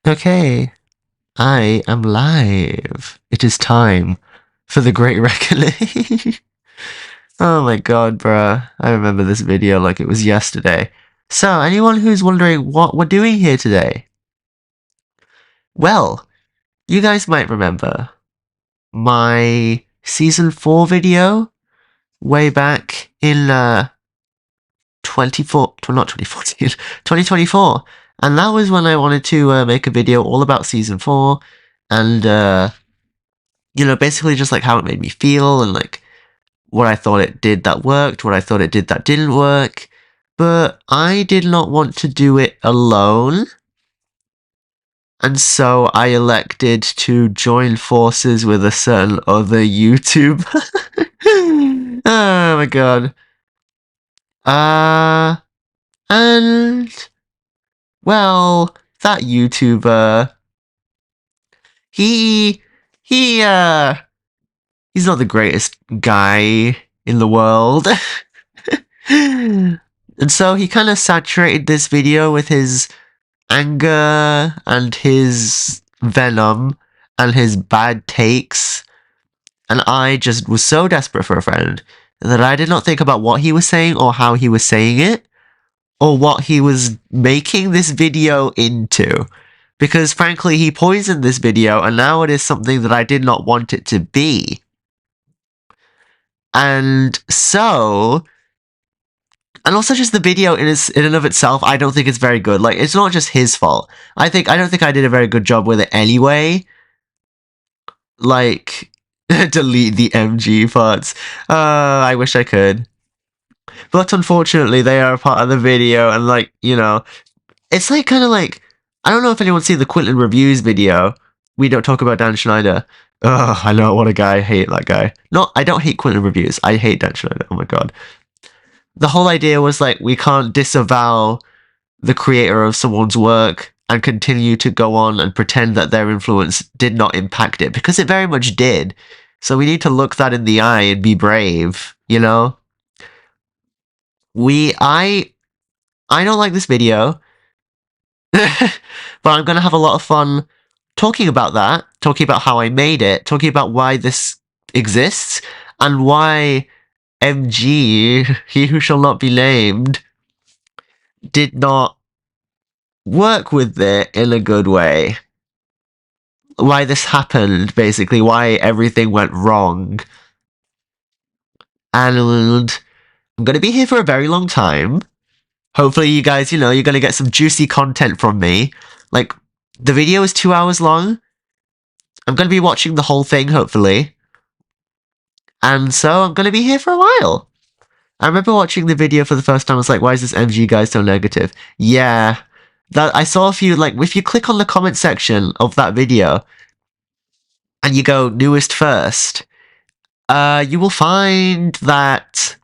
Okay, I am live. It is time for the Great Reckoning. Oh my god, bruh. I remember this video like it was yesterday. So, anyone who's wondering what we're doing here today? Well, you guys might remember my Season 4 video way back in 2014, 2024. And that was when I wanted to make a video all about Season 4 and basically just like how it made me feel and like what I thought it did that worked, what I thought it did that didn't work. But I did not want to do it alone. And so I elected to join forces with a certain other YouTuber. Oh my god. Uh, and, well, that YouTuber, he, he, uh, he's not the greatest guy in the world. And so he kind of saturated this video with his anger and his venom and his bad takes. And I just was so desperate for a friend that I did not think about what he was saying or how he was saying it or what he was making this video into. Because frankly, he poisoned this video and now it is something that I did not want it to be. And so, and also just the video in and of itself, I don't think it's very good. Like, it's not just his fault. I don't think I did a very good job with it anyway. Like, delete the MG parts. I wish I could. But unfortunately, they are a part of the video, and like, it's like kind of like, I don't know if anyone's seen the Quentin Reviews video. We don't talk about Dan Schneider. Ugh, I know, what a guy. I hate that guy. No, I don't hate Quentin Reviews. I hate Dan Schneider. Oh my god. The whole idea was like, we can't disavow the creator of someone's work and continue to go on and pretend that their influence did not impact it, because it very much did. So we need to look that in the eye and be brave, you know? I don't like this video, but I'm gonna have a lot of fun talking about that, talking about how I made it, talking about why this exists, and why MG, he who shall not be named, did not work with it in a good way. Why this happened, basically, why everything went wrong. And I'm gonna be here for a very long time. Hopefully you guys, you're gonna get some juicy content from me. Like, the video is 2 hours long. I'm gonna be watching the whole thing, hopefully. And so I'm gonna be here for a while. I remember watching the video for the first time, I was like, why is this MG guy so negative? Yeah. That I saw a few, like, if you click on the comment section of that video, and you go newest first, you will find that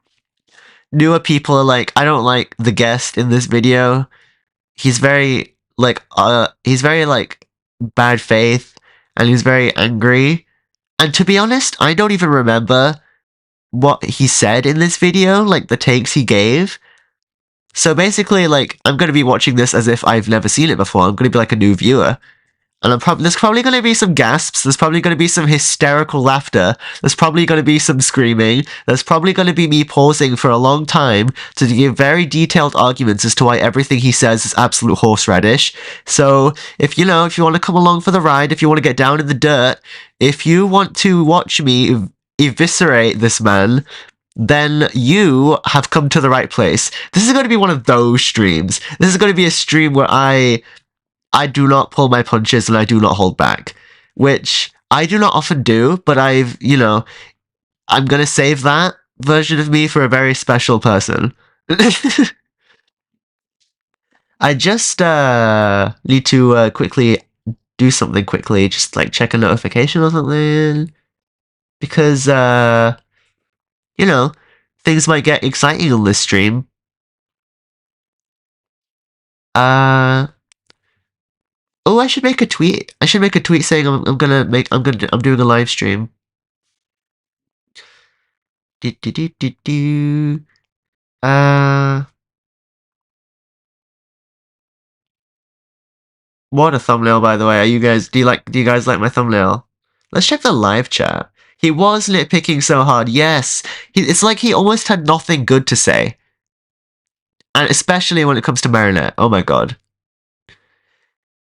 newer people are like, I don't like the guest in this video. He's very, like, bad faith, and he's very angry. And to be honest, I don't even remember what he said in this video, like, the takes he gave. So basically, like, I'm gonna be watching this as if I've never seen it before. I'm gonna be like a new viewer. And there's probably going to be some gasps, there's probably going to be some hysterical laughter, there's probably going to be some screaming, there's probably going to be me pausing for a long time to give very detailed arguments as to why everything he says is absolute horseradish. So, if you want to come along for the ride, if you want to get down in the dirt, if you want to watch me eviscerate this man, then you have come to the right place. This is going to be one of those streams. This is going to be a stream where I do not pull my punches and I do not hold back, which I do not often do, but I'm gonna save that version of me for a very special person. I just need to quickly do something quickly, just like check a notification or something, because things might get exciting on this stream. Uh Oh, I should make a tweet. I should make a tweet saying I'm doing a live stream. Do, do, do, do, do. Uh What a thumbnail, by the way. Are you guys, do you guys like my thumbnail? Let's check the live chat. He was nitpicking so hard. Yes. It's like he almost had nothing good to say. And especially when it comes to Marinette. Oh my god.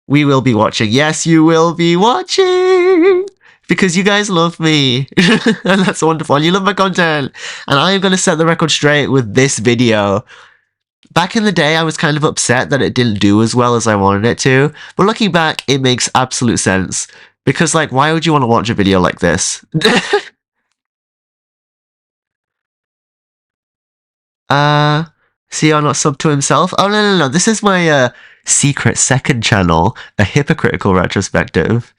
We will be watching. Yes, you will be watching! Because you guys love me. And that's wonderful. And you love my content. And I am going to set the record straight with this video. Back in the day, I was kind of upset that it didn't do as well as I wanted it to. But looking back, it makes absolute sense. Because, like, why would you want to watch a video like this? See, I'm not sub to himself? Oh, no. This is my, secret second channel, a hypocritical retrospective.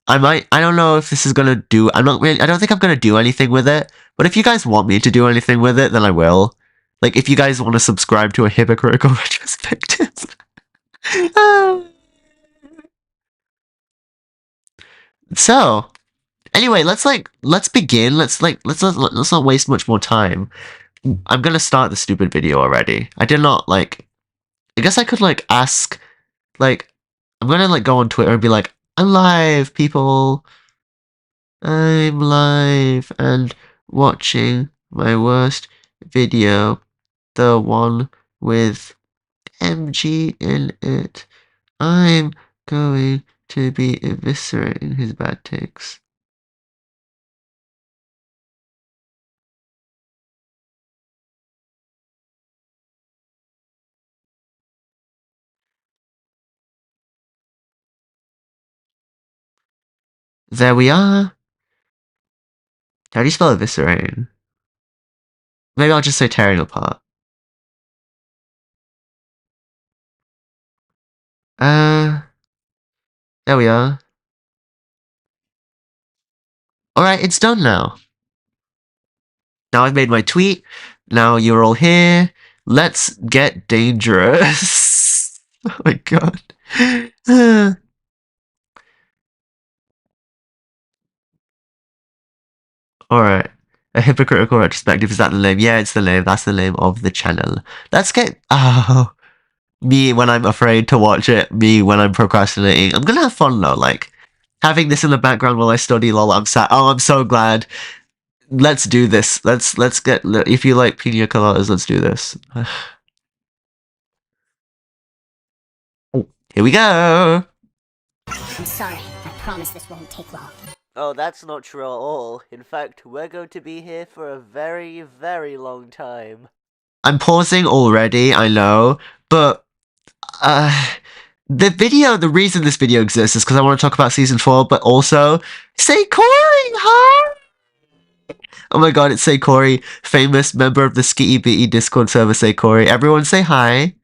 I don't know if this is gonna do, I don't think I'm gonna do anything with it, but if you guys want me to do anything with it, then I will. Like, if you guys want to subscribe to a hypocritical retrospective. So, anyway, let's begin. Let's not waste much more time. I'm gonna start the stupid video already. I did not, like, I guess I could, like, ask, like, I'm gonna, like, go on Twitter and be like, I'm live, people. I'm live and watching my worst video, the one with MG in it. I'm going to be eviscerating his bad takes. There we are. How do you spell eviscerating? Maybe I'll just say tearing apart. There we are. Alright, it's done now. Now I've made my tweet. Now you're all here. Let's get dangerous. Oh my god. Alright. A hypocritical retrospective, is that the name? Yeah, it's the name. That's the name of the channel. Let's get... Oh. Me when I'm afraid to watch it. Me when I'm procrastinating. I'm gonna have fun though, like... Having this in the background while I study, lol, I'm sad. Oh, I'm so glad. Let's do this. Let's get... If you like pina coladas, let's do this. Here we go! I'm sorry. I promise this won't take long. Oh, that's not true at all. In fact, we're going to be here for a very, very long time. I'm pausing already, I know, but, the reason this video exists is because I want to talk about Season 4, but also, say Corey, hi! Oh my god, it's Say Corey, famous member of the Skitty Bitty Discord server, Say Corey. Everyone say hi.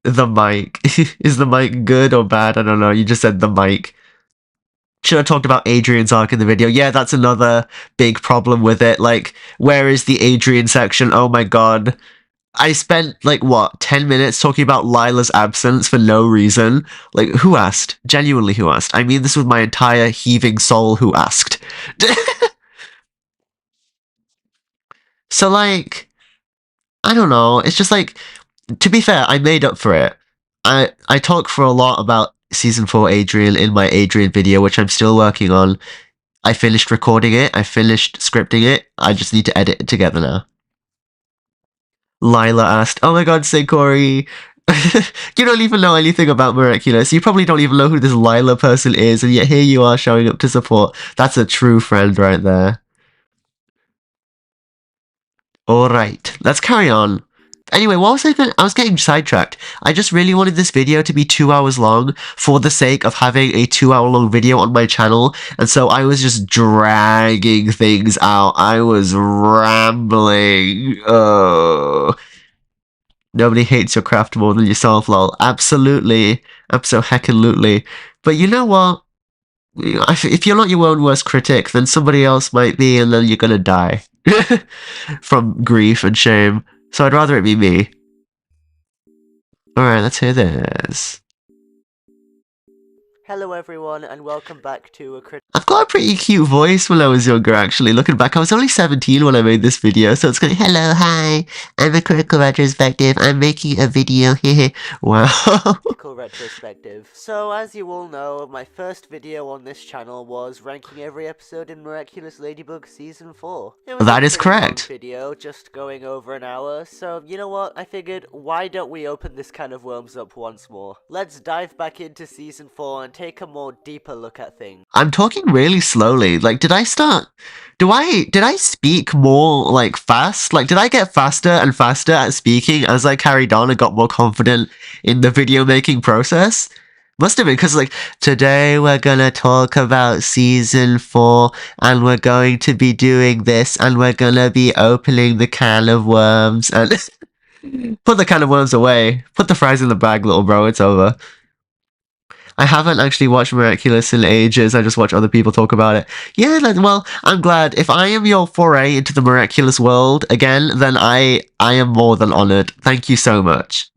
The mic. Is the mic good or bad? I don't know, you just said the mic. Should have talked about Adrian's arc in the video. Yeah, that's another big problem with it. Like, where is the Adrian section? Oh my god. I spent, like, what, 10 minutes talking about Lila's absence for no reason? Like, who asked? Genuinely, who asked? I mean this with my entire heaving soul, who asked? So, like, I don't know. It's just, like, to be fair, I made up for it. I talk for a lot about Season 4 Adrian in my Adrian video, which I'm still working on. I finished recording it, I finished scripting it, I just need to edit it together now. Lila asked, oh my god, say Corey. You don't even know anything about Miraculous. You probably don't even know who this Lila person is, and yet here you are showing up to support. That's a true friend right there. Alright, let's carry on. Anyway, what was I was getting sidetracked. I just really wanted this video to be 2 hours long for the sake of having a 2 hour long video on my channel, and so I was just dragging things out. I was rambling. Oh. Nobody hates your craft more than yourself, lol. Absolutely. Abso-heckin-lutely. But you know what? If you're not your own worst critic, then somebody else might be, and then you're gonna die. From grief and shame. So I'd rather it be me. Alright, let's hear this. Hello everyone and welcome back to a I've got a pretty cute voice when I was younger, actually. Looking back, I was only 17 when I made this video, so it's going, hello, hi, I'm a critical retrospective, I'm making a video, hehe. Wow. critical retrospective. So as you all know, my first video on this channel was ranking every episode in Miraculous Ladybug Season 4. It was That a is pretty long correct. video, just going over an hour, so you know what, I figured, why don't we open this can of worms up once more? Let's dive back into Season 4 and take a more deeper look at things. I'm talking really slowly. Like, did I speak more, like, fast? Like, did I get faster and faster at speaking as I carried on and got more confident in the video making process? Must have been, because, like, today we're gonna talk about Season 4, and we're going to be doing this, and we're gonna be opening the can of worms, and put the can of worms away. Put the fries in the bag, little bro, it's over. I haven't actually watched Miraculous in ages. I just watch other people talk about it. Yeah, well, I'm glad. If I am your foray into the Miraculous world again, then I am more than honored. Thank you so much.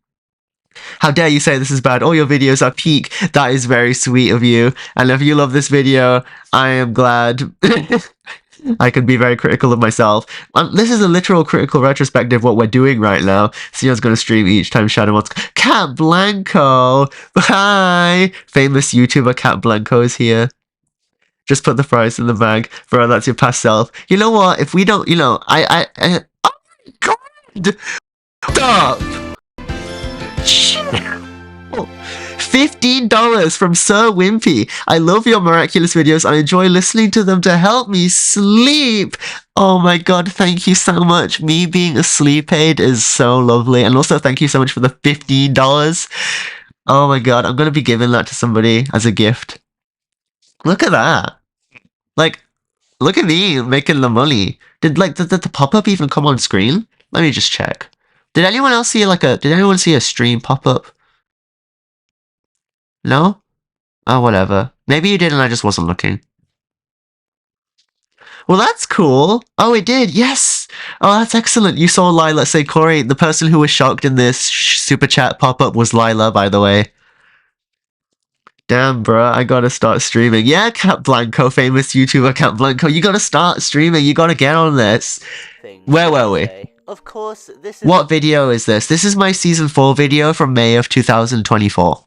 How dare you say this is bad? All your videos are peak. That is very sweet of you. And if you love this video, I am glad. I can be very critical of myself. This is a literal critical retrospective what we're doing right now. Sion's gonna stream each time Shadow wants. Cat Blanco! Hi! Famous YouTuber Cat Blanco is here. Just put the fries in the bag. Bro, that's your past self. You know what? If we don't, oh my god! Stop! $15 from Sir Wimpy. I love your Miraculous videos. I enjoy listening to them to help me sleep. Oh my god, thank you so much. Me being a sleep aid is so lovely. And also thank you so much for the $15. Oh my god, I'm gonna be giving that to somebody as a gift. Look at that. Like, look at me making the money. Did the pop-up even come on screen? Let me just check. Did anyone see a stream pop-up? No? Oh, whatever. Maybe you did and I just wasn't looking. Well, that's cool. Oh, it did. Yes. Oh, that's excellent. You saw Lila say, Corey, the person who was shocked in this super chat pop-up was Lila, by the way. Damn, bruh, I gotta start streaming. Yeah, Cat Blanco, famous YouTuber Cat Blanco, you gotta start streaming. You gotta get on this. Where were we? Of course, this is what video is this? This is my Season 4 video from May of 2024.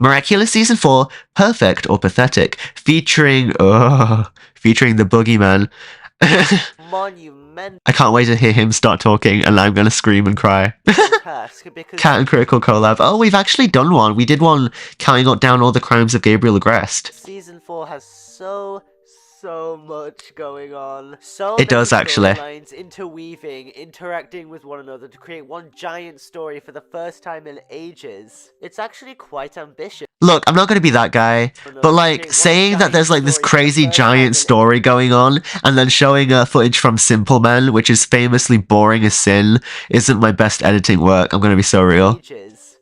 Miraculous Season 4, Perfect or Pathetic, featuring the Boogeyman. monumental I can't wait to hear him start talking, and I'm gonna scream and cry. task because Cat and Critical collab. Oh, we've actually done one. We did one counting down all the crimes of Gabriel Agreste. Season 4 has so much going on. So it does actually. Lines interweaving, interacting with one another to create one giant story for the first time in ages. It's actually quite ambitious. Look, I'm not gonna be that guy, but like saying that there's like this crazy giant story going on, and then showing footage from Simple Man, which is famously boring as sin, isn't my best editing work. I'm gonna be so real.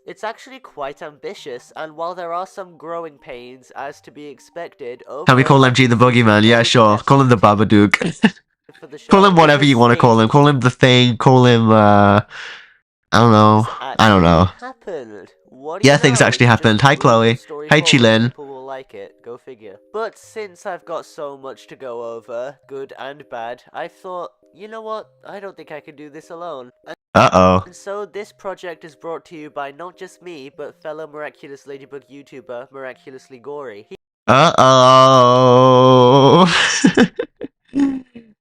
It's actually quite ambitious, and while there are some growing pains, as to be expected... Can we call MG the Boogeyman? Yeah, sure. Call him the Babadook. Call him whatever you want to call him. Call him the Thing. Call him, I don't know. I don't know. Yeah, things actually happened. Hi, Chloe. Hi, Chilin. People will like it. Go figure. But since I've got so much to go over, good and bad, I thought, you know what? I don't think I can do this alone. Uh-oh. And so this project is brought to you by not just me, but fellow Miraculous Ladybug YouTuber, Miraculously Gory. Uh-oh.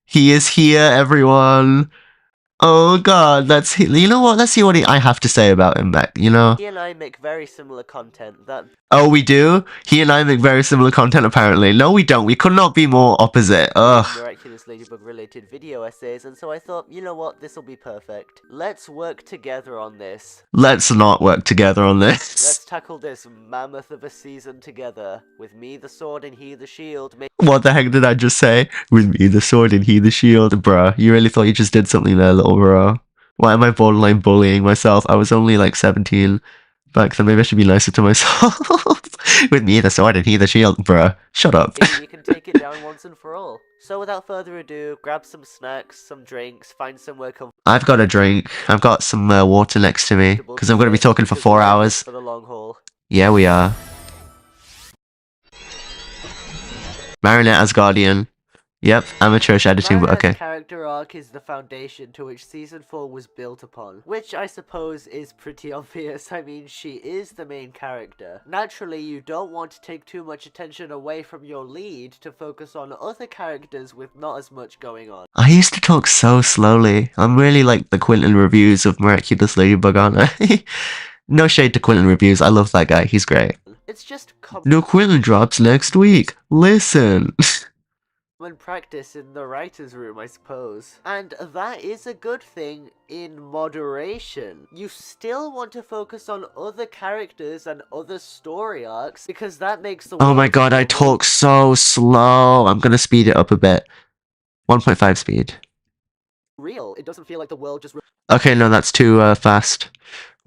He is here, everyone. Oh god, you know what, let's see what I have to say about him back, you know? He and I make very similar content that... Oh, we do? He and I make very similar content, apparently. No, we don't. We could not be more opposite. Ugh. Miraculous Ladybug related video essays, and so I thought, you know what, this'll be perfect. Let's work together on this. Let's not work together on this. Let's tackle this mammoth of a season together. With me the sword and he the shield. What the heck did I just say? With me the sword and he the shield. Bruh, you really thought you just did something there, little bro. Why am I borderline bullying myself? I was only like 17 back then. Maybe I should be nicer to myself. With me the sword and he the shield. Bruh, shut up. You can take it down once and for all. So without further ado, grab some snacks, some drinks, find somewhere comfortable. I've got a drink. I've got some water next to me, because I'm going to be talking for 4 hours. For the long haul. Yeah, we are. Marinette as Guardian. Yep, amateurish editing, but Marinette's okay. character arc is the foundation to which Season 4 was built upon, which I suppose is pretty obvious. I mean, she is the main character. Naturally, you don't want to take too much attention away from your lead to focus on other characters with not as much going on. I used to talk so slowly. I'm really like the Quentin reviews of Miraculous Ladybug, aren't I? No shade to Quentin reviews, I love that guy, he's great. It's just New Quentin drops next week. Listen. common practice in the writer's room, I suppose. And that is a good thing in moderation. You still want to focus on other characters and other story arcs, because that makes the Oh my world god, I feel talk so slow. I'm gonna speed it up a bit. 1.5 speed. real. It doesn't feel like the world just Okay, no, that's too fast.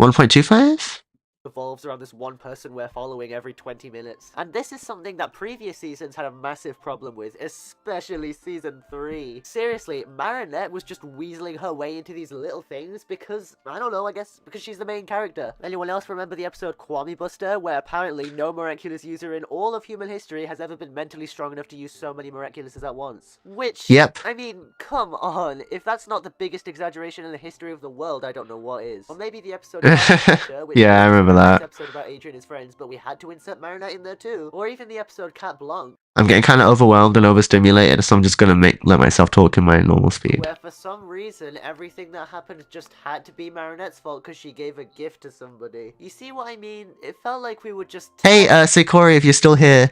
1.25? revolves around this one person we're following every 20 minutes. And this is something that previous seasons had a massive problem with, especially season 3. Seriously, Marinette was just weaseling her way into these little things because, I don't know, I guess because she's the main character. Anyone else remember the episode Kwame Buster, where apparently no miraculous user in all of human history has ever been mentally strong enough to use so many miraculouses at once? Which, Yep. I mean, come on, if that's not the biggest exaggeration in the history of the world, I don't know what is. Or maybe the episode which Yeah, I remember that. episode about Adrian and his friends, but we had to insert Marinette in there too. Or even the episode Cat Blanc, I'm getting kind of overwhelmed and overstimulated, so I'm just gonna let myself talk in my normal speed. where for some reason everything that happened just had to be Marinette's fault because she gave a gift to somebody. You see what I mean? It felt like we would just Hey, Seikori, if you're still here,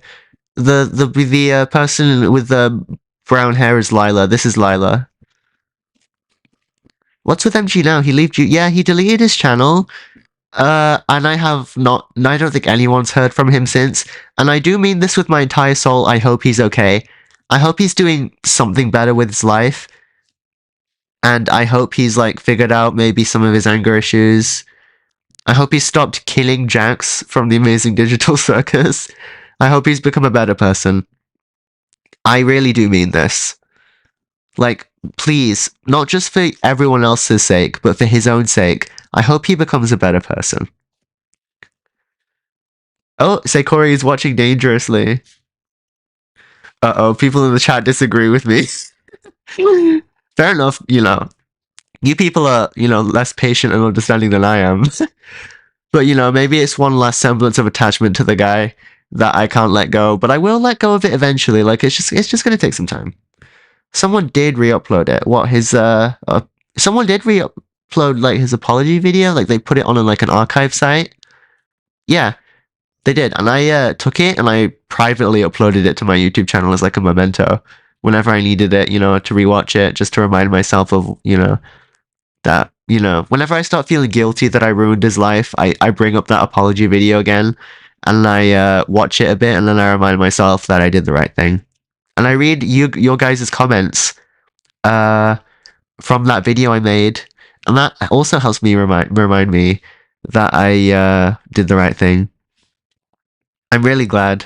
the person with the brown hair is Lila. This is Lila. What's with MG now? He left you. Yeah, he deleted his channel. And I don't think anyone's heard from him since. And I do mean this with my entire soul. I hope he's okay. I hope he's doing something better with his life. And I hope he's, like, figured out maybe some of his anger issues. I hope he's stopped killing Jax from the Amazing Digital Circus. I hope he's become a better person. I really do mean this. Like, please, not just for everyone else's sake, but for his own sake, I hope he becomes a better person. Oh, Seikori is watching dangerously. Uh-oh, people in the chat disagree with me. Fair enough, you people are, less patient and understanding than I am. But, maybe it's one last semblance of attachment to the guy that I can't let go, but I will let go of it eventually. Like, it's just gonna take some time. Someone did re-upload it. What, someone did re-upload, like, his apology video? Like, they put it on, like, an archive site? Yeah, they did. And I took it and I privately uploaded it to my YouTube channel as, like, a memento. Whenever I needed it, to rewatch it, just to remind myself of, that, whenever I start feeling guilty that I ruined his life, I bring up that apology video again, and I watch it a bit, and then I remind myself that I did the right thing. And I read your guys' comments from that video I made, and that also helps me remind me that I did the right thing. I'm really glad.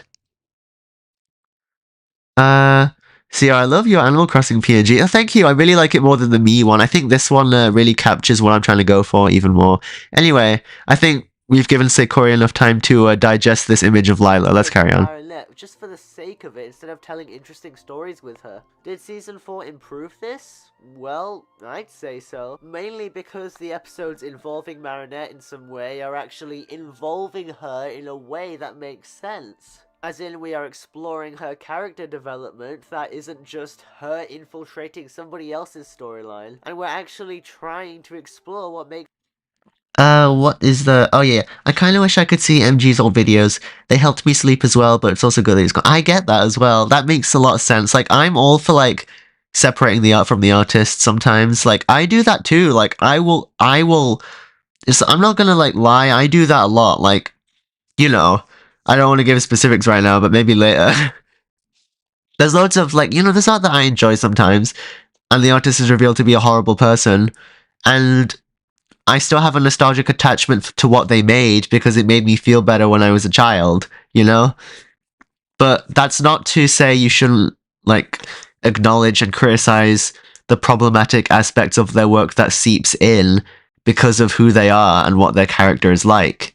See, I love your Animal Crossing PNG. Oh, thank you. I really like it more than the me one. I think this one really captures what I'm trying to go for even more. Anyway, I think we've given Seikori enough time to digest this image of Lila. Let's carry on. Marinette, just for the sake of it, instead of telling interesting stories with her. Did season 4 improve this? Well, I'd say so. Mainly because the episodes involving Marinette in some way are actually involving her in a way that makes sense. As in, we are exploring her character development that isn't just her infiltrating somebody else's storyline. And we're actually trying to explore what makes... What is the... Oh, yeah. I kind of wish I could see MG's old videos. They helped me sleep as well, but it's also good that he's gone. I get that as well. That makes a lot of sense. Like, I'm all for, like, separating the art from the artist sometimes. Like, I do that too. Like, I'm not gonna, like, lie. I do that a lot. Like, I don't want to give specifics right now, but maybe later. There's loads of, like, there's art that I enjoy sometimes, and the artist is revealed to be a horrible person, and I still have a nostalgic attachment to what they made because it made me feel better when I was a child, But that's not to say you shouldn't, like, acknowledge and criticize the problematic aspects of their work that seeps in because of who they are and what their character is like,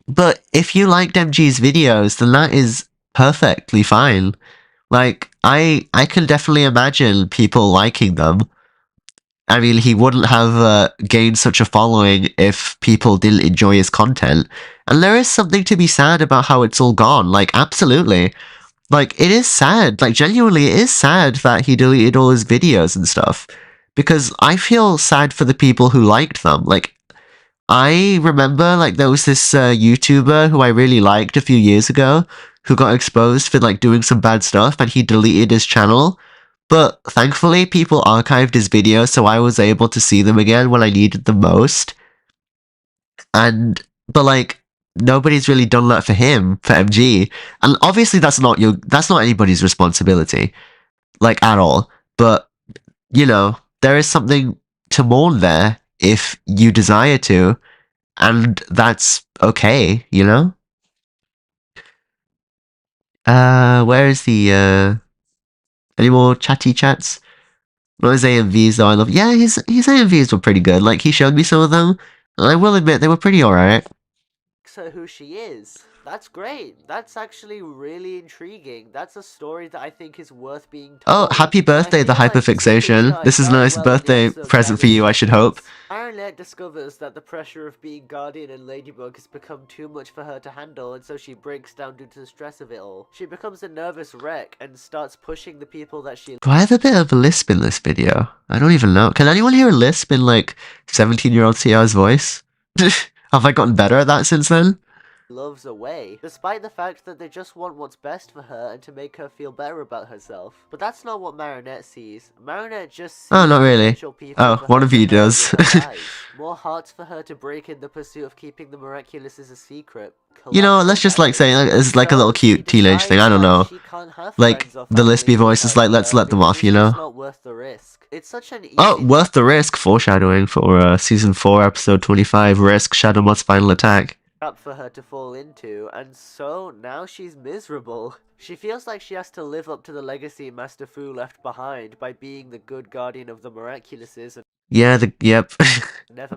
But if you liked MG's videos, then that is perfectly fine. Like, I can definitely imagine people liking them. I mean, he wouldn't have gained such a following if people didn't enjoy his content. And there is something to be sad about how it's all gone. Like, absolutely. Like, it is sad. Like, genuinely, it is sad that he deleted all his videos and stuff. Because I feel sad for the people who liked them. Like, I remember, like, there was this YouTuber who I really liked a few years ago who got exposed for, like, doing some bad stuff, and he deleted his channel. But thankfully, people archived his videos, so I was able to see them again when I needed them most. But like, nobody's really done that for him, for MG. And obviously that's not anybody's responsibility. Like, at all. But, you know, there is something to mourn there if you desire to. And that's okay, you know? Where is the, any more chatty chats? Not his AMVs though, I love. Yeah, his AMVs were pretty good. Like, he showed me some of them, and I will admit they were pretty alright. Her who she is. That's great. That's actually really intriguing. That's a story that I think is worth being told. Oh, happy birthday, the hyperfixation. This is a nice birthday present for you, I should hope. Marinette discovers that the pressure of being Guardian and Ladybug has become too much for her to handle, and so she breaks down due to the stress of it all. She becomes a nervous wreck and starts pushing the people that she... Do I have a bit of a lisp in this video? I don't even know. Can anyone hear a lisp in, like, 17-year-old Tia's voice? Have I gotten better at that since then? Loves away, despite the fact that they just want what's best for her and to make her feel better about herself. But that's not what Marinette sees. Marinette just sees not really. Oh, one of you does. More hearts for her to break in the pursuit of keeping the Miraculous a secret. You know, let's just like say it's like a little cute teenage thing, I don't know. Like, the lispy voice is like, let's let them off, you know? It's not worth the risk. It's such an worth the risk, foreshadowing for season 4 episode 25, Risk, Shadowmoth's final attack. Trap for her to fall into, and so now she's miserable. She feels like she has to live up to the legacy Master Fu left behind by being the good guardian of the Miraculouses. Yeah, yep.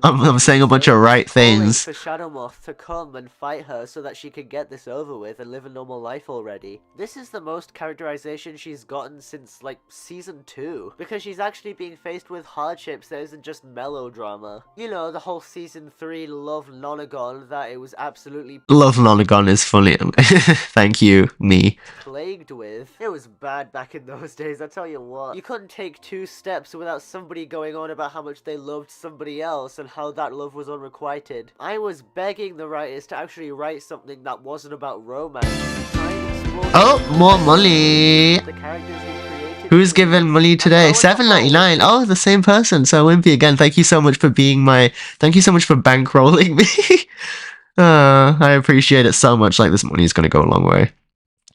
I'm saying a bunch of right things. For Shadowmoth to come and fight her so that she can get this over with and live a normal life already. This is the most characterization she's gotten since, like, season 2. Because she's actually being faced with hardships that isn't just melodrama. You know, the whole season 3 Love Nonagon that it was absolutely... Love Nonagon is funny. Thank you, me. Plagued with. It was bad back in those days, I tell you what. You couldn't take 2 steps without somebody going on about how much they loved somebody else and how that love was unrequited. I was begging the writers to actually write something that wasn't about romance. Oh, more money! Who's giving money today? $7.99. Oh, the same person. So Wimpy again. Thank you so much for being my. Thank you so much for bankrolling me. I appreciate it so much. Like, this money is gonna go a long way.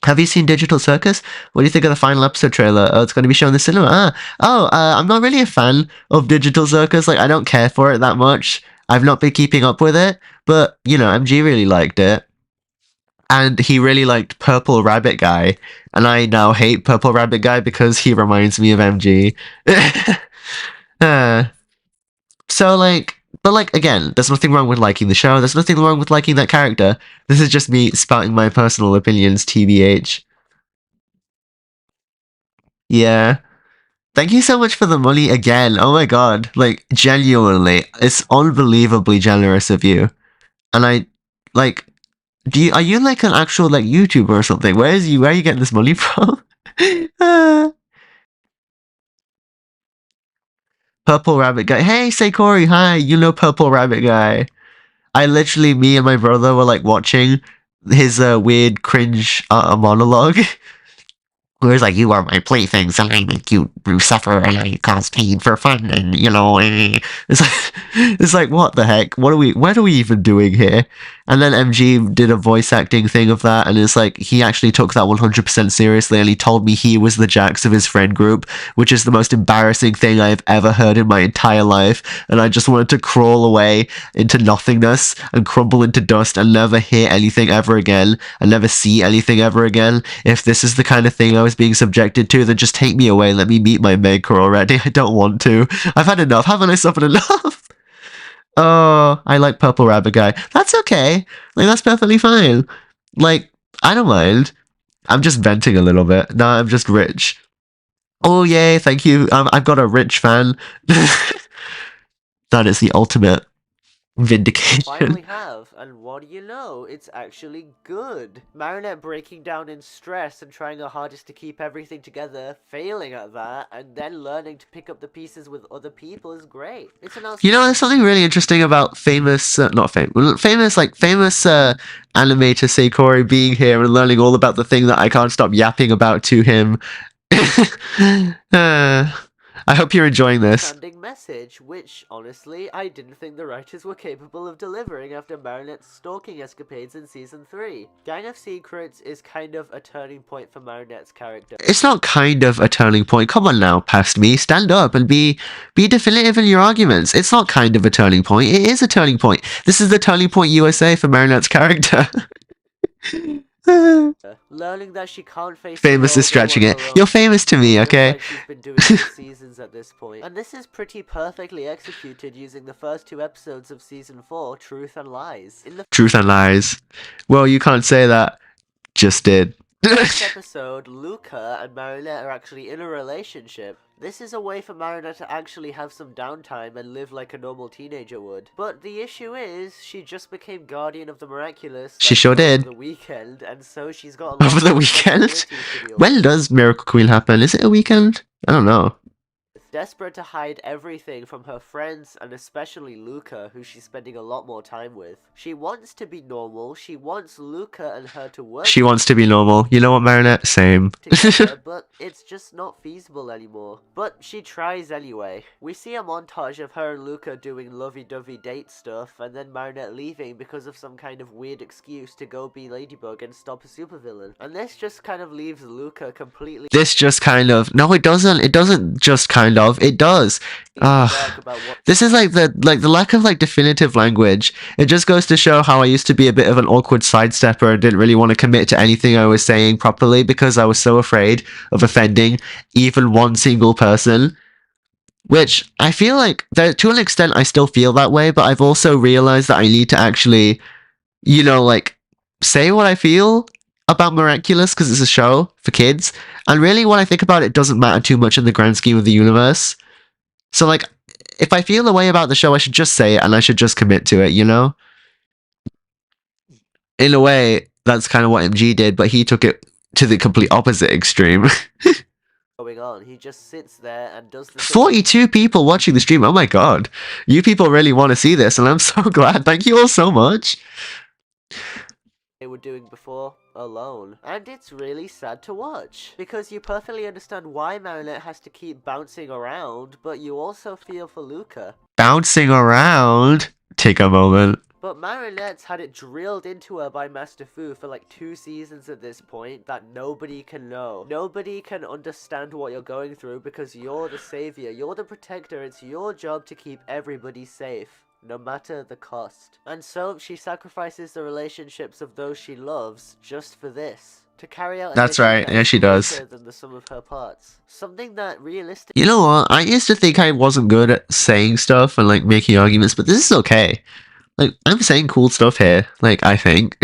Have you seen Digital Circus? What do you think of the final episode trailer? Oh, it's going to be shown in the cinema. I'm not really a fan of Digital Circus. Like, I don't care for it that much. I've not been keeping up with it. But, you know, MG really liked it. And he really liked Purple Rabbit Guy. And I now hate Purple Rabbit Guy because he reminds me of MG. So, like... But, like, again, there's nothing wrong with liking the show. There's nothing wrong with liking that character. This is just me spouting my personal opinions, TBH. Yeah. Thank you so much for the money again. Oh my god. Like, genuinely. It's unbelievably generous of you. And I, like... Are you, like, an actual, like, YouTuber or something? Where are you getting this money from? Purple Rabbit Guy. Hey, say Corey, hi. You know Purple Rabbit Guy. Me and my brother were like watching his weird cringe monologue. Where it's like, you are my playthings and I make you suffer and I cause pain for fun and, you know, it's like, what the heck? What are we even doing here? And then MG did a voice acting thing of that, and it's like, he actually took that 100% seriously, and he told me he was the Jax of his friend group, which is the most embarrassing thing I've ever heard in my entire life, and I just wanted to crawl away into nothingness and crumble into dust and never hear anything ever again, and never see anything ever again. If this is the kind of thing I was being subjected to, then just take me away, let me meet my maker already. I don't want to. I've had enough. Haven't I suffered enough? Oh, I like Purple Rabbit Guy. That's okay. Like, that's perfectly fine. Like, I don't mind. I'm just venting a little bit. Nah, I'm just rich. Oh yay, thank you. I've got a rich fan. That is the ultimate vindication. Finally have, and what do you know, it's actually good. Marinette breaking down in stress and trying her hardest to keep everything together, failing at that, and then learning to pick up the pieces with other people is great. It's an You know, there's something really interesting about famous, not famous, famous animator Seikori being here and learning all about the thing that I can't stop yapping about to him. I hope you're enjoying this. Standing message, which, honestly, I didn't think the writers were capable of delivering after Marinette's stalking escapades in Season 3. Gang of Secrets is kind of a turning point for Marinette's character. It's not kind of a turning point. Come on now, past me. Stand up and be definitive in your arguments. It's not kind of a turning point. It is a turning point. This is the turning point USA for Marinette's character. Learning that she can't face Famous is stretching it. You're famous to me, okay? like she's been doing for seasons at this point. And this is pretty perfectly executed using the first 2 episodes of Season 4, Truth and Lies. In the Truth and lies. Well, you can't say that. Just did. first episode, Luca and Marinette are actually in a relationship. This is a way for Marinette to actually have some downtime and live like a normal teenager would. But the issue is, she just became Guardian of the Miraculous. She sure did. Over the weekend, and so she's got a lot Over the of weekend? responsibilities to deal with. When does Miracle Queen happen? Is it a weekend? I don't know. Desperate to hide everything from her friends and especially Luca, who she's spending a lot more time with. She wants to be normal, she wants Luca and her to work She wants to be normal. You know what, Marinette? Same. together, but it's just not feasible anymore. But she tries anyway. We see a montage of her and Luca doing lovey-dovey date stuff, and then Marinette leaving because of some kind of weird excuse to go be Ladybug and stop a supervillain. And this just kind of leaves Luca completely This just kind of... No, it doesn't. It doesn't just kind of. It does. dark about what This is like the lack of like definitive language. It just goes to show how I used to be a bit of an awkward sidestepper and didn't really want to commit to anything I was saying properly because I was so afraid of offending even one single person. Which I feel like that to an extent I still feel that way, but I've also realized that I need to actually, you know, like say what I feel about Miraculous because it's a show for kids, and really what I think about it doesn't matter too much in the grand scheme of the universe. So like, if I feel a way about the show, I should just say it and I should just commit to it, you know? In a way, that's kind of what MG did, but he took it to the complete opposite extreme. going on. He just sits there and does the thing 42 people watching the stream. Oh my god. You people really want to see this, and I'm so glad. Thank you all so much. they were doing before alone. And it's really sad to watch, because you perfectly understand why Marinette has to keep bouncing around, but you also feel for Luca. Bouncing around. Take a moment. But Marinette's had it drilled into her by Master Fu for like 2 seasons at this point that nobody can know. Nobody can understand what you're going through because you're the savior, you're the protector, it's your job to keep everybody safe, no matter the cost. And so she sacrifices the relationships of those she loves just for this. To carry out a That's mission right, that yeah, is she does. greater than the sum of her parts. Something that realistically You know what? I used to think I wasn't good at saying stuff and like making arguments, but this is okay. Like, I'm saying cool stuff here. Like, I think.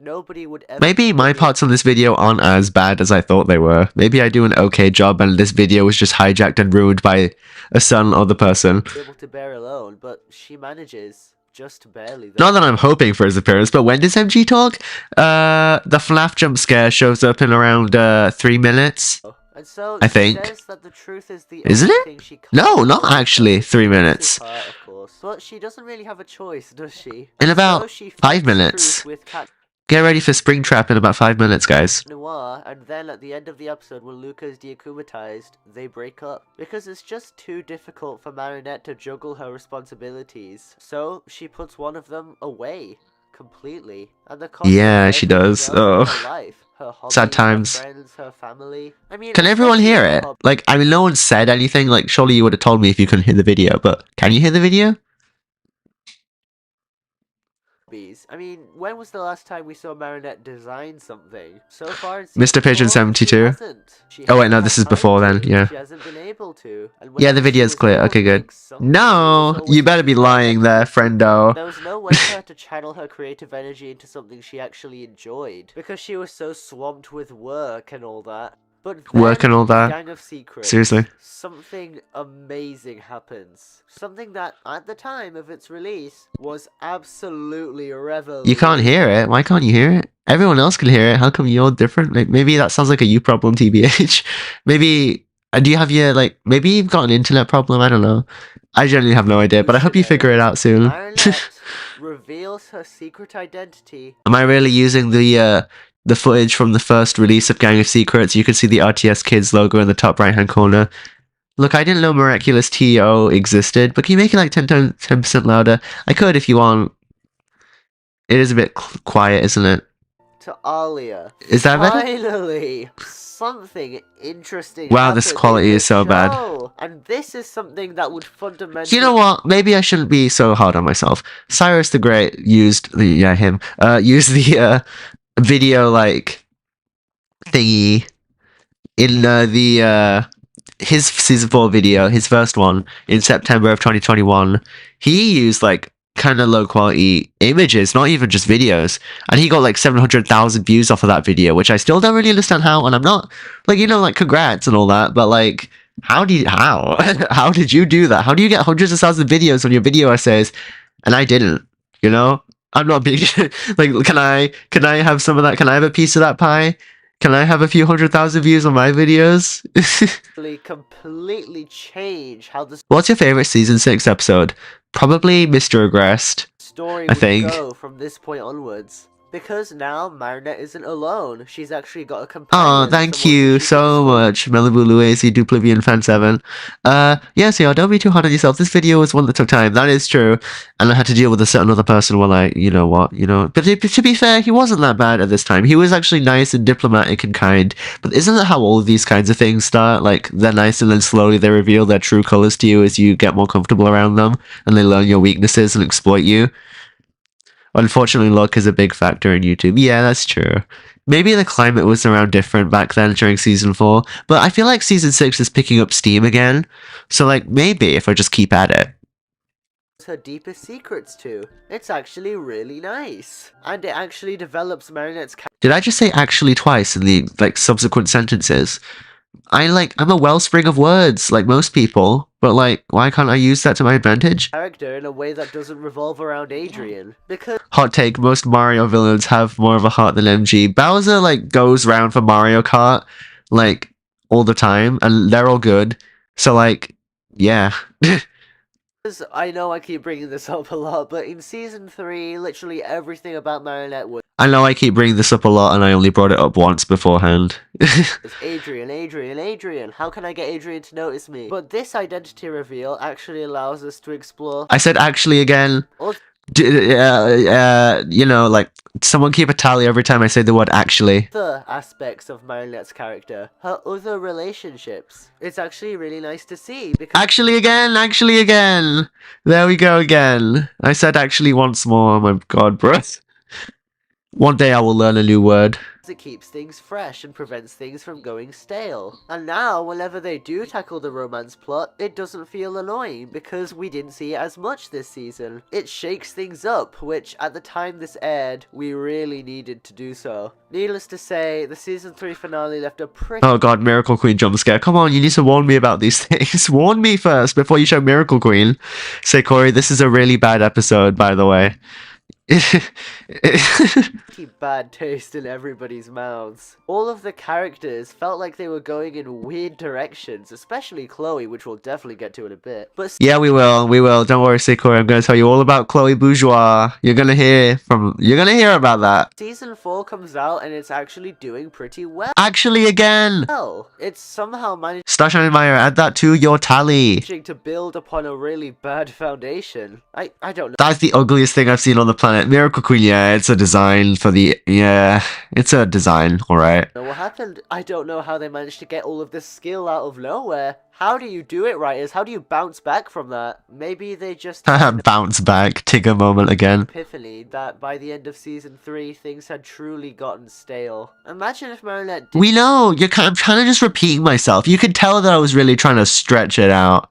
nobody would ever Maybe my parts on this video aren't as bad as I thought they were. Maybe I do an okay job and this video was just hijacked and ruined by a certain other person. be able to bear alone, but she manages. Just barely, though. Not that I'm hoping for his appearance, but when does MG talk? The FNAF jump scare shows up in around 3 minutes. And so I she think. says that the truth is the Isn't only it? thing she can't No, not control. actually 3 This is minutes. part, of course. But she doesn't really have a choice, does she? In And about so she 5 fights minutes. truth with Cat Get ready for Springtrap in about 5 minutes, guys. Noir, and then at the end of the episode when Luca is deakumatized, they break up. Because it's just too difficult for Marinette to juggle her responsibilities. So she puts one of them away. Completely. And the cost Yeah, of she everything does. else in Oh. her life. Her hobbies, Sad times. her friends, her family. I mean, Can everyone especially hear her it? hobbies. Like, I mean, no one said anything. Like, surely you would have told me if you couldn't hear the video, but can you hear the video? I mean, when was the last time we saw Marinette design something? So far in Mr. Pigeon 4, 72. She hasn't. Oh wait, hasn't no, had this is time before then, to. yeah. She hasn't been able to. And Yeah, the whenever she video's was clear. able Okay, to good. make something, it was No, always you better be using lying there, Marinette's friendo. There was no way for her to channel her creative energy into something she actually enjoyed, because she was so swamped with work and all that. But then, Work and all that. Gang of Secrets, Seriously. something amazing happens. Something that, at the time of its release, was absolutely revolutionary. You can't hear it. Why can't you hear it? Everyone else can hear it. How come you're different? Like, maybe that sounds like a you problem, TBH. Maybe, do you have your, like, maybe you've got an internet problem? I don't know. I genuinely have no idea, but I hope you figure it out soon. Marinette reveals her secret identity. Am I really using the footage from the first release of Gang of Secrets? You can see the RTS Kids logo in the top right-hand corner. Look, I didn't know Miraculous TO existed, but can you make it like 10% louder? I could if you want. It is a bit quiet, isn't it? To Alia. Is that better? Finally, something interesting. Wow, this quality is so bad. And this is something that would fundamentally. You know what? Maybe I shouldn't be so hard on myself. Cyrus the Great used the used the video like thingy in his season 4 video, his first one in September of 2021. He used like kind of low quality images, not even just videos, and he got like 700,000 views off of that video, which I still don't really understand how. And I'm not like, you know, like congrats and all that, but like how how did you do that? How do you get hundreds of thousands of videos on your video essays and I didn't? You know, I'm not being like, can I have some of that? Can I have a piece of that pie? Can I have a few 100,000 views on my videos? completely change how the What's your favorite season 6 episode? Probably Mr. Aggressed. story I would think. go from this point onwards. Because now Marinette isn't alone. She's actually got a companion. Oh, thank someone you she can so much, Malibu Luisi, Duplivian Fan 7. Yes, yeah, don't be too hard on yourself. This video was one that took time, that is true. And I had to deal with a certain other person while I, you know what, you know. But to be fair, he wasn't that bad at this time. He was actually nice and diplomatic and kind. But isn't that how all of these kinds of things start? Like, they're nice and then slowly they reveal their true colors to you as you get more comfortable around them. And they learn your weaknesses and exploit you. Unfortunately, luck is a big factor in YouTube. Yeah, that's true. Maybe the climate was around different back then during season 4, but I feel like season 6 is picking up steam again. So, like, maybe if I just keep at it. her deepest secrets to. It's actually really nice. And it actually develops Marinette's Did I just say actually twice in the, like, subsequent sentences? I'm a wellspring of words, like most people, but, like, why can't I use that to my advantage? character in a way that doesn't revolve around Adrian. Because Hot take, most Mario villains have more of a heart than MG. Bowser, like, goes round for Mario Kart, like, all the time, and they're all good. So, like, yeah. I know I keep bringing this up a lot, but in Season 3, literally everything about Marinette was I know I keep bringing this up a lot, and I only brought it up once beforehand. Adrian. How can I get Adrian to notice me? But this identity reveal actually allows us to explore... I said actually again. You know, like, someone keep a tally every time I say the word actually. other aspects of Marinette's character, her other relationships. It's actually really nice to see because Actually again. There we go again. I said actually once more. Oh my god, bro. One day I will learn a new word. it keeps things fresh and prevents things from going stale. And now, whenever they do tackle the romance plot, it doesn't feel annoying because we didn't see it as much this season. It shakes things up, which at the time this aired, we really needed to do so. Needless to say, the season 3 finale left a pretty... Oh god, Miracle Queen jump scare. Come on, you need to warn me about these things. Warn me first before you show Miracle Queen. Say, Corey, this is a really bad episode, by the way. bad taste in everybody's mouths. All of the characters felt like they were going in weird directions, especially Chloe, which we'll definitely get to in a bit. But yeah, we will. Don't worry, say, Corey. I'm going to tell you all about Chloe Bourgeois. You're gonna hear about that. Season 4 comes out and it's actually doing pretty well. Actually, again. Well, it's somehow managed Stash and Admire, add that to your tally. to build upon a really bad foundation. I don't know. That's the ugliest thing I've seen on the planet. Miracle Queen, yeah, it's a design for the... Yeah, it's a design, alright. What happened? I don't know how they managed to get all of this skill out of nowhere. How do you do it, writers? How do you bounce back from that? Maybe they just had an Bounce back, Tigger moment again. epiphany that by the end of season 3, things had truly gotten stale. Imagine if Marinette did We know, I'm kind of just repeating myself. You could tell that I was really trying to stretch it out.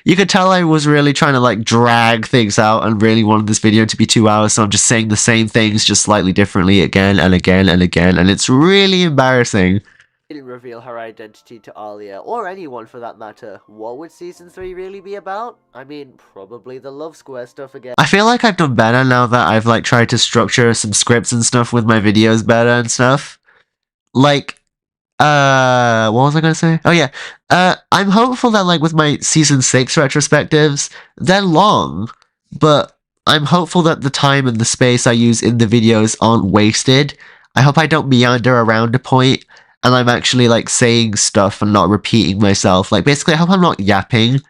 You could tell I was really trying to like drag things out and really wanted this video to be 2 hours, so I'm just saying the same things just slightly differently again and again and again, and it's really embarrassing. didn't reveal her identity to Alia, or anyone for that matter, what would season 3 really be about? I mean, probably the love square stuff again. I feel like I've done better now that I've like tried to structure some scripts and stuff with my videos better and stuff. Like, what was I gonna say? Oh yeah, I'm hopeful that like with my season 6 retrospectives, they're long, but I'm hopeful that the time and the space I use in the videos aren't wasted. I hope I don't meander around a point, and I'm actually like saying stuff and not repeating myself. Like basically, I hope I'm not yapping.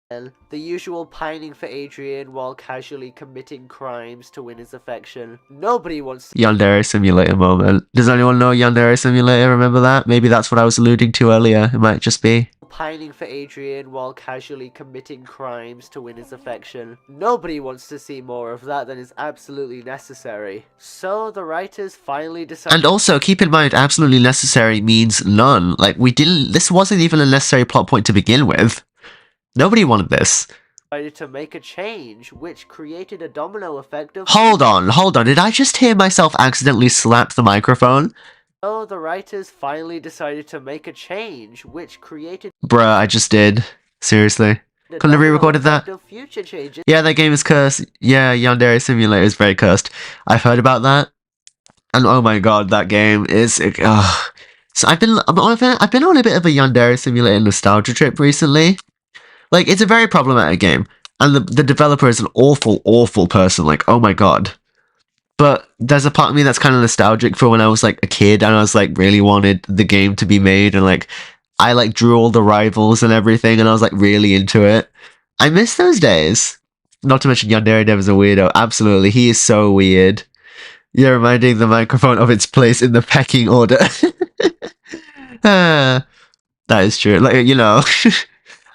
The usual pining for Adrian while casually committing crimes to win his affection. Nobody wants to Yandere Simulator moment. Does anyone know Yandere Simulator? Remember that? Maybe that's what I was alluding to earlier. It might just be. pining for Adrian while casually committing crimes to win his affection. Nobody wants to see more of that than is absolutely necessary. So the writers finally decided. And also, keep in mind, absolutely necessary means none. Like, this wasn't even a necessary plot point to begin with. Nobody wanted this. To make a change, which created a domino effect of. Hold on. Did I just hear myself accidentally slap the microphone? So the writers finally decided to make a change, which created. Bruh, I just did. Seriously. Couldn't have re-recorded that. Future changes. Yeah, that game is cursed. Yeah, Yandere Simulator is very cursed. I've heard about that. And oh my god, that game is... So I've been on a bit of a Yandere Simulator nostalgia trip recently. Like, it's a very problematic game. And the developer is an awful, awful person. Like, oh my god. But there's a part of me that's kind of nostalgic for when I was, like, a kid. And I was, like, really wanted the game to be made. And, like, I, like, drew all the rivals and everything. And I was, like, really into it. I miss those days. Not to mention Yandere Dev is a weirdo. Absolutely. He is so weird. You're reminding the microphone of its place in the pecking order. That is true. Like, you know...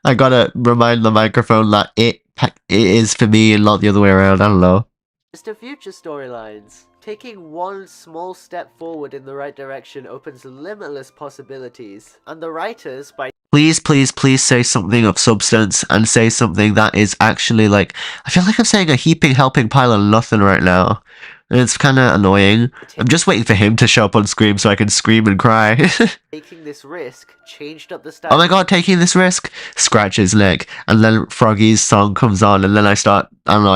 I gotta remind the microphone that it is for me and not the other way around. I don't know. Just to future storylines. Taking one small step forward in the right direction opens limitless possibilities. And the writers, by please, please, please say something of substance and say something that is actually like... I feel like I'm saying a heaping helping pile of nothing right now. And it's kind of annoying. I'm just waiting for him to show up on screen so I can scream and cry. taking this risk changed up the Oh my god, taking this risk? Scratch his neck. And then Froggy's song comes on and then I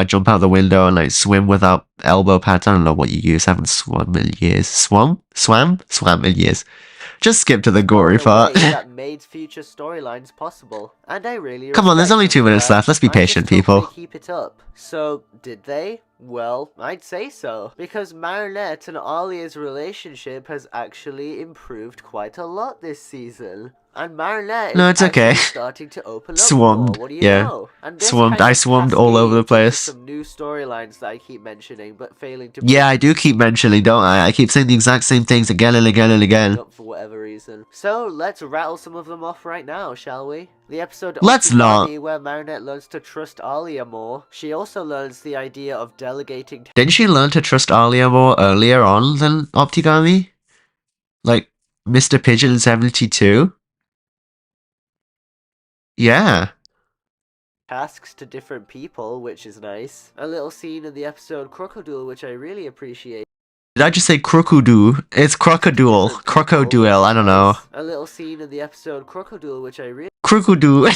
jump out the window and I swim without elbow pads. I don't know what you use. I haven't swum in years. Swam in years. Just skip to the gory part. that made future storylines possible, and I really come on, there's only 2 minutes left. Let's be patient, people. Keep it up. So, did they? Well, I'd say so, because Marinette and Alia's relationship has actually improved quite a lot this season. And Marinette no, it's okay. starting to open up Swummed, more. What do you yeah. know? And I swummed all over the place. Some new storylines that I keep mentioning, but failing to. Yeah, I do keep mentioning, don't I? I keep saying the exact same things again and again and again. For whatever reason. So let's rattle some of them off right now, shall we? The episode Let's not. Where Marinette learns to trust Alia more. She also learns the idea of delegating. Didn't she learn to trust Alia more earlier on than Optigami? Like, Mr. Pigeon 72? Yeah. Tasks to different people, which is nice. A little scene in the episode Crocodile, which I really appreciate. Did I just say crocodile? It's crocodile. Crocodile, I don't know. A little scene in the episode Crocodile, which I really Crocodile.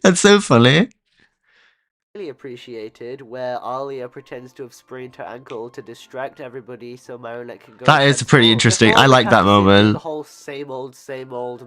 That's so funny. Appreciated, where Alia pretends to have sprained her ankle to distract everybody so Marinette can go. That is pretty interesting. I like that moment. The whole same old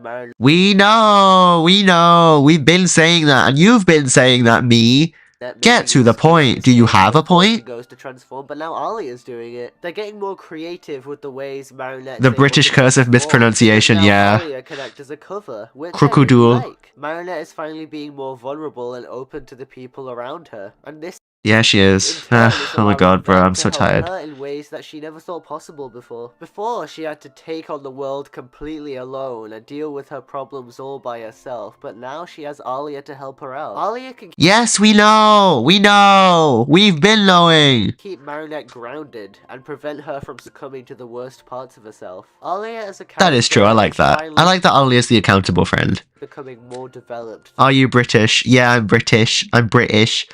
Marinette. We know. We've been saying that, and you've been saying that, me. Get to the point. Do you have a point? Goes to transform, but now Alia's doing it. They're getting more creative with the ways Marinette. The British curse of mispronunciation, yeah. Alia can act as a cover, which Crocodile. I really like. Marinette is finally being more vulnerable and open to the people around her, and this. Yeah, she is. Oh my god, bro, I'm so tired. ways that she never thought possible before. Before, she had to take on the world completely alone and deal with her problems all by herself, but now she has Alia to help her out. Alia can Yes, we know! We know! We've been knowing! keep Marinette grounded and prevent her from succumbing to the worst parts of herself. Alia as a character That is true, I like is that. finally I like that Ali is the accountable friend. becoming more developed. Are you British? Yeah, I'm British. I'm British.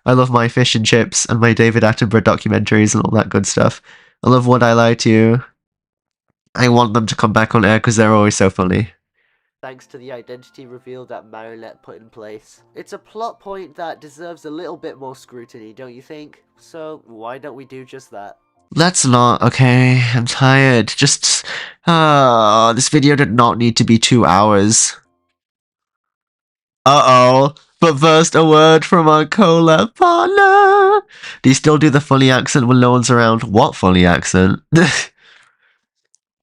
I love my fish and chips and my David Attenborough documentaries and all that good stuff. I love Would I Lie to You. I want them to come back on air because they're always so funny. Thanks to the identity reveal that Marinette put in place. It's a plot point that deserves a little bit more scrutiny, don't you think? So why don't we do just that? Let's not, okay? I'm tired. Just, this video did not need to be 2 hours. Uh-oh. But first, a word from our collab partner. Do you still do the funny accent when no one's around? What funny accent?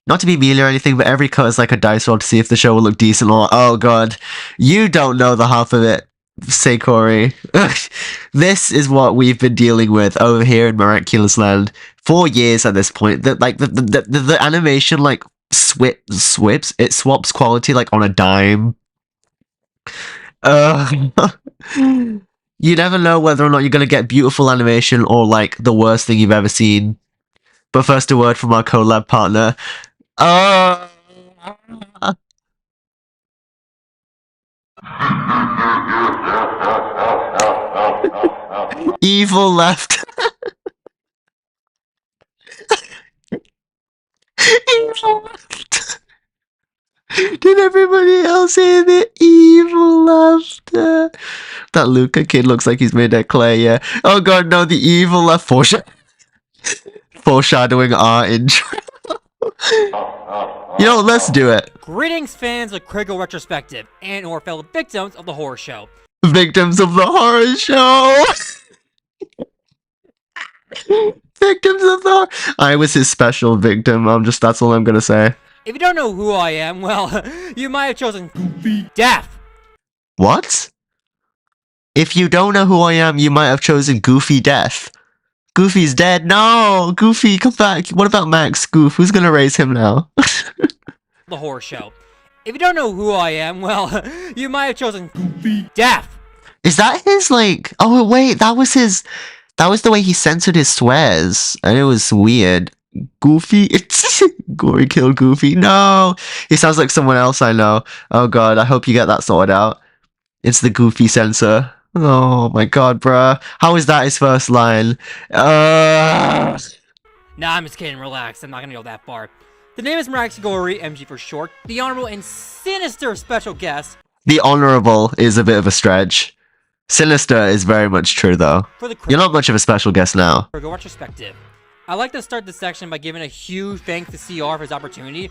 Not to be mean or anything, but every cut is like a dice roll to see if the show will look decent or oh god. You don't know the half of it, say Corey. This is what we've been dealing with over here in Miraculous Land for years at this point. The animation like swaps quality like on a dime. You never know whether or not you're gonna get beautiful animation or like the worst thing you've ever seen. But first, a word from our collab partner. Evil left. Evil left. Did everybody else hear the evil laughter? That Luca kid looks like he's made of clay, yeah. Oh god, no, the evil left foreshadowing our intro. You know, let's do it. Greetings, fans of Critical Retrospective and or fellow victims of the horror show. Victims of the horror show. Victims of the horror. I was his special victim. That's all I'm gonna say. If you don't know who I am, well, you might have chosen Goofy Death. What? If you don't know who I am, you might have chosen Goofy Death. Goofy's dead. No! Goofy, come back. What about Max? Goof, who's gonna raise him now? The horror show. If you don't know who I am, well, you might have chosen Goofy Death. Is that his, like... Oh, wait, that was his... That was the way he censored his swears. And it was weird. Goofy? It's... Gory killed Goofy. No! He sounds like someone else I know. Oh god, I hope you get that sorted out. It's the Goofy censor. Oh my god, bruh. How is that his first line? Nah, I'm just kidding, relax. I'm not gonna go that far. The name is Mirax Gory, MG for short, the honorable and sinister special guest. The honorable is a bit of a stretch. Sinister is very much true, though. For the You're not much of a special guest now. Critical Retrospective. I'd like to start this section by giving a huge thanks to CR for his opportunity.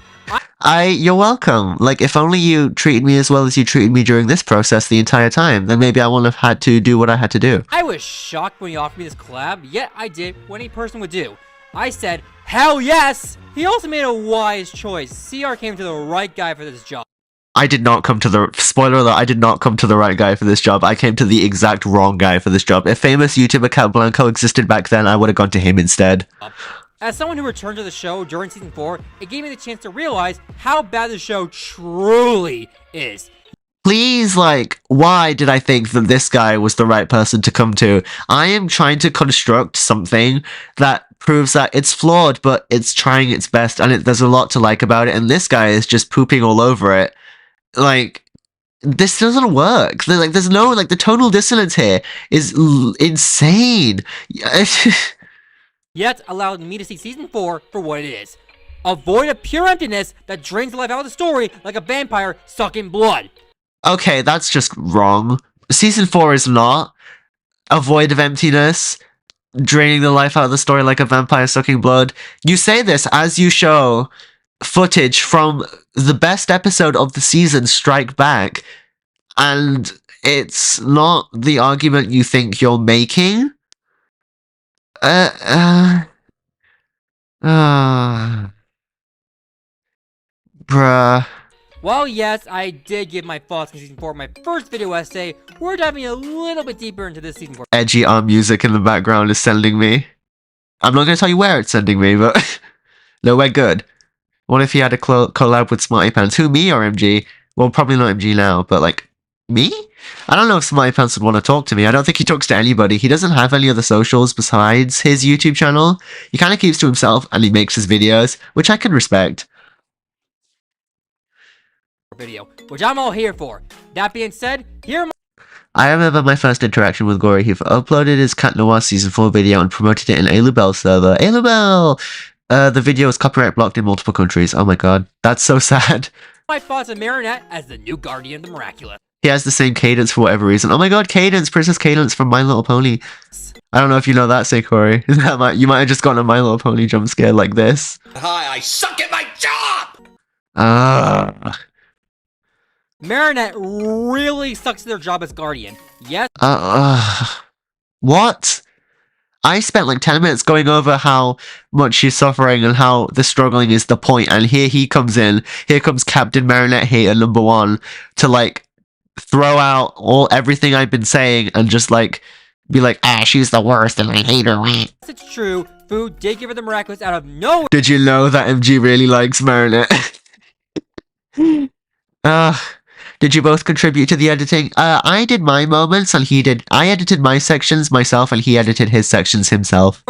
You're welcome. Like, if only you treated me as well as you treated me during this process the entire time, then maybe I wouldn't have had to do what I had to do. I was shocked when he offered me this collab, yet I did what any person would do. I said, hell yes! He also made a wise choice. CR came to the right guy for this job. I did not come to the... Spoiler alert, I did not come to the right guy for this job. I came to the exact wrong guy for this job. If famous YouTuber Cat Blanco existed back then, I would have gone to him instead. As someone who returned to the show during season 4, it gave me the chance to realize how bad the show truly is. Please, like, why did I think that this guy was the right person to come to? I am trying to construct something that proves that it's flawed, but it's trying its best, and there's a lot to like about it, and this guy is just pooping all over it. Like, this doesn't work. There's no, like, the tonal dissonance here is insane. Yet allowed me to see season 4 for what it is. A void of pure emptiness that drains the life out of the story like a vampire sucking blood. Okay, that's just wrong. Season 4 is not a void of emptiness, draining the life out of the story like a vampire sucking blood. You say this as you show footage from the best episode of the season, Strike Back, and it's not the argument you think you're making. Bruh. Well, yes, I did give my thoughts on season 4 in my first video essay. We're diving a little bit deeper into this season 4. Edgy music in the background is sending me. I'm not going to tell you where it's sending me, but nowhere good. What if he had a collab with Smarty Pants? Who, me or MG? Well, probably not MG now, but like, me? I don't know if Smarty Pants would want to talk to me. I don't think he talks to anybody. He doesn't have any other socials besides his YouTube channel. He kind of keeps to himself and he makes his videos, which I can respect. Video, which I'm all here for. That being said, here are my I remember my first interaction with Gory. He uploaded his Cat Noir Season 4 video and promoted it in Alubel server. Alubel! The video is copyright blocked in multiple countries. Oh my god. That's so sad. thoughts on Marinette as the new guardian of the miraculous. He has the same cadence for whatever reason. Oh my god, Cadence! Princess Cadence from My Little Pony. I don't know if you know that, say Corey. You might have just gotten a My Little Pony jump scare like this. Hi, I suck at my job! Marinette really sucks at their job as guardian. Yes. What? I spent like 10 minutes going over how much she's suffering and how the struggling is the point, and here he comes in. Here comes Captain Marinette Hater #1 to like throw out everything I've been saying and just like be like, she's the worst and I hate her. It's true. Food did give her the miraculous out of nowhere. Did you know that MG really likes Marinette? Did you both contribute to the editing? I did my moments and he did. I edited my sections myself and he edited his sections himself.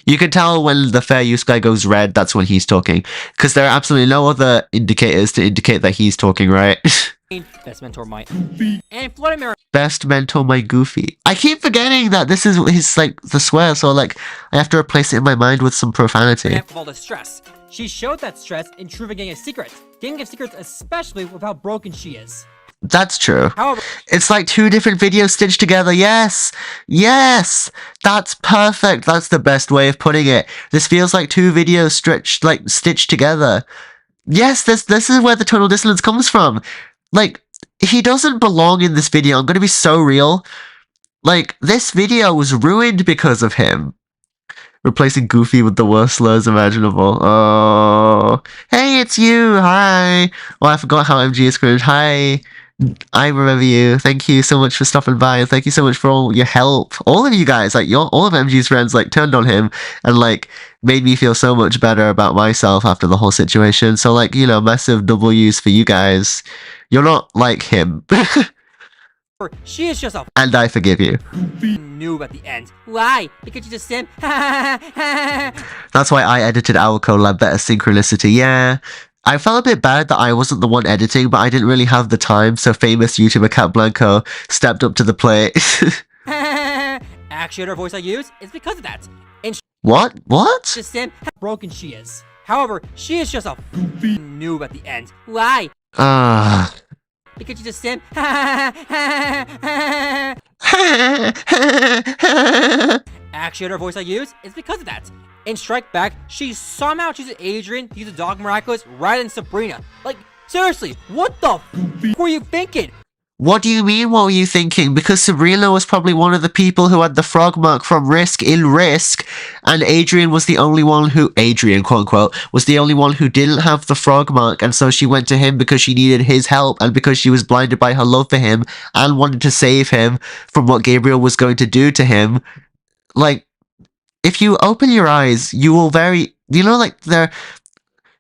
You can tell when the fair use guy goes red, that's when he's talking. Because there are absolutely no other indicators to indicate that he's talking, right? Best mentor my and Flooded Marinette. Best mentor my Goofy. I keep forgetting that this is his like the swear, so like I have to replace it in my mind with some profanity. Of all the stress. She showed that stress in True Getting a Secret. Getting a Secret, especially with how broken she is. That's true. However, it's like two different videos stitched together. Yes! Yes! That's perfect. That's the best way of putting it. This feels like two videos stitched together. Yes, this is where the tonal dissonance comes from. Like, he doesn't belong in this video. I'm gonna be so real. Like, this video was ruined because of him. Replacing Goofy with the worst slurs imaginable. Oh. Hey, it's you! Hi! Oh, I forgot how MG is screamed. Hi! I remember you. Thank you so much for stopping by, and thank you so much for all your help. All of you guys, like, all of MG's friends, like, turned on him, and, like, made me feel so much better about myself after the whole situation. So, like, you know, massive W's for you guys. You're not like him. she is just a and I forgive you. Noob at the end. Why? Because you just sim. That's why I edited our collab Better Synchronicity. Yeah. I felt a bit bad that I wasn't the one editing, but I didn't really have the time, so famous YouTuber Cat Blanco stepped up to the plate. Actually, her voice I use is because of that. And what? Just sim how broken she is. However, she is just a noob at the end. Why? Because you just sim. Actually, her voice I use is because of that. In Strike Back, she somehow chooses Adrian to use the Dog Miraculous rather than Sabrina. Like, seriously, what the were you thinking? What do you mean, what were you thinking? Because Sabrina was probably one of the people who had the frog mark from Risk in Risk, and Adrian was the only one who, quote unquote, was the only one who didn't have the frog mark, and so she went to him because she needed his help, and because she was blinded by her love for him, and wanted to save him from what Gabriel was going to do to him. Like, if you open your eyes, you will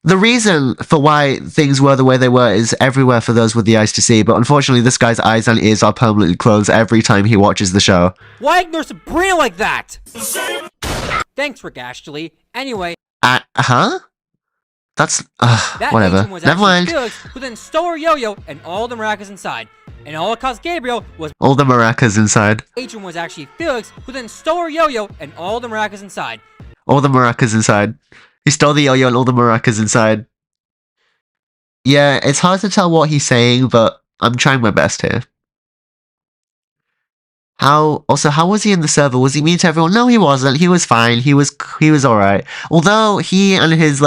the reason for why things were the way they were is everywhere for those with the eyes to see, but unfortunately this guy's eyes and ears are permanently closed every time he watches the show. Why ignore Sabrina like that? Thanks, Rick Ashley. Anyway. Huh? That's, whatever. Never mind. Felix, who then stole her yo-yo and all the maracas inside. And all it cost Gabriel was all the maracas inside. Adrian was actually Felix, who then stole her yo-yo and all the maracas inside. All the maracas inside. He stole the yo-yo and all the maracas inside. Yeah, it's hard to tell what he's saying, but I'm trying my best here. How was he in the server? Was he mean to everyone? No, he wasn't. He was fine. He was alright. Although he and his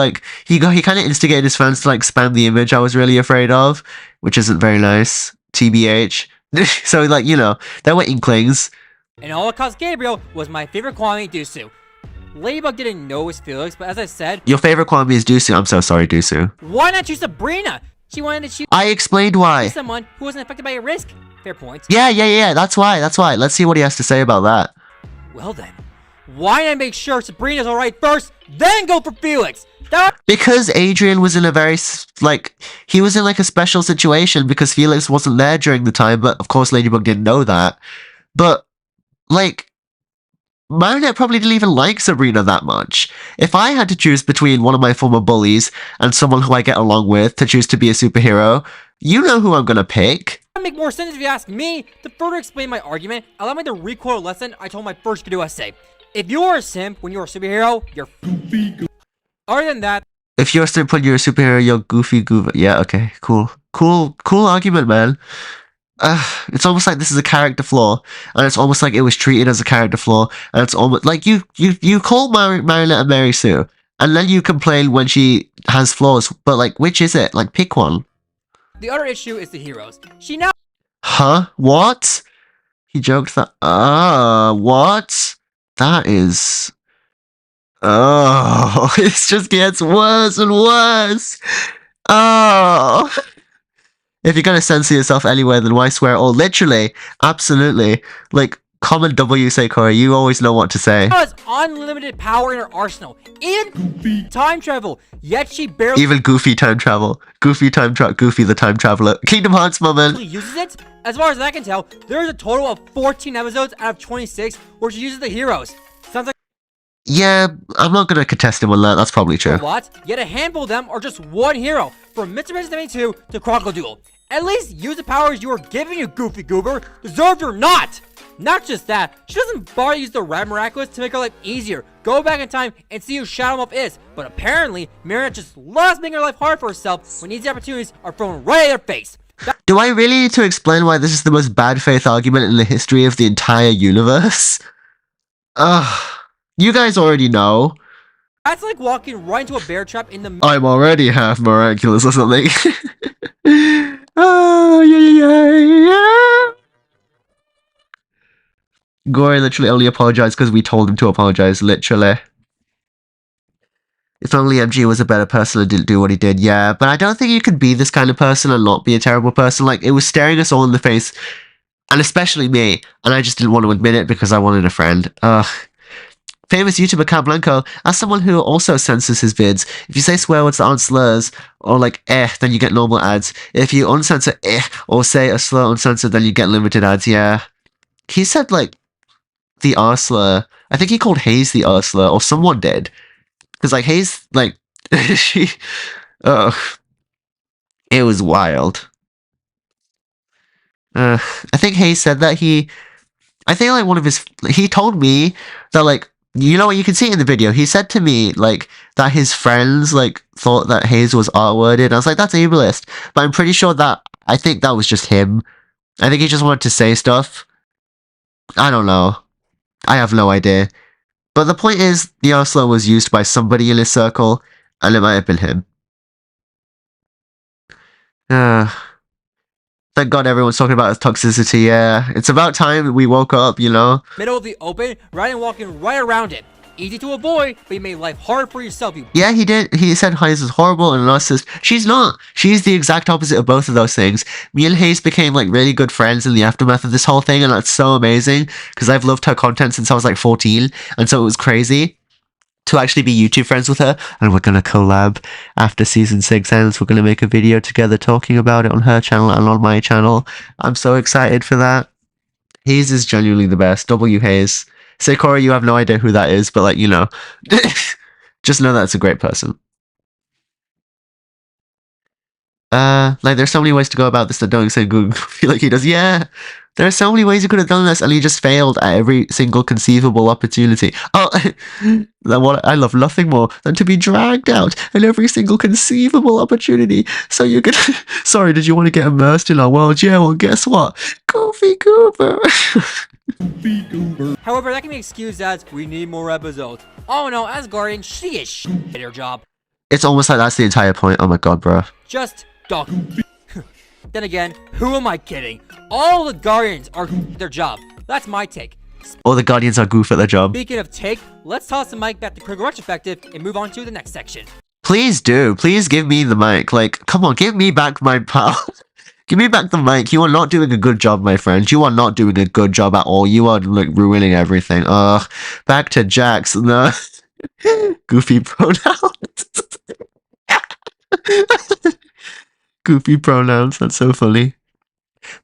he kind of instigated his friends to spam the image I was really afraid of, which isn't very nice. TBH. So there were inklings. And all it cost Gabriel was my favorite Kwame Dusu. Ladybug didn't know it was Felix, but as I said... Your favorite Kwame is Dusu. I'm so sorry, Dusu. Why not choose Sabrina? She wanted to choose... I explained why. Someone who wasn't affected by a risk. Fair point. Yeah. That's why. Let's see what he has to say about that. Well then, Why not make sure Sabrina's alright first, then go for Felix? Because Adrian was in a very, he was in like a special situation because Felix wasn't there during the time, but of course Ladybug didn't know that. But, like, Marinette probably didn't even like Sabrina that much. If I had to choose between one of my former bullies and someone who I get along with to choose to be a superhero, you know who I'm gonna pick. That would make more sense if you ask me. To further explain my argument, allow me to recall a lesson I told my first video essay. If you are a simp when you're a superhero, you're goofy. Other than that, if you're a simp when you're a superhero, you're goofy. Yeah, okay, cool argument, man. It's almost like this is a character flaw, and it's almost like it was treated as a character flaw, and it's almost like you call Marinette a Mary Sue, and then you complain when she has flaws, but like, which is it? Like, pick one. The other issue is the heroes. She now— Huh? What? He joked that— what? That is— oh, it just gets worse and worse. Oh. If you're gonna censor yourself anywhere, then why swear? Or literally, absolutely. Like, comment W, say Corey, you always know what to say. She has unlimited power in her arsenal. Even time travel. Yet she barely— even Goofy time travel. Goofy the time traveler. Kingdom Hearts moment. uses it. As far as I can tell, there is a total of 14 episodes out of 26 where she uses the heroes. Sounds like— yeah, I'm not gonna contest him on that. That's probably true. what? Yet a handful of them are just one hero. From Mr. Mrs. 72 to Crocodile. At least use the powers you are given, you goofy goober. Deserved or not. Not just that, she doesn't bother to use the Red Miraculous to make her life easier. Go back in time and see who Shadow Wolf is. But apparently, Marinette just loves making her life hard for herself when easy opportunities are thrown right at her face. Do I really need to explain why this is the most bad faith argument in the history of the entire universe? Ugh. You guys already know. That's like walking right into a bear trap in the— I'm already half miraculous or something. Oh, yeah. Gory literally only apologized because we told him to apologize, literally. If only MG was a better person and didn't do what he did, yeah. But I don't think you could be this kind of person and not be a terrible person. Like, it was staring us all in the face, and especially me, and I just didn't want to admit it because I wanted a friend. Ugh. Famous YouTuber Cat Blanco, as someone who also censors his vids, if you say swear words that aren't slurs, or like then you get normal ads. If you uncensor or say a slur uncensored, then you get limited ads, yeah. He said like the R slur. I think he called Hayes the R slur, or someone did. Because like Hayes, like, it was wild. I think Hayes said that he told me that like, you know what, you can see it in the video. He said to me, like, that his friends, like, thought that Hayes was R-worded. I was like, that's ableist. But I'm pretty sure I think that was just him. I think he just wanted to say stuff. I don't know. I have no idea. But the point is, the R-slur was used by somebody in his circle, and it might have been him. Thank God everyone's talking about his toxicity, yeah. It's about time we woke up, you know? middle of the open, rather than walking right around it. Easy to avoid, but you made life hard for yourself, you— yeah, he did. He said Hayes is horrible and a narcissist. She's not. She's the exact opposite of both of those things. Me and Hayes became like really good friends in the aftermath of this whole thing, and that's so amazing because I've loved her content since I was like 14, and so it was crazy to actually be YouTube friends with her. And we're gonna collab after season 6 ends. We're gonna make a video together talking about it on her channel and on my channel. I'm so excited for that. Hayes is genuinely the best. W Hayes. Say Corey, you have no idea who that is, but like, you know, just know that's a great person. Like, there's so many ways to go about this that don't say Google feel like he does. Yeah, there are so many ways he could have done this, and he just failed at every single conceivable opportunity. Oh, what I love nothing more than to be dragged out at every single conceivable opportunity. So you could, sorry, did you want to get immersed in our world? Yeah, well, guess what? Goofy Goober. However, that can be excused as we need more episodes. Oh no, as Guardian, she is at her job. It's almost like that's the entire point. Oh my god, bro. Just dog. Then again, who am I kidding? All the Guardians are their job. That's my take. All the Guardians are goof at their job. Speaking of take, let's toss the mic back to Critical Retrospective and move on to the next section. Please do. Please give me the mic. Like, come on, give me back my power. Give me back the mic. You are not doing a good job, my friend. You are not doing a good job at all. You are like ruining everything. Ugh. Back to Jax. No. Goofy pronouns. Goofy pronouns. That's so funny.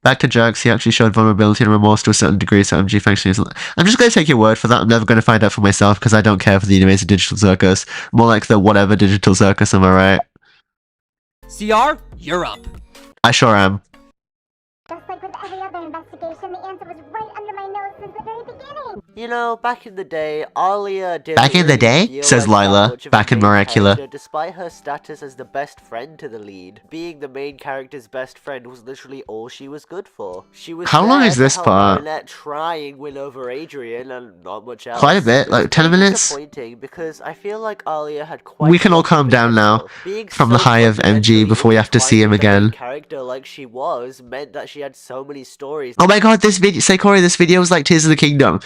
Back to Jax. He actually showed vulnerability and remorse to a certain degree, so MG functioning. I'm just going to take your word for that. I'm never going to find out for myself because I don't care for the Amazing Digital Circus. More like the whatever Digital Circus, am I right? CR, you're up. I sure am. Just like with every other investigation, the answer was right under my nose since the very beginning. You know, back in the day, Alia didn't Back in the really day? feel Says like that Lila, much of a back in main Molecular. character, despite her status as the best friend to the lead. Being the main character's best friend was literally all she was good for. She was How long there is to this help part? Marinette try and win over Adrian and not much else. Quite a bit, It like was 10 pretty minutes? disappointing because I feel like Alia had quite We can a all lot of calm down now potential. Being from the so high of MG fundamentally before we have to see him intertwined with the main again. character like she was meant that she had so many stories. Oh my god, this video, Seikori, this video is like Tears of the Kingdom.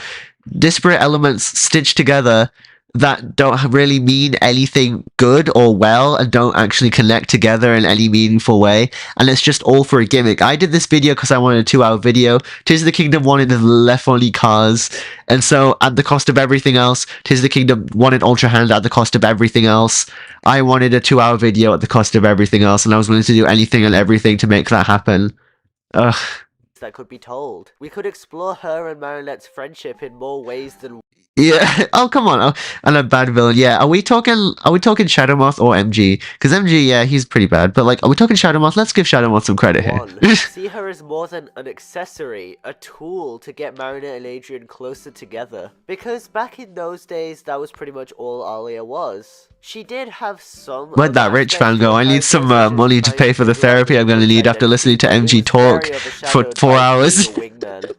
Disparate elements stitched together that don't really mean anything good or well and don't actually connect together in any meaningful way. And it's just all for a gimmick. I did this video because I wanted a 2-hour video. Tears of the Kingdom wanted left only cars. And so at the cost of everything else, Tears of the Kingdom wanted Ultra Hand at the cost of everything else. I wanted a 2-hour video at the cost of everything else. And I was willing to do anything and everything to make that happen. Ugh. That could be told. We could explore her and Marinette's friendship in more ways than. Yeah. Oh, come on. Oh, and a bad villain. Yeah. Are we talking Shadow Moth or MG? Because MG, yeah, he's pretty bad. But like, are we talking Shadow Moth? Let's give Shadow Moth some credit One. here. See her as more than an accessory, a tool to get Marinette and Adrian closer together. Because back in those days, that was pretty much all Alia was. She did have some. Where'd that rich fan go? I need some money to pay for the therapy I'm going to need after listening to MG talk for 4 hours.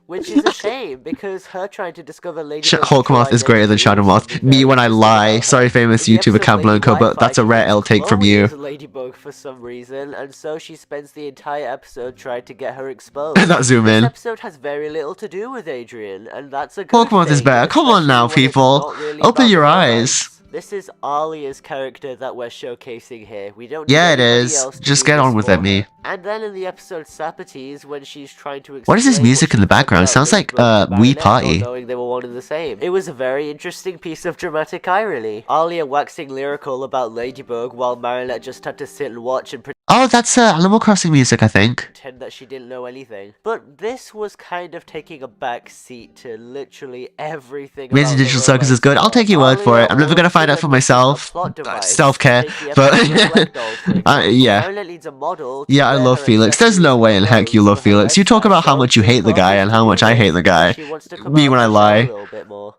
Which is a shame because her trying to discover Ladybug's Hulk Moth is greater than Shadow Moth. Me when I lie. Sorry, famous YouTuber Camblanco, but that's a rare L take from you. Ladybug for some reason, and so she spends the entire episode trying to get her exposed. That zoom in. This episode has very little to do with Adrian, and that's a good Hulk Moth is thing, better. Come on now, especially when it's people. not really Open about your the eyes. romance. This is Alia's character that we're showcasing here. We don't. Yeah, need it anybody is. else to Just do get this on with for it, me. her. And then in the episode Sapates, when she's trying to What is this explain music what in the she found background? It about sounds like, Ladybug to Wii Marinette, Party. not knowing they were one and the same. It was a very interesting piece of dramatic irony. Alia waxing lyrical about Ladybug while Marinette just had to sit and watch and Oh, that's Animal Crossing music, I think. pretend that she didn't know anything. But this was kind of taking a back seat to literally everything. Amazing about the Digital Circus is romance good. I'll take your word for it. I'm never gonna find out for myself. Self-care, but yeah. Yeah, I love Felix. There's no way in heck you love Felix. You talk about how much you hate the guy and how much I hate the guy. Me when I lie.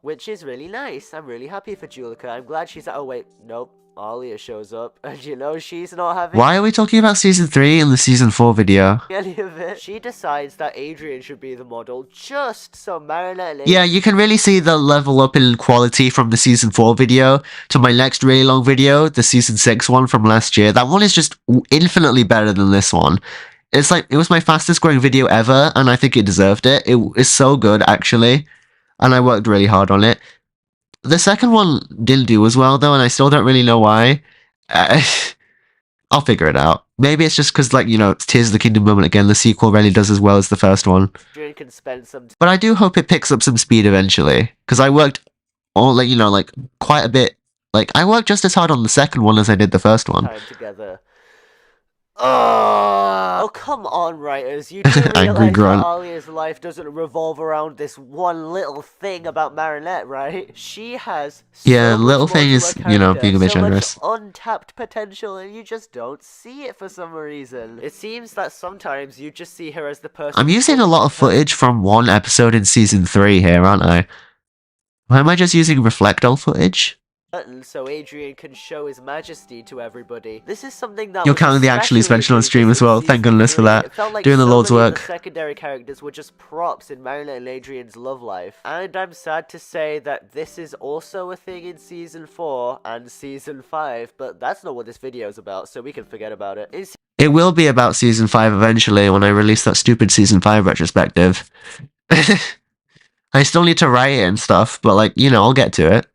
Which is really nice. I'm really happy for Julika. I'm glad she's. Oh wait, nope. Alia shows up, and you know she's not having Why are we talking about Season 3 in the Season 4 video? any of it. She decides that Adrian should be the model just so Marinette and Yeah, you can really see the level up in quality from the Season 4 video to my next really long video, the Season 6 one from last year. That one is just infinitely better than this one. It's like, it was my fastest growing video ever, and I think it deserved it. It is so good, actually, and I worked really hard on it. The second one didn't do as well, though, and I still don't really know why. I'll figure it out. Maybe it's just because, like, you know, it's Tears of the Kingdom moment again. The sequel really does as well as the first one. Adrian can spend some But I do hope it picks up some speed eventually, because I worked all, like, you know, like, quite a bit. Like, I worked just as hard on the second one as I did the first one. time together. Oh, come on, writers. You do Angry realize grunt. that Alia's life doesn't revolve around this one little thing about Marinette, right? She has Yeah, so much little more thing to is, her you know, character, being a bit so much generous. untapped potential, and you just don't see it for some reason. It seems that sometimes you just see her as the person. I'm using a lot of pulling her footage from one episode in Season 3 here, aren't I? Why am I just using Reflectol footage? button so Adrian can show his majesty to everybody. This is something that You're was counting the actually especially mentioned on egregious stream as in well. Thank season goodness for 3. that. It felt like Doing the so Lord's many of work. the secondary characters were just props in Marinette and Adrian's love life. And I'm sad to say that this is also a thing in Season 4 and Season 5, but that's not what this video is about, so we can forget about it. In It will be about Season 5 eventually when I release that stupid Season 5 retrospective. I still need to write it and stuff, but like, you know, I'll get to it.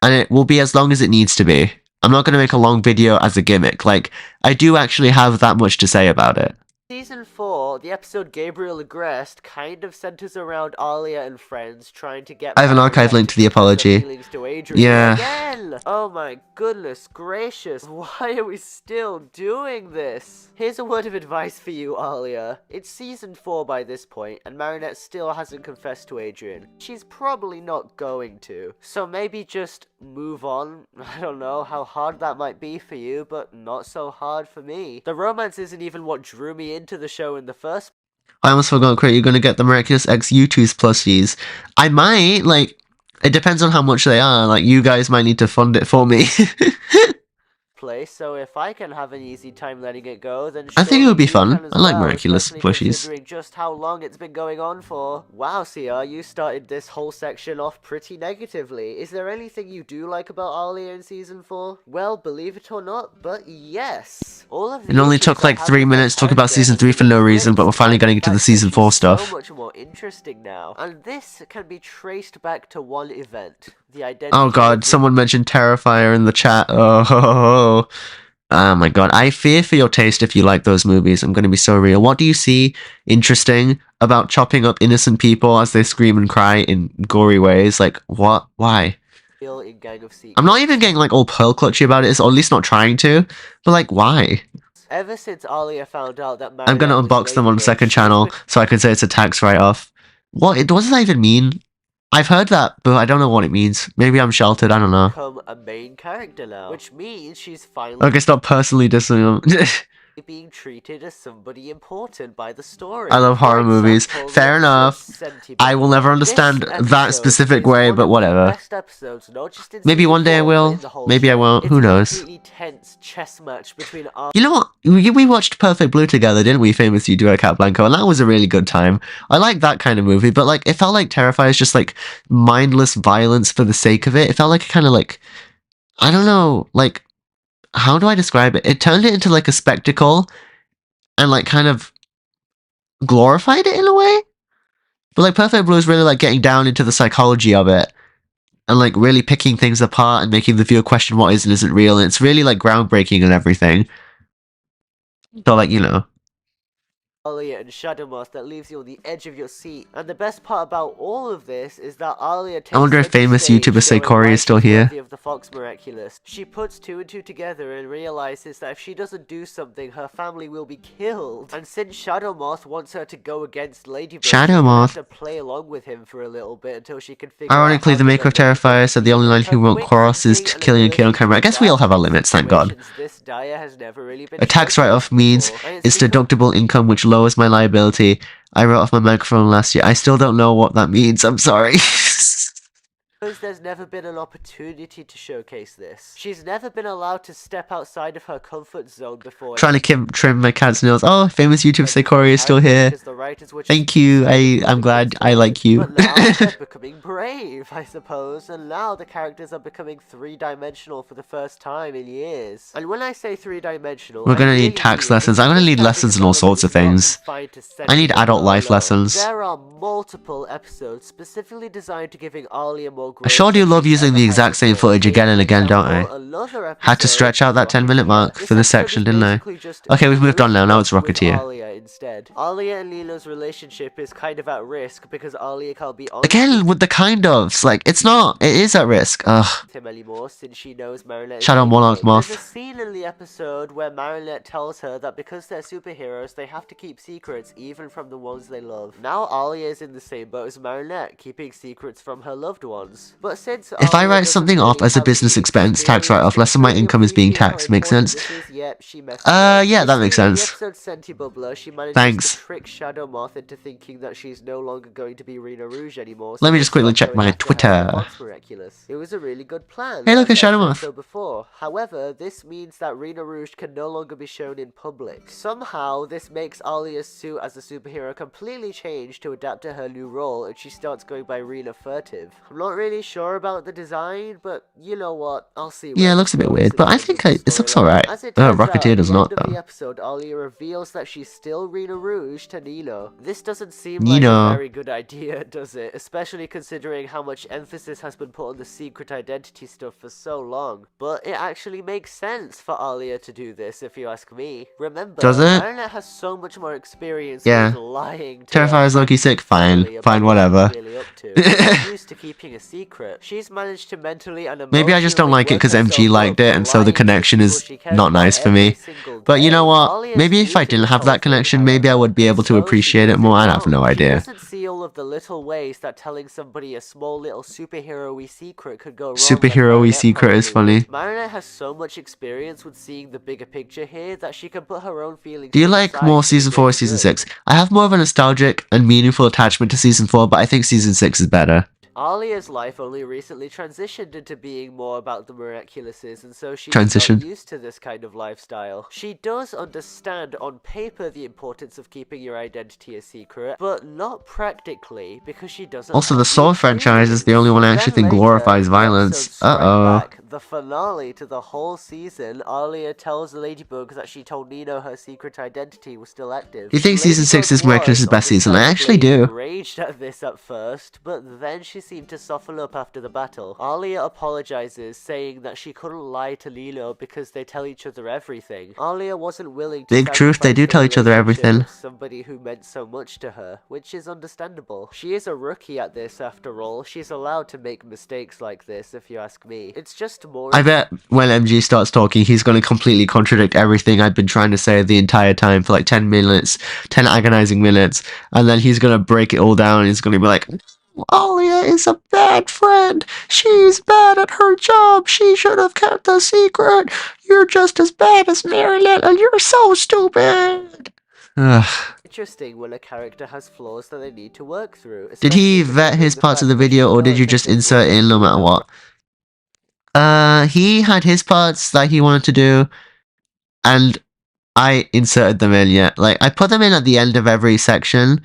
And it will be as long as it needs to be. I'm not going to make a long video as a gimmick. Like, I do actually have that much to say about it. Season 4, the episode Gabriel Agrest kind of centers around Alia and friends trying to get I have an archive link to the apology. feelings to Adrian Yeah. again. Oh my goodness gracious, why are we still doing this? Here's a word of advice for you, Alia. It's season 4 by this point, and Marinette still hasn't confessed to Adrian. She's probably not going to. So maybe just move on. I don't know how hard that might be for you, but not so hard for me. The romance isn't even what drew me into the show in the first. I almost forgot, Crit, you're gonna get the Miraculous X U2's plushies. I might, like, it depends on how much they are. Like, you guys might need to fund it for me. Place, so if I can have an easy time letting it go, then I think it would be surely you fun. can as I like well, Miraculous especially plushies. considering just how long it's been going on for. Wow, CR, you started this whole section off pretty negatively. Is there anything you do like about Alia in season 4? Well, believe it or not, but yes. All of the It only issues took I like have 3 with my minutes to talk about character season has 3 for been no reason, but we're fixed finally by getting the into the fact that season 4 she's stuff. so much more interesting now. And this can be traced back to one event. The identity Oh god, of someone mentioned Terrifier in the chat. Oh, oh my god. I fear for your taste if you like those movies. I'm gonna be so real. What do you see interesting about chopping up innocent people as they scream and cry in gory ways? Like, what? Why? in Gang of Secrets. I'm not even getting like all pearl clutchy about it, or at least not trying to. But like, why? Ever since Alia found out that I'm gonna Marinette was unbox them on the Ladybird, second she's channel so I can say it's a tax write-off. What does that even mean? I've heard that, but I don't know what it means. Maybe I'm sheltered, I don't know. become a main character now, which means she's finally Okay, stop personally dissing them. being treated as somebody important by the story. I love For horror movies. example, the Fair episode enough. Sentiment. I will never understand This that episode specific is way, one but of the whatever. best episodes, not just in Maybe season one day I 4, will. but in the whole Maybe I show. won't. It's Who a knows? completely tense chess match between You know what? We watched Perfect Blue together, didn't we? Famous You Do a Cat Blanco, and that was a really good time. I like that kind of movie, but like, it felt like Terrifier is just like mindless violence for the sake of it. It felt like kind of like, I don't know, like, how do I describe it? It turned it into like a spectacle and like kind of glorified it in a way. But like Perfect Blue is really like getting down into the psychology of it and like really picking things apart and making the viewer question what is and isn't real. And it's really like groundbreaking and everything. So like, you know. Alia and Shadowmoth that leaves you on the edge of your seat. And the best part about all of this is that Alia takes I wonder if center famous stage YouTuber showing Seikori why is still she's here. worthy of the Fox Miraculous. She puts 2 and 2 together and realizes that if she doesn't do something, her family will be killed. And since Shadowmoth wants her to go against Ladybird, she's gonna Shadowmoth. have to play along with him for a little bit until she can figure out Ironically, how the to maker of get rid Terrifier said the only line her he won't quick cross is thinking and killing a kid on ability camera. I to guess we all have our adapt in limits, thank God. situations this dire has never really been A tax shown write-off before, means and it's because deductible income which lowers my liability. I wrote off my microphone last year. I still don't know what that means. I'm sorry. Because there's never been an opportunity to showcase this. She's never been allowed to step outside of her comfort zone before. Trying to trim my cat's nails. Oh, famous YouTube Seikori is still here. Thank you. I'm glad. I like you. But now they're becoming brave, I suppose, and now the characters are becoming 3-dimensional for the first time in years. And when I say 3-dimensional, We're gonna need tax lessons. I'm gonna need lessons in all sorts of things. I need adult life lessons. There are multiple episodes specifically designed to giving Alia more I sure do love using the exact same footage again and again, don't I? Had to stretch out that 10-minute mark for this section, didn't I? Okay, we've moved on now. Now it's Rocketeer. Alia and Lilo's relationship is kind of at risk because Alia can't be honest Again, with the kind ofs. Like, it's not. It is at risk. Ugh. with him anymore since she knows Marinette is Shadow Ladybird. Monarch Moth. There's a scene in the episode where Marinette tells her that because they're superheroes, they have to keep secrets even from the ones they love. Now Alia is in the same boat as Marinette, keeping secrets from her loved ones. But since If I Alia write doesn't something off really as a have business any expense, tax write-off, less of my experience, income is being really how taxed. Makes important sense? this is, yep, she messed Yeah, up. that makes In the sense. episode Senti Bubbler, she manages Thanks. to trick Shadowmoth into thinking that she's no longer going to be Rena Rouge anymore. Let me so just quickly she's check going my after her Twitter. Fox Miraculous. It was a really good plan. Hey, look as at I've said Shadowmoth. so before. However, this means that Rena Rouge can no longer be shown in public. Somehow, this makes Alia's suit as a superhero completely change to adapt to her new role, and she starts going by Rena Furtive. I'm not really sure about the design, but you know what? I'll see. Yeah, it looks a bit weird, but I think it looks alright. As it turns out, Rocketeer at does the not, end of though. the episode, Alia reveals that she's still tell Rena Rouge to Nino. This doesn't seem Nino. like a very good idea, does it? Especially considering how much emphasis has been put on the secret identity stuff for so long. But it actually makes sense for Alia to do this, if you ask me. Remember, Does it? Marinette has so much more experience Yeah. with lying to Terrifier's Loki sick. Fine. about Fine, what whatever. she's really up to. She's used to keeping a secret. She's managed to mentally and emotionally Maybe I just don't like it because work MG herself liked up it, for and so the lying to connection people is she cares not about nice for every me. single But you day. know what? Alia's Maybe if I using didn't have the that whole thing, connection, maybe I would be able to however, appreciate it so more. she I have no doesn't idea. She doesn't see all of the little ways that telling somebody a small little superhero-y secret could go wrong. Superhero-y like Marinette secret is probably would. funny. Marinette has so much experience with seeing the bigger picture here that she can put her own feelings Do you to the like side more for the season 4 or greater season good. 6? I have more of a nostalgic and meaningful attachment to season 4, but I think season 6 is better. Alia's life only recently transitioned into being more about the miraculouses, and so she's Transition. not used to this kind of lifestyle. She does understand on paper the importance of keeping your identity a secret, but not practically, because she doesn't Also, have the Saw franchise is the only one I actually think glorifies violence. Uh-oh. The finale to the whole season, Alia tells Ladybug that she told Nino her secret identity was still active. Do you think season 6 is Miraculous's best season? I actually do. Raged at this at first, but then she seemed to soften up after the battle. Alia apologizes, saying that she couldn't lie to Nino because they tell each other everything. Alia wasn't willing to Big truth, they do sacrifice tell her each other relationship everything. with somebody who meant so much to her, which is understandable. She is a rookie at this after all. She's allowed to make mistakes like this, if you ask me. It's just more... I bet when MG starts talking, he's going to completely contradict everything I've been trying to say the entire time for like 10 minutes, 10 agonizing minutes, and then he's going to break it all down and he's going to be like, Alia is a bad friend. She's bad at her job. She should have kept the secret. You're just as bad as Marinette, and you're so stupid. Ugh. interesting when a character has flaws that they need to work through. Did he especially vet his considering the parts of fact the that she video, or did does you have just been insert it in no matter what? He had his parts that he wanted to do, and I inserted them in, yeah. Like, I put them in at the end of every section.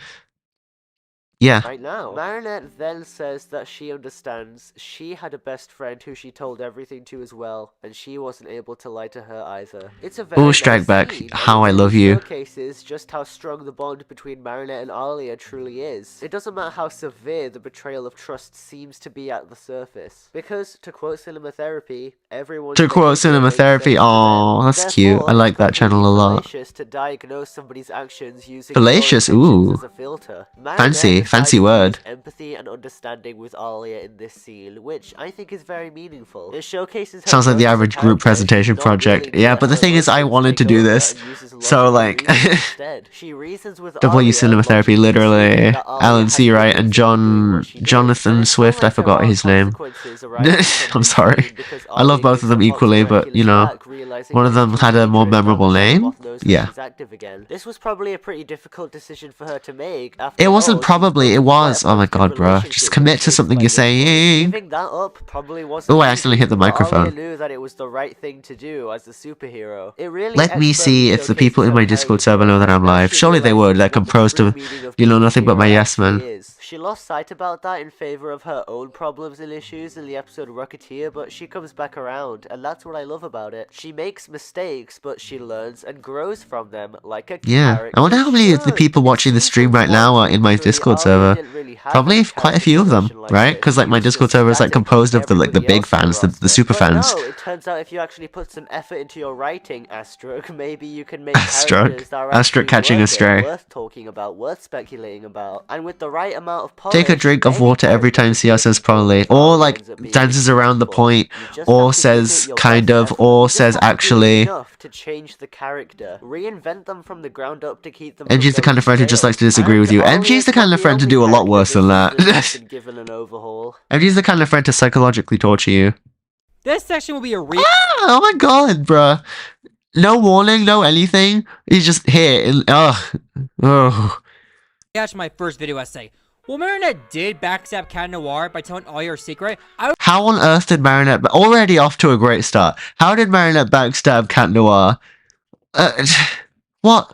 Yeah. right now. Marinette then says that she understands she had a best friend who she told everything to as well, and she wasn't able to lie to her either. It's a very Ooh, nice strike back. scene, and How it I love really you. showcases just how strong the bond between Marinette and Alia truly is. It doesn't matter how severe the betrayal of trust seems to be at the surface, because, to quote Cinema Therapy, everyone... To quote Cinema Therapy, aw, that's cute. I like that channel a lot. Fallacious to diagnose somebody's actions using Fallacious, your intentions ooh. as a filter. Fancy, Marinette fancy decides to word. use empathy and understanding with Alia in this scene, which I think is very meaningful. It showcases her Sounds like the growth as a average group character. presentation She's not project. willing to Yeah, let but the her thing is, I emotions wanted to take do over this. and uses So, logical like, reasoning instead. She reasons with W Alia Cinema Therapy, logically, literally. seeing that Alia Alan had C. Wright no and reason for doing what she did. Jonathan And it's not Swift, I like there forgot aren't his name. consequences arising from I'm this sorry. scene, because I love Alia both gives of them the Fox equally, but, Miraculous you know, back, realizing one of that them it's had a more dangerous now memorable that name. Starbuck knows that Yeah. she's active again. This was probably a pretty difficult decision for her to make. After It wasn't all, she's probably, it built quite a was. Oh my positive god, bruh. relationship Just with commit to Chase something by you're this point. saying. Giving that up probably wasn't Oh, I easy, accidentally hit the but Alia microphone. knew that it was the right thing to do as a superhero. It really Let me see expertly if the people showcases in my her Discord character server know that I'm as live. she Surely they would. realizes They're what the composed true of, meaning of you know, being a nothing but my hero yes actually men. is. She lost sight about that in favor of her own problems and issues in the episode Rocketeer, but she comes back around, and that's what I love about it. She makes mistakes, but she learns and grows from them like a Yeah. character I wonder how many of the should. people In watching the stream season right now one, are in my naturally, Discord Alia server. didn't really have Probably any quite a few of them, character right? progression like Because like this. my She was Discord just server is like static composed of the everybody big else in fans, the roster. super But fans. no, it turns out if you actually put some effort into your writing, Astruc, maybe you can make Astruc. characters that are Astruc actually catching a worth it, stray. worth talking about, worth speculating about. And with the right amount of polish, Take a drink of any water every character time could be CR says meaningful, probably, and or Alia like ends up being dances around the meaningful. point, You just or have to give it says your kind best of, effort. or You just says have to do actually. enough to change the character, reinvent them from the ground up to keep them. MG's the kind of friend who just likes to disagree with you. MG's the kind of friend to do a lot worse than that. Given an overhaul. MG's the kind of friend to psychologically torture you. This section will be a Oh my god, bruh. No warning, no anything. He's just here. And, oh. reaction to my first video essay. Well, Marinette did backstab Cat Noir by telling Alia her secret. I How on earth did Marinette... Already off to a great start. How did Marinette backstab Cat Noir? What?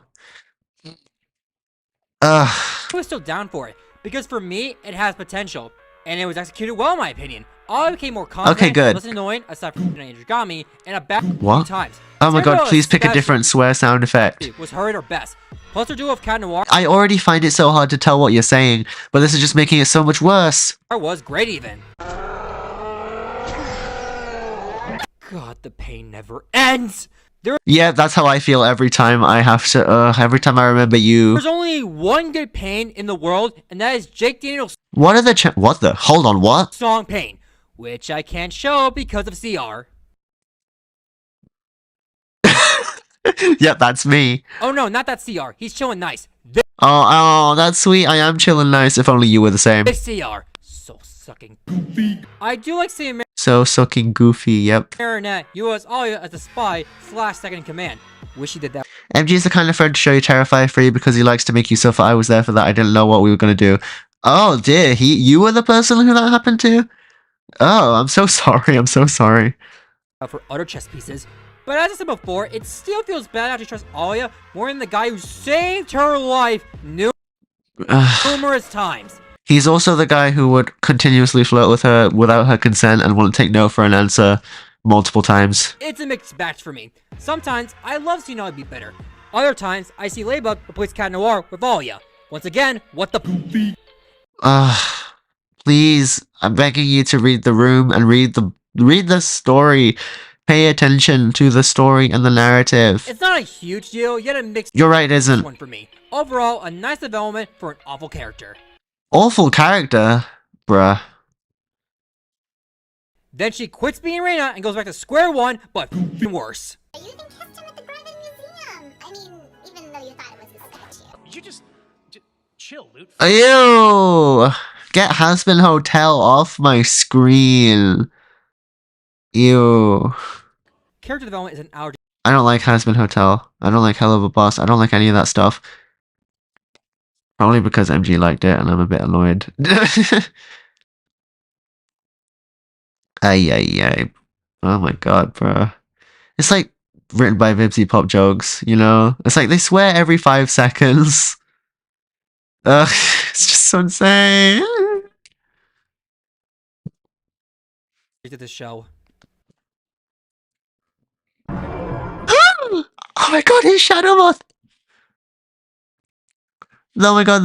was still down for it, because for me, it has potential, and it was executed well in my opinion. I became more confident, Okay, good. less annoying, aside from Androgami, and a back What? times. Oh my god, Sarah please pick a especially different swear sound effect. was her at her best. Plus her duo of Cat Noir I already find it so hard to tell what you're saying, but this is just making it so much worse. was great even. God, the pain never ends! Yeah, that's how I feel every time I have to, every time I remember you. There's only one good pain in the world, and that is Jake Daniels' What are the what the? Hold on, what? song Pain, which I can't show because of CR. Yep, that's me. Oh no, not that CR. He's chilling nice. This Oh, that's sweet. I am chilling nice. If only you were the same. CR. So sucking goofy. I do like seeing So sucking goofy, yep. Marinette use Alia as a spy / second in command. Wish he did that. MG is the kind of friend to show you terrify free because he likes to make you suffer. I was there for that. I didn't know what we were gonna do. Oh dear, you were the person who that happened to? Oh, I'm so sorry. I'm so sorry. For other chess pieces. But as I said before, it still feels bad after trust Alia more than the guy who saved her life numerous times. He's also the guy who would continuously flirt with her without her consent and wouldn't take no for an answer multiple times. It's a mixed batch for me. Sometimes I love seeing Alia be better. Other times I see Ladybug replace Cat Noir with Alia. Once again, what the Please, I'm begging you to read the room and read the story. Pay attention to the story and the narrative. It's not a huge deal, yet a mixed You're right, it isn't. one for me. Overall, a nice development for an awful character. Awful character, bruh. Then she quits being Reina and goes back to square one, but worse. You even kissed him at the Grand Museum. I mean, even though you thought it was a statue. You just chill, Loot. Ew! Get Hasbin Hotel off my screen. Ew. Character development is an allergy. I don't like Hasbin Hotel. I don't like Hell of a Boss. I don't like any of that stuff. Probably because MG liked it and I'm a bit annoyed. Ay. Oh my god, bro. It's like written by Vibsy Pop Jokes, you know? It's like they swear every 5 seconds. Ugh, it's just so insane. To the show. Oh my god, it's Shadow Moth! Oh my god,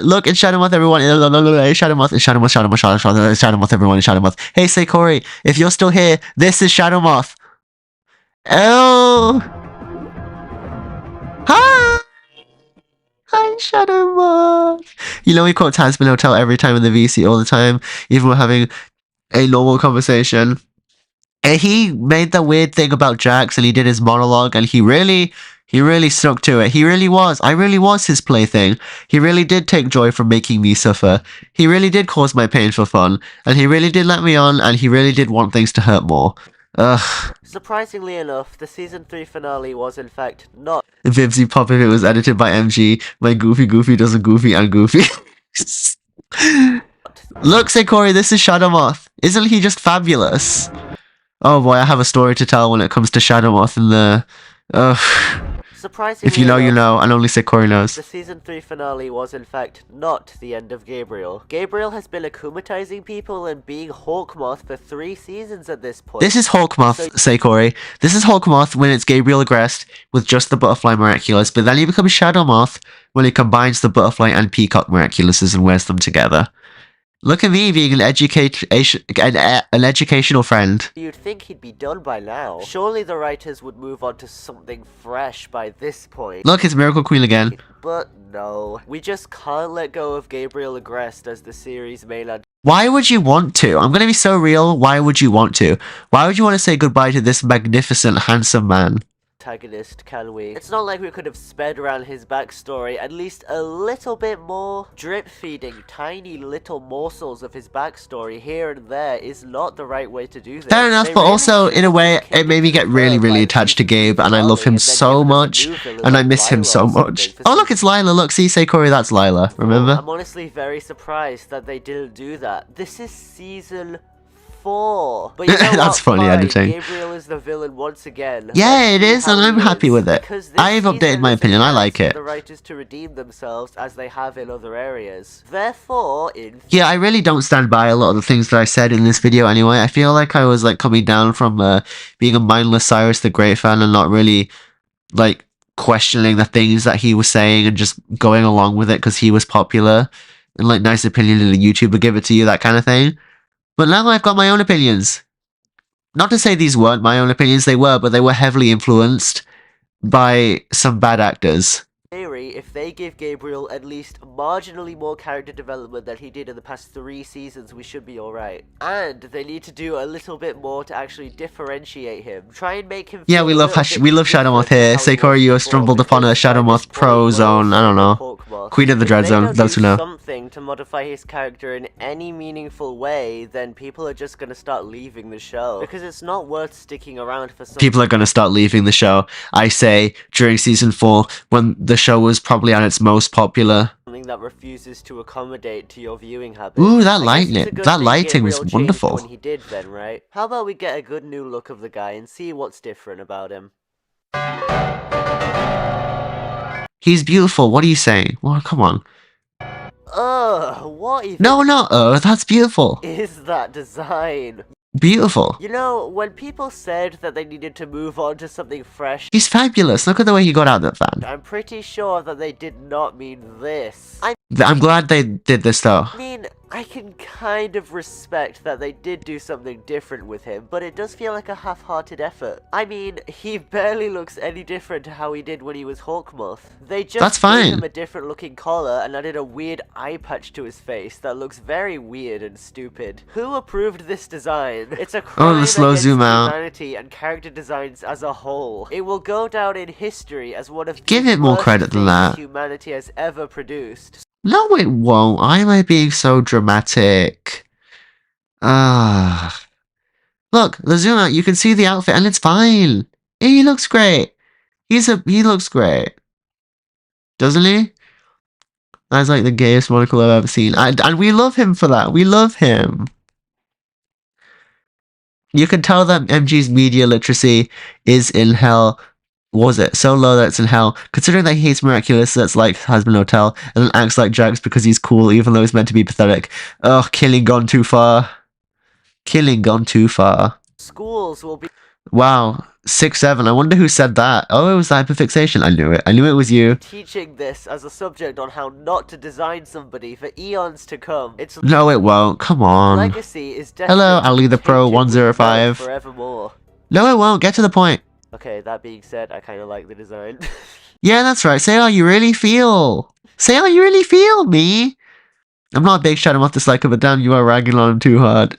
look, it's Shadow Moth, everyone. It's Shadow Moth, it's Shadow Moth, Shadow Moth, Shadow Moth, everyone, it's Shadow Moth. Hey, say Corey, if you're still here, this is Shadow Moth. Oh! Hi! Hi, Shadow Moth! You know we quote Tasman Hotel every time in the VC all the time, even when we're having a normal conversation. And he made the weird thing about Jax and he did his monologue and he really stuck to it. He really was. I really was his plaything. He really did take joy from making me suffer. He really did cause my pain for fun. And he really did let me on and he really did want things to hurt more. Ugh. Surprisingly enough, the season 3 finale was in fact not Vibsy Pop if it was edited by MG. My Goofy does a Goofy and Goofy. Look, say Corey, this is Shadow Moth. Isn't he just fabulous? Oh boy, I have a story to tell when it comes to Shadow Moth and the... surprisingly If you know, you enough, know, and only say Corey knows. the season 3 finale was in fact not the end of Gabriel. Gabriel has been akumatizing people and being Hawkmoth for 3 seasons at this point. This is Hawkmoth, say Corey. This is Hawkmoth when it's Gabriel Agrest with just the Butterfly Miraculous, but then he becomes Shadow Moth when he combines the Butterfly and Peacock Miraculouses and wears them together. Look at me being an educational friend. You'd think he'd be done by now. Surely the writers would move on to something fresh by this point. Look, it's Miracle Queen again. But no. We just can't let go of Gabriel Agrest as the series' main Why would you want to? I'm gonna be so real. Why would you want to? Why would you want to say goodbye to this magnificent, handsome man? antagonist, can we? It's not like we could have sped around his backstory at least a little bit more. Drip feeding tiny little morsels of his backstory here and there is not the right way to do this. Fair enough, They but really also, should in a way, have kept it made me get really, really attached to Gabe, and I love him so much, and I miss him so much. Oh look, it's Lila, look, see, say Corey, that's Lila, remember? I'm honestly very surprised that they didn't do that. This is season 4. But you know That's what? funny Fine. editing. Gabriel is as the villain once again. Yeah, Let's it see is, how and I'm he happy is, with it. because this I've updated season my is a opinion, I chance like for it. the writers to redeem themselves as they have in other areas. Therefore, in Yeah, I really don't stand by a lot of the things that I said in this video anyway. I feel like I was like coming down from being a mindless Cyrus the Great fan and not really like questioning the things that he was saying and just going along with it because he was popular and like nice opinion in a YouTuber give it to you, that kind of thing. But now I've got my own opinions. Not to say these weren't my own opinions, they were, but they were heavily influenced by some bad actors. theory, if they give Gabriel at least marginally more character development than he did in the past 3 seasons, we should be alright. And they need to do a little bit more to actually differentiate him. Try and make him Yeah, feel we a love little bit Shadow Moth different to here. how he Seikori, was you have before, stumbled upon a because Shadow by Moth this Pro point, we're Zone. I also don't know. Hawkmoth. Queen of the If Dread they Zone, don't those do who know. something to modify his character in any meaningful way, then people are just gonna start leaving the show. Because it's not worth sticking around for some People are going to start leaving the show. I say during season 4, when the show was probably at its most popular. something that refuses to accommodate to your viewing habits. Ooh, that I guess it's a good thing lighting was Gabriel changed wonderful. when he did then, right? How about we get a good new look of the guy and see what's different about him? He's beautiful. What are you saying? Well, come on. Ugh, what even No, that's beautiful. is that design? Beautiful. You know, when people said that they needed to move on to something fresh, He's fabulous. Look at the way he got out of that van. I'm pretty sure that they did not mean this. I'm glad they did this though. I mean, I can kind of respect that they did do something different with him, but it does feel like a half-hearted effort. I mean, he barely looks any different to how he did when he was Hawkmoth. They just That's gave fine. him a different looking collar and added a weird eye patch to his face that looks very weird and stupid. Who approved this design? It's a crime the slow against zoom out. humanity and character designs as a whole. It will go down in history as one of Give the it more worst credit than things that. humanity has ever produced. No, it won't. Why am I being so dramatic? Look, the zoom out, you can see the outfit and it's fine. He looks great. He looks great. Doesn't he? That's like the gayest monocle I've ever seen. And we love him for that. We love him. You can tell that MG's media literacy is in hell. Was it so low that it's in hell? Considering that he hates Miraculous, that's like Hasbin Hotel, and then acts like Jax because he's cool, even though he's meant to be pathetic. Ugh, killing gone too far. Killing gone too far. Schools will be Wow, 6'7". I wonder who said that. Oh, it was hyperfixation. I knew it. I knew it was you. teaching this as a subject on how not to design somebody for eons to come. Its No, it won't. Come on. legacy is Hello, destined Ali to the Pro continue with 105. forevermore. No, it won't. Get to the point. Okay, that being said, I kind of like the design. Yeah, that's right. Say how you really feel. Say how you really feel, me. I'm not a big Shadow Moth disliker, but damn, you are ragging on him too hard.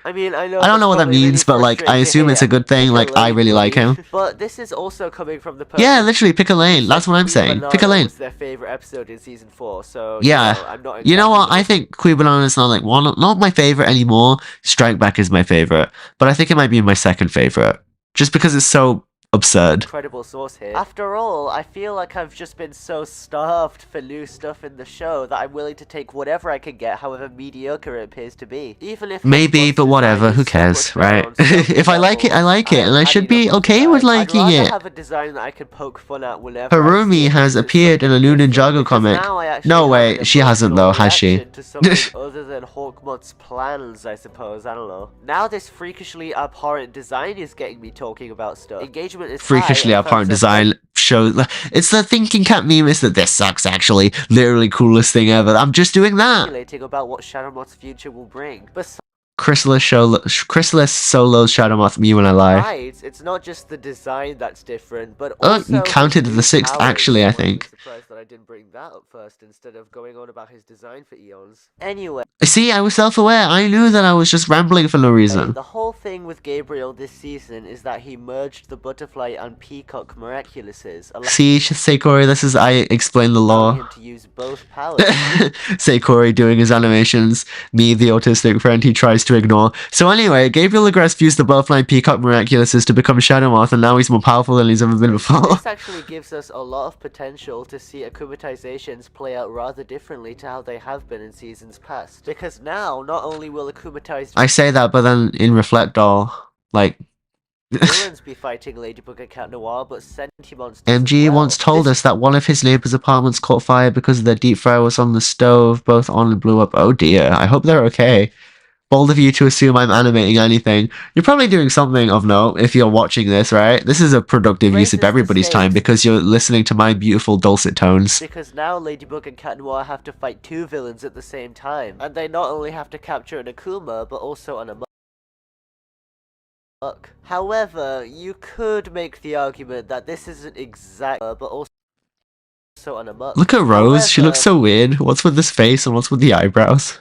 I mean, I know I don't that's know what that probably means, really but like, I frustrating to assume it's a hear. good thing. Pick a Like, I lane, really like buddy. him. But this is also coming from the person Yeah, literally, pick a lane. who That's said what I'm Queen saying. Pick a Banana lane. was their favorite episode in season 4, so Yeah. you know, I'm not You know what? I exactly- think Queen Banana's not like not my favorite anymore. Strike Back is my favorite, but I think it might be my second favorite, just because it's so absurd. incredible source here. After all, I feel like I've just been so starved for new stuff in the show that I'm willing to take whatever I can get, however mediocre it appears to be. Even if Maybe, but whatever. Who cares, right? If I like it, I like it, and I should be okay with liking I'd it. rather have a design that I can poke fun at whenever I see Harumi it has because appeared in a new something Ninjago different, comic. because now I actually No have way, an she hasn't emotional though, has she? reaction to something other than Hawkmoth's plans, I suppose. I don't know. Now this freakishly abhorrent design is getting me talking about stuff. Engagement is Freakishly high, abhorrent design shows. It's the thinking cat meme. Is that this sucks? Actually, literally coolest thing ever. I'm just doing that. speculating about what Shadow Moth's future will bring. Chrysalis solos Shadow Moth me when I lie. Besides, it's not just the design that's different, but Oh, also you counted his the new sixth, powers. actually, I I'm think. surprised that I didn't bring that up first instead of going on about his design for eons. Anyway, See, I was self-aware. I knew that I was just rambling for no reason. the whole thing with Gabriel this season is that he merged the butterfly and peacock miraculouses, allowing See, Seikori, this is I explain the him law. to use both powers. Seikori doing his animations. Me, the autistic friend he tries to ignore. So anyway, Gabriel Agreste fused the butterfly and peacock miraculouses to become Shadow Moth, and now he's more powerful than he's ever been before. This actually gives us a lot of potential to see akumatizations play out rather differently to how they have been in seasons past. Because now, not only will akumatized I say that, but then in Reflect All, like, villains be fighting Ladybug and Cat Noir, but Sentimonsters MG as well. once told us that one of his neighbor's apartments caught fire because their deep fryer was on the stove, both on and blew up. Oh dear, I hope they're okay. Bold of you to assume I'm animating anything. You're probably doing something of note if you're watching this, right? This is a productive use of Raises the everybody's time stakes. because you're listening to my beautiful dulcet tones. Because now Ladybug and Cat Noir have to fight two villains at the same time, and they not only have to capture an Akuma, but also an Amok. However, you could make the argument that this isn't exact, but also an Amok. Look at Rose, she However, looks so weird. What's with this face and what's with the eyebrows?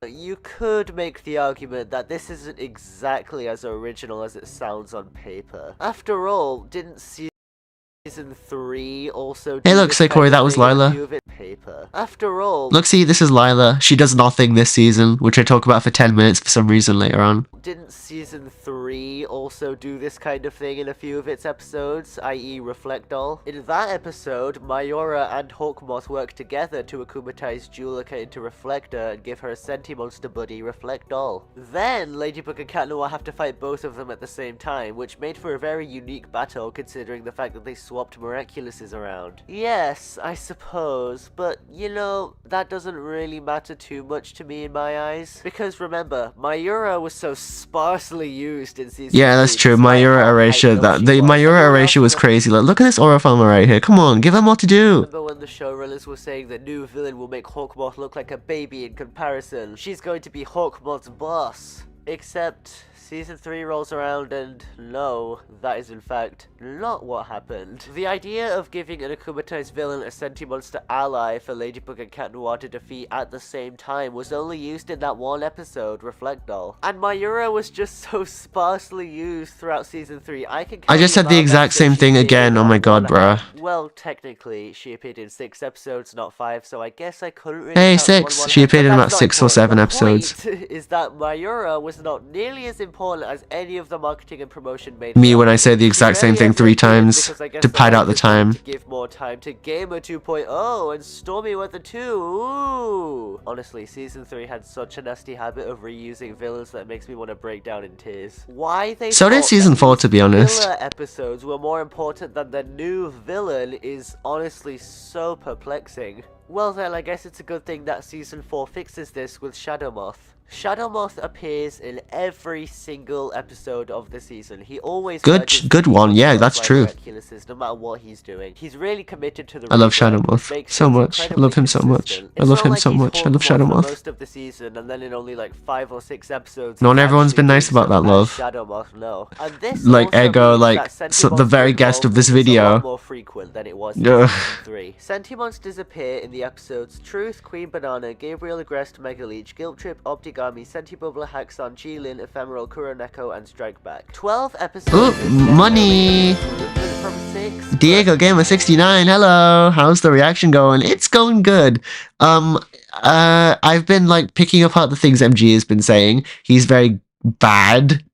you could make the argument that this isn't exactly as original as it sounds on paper. After all, didn't Season 3 also do Hey look, this say kind Corey, of that was thing in a Lila. few of its paper? After all, Look, see, this is Lila. She does nothing this season, which I talk about for 10 minutes for some reason later on. didn't Season 3 also do this kind of thing in a few of its episodes, i.e. Reflect Doll? In that episode, Mayura and Hawkmoth work together to akumatize Juleka into Reflector and give her a Sentimonster buddy, Reflect Doll. Then, Ladybug and Cat Noir have to fight both of them at the same time, which made for a very unique battle considering the fact that they swapped Miraculouses around. Yes, I suppose, but you know, that doesn't really matter too much to me in my eyes. Because remember, Mayura was so sparsely used in Season Yeah, that's 3, true. despite Mayura how erasure, hyped the she was. Mayura Everyone else erasure was remember- crazy. Like, look at this aura farmer right here. Come on, give them more to do. Remember when the showrunners were saying the new villain will make Hawkmoth look like a baby in comparison? She's going to be Hawkmoth's boss. Except, Season 3 rolls around and no, that is in fact not what happened. The idea of giving an akumatized villain a Sentimonster ally for Ladybug and Cat Noir to defeat at the same time was only used in that one episode, Reflect Doll. And Mayura was just so sparsely used throughout Season 3. I just said the exact same thing again. Oh my god, bruh. Well, technically, she appeared in 6 episodes, not 5, so I guess I couldn't really Hey, count 6. one She appeared in but about that's not 6 or important. 7 The episodes. point is that Mayura was not nearly as important as any of the marketing and promotion made Me her. when I say the exact She same barely thing ever 3 appeared times because I guess to they pad out the wanted them time. to give more time to Gamer 2.0 and Stormy Weather 2. Ooh. Honestly, Season 3 had such a nasty habit of reusing villains that makes me want to break down in tears. Why they So did thought Season that 4, these to be honest. filler episodes were more important than the new villain is honestly so perplexing. Well then, I guess it's a good thing that Season 4 fixes this with Shadowmoth. Shadowmoth appears in every single episode of the season. He always Good merges one, with yeah, the that's true. Miraculouses, no matter what he's doing. He's really committed to the I love rework, which Shadowmoth makes so things much. I incredibly love him so much. consistent. I It's love not him like so he's much. I love Hawkmoth for Shadowmoth. most of the season, and then in only like 5 or 6 episodes. Not he's everyone's actually been nice doing about that stuff love. as Shadowmoth, no. And this Like, also Ego, means like, that so the very Sentimonster guest of this involvement is a lot video. more frequent than it was in Ugh. Season 3. Sentimonsters appear in the episodes Truth, Queen Banana, Gabriel Agrest, Mega Leech, Guilt Trip, Optigami, Sentibubbler, Haxon, Jilin, Ephemeral, Kuroneko, and Strike Back. 12 episodes. Ooh, is definitely money! improvement from 6. but Diego Gamer 69, hello. How's the reaction going? It's going good. I've been like picking apart the things MG has been saying. He's very bad.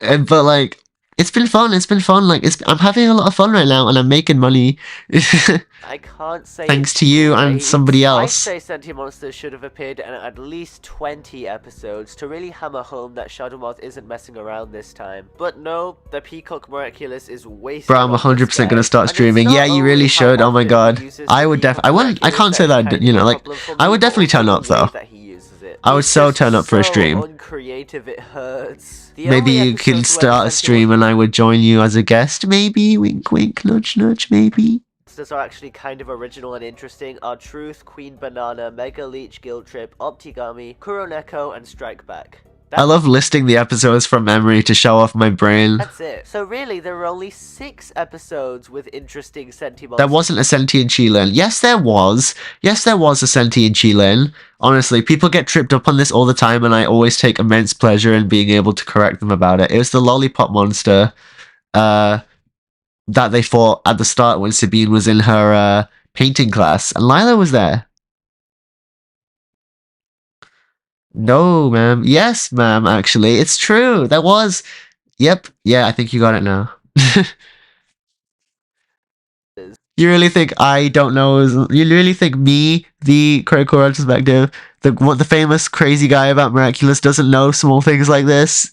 But like it's been fun. Like I'm having a lot of fun right now and I'm making money. I can't say Thanks it's to you and great. somebody else. I'd say Sentimonsters should have appeared in at least 20 episodes to really hammer home that Shadowmoth isn't messing around this time. But no, the Peacock Miraculous is wasted. Bro, I'm on 100% this guy. gonna start And it's streaming. not Yeah, you only really how should. Oh my often he god. uses I the would Peacock I Miraculous can't say that, kind of you know, like problem for I me, would but definitely also turn the up though. way that he uses it. I would It's so just turn up for a so stream. uncreative, it hurts. The Maybe only you could episodes where start a stream and I would join you as a guest, maybe? Wink wink, nudge nudge, maybe? Monsters are actually kind of original and interesting are Truth, Queen Banana, Mega Leech, Guilt Trip, Optigami, Kuroneko, and Strike Back. I love listing the episodes from memory to show off my brain. That's it. So really, there were only 6 episodes with interesting Sentimonsters. There wasn't a sentient Chilin. Yes, there was. Yes, there was a sentient Chilin. Honestly, people get tripped up on this all the time, and I always take immense pleasure in being able to correct them about it. It was the lollipop monster that they fought at the start when Sabine was in her painting class, and Lila was there. No, ma'am. Yes, ma'am, actually. It's true. There was. Yep. Yeah, I think you got it now. You really think I don't know? You really think me, the critical retrospective, the famous crazy guy about Miraculous, doesn't know small things like this?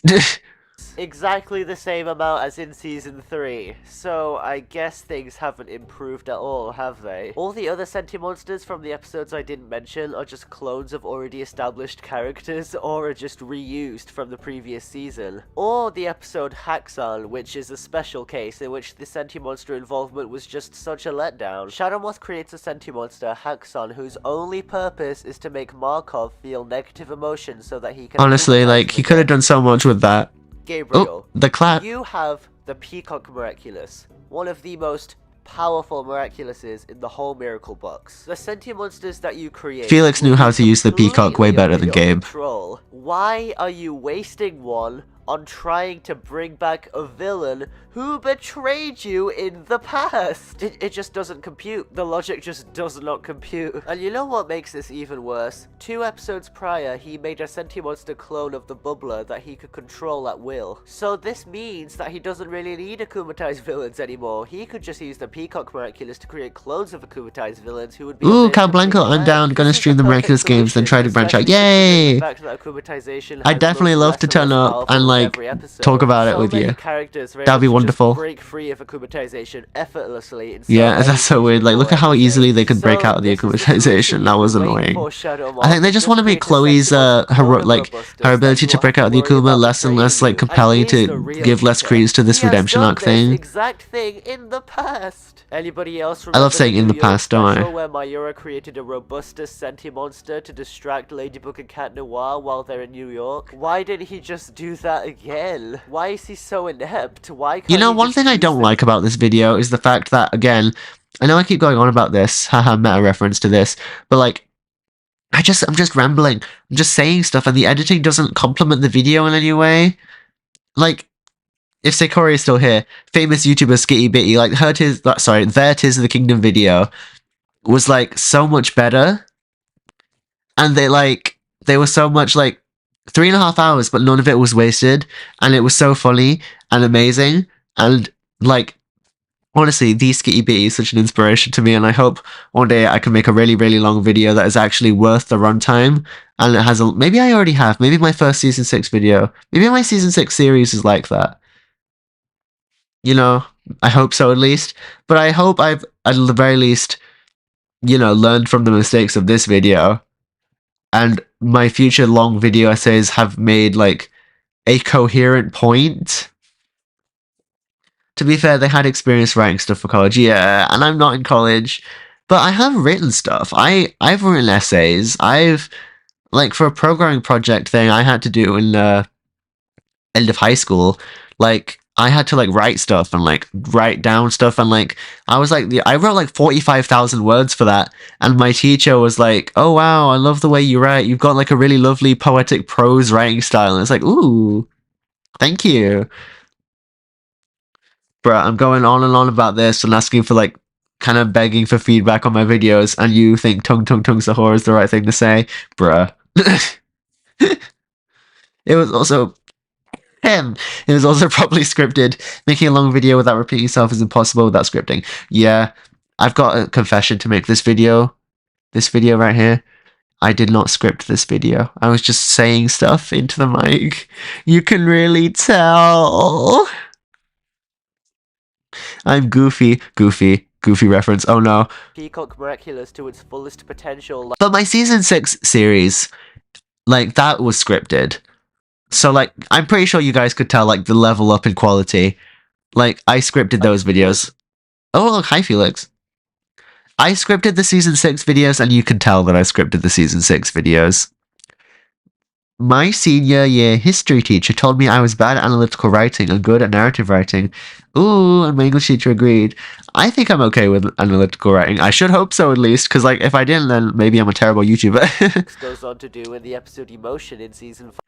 exactly the same amount as in season 3. So I guess things haven't improved at all, have they? All the other Sentimonsters from the episodes I didn't mention are just clones of already established characters, or are just reused from the previous season. Or the episode Haxan, which is a special case in which the Sentimonster involvement was just such a letdown. Shadowmoth creates a Sentimonster, Haxan, whose only purpose is to make Markov feel negative emotions so that he can... Honestly, like, he could have done so much with that. Gabriel, Oh, the clap. you have the Peacock Miraculous, one of the most powerful Miraculouses in the whole Miracle Box. The Sentimonsters that you create... Felix knew how to use the Peacock way better than Gabe. Control. Why are you wasting one on trying to bring back a villain who betrayed you in the past? It just doesn't compute. The logic just does not compute. And you know what makes this even worse? 2 episodes prior, he made a Sentimonster clone of the Bubbler that he could control at will. So this means that he doesn't really need Akumatai's villains anymore. He could just use the Peacock Miraculous to create clones of Akumatai's villains who would be... Ooh, Cal Blanco, I'm down. Gonna stream the Miraculous games, then try to branch out. Yay! I'd definitely love to turn up and, like, talk about it with you. That'd be wonderful. Break free of akumatization effortlessly. Yeah, that's so weird. Like, look at how easily they could break out of the akumatization. That was annoying. I think they just want to make Chloe's her ability to break out of the Akuma less and less like compelling to give less credence to this redemption arc thing. Exact thing in the past. Anybody else? I love saying in the past, don't I? Where Mayura created a Robustus Sentimonster to distract Ladybug and Cat Noir while they're in New York. Why didn't he just do that again? Why is he so inept? Why can't you know, one thing I don't like about this video is the fact that, again, I know I keep going on about this, haha, meta reference to this, but like, I'm just rambling, I'm just saying stuff, and the editing doesn't complement the video in any way. Like, if Seikori is still here, famous YouTuber Skitty Bitty, like, their Tears of the Kingdom video was, like, so much better, and they were so much, like, 3.5 hours, but none of it was wasted, and it was so funny and amazing, and, like, honestly, these Skitty Bitty is such an inspiration to me, and I hope one day I can make a really, really long video that is actually worth the runtime, and it has maybe I already have, maybe my first Season 6 video, maybe my Season 6 series is like that. You know, I hope so at least, but I hope I've, at the very least, you know, learned from the mistakes of this video, and my future long video essays have made, like, a coherent point. To be fair, they had experience writing stuff for college, yeah, and I'm not in college, but I have written stuff. I've written essays. Like, for a programming project thing I had to do in end of high school, like, I had to, like, write stuff and, like, write down stuff, and, like, I wrote, like, 45,000 words for that, and my teacher was like, oh, wow, I love the way you write. You've got, like, a really lovely poetic prose writing style, and it's like, ooh, thank you. Bruh, I'm going on and on about this and asking for, like, kind of begging for feedback on my videos, and you think tung tung tung sahur is the right thing to say? Bruh. It was also... It was also properly scripted. Making a long video without repeating yourself is impossible without scripting. Yeah, I've got a confession to make this video. This video right here. I did not script this video. I was just saying stuff into the mic. You can really tell. I'm goofy reference, oh no. Peacock Miraculous to its fullest potential. But my Season 6 series, like, that was scripted. So, like, I'm pretty sure you guys could tell, like, the level up in quality. Like, I scripted those videos. Oh, look, hi, Felix. I scripted the Season 6 videos, and you can tell that I scripted the Season 6 videos. My senior year history teacher told me I was bad at analytical writing and good at narrative writing. Ooh, and my English teacher agreed. I think I'm okay with analytical writing. I should hope so, at least, because, like, if I didn't, then maybe I'm a terrible YouTuber. Goes on to do in the episode Emotion in Season 5.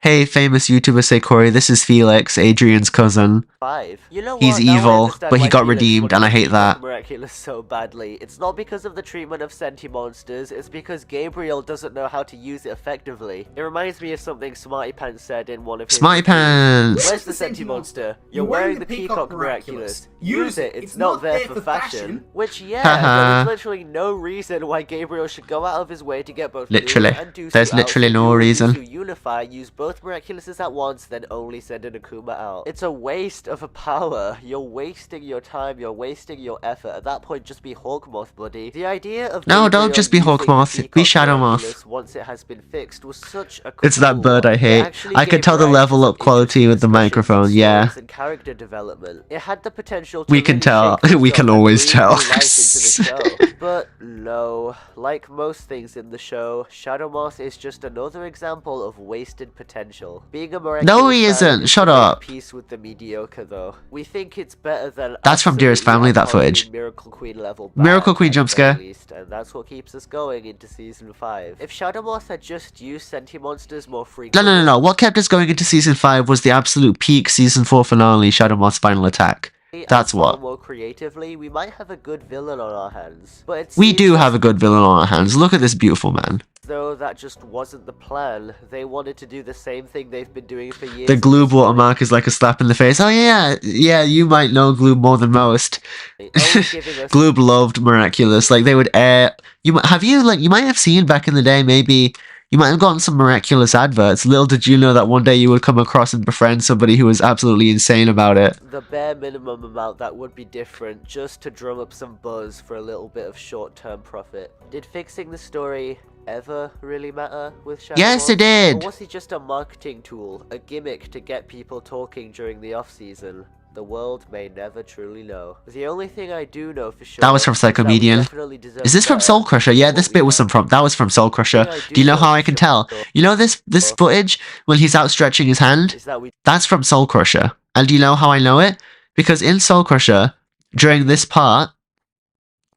Hey, famous YouTuber Seikori, this is Felix, Adrian's cousin. 5. You know He's what? Now I evil, understand but he why got Felix redeemed, wanted and I to hate beat that. up Miraculous so badly. It's not because of the treatment of senti-monsters, it's because Gabriel doesn't know how to use it effectively. It reminds me of something Smarty Pants said in one of his Smarty reviews. Pants! Where's the senti-monster? You're wearing the Peacock Miraculous. Use it, it's not there for fashion. Which, yeah, Haha. there's literally no reason why Gabriel should go out of his way to get both Literally. Lou and Dusu There's out, literally so no Lou and reason. Dusu unify, use both Miraculouses at once, then only send an Akuma out. It's a waste of a power. You're wasting your time, you're wasting your effort. At that point, just be Hawkmoth, buddy. The idea of No, Gabriel don't just be using the Hawkmoth, be Peacock Shadow Moth. Miraculous once it has been fixed was such a cool It's that bird I It hate. actually I could gave tell the rise to level some up quality with the interesting microphone, discussions, yeah. stories, and character development. It had the potential to We can really tell. shake things We up can and always breathe tell. new life into the show. But no, like most things in the show, Shadow Moth is just another example of wasted potential. Being a miraculous No, he fan isn't. is Shut to make up. peace with the mediocre, though. We think it's better than That's from Dearest absolutely Family, that abhorrently footage. Miracle Queen level Miracle bad, Queen at jump the very scare. least, and that's what keeps us going into season 5. If Shadow Moth had just used senti-monsters more No, frequently, no, no, no. What kept us going into season 5 was the absolute peak season 4 finale, Shadow Moth's final attack. That's and what. more creatively, we might have a good villain on our hands. But it We seems do as have a good villain on our hands. Look at this beautiful man. though that just wasn't the plan. They wanted to do the same thing they've been doing for years. The at Gloob this point. watermark is like a slap in the face. Oh yeah, yeah, you might know Gloob more than most. Only giving us Gloob loved Miraculous. Like they would air. You might have seen back in the day. Maybe you might have gotten some Miraculous adverts. Little did you know that one day you would come across and befriend somebody who was absolutely insane about it. the bare minimum amount that would be different just to drum up some buzz for a little bit of short-term profit. Did fixing the story ever really matter with Shadow Yes, Moth? it did. Or was he just a marketing tool, a gimmick to get people talking during the off-season? The world may never truly know. The only thing I do know for sure That was from is that we Psychomedian. definitely deserve Is this from better Soul Crusher? Yeah, than this what bit we was got. from that was from Soul Crusher. Do you know how I can tell? You know this footage when he's outstretching his hand? Is that we That's from Soul Crusher. And do you know how I know it? Because in Soul Crusher, during this part,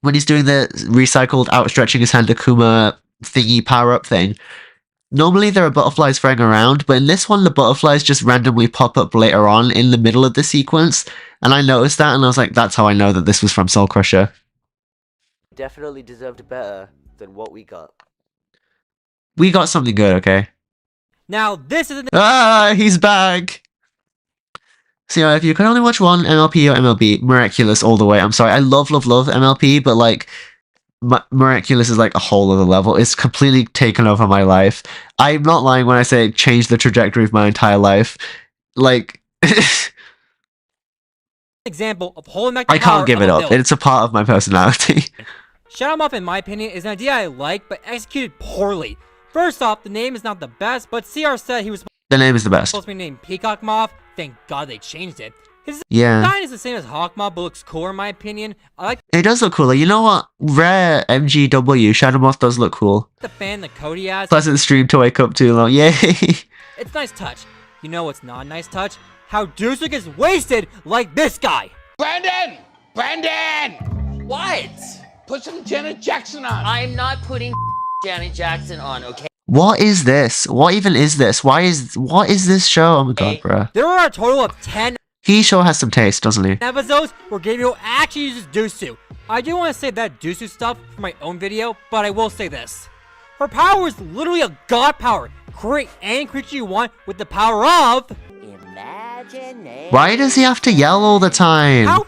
when he's doing the recycled outstretching his hand Akuma thingy power-up thing, normally there are butterflies flying around, but in this one the butterflies just randomly pop up later on in the middle of the sequence, and I noticed that and I was like, that's how I know that this was from Soul Crusher. definitely deserved better than what we got. We got something good, okay? Now, this is an Ah, he's back! So yeah, if you could only watch one MLP or MLB, Miraculous all the way. I'm sorry, I love MLP, but like, Miraculous is like a whole other level. It's completely taken over my life. I'm not lying when I say it changed the trajectory of my entire life. Like, example of holding back the I power can't give of it a up. villain. It's a part of my personality. Shadow Moth, in my opinion, is an idea I like, but executed poorly. First off, the name is not the best, but CR said he was The name is the best. supposed to be named Peacock Moth. Thank God they changed it. His Yeah. design is the same as Hawk Moth, but looks cooler in my opinion. I like It does look cooler. You know what? Rare MGW, Shadow Moth does look cool. the fan that Cody has. Pleasant stream to wake up to, long. Yay! It's a nice touch. You know what's not a nice touch? How Dusuk is wasted like this guy. Brandon! Brandon! What? Put some Janet Jackson on. I'm not putting Janet Jackson on, okay? What is this? What even is this? What is this show? Oh my god, bruh. There are a total of 10 He sure has some taste, doesn't he? episodes where Gabriel actually uses Dusu. I do want to say that Dusu stuff for my own video, but I will say this. Her power is literally a god power. Create any creature you want with the power of... Imagination. Why does he have to yell all the time? How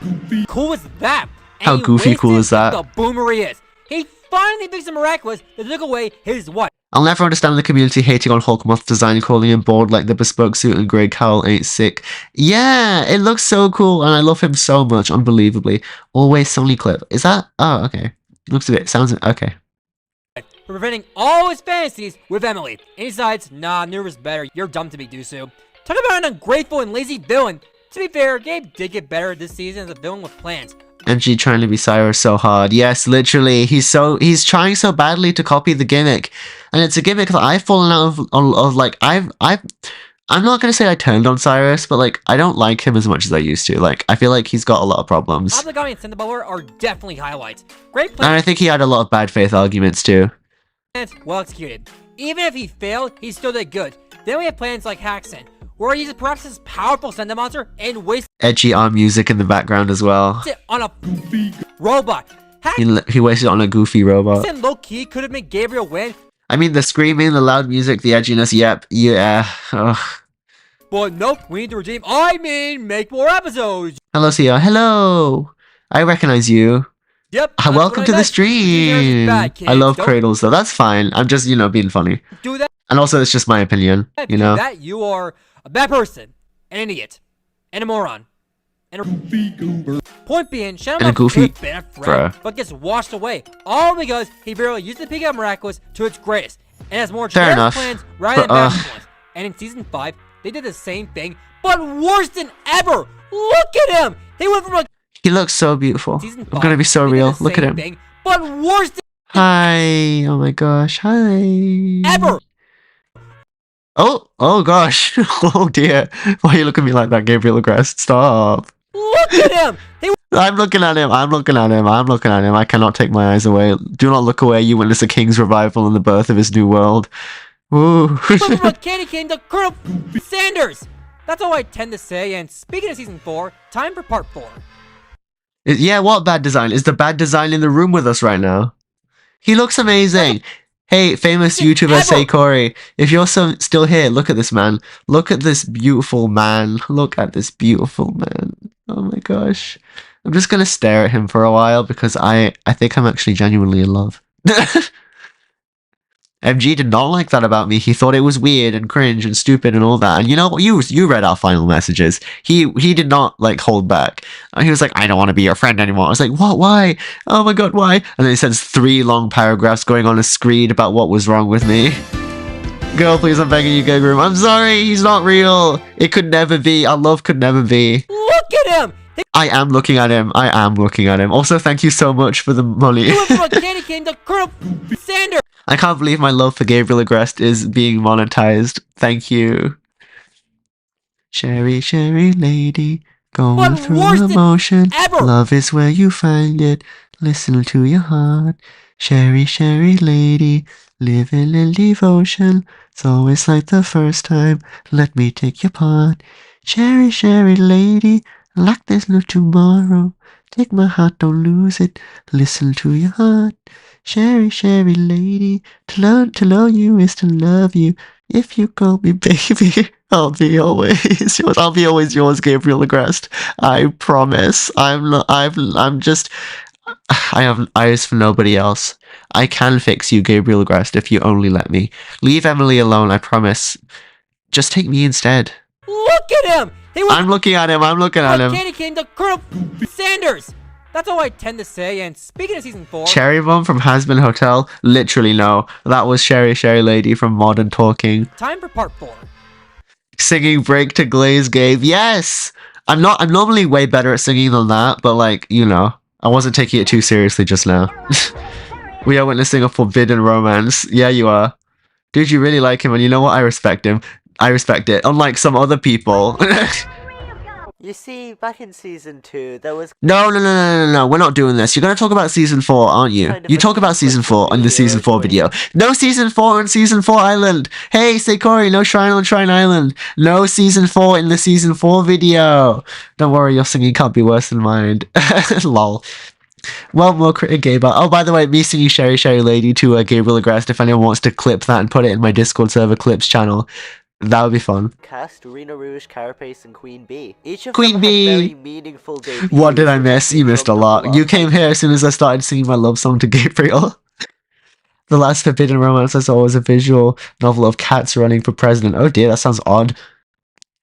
cool is that? And How he goofy cool wasted is that? The boomer he is. He finally fixed a miraculous that took away his what? I'll never understand the community hating on Hawkmoth's design and calling him bored like the bespoke suit and grey cowl ain't sick. Yeah, it looks so cool and I love him so much, unbelievably. Always Sony clip. Is that? Oh, okay. Looks a bit, sounds, okay. For preventing all his fantasies with Emily. And he decides, nah, Nura's better. You're dumb to be Dusu. Talk about an ungrateful and lazy villain. To be fair, Gabe did get better this season as a villain with plans. MG trying to be Cyrus so hard. Yes, literally. He's trying so badly to copy the gimmick. And it's a gimmick that I've fallen out of like, I'm not gonna say I turned on Cyrus, but like, I don't like him as much as I used to. Like, I feel like he's got a lot of problems. Obligami and Cinderbella are definitely highlights. Great And plans, I think he had a lot of bad faith arguments too. well executed. Even if he failed, he still did good. Then we have plans like Haxon. where he uses perhaps his powerful Senda monster and wastes Edgy arm music in the background as well. it on a robot. He wasted it on a goofy robot. And low-key could have made Gabriel win, I mean, the screaming, the loud music, the edginess, yep, yeah. Ugh. but nope, we need to redeem. I mean, make more episodes. Hello, Sia. Hello. I recognize you. Yep. Hi, that's welcome what to I the meant. stream. Bad, I love Don't cradles, though. That's fine. I'm just, being funny. do that. And also, it's just my opinion, If you do that, you are a bad person, an idiot, and a moron, and a goofy goober. Point being, And a goofy could have been a threat, but gets washed away, all because he barely used the Pika Miraculous to its greatest, and has more Fair generic enough. plans rather than But, balanced ones. And in season 5, they did the same thing, but worse than ever. Look at him. He went from a He looks so beautiful. season 5. I'm gonna be so they did real. the Look at same him. thing, but worse than Hi. Oh my gosh. Hi. ever. Oh gosh. Oh dear. Why are you looking at me like that, Gabriel Agrest? Stop. Look at him. He I'm looking at him. I'm looking at him. I'm looking at him. I cannot take my eyes away. Do not look away. You witness a king's revival and the birth of his new world. Ooh. went from a candy cane to Colonel Sanders. That's all I tend to say. And speaking of season 4, time for part 4. Yeah, what bad design? Is the bad design in the room with us right now? He looks amazing. Hey, famous YouTuber Say Corey, if you're still here, look at this man. Look at this beautiful man. Look at this beautiful man. Oh my gosh. I'm just gonna stare at him for a while because I think I'm actually genuinely in love. MG did not like that about me. He thought it was weird and cringe and stupid and all that. And you know what? You read our final messages. He did not hold back. He was like, I don't want to be your friend anymore. I was like, what? Why? Oh my god, why? And then he sends 3 long paragraphs going on a screed about what was wrong with me. Girl, please, I'm begging you, go groom. I'm sorry, he's not real. It could never be. Our love could never be. Look at him. I am looking at him. I am looking at him. Also, thank you so much for the money. He went from a candy cane to Colonel Sanders. I can't believe my love for Gabriel Agrest is being monetized. Thank you. Sherry, Sherry lady, going But through worse than emotion. ever. Love is where you find it. Listen to your heart. Sherry, Sherry lady, living in devotion. It's always like the first time. Let me take your part. Sherry, Sherry lady, like there's no tomorrow. Take my heart, don't lose it. Listen to your heart. Sherry, Sherry lady, to know you is to love you. If you call me baby, I'll be always yours. I'll be always yours, Gabriel Agrest. I promise. I have eyes for nobody else. I can fix you, Gabriel Agrest, if you only let me. Leave Emily alone, I promise. Just take me instead. Look at him. He went I'm looking at him. I'm looking at from a him. candy cane to Colonel Sanders. That's all I tend to say. And speaking of season 4, Cherry Bomb from Hasbin Hotel? Literally no. That was Sherry Sherry Lady from Modern Talking. time for part 4. Singing Break to Glaze Gabe. Yes! I'm normally way better at singing than that, but I wasn't taking it too seriously just now. We are witnessing a forbidden romance. Yeah, you are. Dude, you really like him, and you know what? I respect him. I respect it. Unlike some other people. You see, back in season 2, there was No. We're not doing this. You're going to talk about season 4, aren't you? Kind of You a talk about season 4 on the season 4 video. video. No season 4 on season 4 island. Hey, say Corey, no shrine on Shrine Island. No season 4 in the season 4 video. Don't worry, your singing can't be worse than mine. Lol. Well, more critic gay bar. Oh, by the way, me singing Sherry Sherry Lady to Gabriel Agrest. If anyone wants to clip that and put it in my Discord server clips channel, that would be fun. cast Rena Rouge, Carapace, and Queen Bee. Each of Queen them Bee. had very meaningful debuts. What did I miss? You missed a from lot. number You one. came here as soon as I started singing my love song to Gabriel. The last forbidden romance I saw was a visual novel of cats running for president. Oh dear, that sounds odd.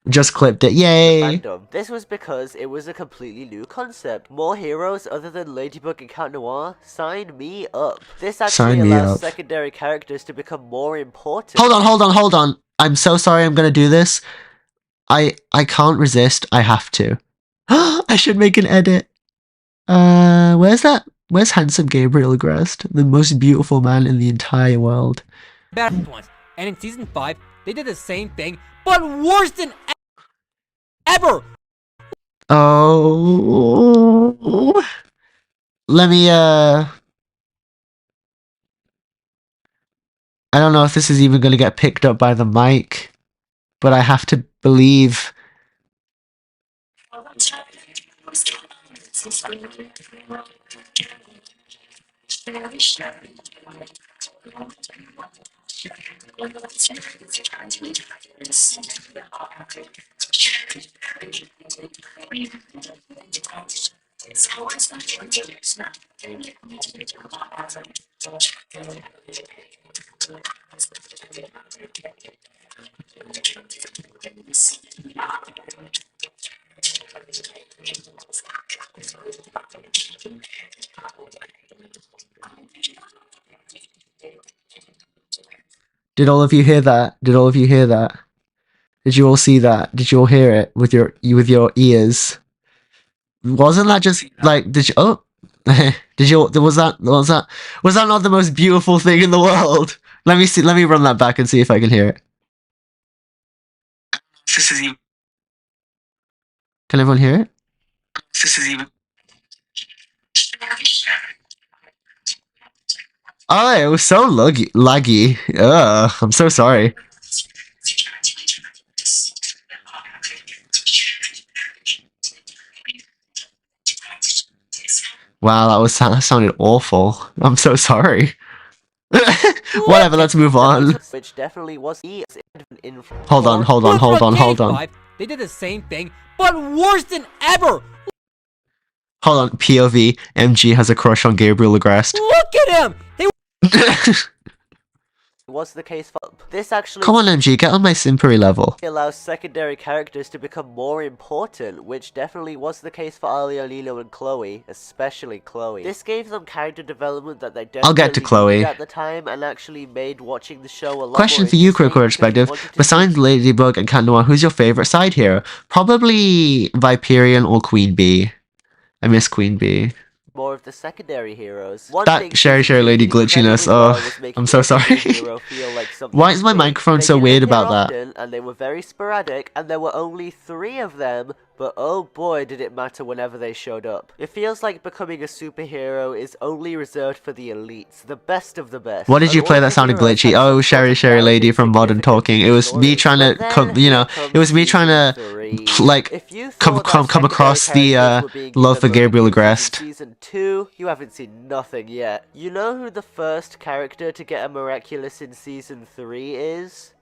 Just clipped it. Yay! Fandom. This was because it was a completely new concept. More heroes other than Ladybug and Cat Noir? Sign me up. This actually Sign me allows up. secondary characters to become more important. Hold on. I'm so sorry I'm gonna do this. I can't resist. I have to. I should make an edit. Where's that? Where's handsome Gabriel Agrest? The most beautiful man in the entire world. Bad ones. And in season 5, they did the same thing, but worse than ever. Oh. Let me, I don't know if this is even gonna get picked up by the mic. but I have to believe. Did all of you hear that? Did all of you hear that? Did you all see that? Did you all hear it with your ears? Wasn't that just like did you oh did you was that not the most beautiful thing in the world? Let me run that back and see if I can hear it. Can everyone hear it? Oh, it was so laggy. Ugh, I'm so sorry. Wow, that sounded awful. I'm so sorry. Whatever, let's move on. Which definitely was Hold on. They did the same thing, but worse than ever. Hold on, POV. MG has a crush on Gabriel Agreste. Look at him. They was the case for this actually. Come on, MG, get on my simpery level. Allows secondary characters to become more important, which definitely was the case for Alia, Lilo, and Chloe, especially Chloe. This gave them character development that they definitely I'll get to Chloe at the time, and actually made watching the show a lot Question more for you, Critical Perspective. Besides Ladybug and Cat Noir, who's your favorite side hero? Probably Viperion or Queen Bee. I miss Queen Bee. More of the secondary heroes. That Sherry Lady glitchiness. Oh, I'm so sorry. Why is my microphone so weird about that? And they were very sporadic, and there were only 3 of them, but oh boy did it matter whenever they showed up. It feels like becoming a superhero is only reserved for the elites, the best of the best. What did you play that sounded glitchy? Oh, Sherry Lady from Modern Talking. It was me trying to, it was me trying to, like, come across the love for Gabriel Agreste. Season 2, you haven't seen nothing yet. You know who the first character to get a miraculous in Season 3 is?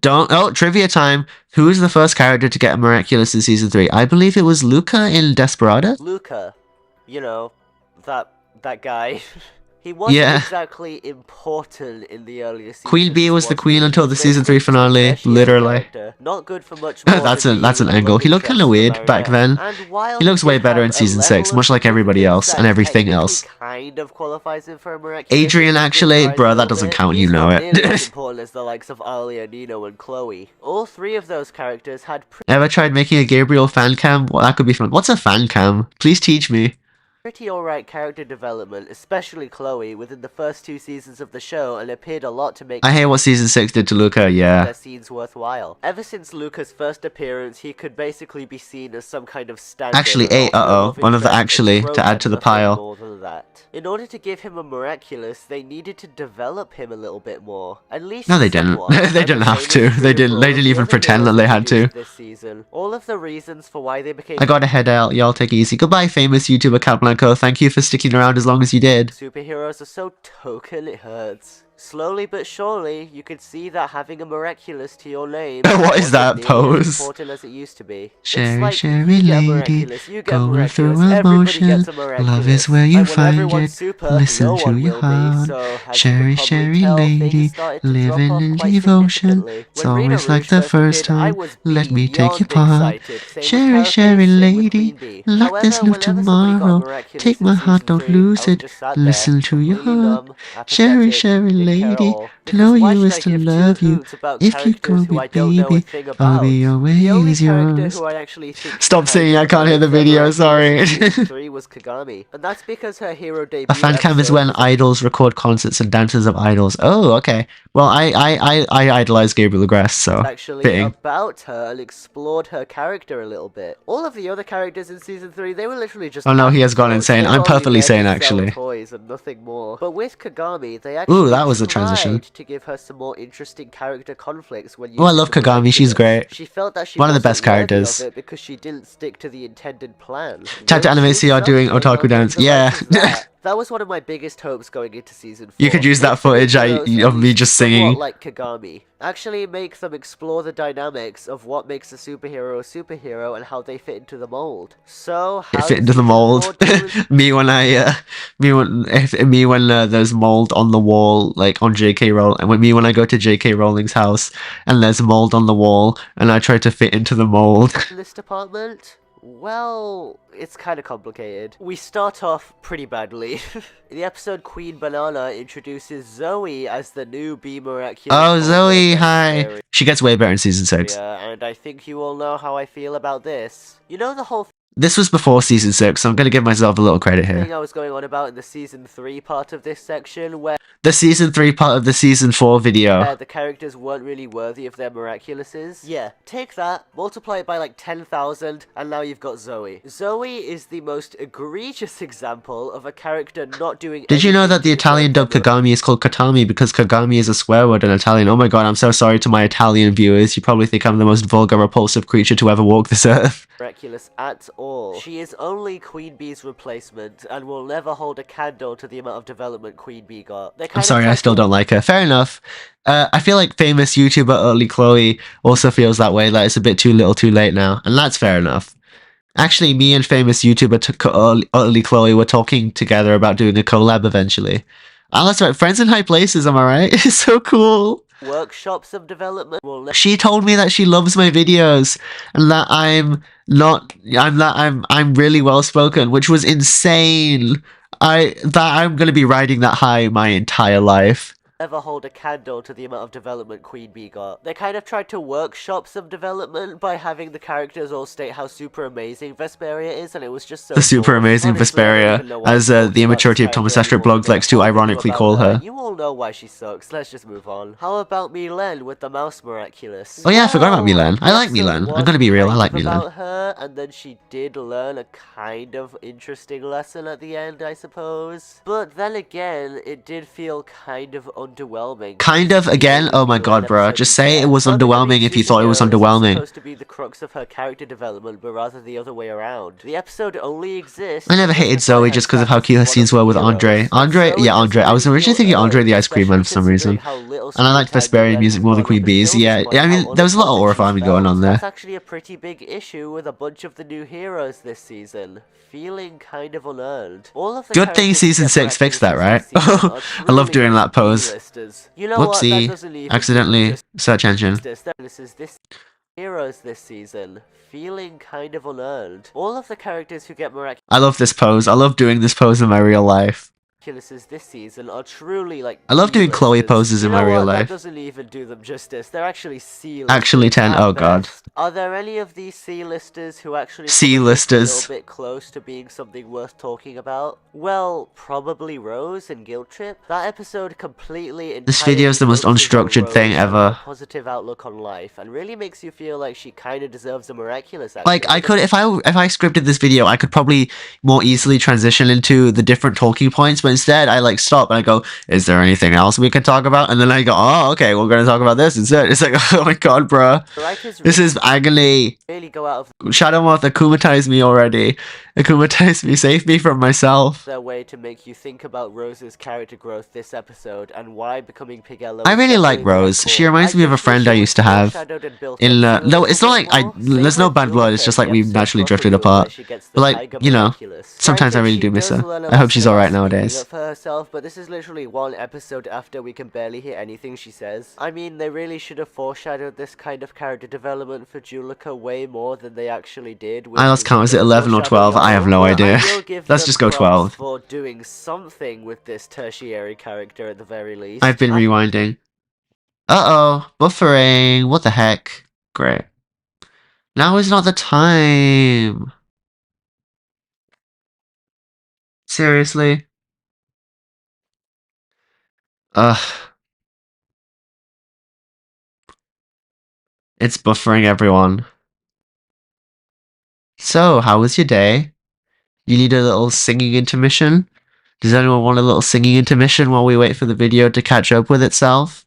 Trivia time. Who is the first character to get a miraculous in Season 3? I believe it was Luca in Desperado. Luca. You know, that guy. He wasn't exactly important in the earlier seasons. Queen Bee was the queen until the Season 3 finale, literally. Not good for much more. that's an angle. He looked kind of weird back then. He looks way better in Season 6, much like everybody else and everything else. Kind of qualifies him for a miraculous. Adrian, actually, bro, that doesn't count. You know it. As important as the likes of Alia, Nino, and Chloe. All 3 of those characters had. Ever tried making a Gabriel fan cam? Well, that could be fun. What's a fan cam? Please teach me. Pretty alright character development, especially Chloe, within the first 2 seasons of the show, and appeared a lot to make I hate what Season 6 did to Luca, yeah. their scenes worthwhile. Ever since Luca's first appearance, he could basically be seen as some kind of standard. Actually, one of the actually, to add to the pile. More than that. In order to give him a miraculous, they needed to develop him a little bit more. At least no, they didn't. They didn't have to. They didn't even pretend that they had to. This season. All of the reasons for why they became. I gotta head out. Y'all take it easy. Goodbye, famous YouTuber Cat Blanco. Thank you for sticking around as long as you did. Superheroes are so token it hurts. Slowly but surely, you could see that having a miraculous to your name what is that pose? As important as it used to be. Sherry lady, going through emotion. Love is where you find it. Listen to your heart. Sherry lady, living in devotion. It's always like the first time. Let me take your part. Sherry lady, like there's no tomorrow. Take my heart, don't lose it. Listen to your heart. Sherry lady, to know you is to love you. If you call me baby, I'll be always yours. Stop singing, I can't hear the video, sorry. was Kagami, and that's because her hero debut. A fan cam is when idols record concerts and dances of idols. Oh, okay. Well, I idolize Gabriel Agreste, so actually fitting. About her and explored her character a little bit. All of the other characters in Season 3, they were literally just. Oh no, he has gone insane. I'm perfectly sane, actually. Toys and nothing more. But with Kagami, they actually Ooh, that was a transition. to give her some more interesting character conflicts when Oh, I using love the Kagami, she's miraculous. great. She felt that she One of the wasn't best worthy characters. of it because she didn't stick to the intended plan. Chat to Which Anime is CR doing something, otaku I'll dance. give the Yeah. writers that. That was one of my biggest hopes going into season 4. You could use that is to make footage heroes of at me least just somewhat singing. like Kagami. Actually make them explore the dynamics of what makes a superhero and how they fit into the mold. So how It fit does into the season mold. 4 deal with me when there's mold on the wall, like on JK Roll, and when I go to JK Rowling's house and there's mold on the wall, and I try to fit into the mold. this department? Well, it's kind of complicated. We start off pretty badly. In the episode, Queen Banana introduces Zoe as the new Be Miraculous. Oh, Zoe, holder hi. area, She gets way better in season 6. and I think you all know how I feel about this. You know the whole This was before season 6, so I'm gonna give myself a little credit thing here. I was going on about in the season 3 part of this section, where The season 3 part of the season 4 video. the characters weren't really worthy of their miraculouses. Yeah, take that, multiply it by like 10,000, and now you've got Zoe. Zoe is the most egregious example of a character not doing Did you know anything that the to Italian deserve dub their Kagami is called Katami because Kagami is a swear word in Italian? Oh my god, I'm so sorry to my Italian viewers. You probably think I'm the most vulgar, repulsive creature to ever walk this earth. miraculous at all. She is only Queen Bee's replacement and will never hold a candle to the amount of development Queen Bee got. I'm sorry, I still don't like her. Fair enough. I feel like famous YouTuber Early Chloe also feels that way, like it's a bit too little too late now, and that's fair enough. Actually, me and famous YouTuber Early Chloe were talking together about doing a collab eventually. Oh, that's right, Friends in High Places, am I right? It's so cool. Workshops of development will never She told me that she loves my videos and that I'm really well spoken, which was insane. I'm gonna be riding that high my entire life. ever hold a candle to the amount of development Queen Bee got. They kind of tried to workshop some development by having the characters all state how super amazing Vesperia is, and it was just so The super cool. amazing Honestly, I don't Vesperia, even know why as I'm the talking about immaturity this of Thomas character Astrid anymore. Blog likes to All I know ironically about call her. You all know why she sucks. Let's just move on. How about Milan with the mouse miraculous? Oh yeah, I forgot about Milan. I like Episode Milan. I'm one gonna be real, I kind like of Milan. about her, and then she did learn a kind of interesting lesson at the end, I suppose. But then again, it did feel kind of underwhelming. Kind of, again? Oh my god, bruh. Just say it was underwhelming if you thought it was underwhelming. Supposed to be the crux of her character development, but rather the other way around. The episode only exists. I never hated Zoe just because of how cute her scenes were with Andre. Andre. I was originally thinking Andre the Ice Cream Man for some reason. And I liked Vesperian music more than Queen Bee's. Yeah, I mean, there was a lot of aura farming going on there. That's actually a pretty big issue with a bunch of the new heroes this season. Feeling kind of unearned. All of the Good thing characters who season get 6 fixed that, right? this season are I love truly doing that pose. B-listers. You know what? That Whoopsie. doesn't even Accidentally. just Search engine. this is this heroes this season. Feeling kind of unearned. All of the characters who get miraculous I love this pose. I love doing this pose in my real life. this season are truly like I love doing Chloe B-listers. poses in You know my real what? life. That doesn't even do them justice. They're actually C-listers. Actually 10, at oh god. best. Are there any of these C-listers who actually C-listers. a little bit close to being something worth talking about? Well, probably Rose and Guilt Trip. That episode completely This video is the most focuses on unstructured Rose thing and her ever. Positive outlook on life, and really makes you feel like she kind of deserves a miraculous. Like, I could, if I scripted this video, I could probably more easily transition into the different talking points, but instead I like stop and I go, is there anything else we can talk about? And then I go, oh, okay, we're gonna talk about this instead. It's like, oh my god, bruh. This is agony. Really go out of Shadow Moth akumatized me already. Akumatized me, save me from myself. their way to make you think about Rose's character growth this episode and why becoming Piggello. I really is like definitely Rose. cool. She reminds me of a friend I used to have. No, it's not like there's no bad blood. It's just like we've naturally drifted apart. But like, you know, sometimes I really do miss her. I hope she's alright nowadays. For herself, but this is literally one episode after we can barely hear anything she says. I mean, they really should have foreshadowed this kind of character development for Julika way more than they actually did. I lost count. Is it 11 or 12? I have no idea. Let's just go 12. For doing something with this tertiary character at the very least. I've been rewinding. Uh-oh. Buffering. What the heck? Great. Now is not the time. Seriously? Ugh. It's buffering, everyone. So, how was your day? You need a little singing intermission? Does anyone want a little singing intermission while we wait for the video to catch up with itself?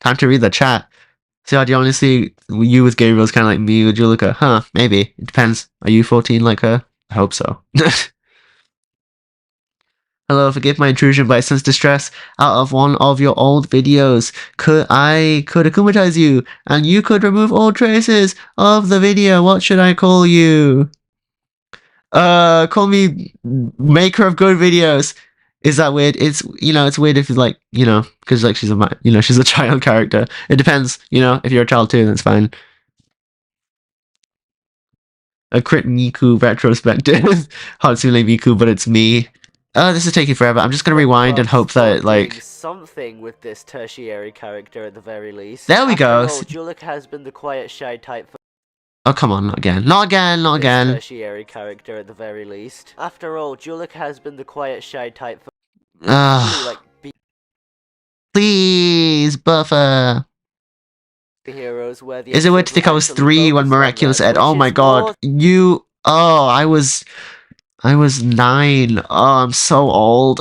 Time to read the chat. So, do you honestly, you with Gabriel's kind of like me with Julika? Huh, maybe. It depends. Are you 14 like her? I hope so. Hello, forgive my intrusion, but I sense distress out of one of your old videos. Could akumatize you, and you could remove all traces of the video. What should I call you? Call me maker of good videos. Is that weird? It's, it's weird if it's like, because like she's a child character. It depends, if you're a child too, that's fine. A crit Miku retrospective. Hatsune Miku, but it's me. This is taking forever. I'm just gonna rewind and hope that, like... something with this tertiary character at the very least. There we go. After all, Julika has been the quiet, shy type for... Oh, come on, not again. Not again, not again. Tertiary character at the very least. After all, Julika has been the quiet, shy type for... Please, buffer. Heroes where the Is it weird to think I was 3 when Miraculous said, oh my god, you... Oh, I was 9. Oh, I'm so old.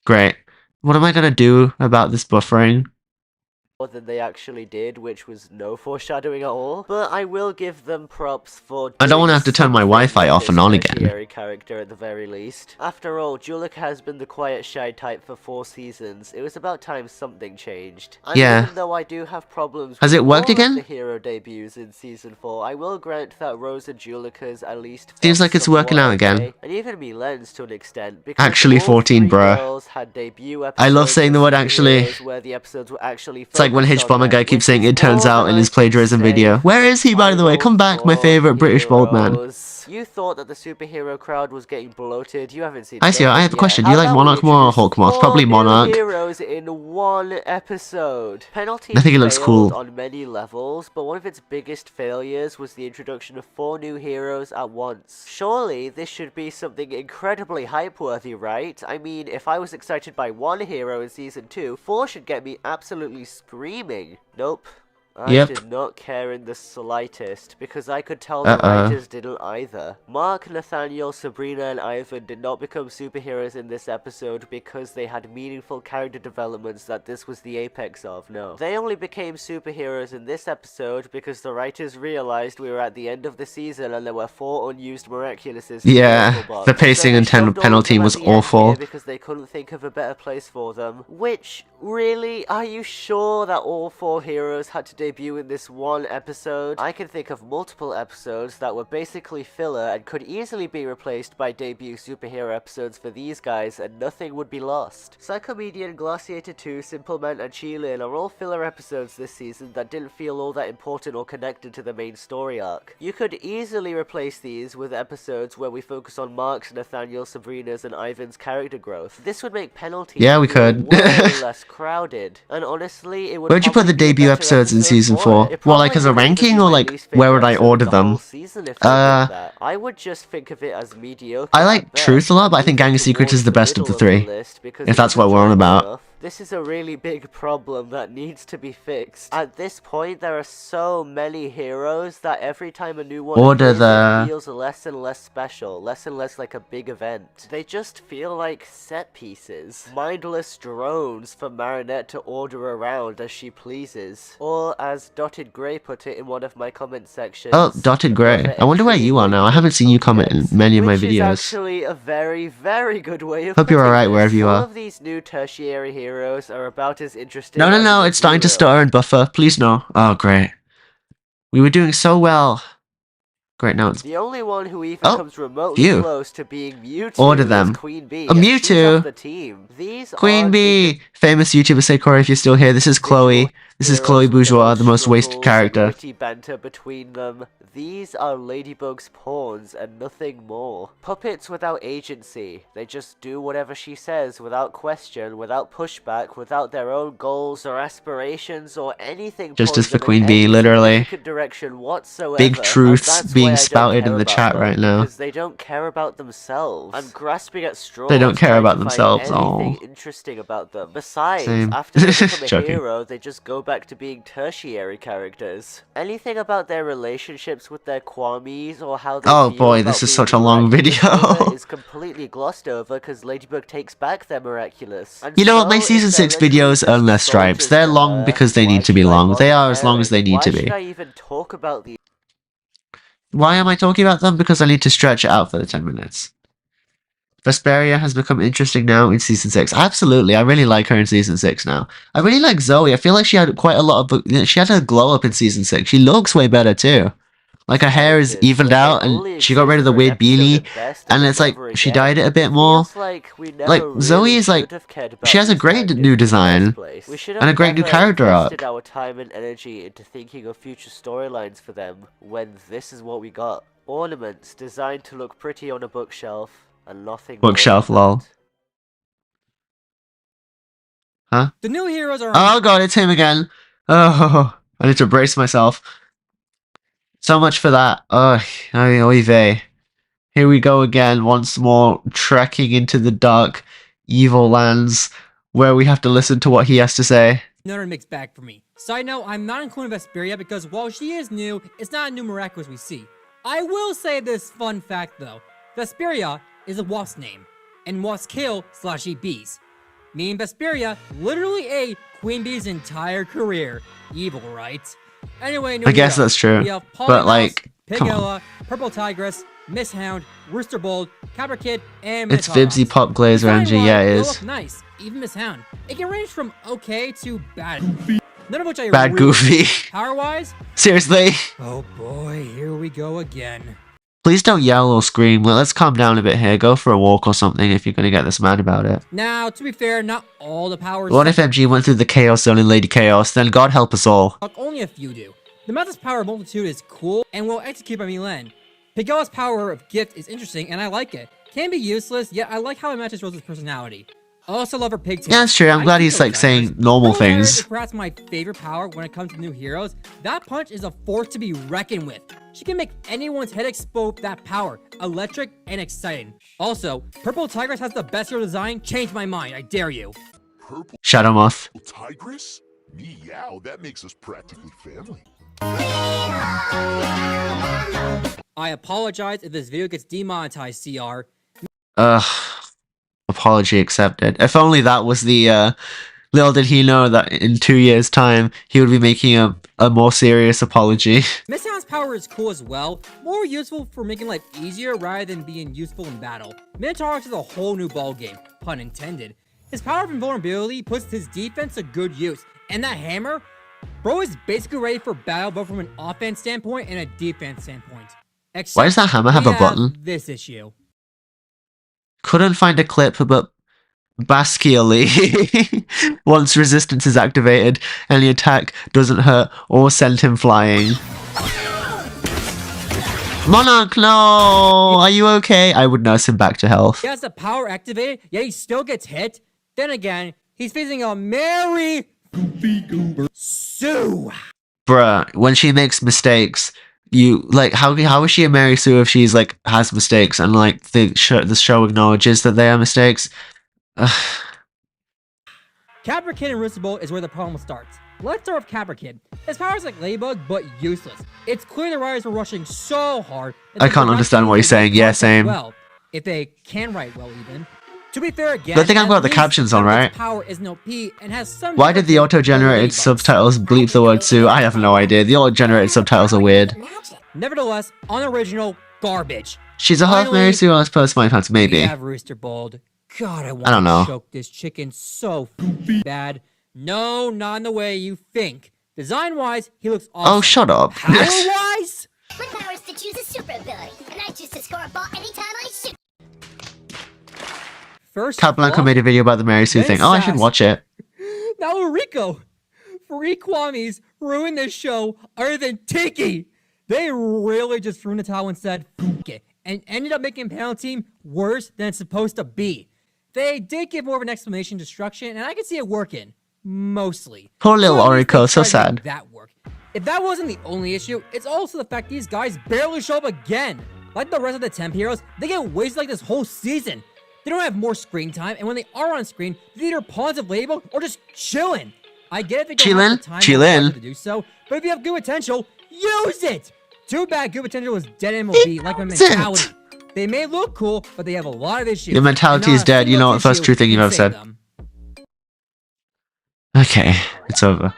Great. What am I gonna do about this buffering? More than they actually did, which was no foreshadowing at all. But I will give them props for... I don't want to have to turn my Wi-Fi off and on again. Character at the very least. After all, Julika has been the quiet, shy type for 4 seasons. It was about time something changed. And yeah. Even though I do have problems has with it worked again? The hero debuts in season 4, I will grant that Rose and Julika's at least... Seems like it's working out again. And even Milen's to an extent. Because actually 14, bruh. Had debut I love saying the word actually. Where the episodes were actually... It's like when H-Bomber guy keeps saying it turns out in his plagiarism video. Where is he, by the way? Come back, my favorite British bald man. You thought that the superhero crowd was getting bloated. You haven't seen... I see. I have a question. Do you like Monarch more or Hulk more? Probably Monarch. Heroes in one episode. Penalty. I think it looks cool on many levels, but one of its biggest failures was the introduction of 4 new heroes at once. Surely this should be something incredibly hype-worthy, right? I mean, if I was excited by 1 hero in season 2, 4 should get me absolutely screaming. Nope. I did not care in the slightest, because I could tell the writers didn't either. Mark, Nathaniel, Sabrina, and Ivan did not become superheroes in this episode because they had meaningful character developments that this was the apex of, no. They only became superheroes in this episode because the writers realized we were at the end of the season and there were 4 unused Miraculouses. Yeah, the pacing and penalty was awful. Because they couldn't think of a better place for them. Which, really, are you sure that all 4 heroes had to debut in this one episode? I can think of multiple episodes that were basically filler and could easily be replaced by debut superhero episodes for these guys and nothing would be lost. Psychomedian, Glaciator 2, Simple Man, and Chilin are all filler episodes this season that didn't feel all that important or connected to the main story arc. You could easily replace these with episodes where we focus on Mark's, Nathaniel, Sabrina's, and Ivan's character growth. This would make Penalty we could. way less crowded, and honestly, it would... Where'd you put the debut episodes in season 4? Well, like as a ranking, or like where would I order them? I would just think of it as mediocre. I like Truth a lot, but I think Gang of Secrets is the best of the 3. If that's what we're on about. This is a really big problem that needs to be fixed. At this point, there are so many heroes that every time a new one feels less and less special, less and less like a big event. They just feel like set pieces. Mindless drones for Marinette to order around as she pleases. Or as Dotted Grey put it in one of my comment sections. Oh, Dotted Grey. I wonder where you are now. I haven't seen you comment in many of my videos. Which is actually a very, very good way of Hope you're alright wherever you are. All of these new tertiary heroes are about as interesting. No, it's starting to stutter and buffer. Please no. Oh, great. We were doing so well. Great, now it's... The only one who even comes remotely close to being Mewtwo Order them. is Queen Bee. A Mewtwo! The team. These Queen Bee! Famous YouTuber, say Corey if you're still here. This is Chloe. This is Chloe Bourgeois, the most wasted character. Witty banter between them. These are Ladybug's pawns and nothing more. Puppets without agency. They just do whatever she says without question, without pushback, without their own goals or aspirations or anything. Justice for Queen Bee, literally. Direction whatsoever. Big truths being spouted in the chat right now. Because they don't care about themselves. I'm grasping at straws. They don't care about themselves. Anything interesting about them. Besides, after they become a hero, they just go back to being tertiary characters. Anything about their relationships with their Kwamis or how they Oh feel boy, about this is being such a long miraculous video. older is completely glossed over because Ladybug takes back their miraculous. And You know what, my so, season if they're 6 literally videos just earn their stripes. soldiers They're to long her, because they why need to be should I long. They bother are as long as they caring? need to Why be. should I even talk about the Why am I talking about them? Because I need to stretch it out for the 10 minutes. Vesperia has become interesting now in season 6. Absolutely, I really like her in season 6 now. I really like Zoe. I feel like she had quite a lot of... She had a glow up in season 6. She looks way better too. Like her hair is characters evened when they out only and she got rid of exist the for an weird episode beanie. at best And then it's like, never she again. dyed it a bit It more. feels like we never Like, really Zoe is like... should have cared about She has a these great characters new in the design. first place. We should And a have great new never character invested arc. our time and energy into thinking of future storylines for them when this is what we got. Ornaments designed to look pretty on a bookshelf and nothing more Bookshelf, than lol. that. Huh? The new heroes are Oh god, it's him again. Oh, I need to brace myself. So much for that. Oh, oy vey. Here we go again, once more, trekking into the dark, evil lands, where we have to listen to what he has to say. another mixed bag for me. Side note, I'm not including Vesperia because while she is new, it's not a new miraculous we see. I will say this fun fact though. Vesperia is a wasp name, and wasps kill / eat bees. Me and Vesperia literally ate Queen Bee's entire career. Evil, right? Anyway, new I guess hero. that's true, We have but, Polymouse, like, come on. Pigella, Purple Tigress, Miss Hound, Rooster Bold, Capra Kid, and It's Minotaur. Vibsy Pop Glazer Design-wise, Energy, yeah it they is. look nice, even Miss Hound. It can range from okay to bad. None of which I Bad really Goofy. Power-wise, Seriously? oh boy, here we go again. Please don't yell or scream. Let's calm down a bit here. Go for a walk or something if you're gonna get this mad about it. Now, to be fair, not all the powers What if MG went through the Chaos Zone in Lady Chaos? Then God help us all. suck, only a few do. The Method's power of multitude is cool and will execute by Milan. Pigella's power of gift is interesting and I like it. Can be useless, yet I like how it matches Rose's personality. I also love her pigtail. Yeah, that's true. I'm glad he's like saying normal things. Is perhaps my favorite power when it comes to new heroes. That punch is a force to be reckoned with. She can make anyone's head explode with that power. Electric and exciting. Also, Purple Tigress has the best hero design. Change my mind, I dare you. Purple Shadow Moth. tigress? Meow, that makes us practically family. I apologize if this video gets demonetized, CR. Ugh. Apology accepted. If only that was the, little did he know that in 2 years' time, he would be making a more serious apology. Miss Hound's power is cool as well, more useful for making life easier rather than being useful in battle. Minotaur is a whole new ballgame, pun intended. His power of invulnerability puts his defense to good use, and that hammer, bro is basically ready for battle both from an offense standpoint and a defense standpoint. Except Why does that hammer have we a button? This issue. Couldn't find a clip, but Basquially. Once resistance is activated, any attack doesn't hurt or send him flying. Monarch, no! Are you okay? I would nurse him back to health. He has the power activated, yet he still gets hit. Then again, he's facing a Mary Sue. Bruh, when she makes mistakes, you like how is she a Mary Sue if she's like has mistakes and like the show acknowledges that they are mistakes? Ugh. Capra Kid and Rooster Bolt is where the problem starts. Let's start with Capra Kid. His power is like Ladybug, but useless. It's clear the writers were rushing so hard. that I they can't forgot understand to what he's write saying. Yeah, content same. Well, if they can write well, even. To be fair, again, Good thing I've at got the least captions on, Capra's right? Power is no P and has some. Why did the auto-generated subtitles bleep the word Sue? I have no idea. The auto-generated subtitles are weird. Nevertheless, unoriginal garbage. She's a half Finally, Mary Sue, as per my fans, We maybe. have Rooster Bold. God, I want don't know. to choke this chicken so bad. No, not in the way you think. Design-wise, he looks awesome. Oh, shut up. Power-wise? My power is to choose a super ability, and I choose to score a ball anytime I shoot. First Capblanca off, made a video about the Mary Sue Then thing. Oh, I should Sass. watch it. now Rico. Free Kwamis ruined this show other than Tiki. They really just threw in the towel and said, "F it," and ended up making Panel Team worse than it's supposed to be. They did give more of an explanation to Destruction, and I can see it working. Mostly. Poor little Or at least they Oriko, so tried to make sad. That work. If that wasn't the only issue, it's also the fact these guys barely show up again. Like the rest of the temp heroes, they get wasted like this whole season. They don't have more screen time, and when they are on screen, they're either pawns of Ladybug or just chilling. I get if you don't have the time or Chillin'. budget to do so, but if you have good potential, use it! Too bad good potential was dead in MLB, like my mentality. They may look cool, but they have a lot of issues. Your mentality is dead. You know what? First true thing you've ever said. Okay, it's over.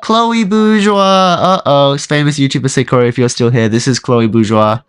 Chloe Bourgeois. Uh-oh. Famous YouTuber Sakura, if you're still here, this is Chloe Bourgeois.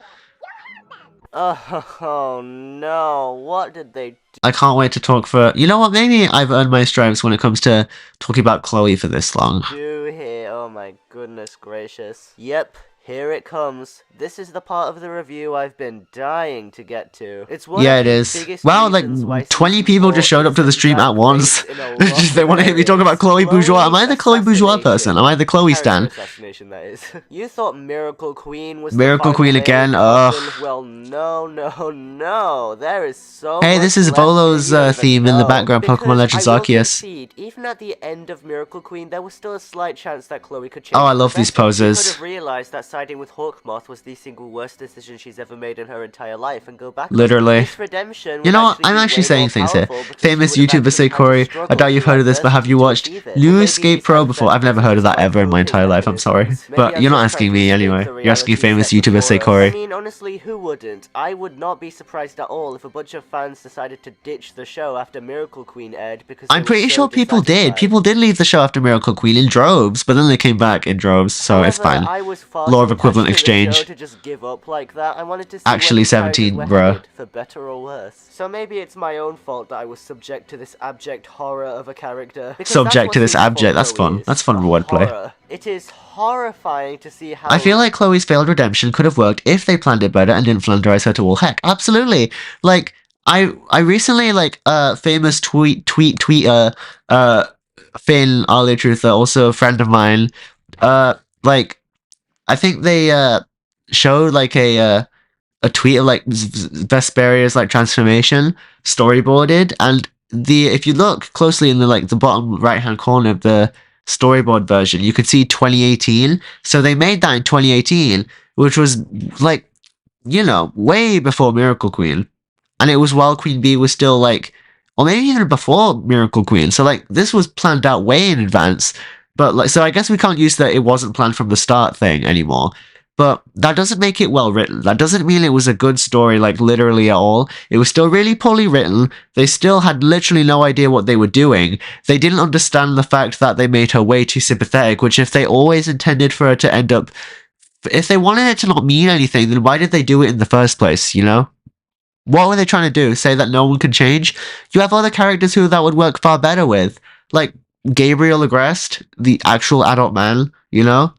Oh no, what did they do? I can't wait to talk for... You know what? Maybe I've earned my stripes when it comes to talking about Chloe for this long. Here? Oh my goodness gracious. Yep. Here it comes. This is the part of the review I've been dying to get to. It's one Yeah, of it the is. biggest Wow, like reasons why 20 season people 4 just showed up to the stream at once. They want to hear me talk about Chloe Bourgeois. Am I the Chloe Bourgeois person? Am I the Chloe stan? Assassination, that is. You thought Miracle Queen was Miracle the Queen final again, main ugh. person? Well, no. There is so Hey, much this is left Volo's that you theme don't in the know. background, Because Pokemon Legends I will Arceus. concede, even at the end of Miracle Queen, there was still a slight chance that Chloe could change. Oh, I love these poses. She could have realized that siding with Hawkmoth was the single worst decision she's ever made in her entire life and go back. Literally. This redemption You know what? would I'm be actually way saying more things here. powerful because Famous she would have YouTuber actually had to Sakura. I struggle doubt you've through heard of this, but have you watched adversity to achieve it. New Maybe Escape these Pro before? I've never heard of that hypotheticals ever in my are entire life, I'm sorry. Maybe But I'm you're not just asking trying to me escape anyway. the You're asking reality famous set YouTuber before us. Sakura. I mean, honestly, who wouldn't? I would not be surprised at all if a bunch of fans decided to ditch the show after Miracle Queen aired because I'm pretty sure people did. People did leave the show after Miracle Queen in droves, but then they came back in droves, so it's fine. I was far Law of too equivalent attached to the show exchange. to just give up like that. I wanted to see Actually where the characters 17, were bruh. headed, for better or worse. So maybe it's my own fault that I was subject to this abject horror of a character. Because Subject that's to what this Season 4 abject, that's Chloe fun. is, That's fun a wordplay. horror. It is horrifying to see how... I feel like Chloe's failed redemption could have worked if they planned it better and didn't flanderize her to all heck. Absolutely. Like, I recently, like, famous tweeter, Finn, Arlie Truther, also a friend of mine, like, I think they, showed, like, a tweet of, like, Vesperia's, like, transformation, storyboarded, and if you look closely in the, like, the bottom right-hand corner of the storyboard version, you could see 2018. So they made that in 2018, which was like, you know, way before Miracle Queen. And it was while Queen Bee was still like, or maybe even before Miracle Queen. So like this was planned out way in advance. But like, so I guess we can't use that it wasn't planned from the start thing anymore. But that doesn't make it well written. That doesn't mean it was a good story, like, literally at all. It was still really poorly written. They still had literally no idea what they were doing. They didn't understand the fact that they made her way too sympathetic, which if they always intended for her to end up... If they wanted it to not mean anything, then why did they do it in the first place, you know? What were they trying to do? Say that no one can change? You have other characters who that would work far better with. Like, Gabriel Agreste, the actual adult man, you know?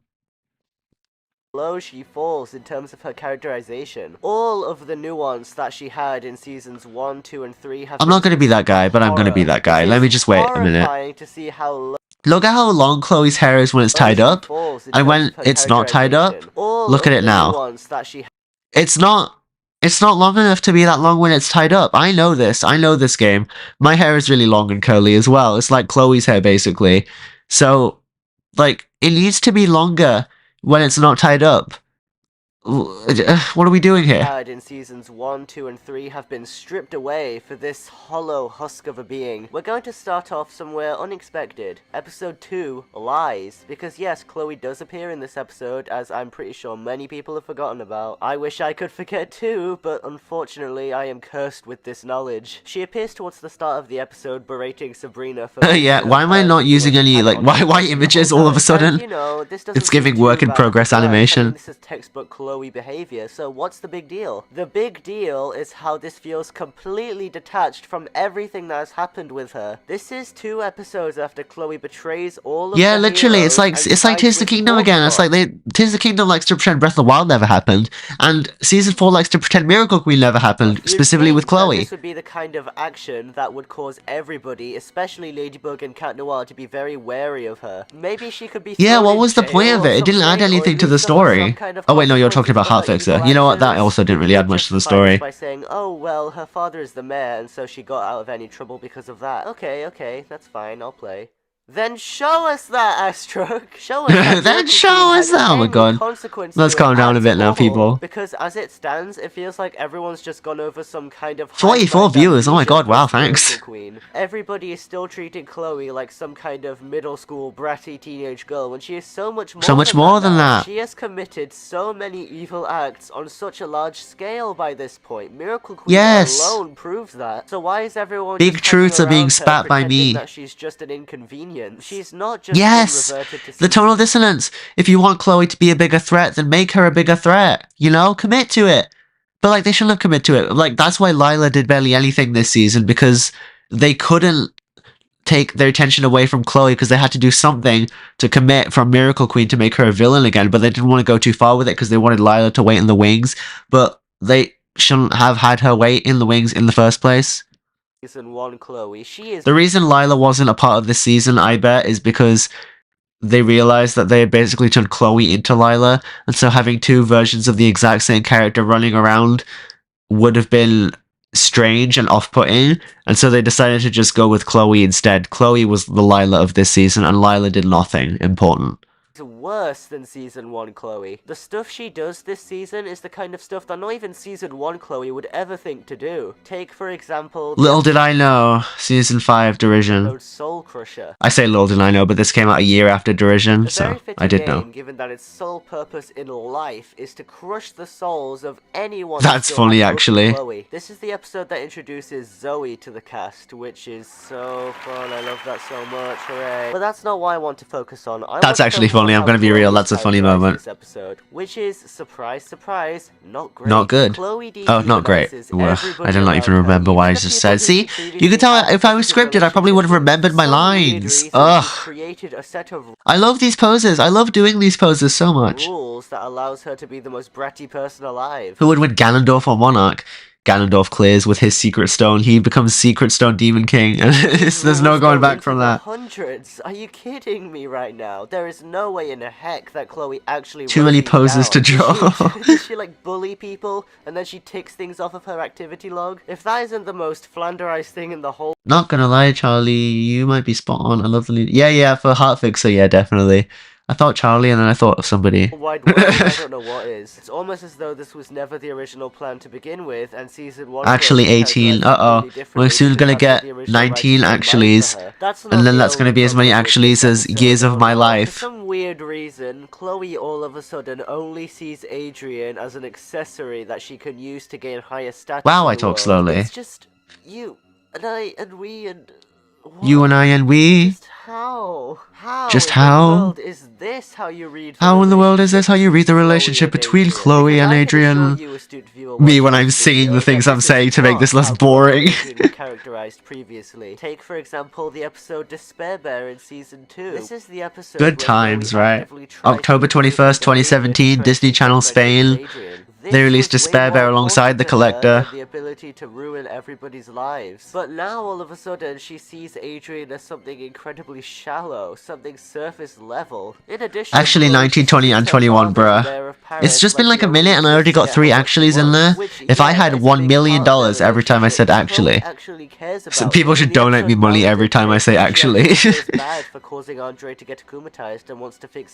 Low she falls in terms of her characterization. All of the nuance that she had in seasons 1, 2, and 3 have... I'm not going to be that guy, but I'm going to be that guy. Let me just wait a minute. To see how look at how long Chloe's hair is when it's tied up, and when it's not tied up, look at it now. It's not long enough to be that long when it's tied up. I know this. I know this game. My hair is really long and curly as well. It's like Chloe's hair, basically. So, like, it needs to be longer when it's not tied up. What are we doing here? Had in seasons 1, 2, and 3 have been stripped away for this hollow husk of a being. We're going to start off somewhere unexpected. Episode 2, Lies. Because yes, Chloe does appear in this episode, as I'm pretty sure many people have forgotten about. I wish I could forget too, but unfortunately I am cursed with this knowledge. She appears towards the start of the episode berating Sabrina for... yeah, why am I not using any, like, why images all of a sudden? And, you know, this doesn't It's giving seem work too in bad progress of a work. I mean, animation. this is textbook Chloe behavior, so what's the big deal? The big deal is how this feels completely detached from everything that has happened with her. This is 2 episodes after Chloe betrays all of Yeah, the literally, it's like heroes and Tears of the sides Kingdom with again. It's Hawkmoth. like Tears of the Kingdom likes to pretend Breath of the Wild never happened, and Season 4 likes to pretend Miracle Queen never happened, You'd specifically think with that Chloe. This would be the kind of action that would cause everybody, especially Ladybug and Cat Noir, to be very wary of her. Maybe she could be Yeah, thrown what in was the point jail of it? or It didn't add something, or anything to at the least suffer some story. kind of Oh wait, no, you're talking about consequences for her Heartfixer. You know what? That actions. also didn't really add much to the Justify this story. by saying, oh, well, her father is the mayor, and so she got out of any trouble because of that. Okay, that's fine, I'll play. Then show us that, Astroke. Show us that. Then show us that. Oh my god. Let's calm down a bit now, people. Because as it stands, it feels like everyone's just gone over some kind of 44 viewers. Oh my god, wow, thanks. Queen. Everybody is still treating Chloe like some kind of middle school bratty teenage girl when she is so much more than that. She has committed so many evil acts on such a large scale by this point. Miracle Queen alone proves that. So why is everyone big truths are being spat by me? That she's just an inconvenience. She's not just reverted to the tonal dissonance. If you want Chloe to be a bigger threat, then make her a bigger threat. You know, commit to it. But like, they shouldn't have committed to it. Like, that's why Lila did barely anything this season, because they couldn't take their attention away from Chloe because they had to do something to commit from Miracle Queen to make her a villain again. But they didn't want to go too far with it because they wanted Lila to wait in the wings. But they shouldn't have had her wait in the wings in the first place. Season 1 Chloe, she is... The reason Lila wasn't a part of this season, I bet, is because they realized that they had basically turned Chloe into Lila, and so having two versions of the exact same character running around would have been strange and off-putting, and so they decided to just go with Chloe instead. Chloe was the Lila of this season, and Lila did nothing important. Worse than Season 1 Chloe. The stuff she does this season is the kind of stuff that not even Season 1 Chloe would ever think to do. Take, for example... Little did I know, Season 5 Derision. Soul Crusher. I say little did I know, but this came out a year after Derision, so I did know. Given that its sole purpose in life is to crush the souls of anyone... That's funny, actually. Chloe. This is the episode that introduces Zoe to the cast, which is so fun. I love that so much, hooray. But that's not what I want to focus on. That's actually funny, I'm gonna be real, that's a funny moment. This episode, which is, surprise, surprise, not great. Not good. Oh, not great. I did not even remember what I just said. See, you can tell if I was scripted, I probably would have remembered my lines. Ugh. I love these poses. I love doing these poses so much. Rules that allows her to be the most bratty person alive. Who would win, Ganondorf or Monarch? Ganondorf clears with his Secret Stone. He becomes Secret Stone Demon King, and there's no going back from that. Hundreds? Are you kidding me right now? There is no way in heck that Chloe actually... Too many poses to draw. Does she like bully people, and then she ticks things off of her activity log? If that isn't the most flanderized thing in the whole... Not gonna lie, Charlie, you might be spot on. I love the lead. Yeah, for Heart Fixer, yeah, definitely. I thought Charlie, and then I thought of somebody. Wide world, I don't know what is. It's almost as though this was never the original plan to begin with, and Season 1... Actually 18, We're soon gonna get 19 actuallys, and then that's gonna be as many actuallys as years of my life. For some weird reason, Chloe all of a sudden only sees Adrian as an accessory that she can use to gain higher status. Wow, I talk slowly. It's just you, and I, and we, and... What? You and I and we? Just how? Just how? In the world is this how you read? How in the world is this how you read the relationship between Chloe and Adrian? Me when I'm singing the things I'm saying to make this less boring. Characterized previously. Take for example the episode Despair Bear in Season 2. This is the episode. Good times, right? October 21st, 2017, Disney Channel Spain. They released Despair Bear alongside The Collector. The ability to ruin everybody's lives. But now all of a sudden she sees Adrian as something incredibly shallow, something surface level. In addition, actually 19, 20 and 21, bruh. It's just been like a minute and I already got 3 actuallys in there. If I had $1 million every time I said actually. So people should donate me money every time I say actually.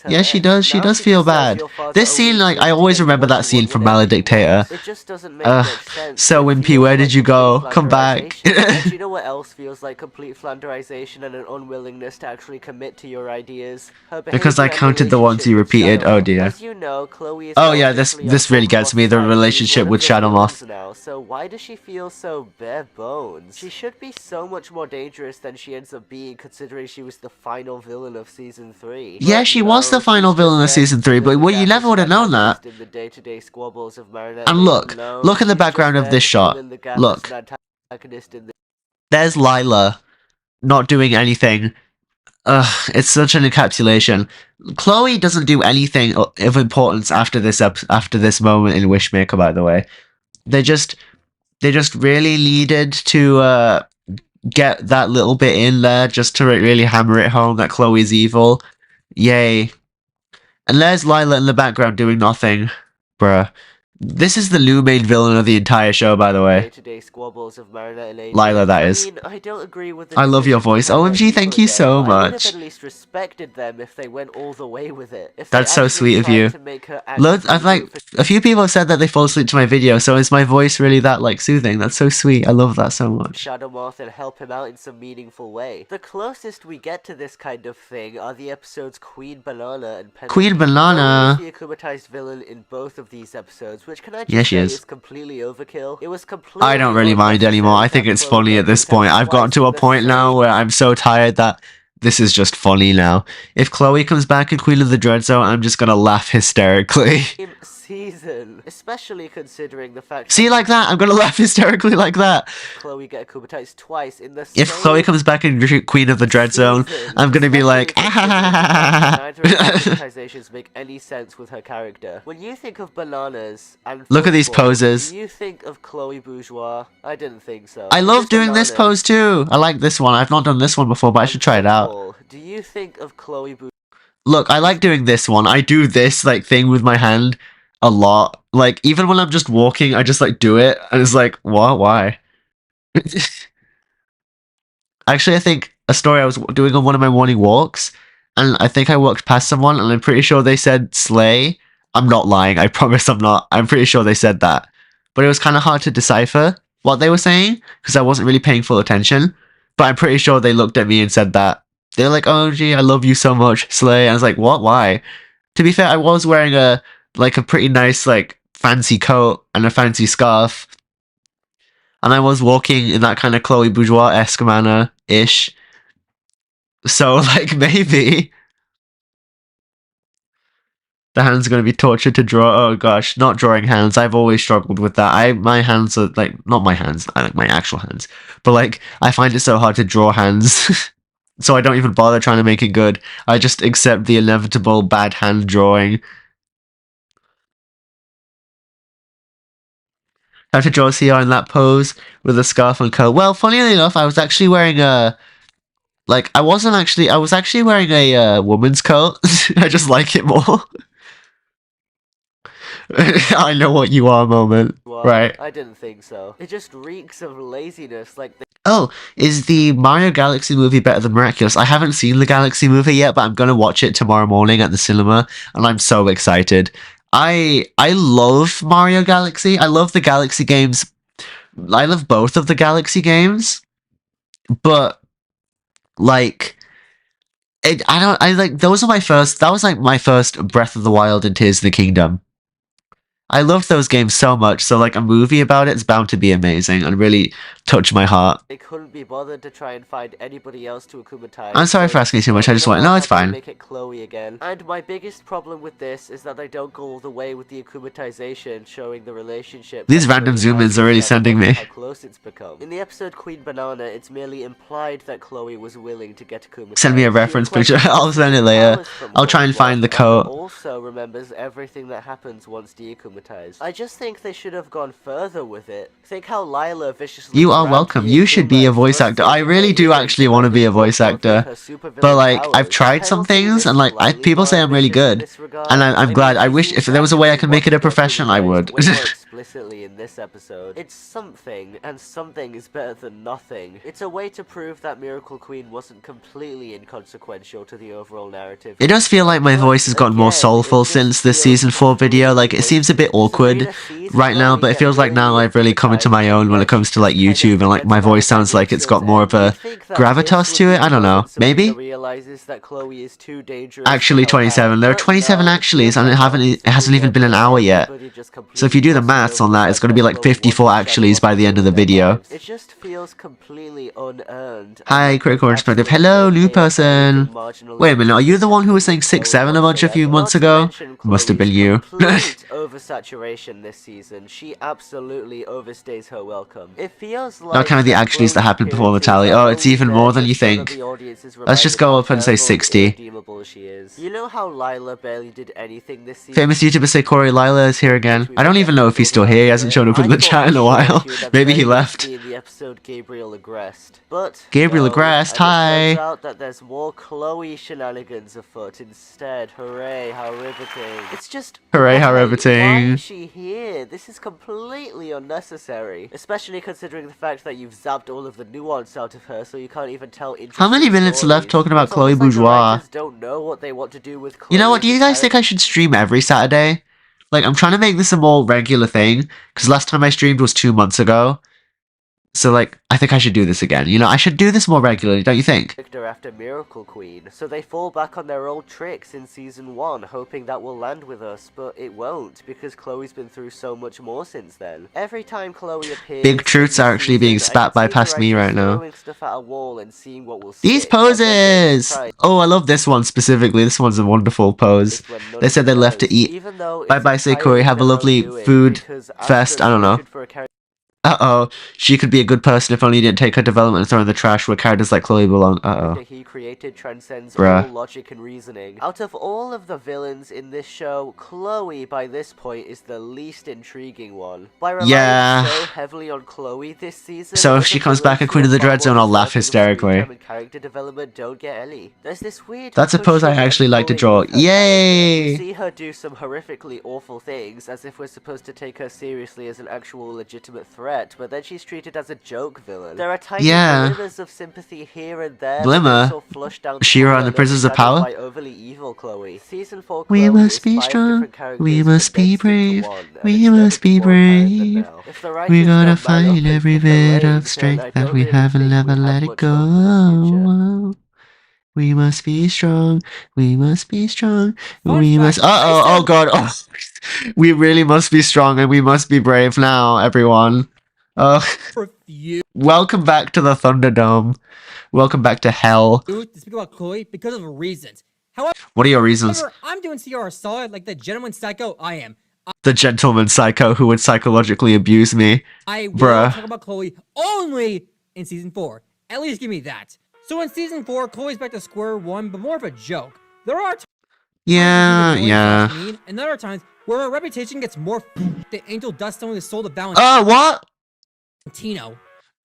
Yeah, she does feel bad. This scene, like, I always remember that scene from Dictator. It just doesn't make much sense. So Wimpy, where did you go? Come back. Do you know what else feels like complete flanderization and an unwillingness to actually commit to your ideas? Because I counted the ones you repeated. Oh dear. As you know, Chloe is yeah, this really gets me, the relationship with Shadowmoth. Now, so why does she feel so bare bones? She should be so much more dangerous than she ends up being, considering she was the final villain of Season 3. Yeah, she was the final villain of Season 3, but well, you never would have known that. In the day-to-day squabbles of Marinette. And look at the background of this shot. Look. There's Lila, not doing anything. Ugh, it's such an encapsulation. Chloe doesn't do anything of importance after this moment in Wishmaker, by the way. They just really needed to get that little bit in there just to really hammer it home that Chloe's evil. Yay. And there's Lila in the background doing nothing. Bruh. This is the new main villain of the entire show, by the way. Day-to-day squabbles of Marinette and Lila, that is. I mean, I don't agree with the I love your decision to voice. have her OMG, equal thank you again, so but I would have much. at least respected them if they went all the way with it. If That's they so actually sweet of tried you. to make her Look, I've actively like root for a few people have said that they fall asleep to my video, so is my voice really that like soothing? That's so sweet. I love that so much. Shadow Moth and help him out in some meaningful way. The closest we get to this kind of thing are the episodes Queen Banana and Penny. Queen Banana. The akumatized villain in both of these episodes, which can I just Yeah, she say is. completely overkill. It was completely I don't really mind anymore. I think it's funny at this point. I've gotten to a point now where I'm so tired that this is just funny now. If Chloe comes back in Queen of the Dread Zone, I'm just gonna laugh hysterically. Season, especially considering the fact See, like that, I'm gonna laugh hysterically like that. Chloe get akumatized twice in the If Chloe comes back in Queen of the Dread Zone, I'm gonna be like, neither of the akumatizations make any sense with her character. When you think of bananas and look at these football, poses. do you think of Chloe Bourgeois? I didn't think so. I love Just doing this bananas. pose too. I like this one. I've not done this one before, but I should try it out. Football. Do you think of Chloe Bourgeois? Look, I like doing this one. I do this like thing with my hand a lot. Like even when I'm just walking, I just like do it, and it's like, what? Why? Actually, I think a story I was doing on one of my morning walks, and I think I walked past someone, and I'm pretty sure they said slay. I'm not lying. I promise I'm not. I'm pretty sure they said that, but it was kind of hard to decipher what they were saying because I wasn't really paying full attention. But I'm pretty sure they looked at me and said that. They're like, "Oh, gee, I love you so much, slay." And I was like, "What? Why?" To be fair, I was wearing a pretty nice like fancy coat and a fancy scarf, and I was walking in that kind of Chloe Bourgeois-esque manner ish. So like maybe the hands are gonna be tortured to draw. Oh gosh, not drawing hands. I've always struggled with that. My hands are like not my hands, I like my actual hands, but like I find it so hard to draw hands. So I don't even bother trying to make it good. I just accept the inevitable bad hand drawing. How to draw CR in that pose with a scarf and coat. Well, funnily enough, I was actually wearing a... Like, I was actually wearing a woman's coat. I just like it more. I know what you are moment. Right. I didn't think so. It just reeks of laziness, like Oh, is the Mario Galaxy movie better than Miraculous? I haven't seen the Galaxy movie yet, but I'm gonna watch it tomorrow morning at the cinema, and I'm so excited. I love Mario Galaxy. I love the Galaxy games. I love both of the Galaxy games, but like those are my first. That was like my first Breath of the Wild and Tears of the Kingdom. I loved those games so much, so like a movie about it is bound to be amazing and really touch my heart. they couldn't be bothered to try and find anybody else to akumatize. I'm sorry for asking too much, I just went, no, it's fine. Make it Chloe again. And my biggest problem with this is that they don't go all the way with the akumatization, showing the relationship. These that random Chloe zoom-ins has are really with them sending and me. How close it's become. In the episode Queen Banana, it's merely implied that Chloe was willing to get akumatized. Send me a She reference picture. requested I'll send it later. powers from I'll try and Chloe, find the while coat. also remembers everything that happens once deakumatized. I just think they should have gone further with it. Think how Lila viciously You are grabbed welcome. the You should be a Akuma voice and actor. forced I her really do into actually want to be a voice both of actor. her supervillain But like, I've powers. tried some Penalty things, is and like, slightly people say more I'm really ambitious in good. this regard. And I'm glad. I she wish seems if there was a way I could make it a actually profession, I would. way more explicitly in this episode. It's something, and something is better than nothing. It's a way to prove that Miracle Queen wasn't completely inconsequential to the overall narrative. It does feel like my voice has gotten more soulful since this season 4 video. Like, it seems a bit awkward right now, but it feels like now I've really come into my own when it comes to like YouTube, and like my voice sounds like it's got more of a gravitas to it. I don't know. Maybe? Actually 27. There are 27 actuallys, and it hasn't even been an hour yet. So if you do the maths on that, it's going to be like 54 actuallys by the end of the video. It just feels completely unearned. Hi, Critical Perspective. Hello, new person. Wait a minute, are you the one who was saying 6'7" a few months ago? Must have been you. Oversaturation this season. She absolutely overstays her welcome. It feels like Not kind of the actuallys that happened before the tally. Oh, it's even more than you think. Let's just go up and say 60. You know how Lila barely did anything this season? Famous YouTuber say Corey Lila is here again. I don't even know if he's still here. He hasn't shown up in the chat in a while. Maybe he left. In the episode Gabriel Agreste. But Gabriel no, Agreste, and hi. It turns out that there's more Chloe shenanigans afoot instead. Hooray, how riveting. It's just Hooray, how why? riveting. thing. is she here? This is completely unnecessary. Especially considering the fact that you've zapped all of the nuance out of her, so you can't even tell interesting How many minutes stories. left talking about It's Chloe almost like the Bourgeois? writers don't know what they want to do with Chloe You know what? Do as a you guys think I should stream every Saturday? Like, I'm trying to make this a more regular thing, because last time I streamed was 2 months ago. So, like, I think I should do this again. You know, I should do this more regularly, don't you think? character after Miracle Queen, so they fall back on their old tricks in Season 1, hoping that will land with us, but it won't, because Chloe's been through so much more since then. Every time Chloe appears... Big truths are actually being spat by past me right now. Stuff at a wall and seeing what will These stick, and then getting poses! surprised. Oh, I love this one specifically. This one's a wonderful pose. It's when none They of said they it left to does, eat. even though it's Bye-bye, entirely Seikori. Have a their own lovely doing, food because fest. after I don't know. voted for a character Uh-oh. She could be a good person if only you didn't take her development and throw in the trash where characters like Chloe belong. Uh-oh. he created transcends Bruh. all logic and reasoning. Out of all of the villains in this show, Chloe by this point is the least intriguing one. By relying Yeah. so heavily on Chloe this season, So if other she comes back villains in who Queen of are the far Dread Zone, more I'll laugh deserving of hysterically. screen time and character development don't get any. There's this weird That's a pose I actually like to draw. pushing with her Yay! character. We see her do some horrifically awful things, as if we're supposed to take her seriously as an actual legitimate threat, but then she's treated as a joke villain. There are tiny Yeah. glimmers of sympathy here and there. Glimmer? but it's all flushed down She-Ra and the toilet Princess of overshadowed Power? by overly evil Chloe. Season 4 We Chloe must is be 5 strong. different characters We must be condensed into brave. one, and We it's never must be been more apparent than brave. now. If the We writers gotta don't man up find and every pick their bit lanes, of then strength I that don't we really have and think never we let have it much hope for the future. go. We must be strong. We must be strong. Fun We fact, must. I Uh-oh. Oh, said- God. Oh. We really must be strong and we must be brave now, everyone. Refuse Welcome back to the Thunderdome. Welcome back to hell. to speak about Chloe because of reasons. However, What are your reasons? I'm doing CR solid like the gentleman psycho I am. The gentleman psycho who would psychologically abuse me. I will Bruh. talk about Chloe only in season 4. At least give me that. So in season 4, Chloe's back to square one, but more of a joke. There are times Yeah, when she's yeah. mean, and there are times where her reputation gets more the angel dust on the soul of Valentino. Oh, what?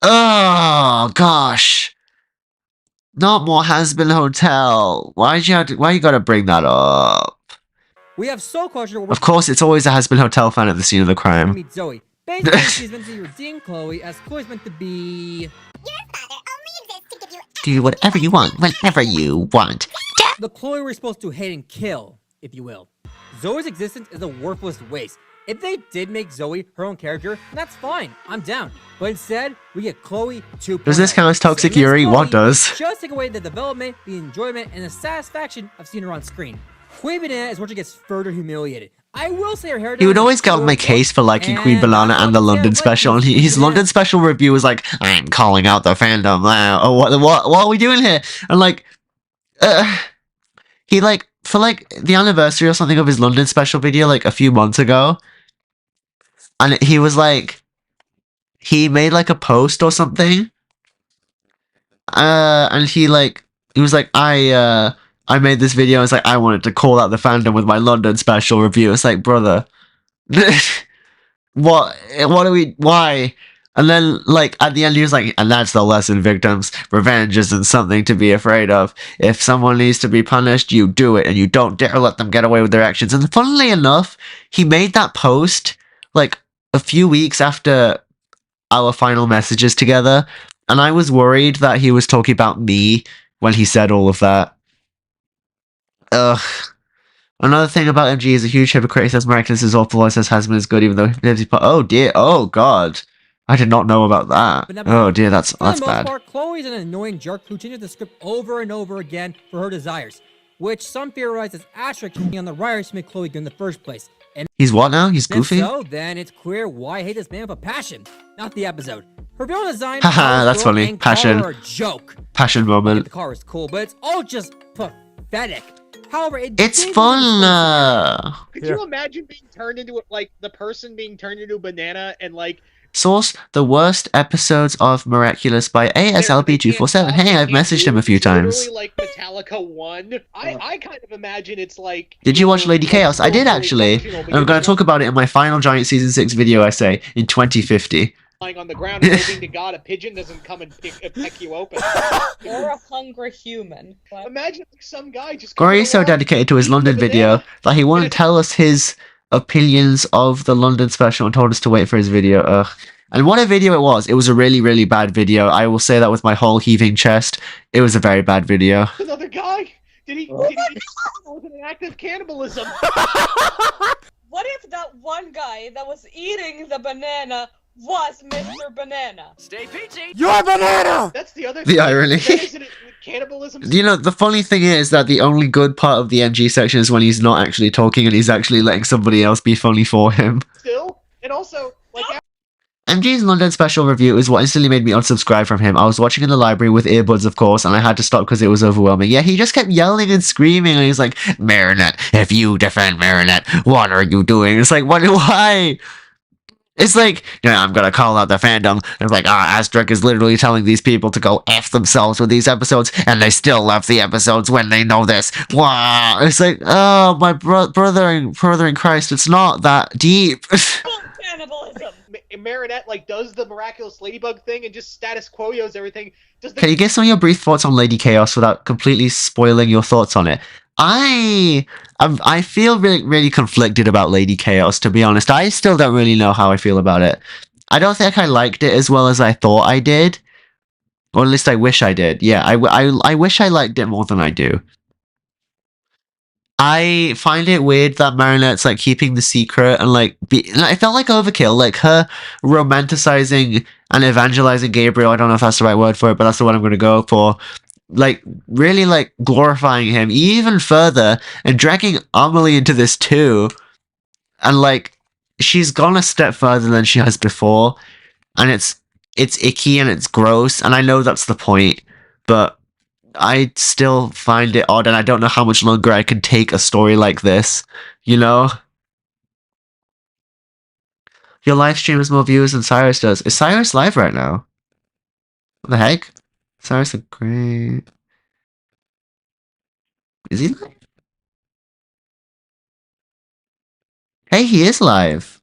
Oh, gosh. Not more Has-Been Hotel. Why you gotta bring that up? We have so culture where Of course, it's always a Has-Been Hotel fan at the scene of the we crime. meet Zoe. Basically, she's meant to redeem Chloe, as Chloe's meant to be... Your father only exists to give you Do whatever you want, whenever you want. the Chloe we're supposed to hate and kill, if you will. Zoe's existence is a worthless waste. If they did make Zoe her own character, that's fine. I'm down. But instead, we get Chloe 2.0. Does this count as Toxic Same as Yuri? What Chloe, does? Just take away the development, the enjoyment, and the satisfaction of seeing her on screen. Queen Banana is where she gets further humiliated. I will say her hair. He would always get on my case for liking Queen Banana and the London special, and his London special review was like, "I'm calling out the fandom." Oh, what are we doing here? And like, he like for like the anniversary or something of his London special video, like a few months ago, and he was like, he made like a post or something, and he was like, I made this video. It's like I wanted to call out the fandom with my London special review. It's like, brother, what are we? Why? And then, like at the end, he was like, "And that's the lesson, victims. Revenge isn't something to be afraid of. If someone needs to be punished, you do it, and you don't dare let them get away with their actions." And funnily enough, he made that post like a few weeks after our final messages together, and I was worried that he was talking about me when he said all of that. Ugh. Another thing about MG is a huge hypocrite. He says Miraculous is awful, he says Hasman is good, even though oh dear, oh god. I did not know about that. Oh dear, that's For the most bad. part, Chloe's an annoying jerk who changes the script over and over again for her desires, which some theorize is Asterisk on the writers to make Chloe good in the first place. And He's what now? He's goofy? if so, then it's clear why I hate this man with a passion, not the episode. Her villain design, Haha, that's funny. and Passion. car are a joke. Passion The moment. car is cool, but it's all just pathetic. However, It's did fun! Could you imagine being turned into like the person being turned into a banana and like Source, the worst episodes of Miraculous by ASLB247. Hey, I've messaged him a few times. literally like Metallica 1? I kind of imagine it's like. Did you watch Lady Chaos? I did actually. And I'm going to talk about it in my final Giant Season 6 video essay in 2050. Lying on the ground and hoping to God a pigeon doesn't come and peck you open. Or a hungry human. But... Imagine like, some guy just. Gory is so dedicated to his London video that he wouldn't tell us his opinions of the London special and told us to wait for his video. Ugh. And what a video it was. It was a really, really bad video. I will say that with my whole heaving chest. It was a very bad video. Another guy? Did he with an act of cannibalism? What if that one guy that was eating the banana was Mr. Banana? Stay peachy. You're a banana! That's the other The irony. Isn't it cannibalism? You know, the funny thing is that the only good part of the MG section is when he's not actually talking and he's actually letting somebody else be funny for him. Still? And also, like... MG's London special review is what instantly made me unsubscribe from him. I was watching in the library with earbuds, of course, and I had to stop because it was overwhelming. Yeah, he just kept yelling and screaming, and he's like, Marinette, if you defend Marinette, what are you doing? It's like, why? It's like, I'm gonna call out the fandom. It's like, Asterisk is literally telling these people to go F themselves with these episodes, and they still love the episodes when they know this. Wow. It's like, oh, my brother in Christ, it's not that deep. Cannibalism. Marinette, like, does the miraculous ladybug thing and just status quo's everything. Can you give some of your brief thoughts on Lady Chaos without completely spoiling your thoughts on it? I feel really, really conflicted about Lady Chaos, to be honest. I still don't really know how I feel about it. I don't think I liked it as well as I thought I did. Or at least I wish I did. Yeah, I wish I liked it more than I do. I find it weird that Marinette's like keeping the secret and like it felt like overkill, like her romanticizing and evangelizing Gabriel. I don't know if that's the right word for it, but that's the one I'm going to go for. Like really like glorifying him even further and dragging Amelie into this too. And like she's gone a step further than she has before, and it's icky and it's gross, and I know that's the point, but I still find it odd, and I don't know how much longer I can take a story like this, you know? Your live stream has more viewers than Cyrus does. Is Cyrus live right now? What the heck? Cyrus is great. Is he live? Hey, he is live.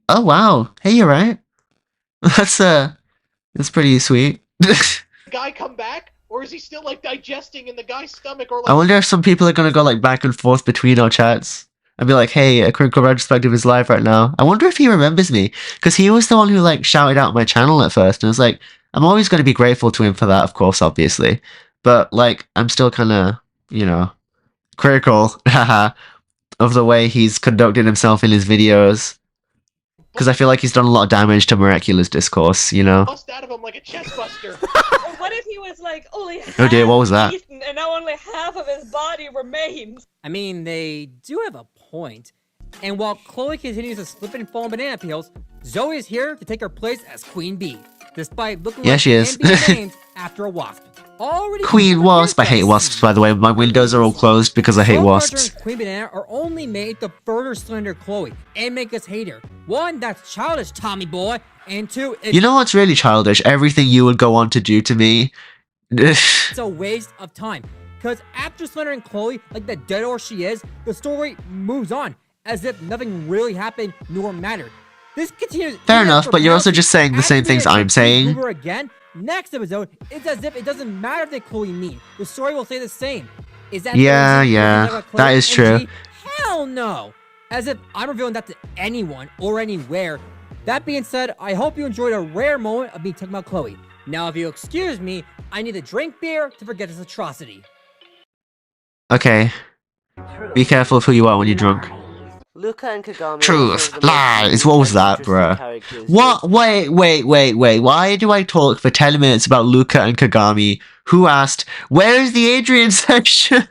Oh, wow. Hey, you're right. That's pretty sweet. Guy come back? Or is he still, like, digesting in the guy's stomach? Or like... I wonder if some people are gonna go, like, back and forth between our chats. And be like, hey, a critical retrospective is live right now. I wonder if he remembers me. Because he was the one who, like, shouted out my channel at first. And I was like, I'm always going to be grateful to him for that, of course, obviously. But, like, I'm still kind of, you know, critical, of the way he's conducted himself in his videos. Because I feel like he's done a lot of damage to Miracula's discourse, you know? Bust out of him like a chest buster. Or what if he was like only half Oh dear, what was that? eaten and now only half of his body remains? I mean, they do have a point. And while Chloe continues to slip and fall on banana peels, Zoe is here to take her place as Queen Bee, despite looking like she is. being named after a wasp. Already Queen Wasp. I hate wasps, by the way. My windows are all closed because I hate Both wasps. Roger and Queen Banana are only made to further slander Chloe and make us hate her. One, that's childish, Tommy boy, and two, You know what's really childish? Everything you would go on to do to me. it's a waste of time. Because after slandering Chloe like the dead horse she is, the story moves on, as if nothing really happened nor mattered. This continues. Fair enough, but you're also just saying the same things I'm saying. Again, next episode, it's as if it doesn't matter if they Chloe meet. The story will stay the same. Is that yeah, that is true. Hell no! As if I'm revealing that to anyone or anywhere. That being said, I hope you enjoyed a rare moment of me talking about Chloe. Now, if you excuse me, I need to drink beer to forget this atrocity. Okay. Be careful of who you are when you're drunk. Luca and Kagami. Truth, lies. What was that, bruh? What? Wait. Why do I talk for 10 minutes about Luca and Kagami? Who asked, where is the Adrian section?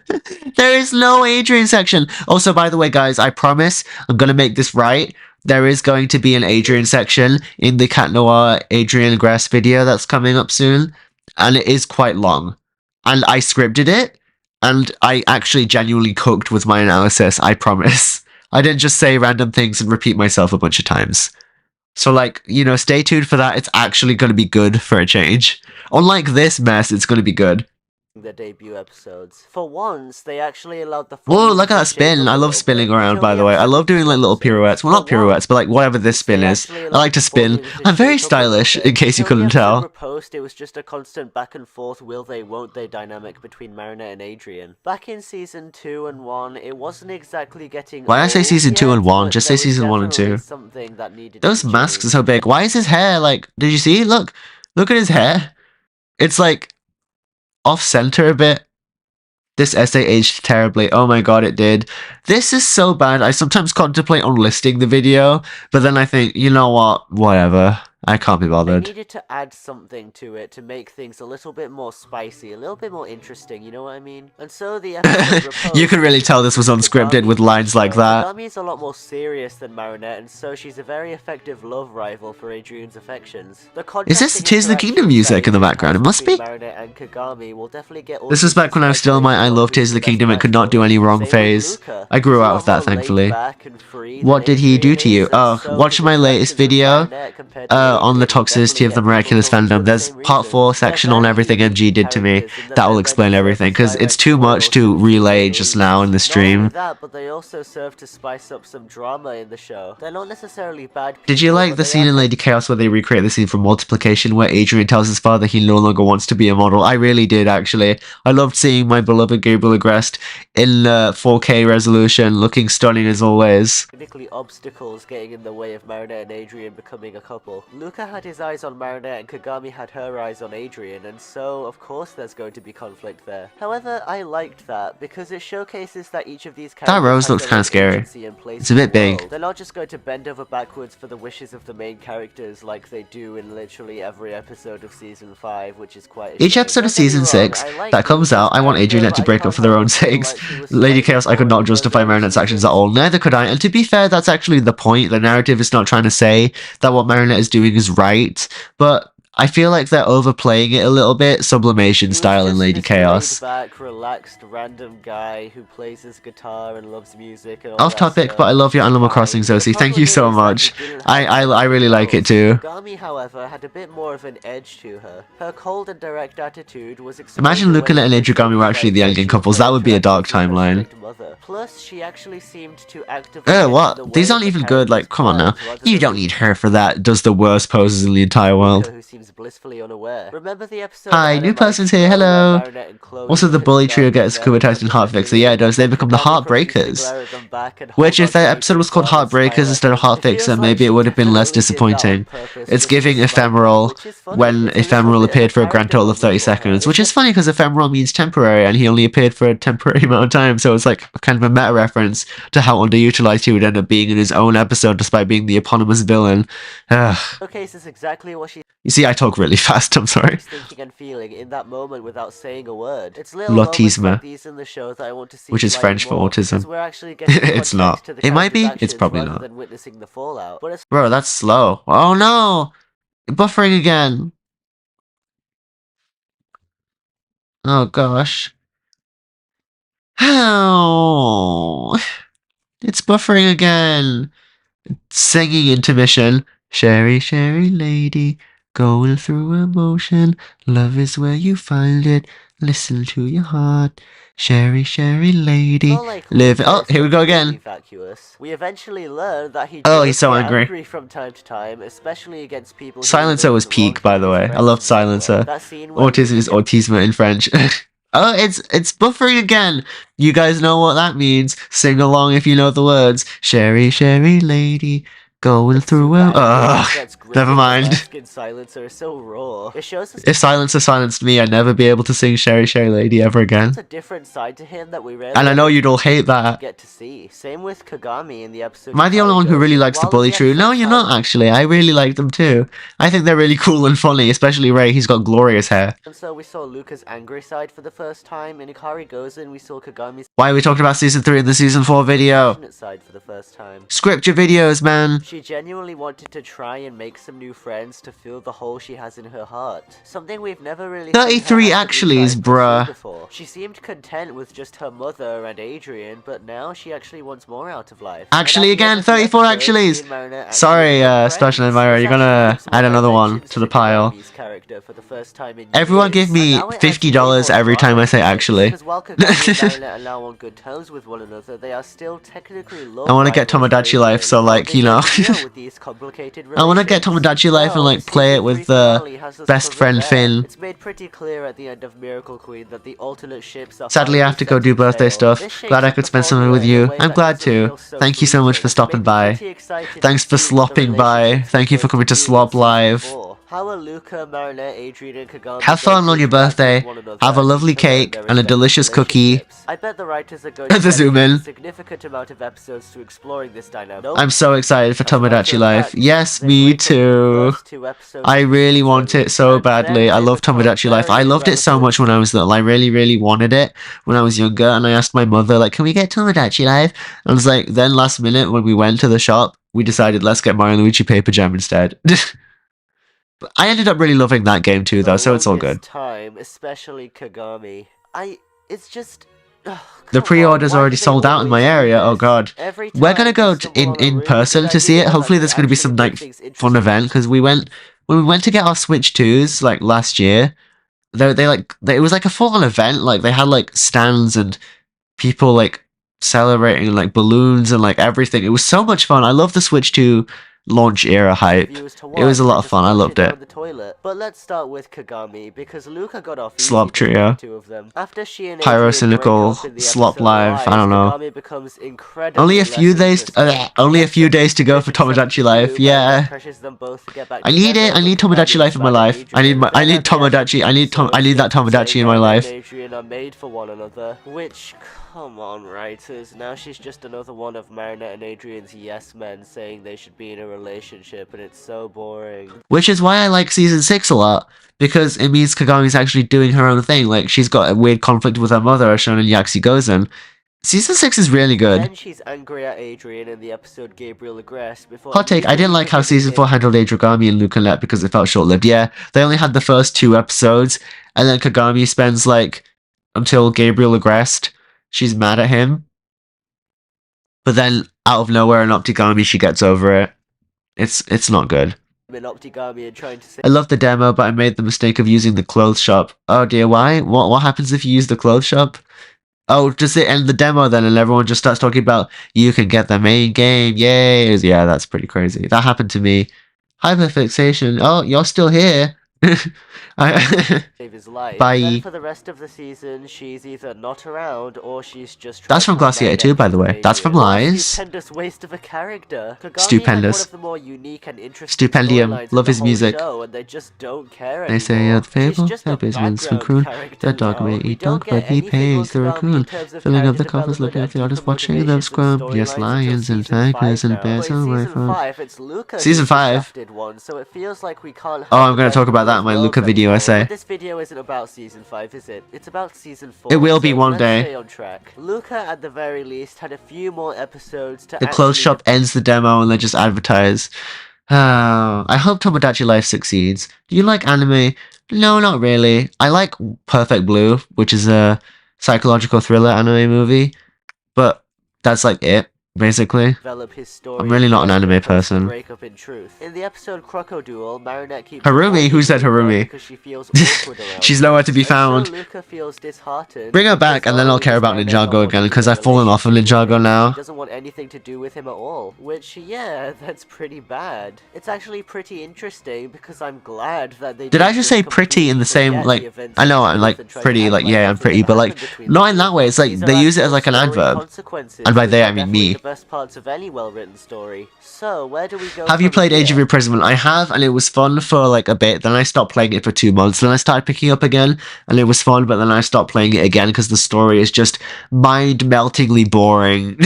There is no Adrian section. Also, by the way, guys, I promise I'm going to make this right. There is going to be an Adrian section in the Cat Noir Adrian Grass video that's coming up soon. And it is quite long. And I scripted it. And I actually genuinely cooked with my analysis, I promise. I didn't just say random things and repeat myself a bunch of times. So, like, you know, stay tuned for that. It's actually going to be good for a change. Unlike this mess, it's going to be good. their debut episodes. For once, they actually allowed the Whoa, look at that spin. I love spinning around, by the way. I love doing like little pirouettes. Well, not pirouettes, but like whatever this spin is. I like to spin. I'm very stylish, in case you couldn't tell. Post, it was just a constant back and forth will they won't they dynamic between Marinette and Adrian. Back in season 2 and 1, it wasn't exactly getting Why I say season 2 and 1? Just say season 1 and 2. Those masks are so big. Why is his hair like... Did you see? Look at his hair. It's like off-center a bit. This essay aged terribly. Oh my god, it did. This is so bad. I sometimes contemplate unlisting the video, but then I think, you know what? Whatever. I can't be bothered. They needed to add something to it to make things a little bit more spicy, a little bit more interesting, you know what I mean? And so the episode You can really tell this was unscripted with lines like that. Kagami is a lot more serious than Marinette, and so she's a very effective love rival for Adrian's affections. Is this the Tears of the Kingdom music in the background? It must be. Marinette and Kagami will definitely get this was back when I was still in my I love Tears of the Kingdom and could not do any wrong phase. I grew out of that, thankfully. What did he do to you? Oh, watch my latest video on the toxicity of the miraculous fandom. There's part 4 section on everything MG did to me. That will explain everything, because it's too much to relay just now in the stream. But they also serve to spice up some drama in the show. They're not necessarily bad people. Did you like the scene in Lady Chaos where they recreate the scene from Multiplication where Adrian tells his father he no longer wants to be a model? I really did, actually. I loved seeing my beloved Gabriel Agreste in 4K resolution, looking stunning as always. Particularly obstacles getting in the way of Marinette and Adrian becoming a couple. Luca had his eyes on Marinette and Kagami had her eyes on Adrian, and so of course there's going to be conflict there. However, I liked that because it showcases that each of these characters that rose looks kind of scary. It's a bit big. They're not just going to bend over backwards for the wishes of the main characters like they do in literally every episode of season 5, which is quite each episode of season 6 that comes out, I want Adrian to break up for their own sakes. Lady Chaos, I could not justify Marinette's actions at all, neither could I, and to be fair, that's actually the point. The narrative is not trying to say that what Marinette is doing is right, but I feel like they're overplaying it a little bit, sublimation style in Lady Chaos. Back, relaxed, random guy who plays his guitar and loves music and all off topic, but I love your Animal Crossing, Zosie. Thank you so much. I really like it too. Kagami, however, had a bit more of an edge to her. Her cold and direct attitude was imagine Luca and Kagami were actually the endgame couples. That would be a dark timeline. Plus, she actually seemed to actively what? These aren't even good, like, come on now. You don't need her for that. Does the worst poses in the entire world. Who seems blissfully unaware. Remember the episode? Hi, new person's here, hello! Also, the bully trio gets Kubatized and Heartfixer. Yeah, it does. They become the Heartbreakers. Which, if their episode was called Heartbreakers instead of Heartfixer, maybe it would have been less disappointing. It's giving ephemeral when ephemeral appeared for a grand total of 30 seconds, which is funny because ephemeral means temporary, and he only appeared for a temporary amount of time, so it's like kind of a meta reference to how underutilized he would end up being in his own episode despite being the eponymous villain. Showcases exactly what she... You see, I talk really fast, I'm sorry. ...thinking and feeling in that moment without saying a word. It's little moments like these in the show that I want to see, which is French for autism. We're actually getting it's not. It might be, it's probably not. Than witnessing the fallout. Bro, that's slow. Oh no! Buffering again. Oh gosh. How? It's buffering again. Singing intermission. Sherry, Sherry lady, going through emotion. Love is where you find it. Listen to your heart. Sherry, Sherry lady, live. Oh, here we go again. We eventually learned that he's so angry from time to time, especially against people. Silencer was peak, by the way. I loved Silencer. Autism is autisme in French. Oh, it's buffering again. You guys know what that means. Sing along if you know the words. Sherry, Sherry lady, going through never mind. Silencer is so raw. It shows us if Silencer silenced me, I'd never be able to sing Sherry, Sherry lady ever again. It's a different side to him that we rarely and I know you'd all hate that. Get to see. Same with Kagami in the episode. Am I the only one who really likes the bully crew? No, you're not actually. I really like them too. I think they're really cool and funny, especially Ray. He's got glorious hair. And so we saw Luca's angry side for the first time. In Ikari Goes In, we saw Kagami's... Why are we talking about season 3 in the season 4 video? ...side for the first time. Script your videos, man. She genuinely wanted to try and make some new friends to fill the hole she has in her heart. Something we've never really seen her 33 actively actually try is and pursue bruh. before. She seemed content with just her mother and Adrian, but now she actually wants more out of life. Actually, And at the again, end of the 34 episode, actually. she and Marinette actually Sorry, become Special friends. Admirer, This you're actually gonna gives add more another one dimensions to the pile. Kagami's character for the first time in Everyone years. give me And now it adds way $50 more every time drama I say to it, actually. because while Kagami and Marinette are now on good terms with one another, they are still technically love I want to get rivals for Tomodachi Life, Adrian. so How like, did you they know. deal with these complicated I want to get relations? Tomodachi Life and Well, like play it season with 3 the finale has us best covered friend there. Finn. It's made pretty clear at the end of Miracle Queen that the alternate ships are Sadly, I have to go do birthday stuff. Glad I could spend some time with you. I'm glad to. Thank you so much for stopping by. Thanks for slopping by. Thank you for coming to Slop Live. How are Luca, Marinette, Adrian, and Kagami Have fun on your birthday. Have a lovely cake and a delicious cookie. I bet the writers are going to The zoom dedicate in. a significant amount of episodes to exploring this dynamic. I'm so excited for Tomodachi Life. Yes, me too. I really want it so badly. I love Tomodachi Life. I loved it so much when I was little. I really, really wanted it when I was younger. And I asked my mother, like, can we get Tomodachi Life? And I was like, then last minute when we went to the shop, we decided let's get Mario & Luigi Paper Jam instead. But I ended up really loving that game too, though, so it's all good. Time, especially Kagami. It's just. The pre-order's already sold out in my area. Oh god. We're gonna go in person to see it. Hopefully there's gonna be some like fun event, because when we went to get our Switch 2s like last year, it was like a full-on event. Like they had like stands and people like celebrating like balloons and like everything. It was so much fun. I love the Switch 2 launch era hype. It was a lot of fun. I loved it. But let's start with Kagami, because Luca got off Slop Trio. two of them. After she and Pyrocynical, Slop Live, I don't know. Only a few days to go for Tomodachi Life. Yeah. I need it. I need Tomodachi Life in my life. I need Tomodachi. I need that Tomodachi in my life. Adrian are made for one another, which, come on, writers. Now she's just another one of Marinette and Adrian's yes men saying they should be in a relationship, and it's so boring. Which is why I like season 6 a lot, because it means Kagami's actually doing her own thing. Like, she's got a weird conflict with her mother, as shown in Yakuza Gozen. Season 6 is really good. Then she's angry at Adrian in the episode Gabriel Aggressed before. Hot take, I didn't like how season 4 handled Kagami and Lucanette because it felt short-lived. Yeah, they only had the first 2 episodes, and then Kagami spends, like, until Gabriel Aggressed, she's mad at him. But then, out of nowhere in Optigami, she gets over it. It's not good. I love the demo, but I made the mistake of using the clothes shop. Oh dear, why? What happens if you use the clothes shop? Oh, does it end the demo then and everyone just starts talking about you can get the main game, yay! Yeah, that's pretty crazy. That happened to me. Hyperfixation. Oh, you're still here. Save his life. Bye. Then for the rest of the season, she's either not around or she's just. That's from Glaciator 2, by the way. That's from Lies. Stupendous waste of a character. Stupendous. One of the more unique and interesting Stupendium. Love his music. Show, and they just don't care They say the fable, the business raccoon, the dog may eat dog, but he pays the raccoon. Filling up the coffers, looking at the artist, watching them scrum. Yes, lions and tigers and bears on my phone. Season 5. Oh, I'm going to talk about that in my Luca video essay. This video isn't about season 5, is it? It's about season 4. It will be one let's day. Stay on track. Luca, at the very least, had a few more episodes to. The clothes shop ends the demo and they just advertise. Oh, I hope Tomodachi Life succeeds. Do you like anime? No, not really. I like Perfect Blue, which is a psychological thriller anime movie, but that's like it, basically. I'm really not an anime person. In the episode Crocodile, Marinette keeps Harumi? Who said Harumi? She feels awkward around. She's nowhere to be found. Luca feels disheartened. Bring her back and then I'll care about Ninjago again, because I've fallen off of Ninjago now. She doesn't want anything to do with him at all. Which, yeah, that's pretty bad. It's actually pretty interesting, because I'm glad that they Did I just say pretty in the same, like, I know I'm like pretty, like, yeah, I'm pretty, but like, not in that way. It's like, they use it as like an adverb. And by they, I mean me. Best parts of any well-written story. So, where do we go? Have you played Age of Imprisonment? I have, and it was fun for like a bit. Then I stopped playing it for 2 months. Then I started picking up again, and it was fun. But then I stopped playing it again because the story is just mind-meltingly boring.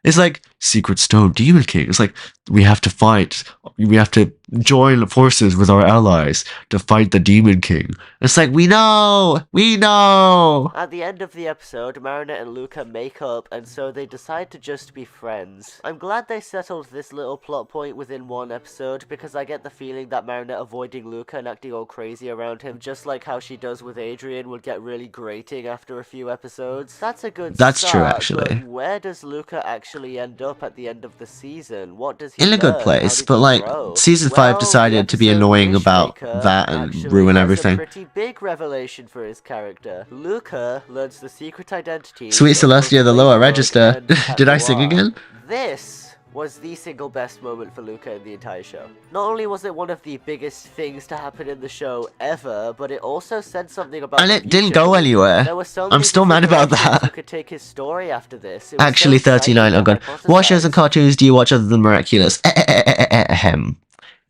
It's like, Secret Stone, Demon King. It's like, we have to fight. We have to join forces with our allies to fight the Demon King. It's like, we know! We know! At the end of the episode, Marinette and Luca make up, and so they decide to just be friends. I'm glad they settled this little plot point within one episode, because I get the feeling that Marinette avoiding Luca and acting all crazy around him, just like how she does with Adrian, would get really grating after a few episodes. That's a good That's start, true, actually. But where does Luca actually end up at the end of the season? What does he In a good learn? place, How did but he like, grow? Season 5 Well, decided the to be episode annoying about Wishmaker that and actually ruin has everything. a pretty big revelation for his character. Luca learns the secret identity. Sweet Celestia, the lower register. Did I sing Noir. again? This was the single best moment for Luca in the entire show. Not only was it one of the biggest things to happen in the show ever, but it also said something about And the it didn't future go for Luca. anywhere. There were so I'm many still mad different about directions that. Luca could take his story after this. It was Actually, so exciting 39. Oh to god. What shows and hypothesize. cartoons do you watch other than Miraculous? Ahem.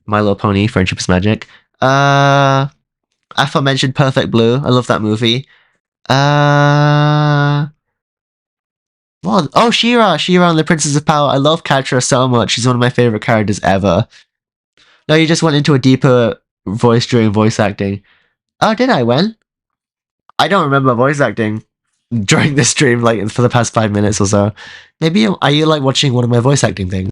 My Little Pony, Friendship is Magic. Aforementioned Perfect Blue. I love that movie. What? Oh, She-Ra! She-Ra and the Princess of Power. I love Catra so much. She's one of my favorite characters ever. No, you just went into a deeper voice during voice acting. Oh, did I? When? I don't remember voice acting during this stream, like, for the past 5 minutes or so. Maybe, are you, like, watching one of my voice acting things?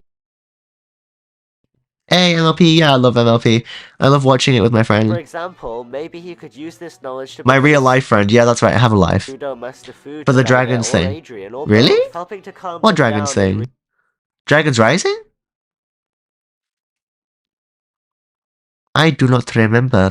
Hey, MLP, yeah, I love MLP. I love watching it with my For friend. example, maybe he could use this knowledge to My become real life friend, yeah, that's right, I have a life. pseudo-master food For the to dragons Marinette or thing. Adrian, or Really? both, helping to calm What them dragons down and thing? Dragons Rising? I do not remember.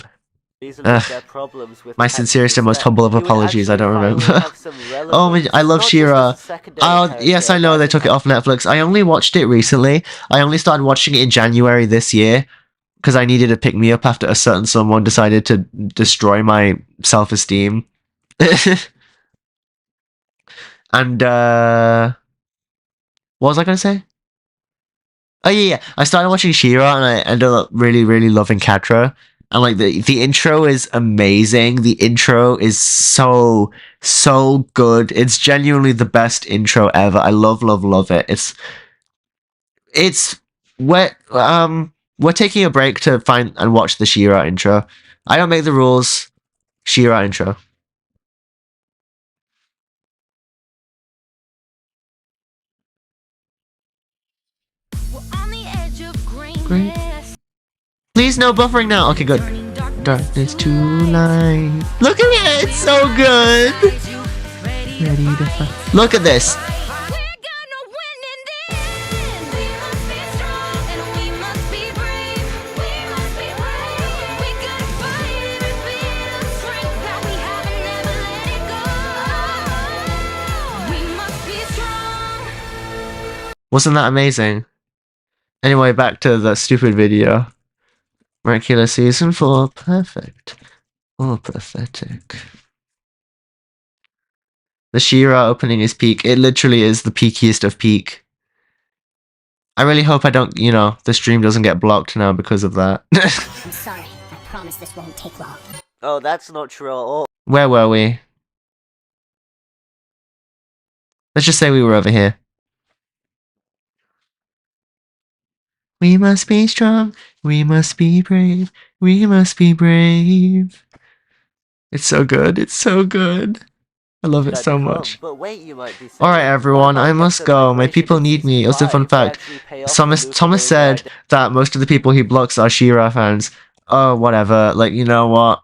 reason with Ugh. their problems with My Patsy sincerest and most Step. humble of He would apologies, I actually don't finally remember. have some Oh, relevance, I love not just She-Ra. as a secondary Oh, character, yes, I know, but they as took a it off Netflix. I only watched it recently. I only started watching it in January this year, because I needed to pick me up after a certain someone decided to destroy my self-esteem. And, what was I going to say? Oh, yeah. I started watching She-Ra, and I ended up really, really loving Catra. And, like, the intro is amazing. The intro is so good. It's genuinely the best intro ever. I love it. We're taking a break to find and watch the She-Ra intro. I don't make the rules. She-Ra intro. Great. Please no buffering now. Okay, good. Darkness to light. Look at it. It's so good. Ready to fight. Look at this. Wasn't that amazing? Anyway, back to the stupid video. Miraculous Season 4, perfect. Or pathetic. The She-Ra opening is peak. It literally is the peakiest of peak. I really hope I don't, the stream doesn't get blocked now because of that. I'm sorry. I promise this won't take long. Oh, that's not true at all. Where were we? Let's just say we were over here. We must be strong. We must be brave. We must be brave. It's so good. It's so good. I love it so much. But wait, you might be saying, Alright everyone, I must go. My people need me. Also, fun fact, Thomas said that most of the people he blocks are She-Ra fans. Oh, whatever. Like, you know what?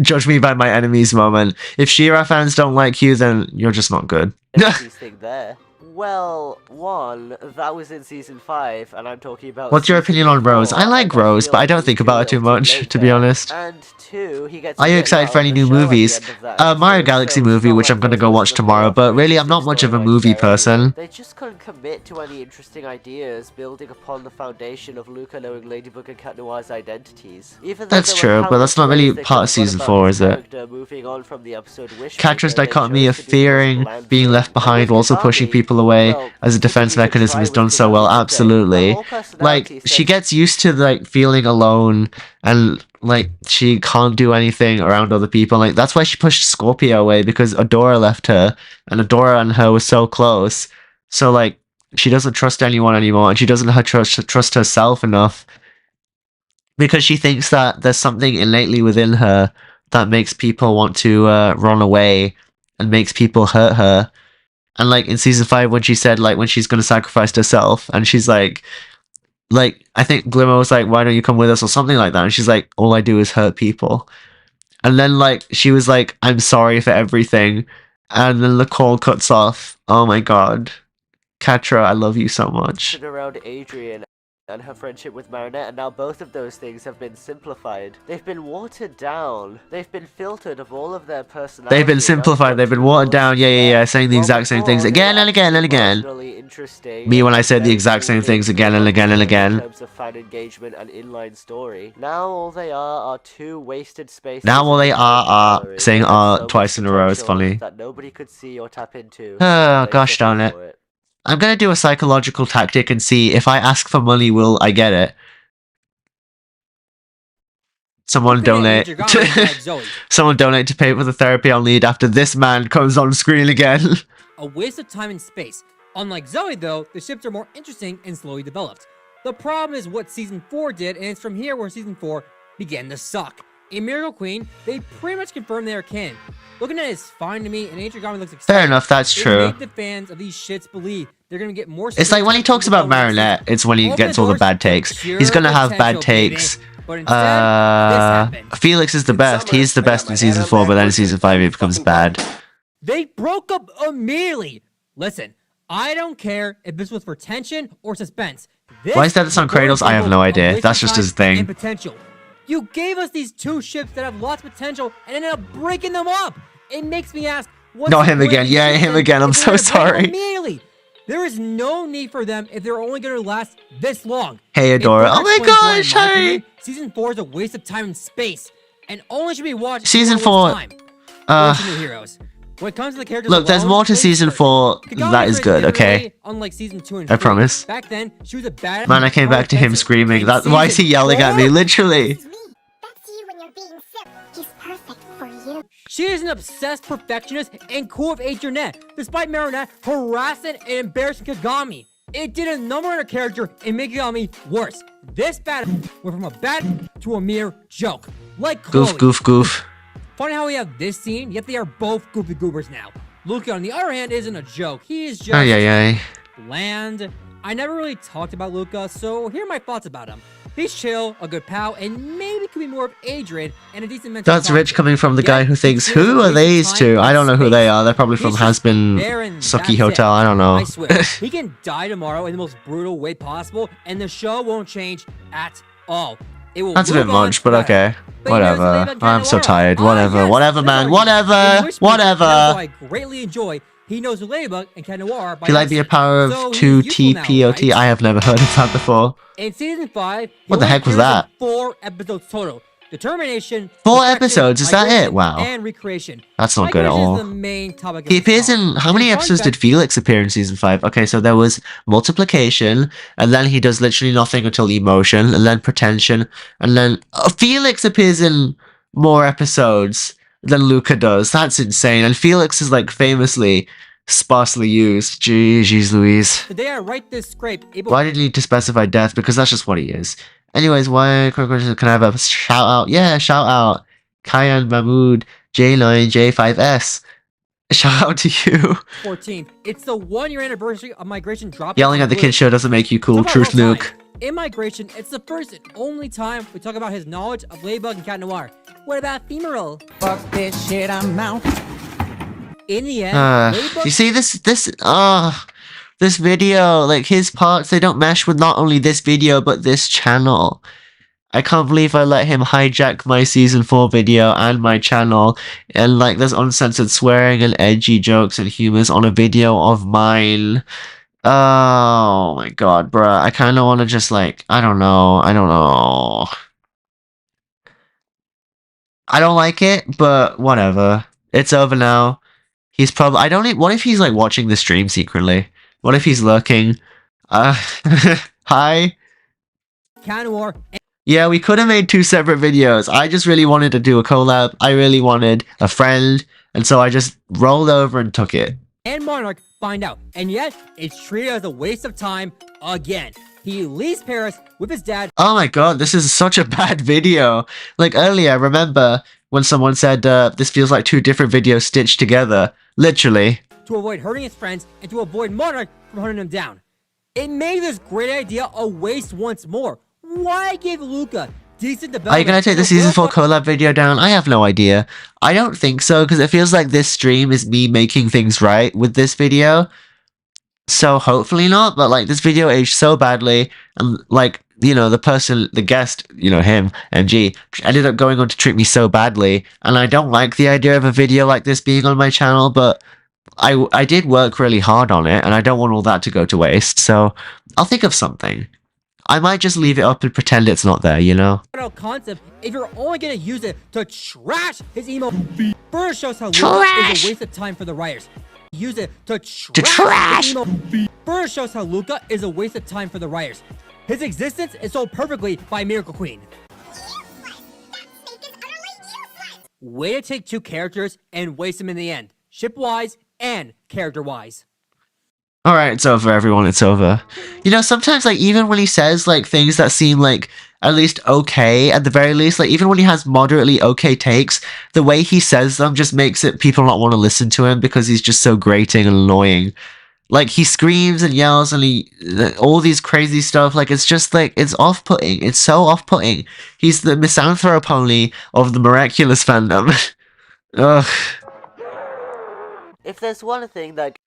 Judge me by my enemies moment. If She-Ra fans don't like you, then you're just not good. thing there. Well, one, that was in season 5, and I'm talking about. What's your opinion on Rose? I like Rose, but I don't think about her too much, to be honest. And two, he gets. Are you excited for any new movies? Mario Galaxy movie, which I'm gonna go watch tomorrow, but really, I'm not much of a movie person. They just couldn't commit to any interesting ideas building upon the foundation of Luca knowing Ladybug and Cat Noir's identities. Even though That's there were true, but that's not countless really ways they part of could've gone season about 4, his is it? character moving on from the episode Wishmaker, Catra's they dichotomy chose of to do fearing land being first. left behind And while with also pushing Barbie, people away well, as a defense you could mechanism try is done with so it well, on the day. absolutely. The whole personality Like, she said- gets used to, like, feeling alone, and, like, she can't do anything around other people. Like, that's why she pushed Scorpio away, because Adora left her, and Adora and her were so close. So, like, she doesn't trust anyone anymore, and she doesn't trust herself enough because she thinks that there's something innately within her that makes people want to run away and makes people hurt her. And like in season 5, when she said like when she's gonna sacrifice herself, and she's like I think Glimmer was like, "Why don't you come with us?" or something like that, and she's like, "All I do is hurt people." And then like she was like, "I'm sorry for everything," and then the call cuts off. Oh my god, Katra, I love you so much. Around Adrian and her friendship with Marinette, and now both of those things have been simplified. They've been watered down. They've been filtered of all of their personality. They've been simplified. They've been watered down. Yeah. Saying the exact same things again and again and again. Me when I said the exact same things again and again and again. In terms of fan engagement and inline story. Now all they are 2 wasted spaces. Now all they are saying twice in a row is funny. That nobody could see or tap into. Oh gosh darn it. I'm gonna do a psychological tactic and see if I ask for money, will I get it? Someone donate. Someone donate to pay for the therapy I'll need after this man comes on screen again. A waste of time and space. Unlike Zoe, though, the ships are more interesting and slowly developed. The problem is what Season 4 did, and it's from here where Season 4 began to suck. In Miracle Queen, they pretty much confirmed they are canon. Looking at it is fine to me, and Adrian looks excited. Fair enough, that's true. Make the fans of these shits believe they're gonna get more. It's like when he talks about Marinette, it's when he gets all the bad takes. He's gonna have bad takes. Felix is the best. He's the best in Season 4, but then in Season 5 he becomes bad. They broke up immediately. Listen, I don't care if this was for tension or suspense. Why is that the song Cradles? I have no idea. That's just his thing. Potential. You gave us these 2 ships that have lots of potential and ended up breaking them up. It makes me ask, what's not him again. Yeah, him again. I'm so sorry. Immediately. There is no need for them if they're only going to last this long. Hey, Adora. Oh my gosh, hey! Season 4 is a waste of time and space, and only should be watched Season 4. New heroes. When it comes to the characters look, there's more to Season 4 that is good, okay? Unlike Season 2 and 3, I promise. Back then, she was a bad man, I came back to him screaming. Why is he yelling at me? Literally. She is an obsessed perfectionist and cool with Adrianette, despite Marinette harassing and embarrassing Kagami. It did a number on her character and made Kagami worse. This battle went from a bad to a mere joke. Like Chloe. Goof. Funny how we have this scene, yet they are both goofy goobers now. Luca, on the other hand, isn't a joke. He is just bland. I never really talked about Luca, so here are my thoughts about him. He's chill, a good pal, and maybe could be more of Adrian and a decent mentor. That's rich coming from the guy who thinks, who are these two? I don't know who they are. They're probably from Has-Been Sucky Hotel. I don't know. I swear, he can die tomorrow in the most brutal way possible, and the show won't change at all. That's a bit much, but okay. Whatever. I'm so tired. Whatever, man. Whatever. I greatly enjoy. He knows Ladybug and Cat Noir. Do you like the power of 2TPOT? I have never heard of that before. In Season 5, what the heck was that? 4 episodes total. Determination. 4 episodes? Is that it? Wow. And recreation. That's not good at all. The main topic he appears in... How many episodes did Felix appear in Season 5? Okay, so there was multiplication, and then he does literally nothing until emotion, and then pretension, and then... Felix appears in more episodes than Luca does. That's insane. And Felix is like famously sparsely used. Jeez Louise. Today I write this scrape. Why did he need to specify death? Because that's just what he is. Anyways, why can I have a shout out? Yeah, shout out. Kyan Mahmood J9 J5S. Shout out to you. 14. It's the 1-year anniversary of Migration drop. Yelling at the kid show doesn't make you cool. Truth Nuke. In Migration, it's the first and only time we talk about his knowledge of Ladybug and Cat Noir. What about Femoral? Fuck this shit, I'm out. In the end, you see this video, like his parts, they don't mesh with not only this video but this channel. I can't believe I let him hijack my Season 4 video and my channel, and like there's uncensored swearing and edgy jokes and humors on a video of mine. Oh my god, bruh. I kind of want to just like, I don't know. I don't like it, but whatever. It's over now. He's probably, what if he's like watching the stream secretly? What if he's lurking? Hi? Cat Noir. Yeah, we could have made 2 separate videos. I just really wanted to do a collab. I really wanted a friend, and so I just rolled over and took it. and Monarch find out, and yet it's treated as a waste of time again. He leaves Paris with his dad. Oh my god, this is such a bad video. Like earlier, remember when someone said this feels like two different videos stitched together? Literally. To avoid hurting his friends and to avoid Monarch from hunting him down. It made this great idea a waste once more. Why give Luca decent development? Are you gonna take the season 4 collab video down? I have no idea. I don't think so, because it feels like this stream is me making things right with this video. So hopefully not, but like this video aged so badly, and like, you know, the guest, you know, him, MG, ended up going on to treat me so badly, and I don't like the idea of a video like this being on my channel, but I did work really hard on it, and I don't want all that to go to waste, so I'll think of something. I might just leave it up and pretend it's not there, you know? Concept if you're only gonna use it to trash his emo. Further shows how Luca is a waste of time for the writers. Use it to trash his emo. Further shows how Luca is a waste of time for the writers. His existence is sold perfectly by Miracle Queen. Way to take two characters and waste them in the end, ship-wise and character-wise. Alright, it's over, everyone, it's over. You know, sometimes, like, even when he says, like, things that seem, like, at least okay, at the very least, like, even when he has moderately okay takes, the way he says them just makes it people not want to listen to him because he's just so grating and annoying. Like, he screams and yells and all these crazy stuff, like, it's just, like, it's off-putting. It's so off-putting. He's the misanthrope pony of the Miraculous fandom. Ugh. If there's one thing that...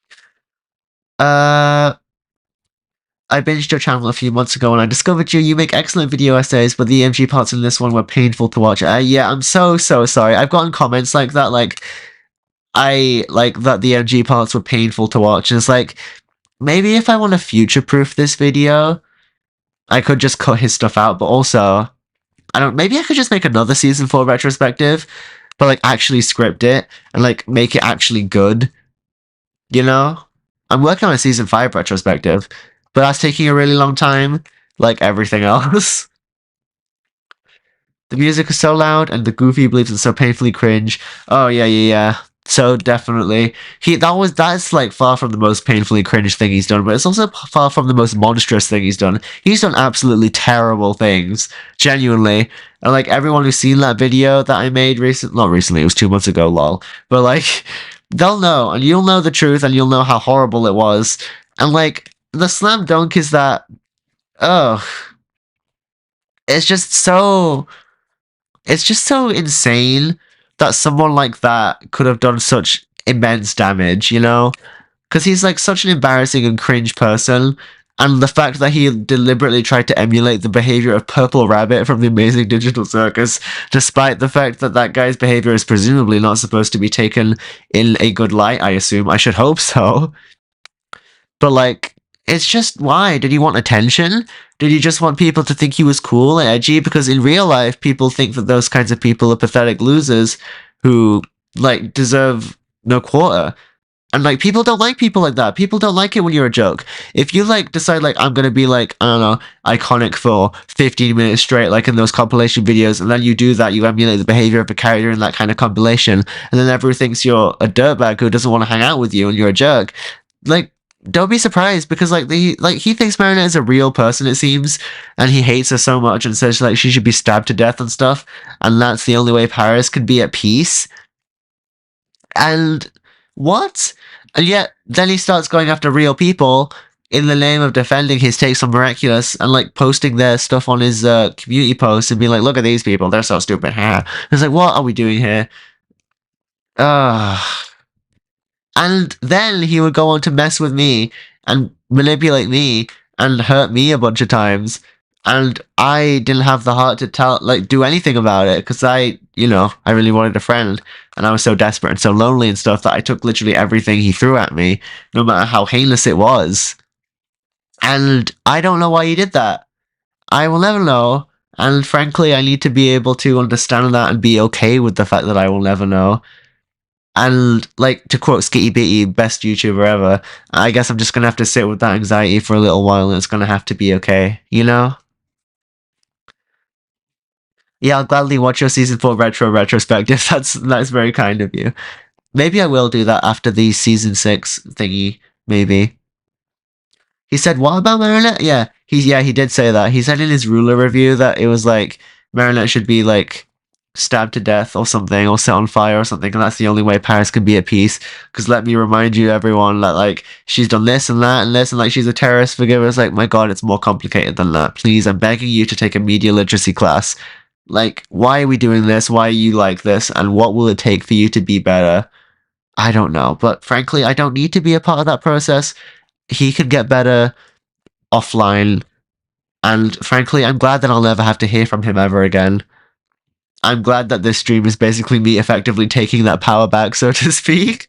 I binged your channel a few months ago and I discovered you. You make excellent video essays, but the EMG parts in this one were painful to watch. Yeah, I'm so sorry. I've gotten comments like that, like, I like that the EMG parts were painful to watch. And it's like, maybe if I want to future-proof this video, I could just cut his stuff out, but also, maybe I could just make another Season 4 retrospective, but, like, actually script it, and, like, make it actually good. You know? I'm working on a Season 5 retrospective, but that's taking a really long time, like everything else. The music is so loud, and the goofy bleeps are so painfully cringe. Oh, yeah. So definitely. That's like far from the most painfully cringe thing he's done, but it's also far from the most monstrous thing he's done. He's done absolutely terrible things. Genuinely. And like everyone who's seen that video that I made not recently, it was 2 months ago, lol. But like, they'll know, and you'll know the truth, and you'll know how horrible it was. And like, the slam dunk is that, it's just so insane that someone like that could have done such immense damage, you know? Because he's like such an embarrassing and cringe person, and the fact that he deliberately tried to emulate the behavior of Purple Rabbit from the Amazing Digital Circus, despite the fact that that guy's behavior is presumably not supposed to be taken in a good light, I assume. I should hope so. But like, it's just, why? Did he want attention? Did he just want people to think he was cool and edgy? Because in real life, people think that those kinds of people are pathetic losers who, like, deserve no quarter. And, like, people don't like people like that. People don't like it when you're a joke. If you, like, decide, like, I'm gonna be, like, I don't know, iconic for 15 minutes straight, like in those compilation videos, and then you do that, you emulate the behavior of a character in that kind of compilation, and then everyone thinks you're a dirtbag who doesn't want to hang out with you and you're a jerk, like, don't be surprised, because like he thinks Marinette is a real person, it seems, and he hates her so much and says like she should be stabbed to death and stuff, and that's the only way Paris could be at peace. And what? And yet then he starts going after real people in the name of defending his takes on Miraculous and like posting their stuff on his community posts and being like, look at these people, they're so stupid. It's like, what are we doing here? And then he would go on to mess with me and manipulate me and hurt me a bunch of times. And I didn't have the heart to do anything about it because I really wanted a friend. And I was so desperate and so lonely and stuff that I took literally everything he threw at me, no matter how heinous it was. And I don't know why he did that. I will never know. And frankly, I need to be able to understand that and be okay with the fact that I will never know. And, like, to quote Skitty Bitty, best YouTuber ever, I guess I'm just gonna have to sit with that anxiety for a little while and it's gonna have to be okay, you know? Yeah, I'll gladly watch your Season 4 retrospective, that's very kind of you. Maybe I will do that after the season 6 thingy. Maybe. He said, what about Marinette? Yeah, he did say that. He said in his ruler review that it was like Marinette should be like stabbed to death or something, or set on fire or something, and that's the only way Paris can be at peace. Because let me remind you, everyone, that like she's done this and that and this, and like she's a terrorist figure. It's like, my god, it's more complicated than that. Please, I'm begging you to take a media literacy class. Like, why are we doing this? Why are you like this? And what will it take for you to be better? I don't know, but frankly, I don't need to be a part of that process. He can get better offline, and frankly, I'm glad that I'll never have to hear from him ever again. I'm glad that this stream is basically me effectively taking that power back, so to speak,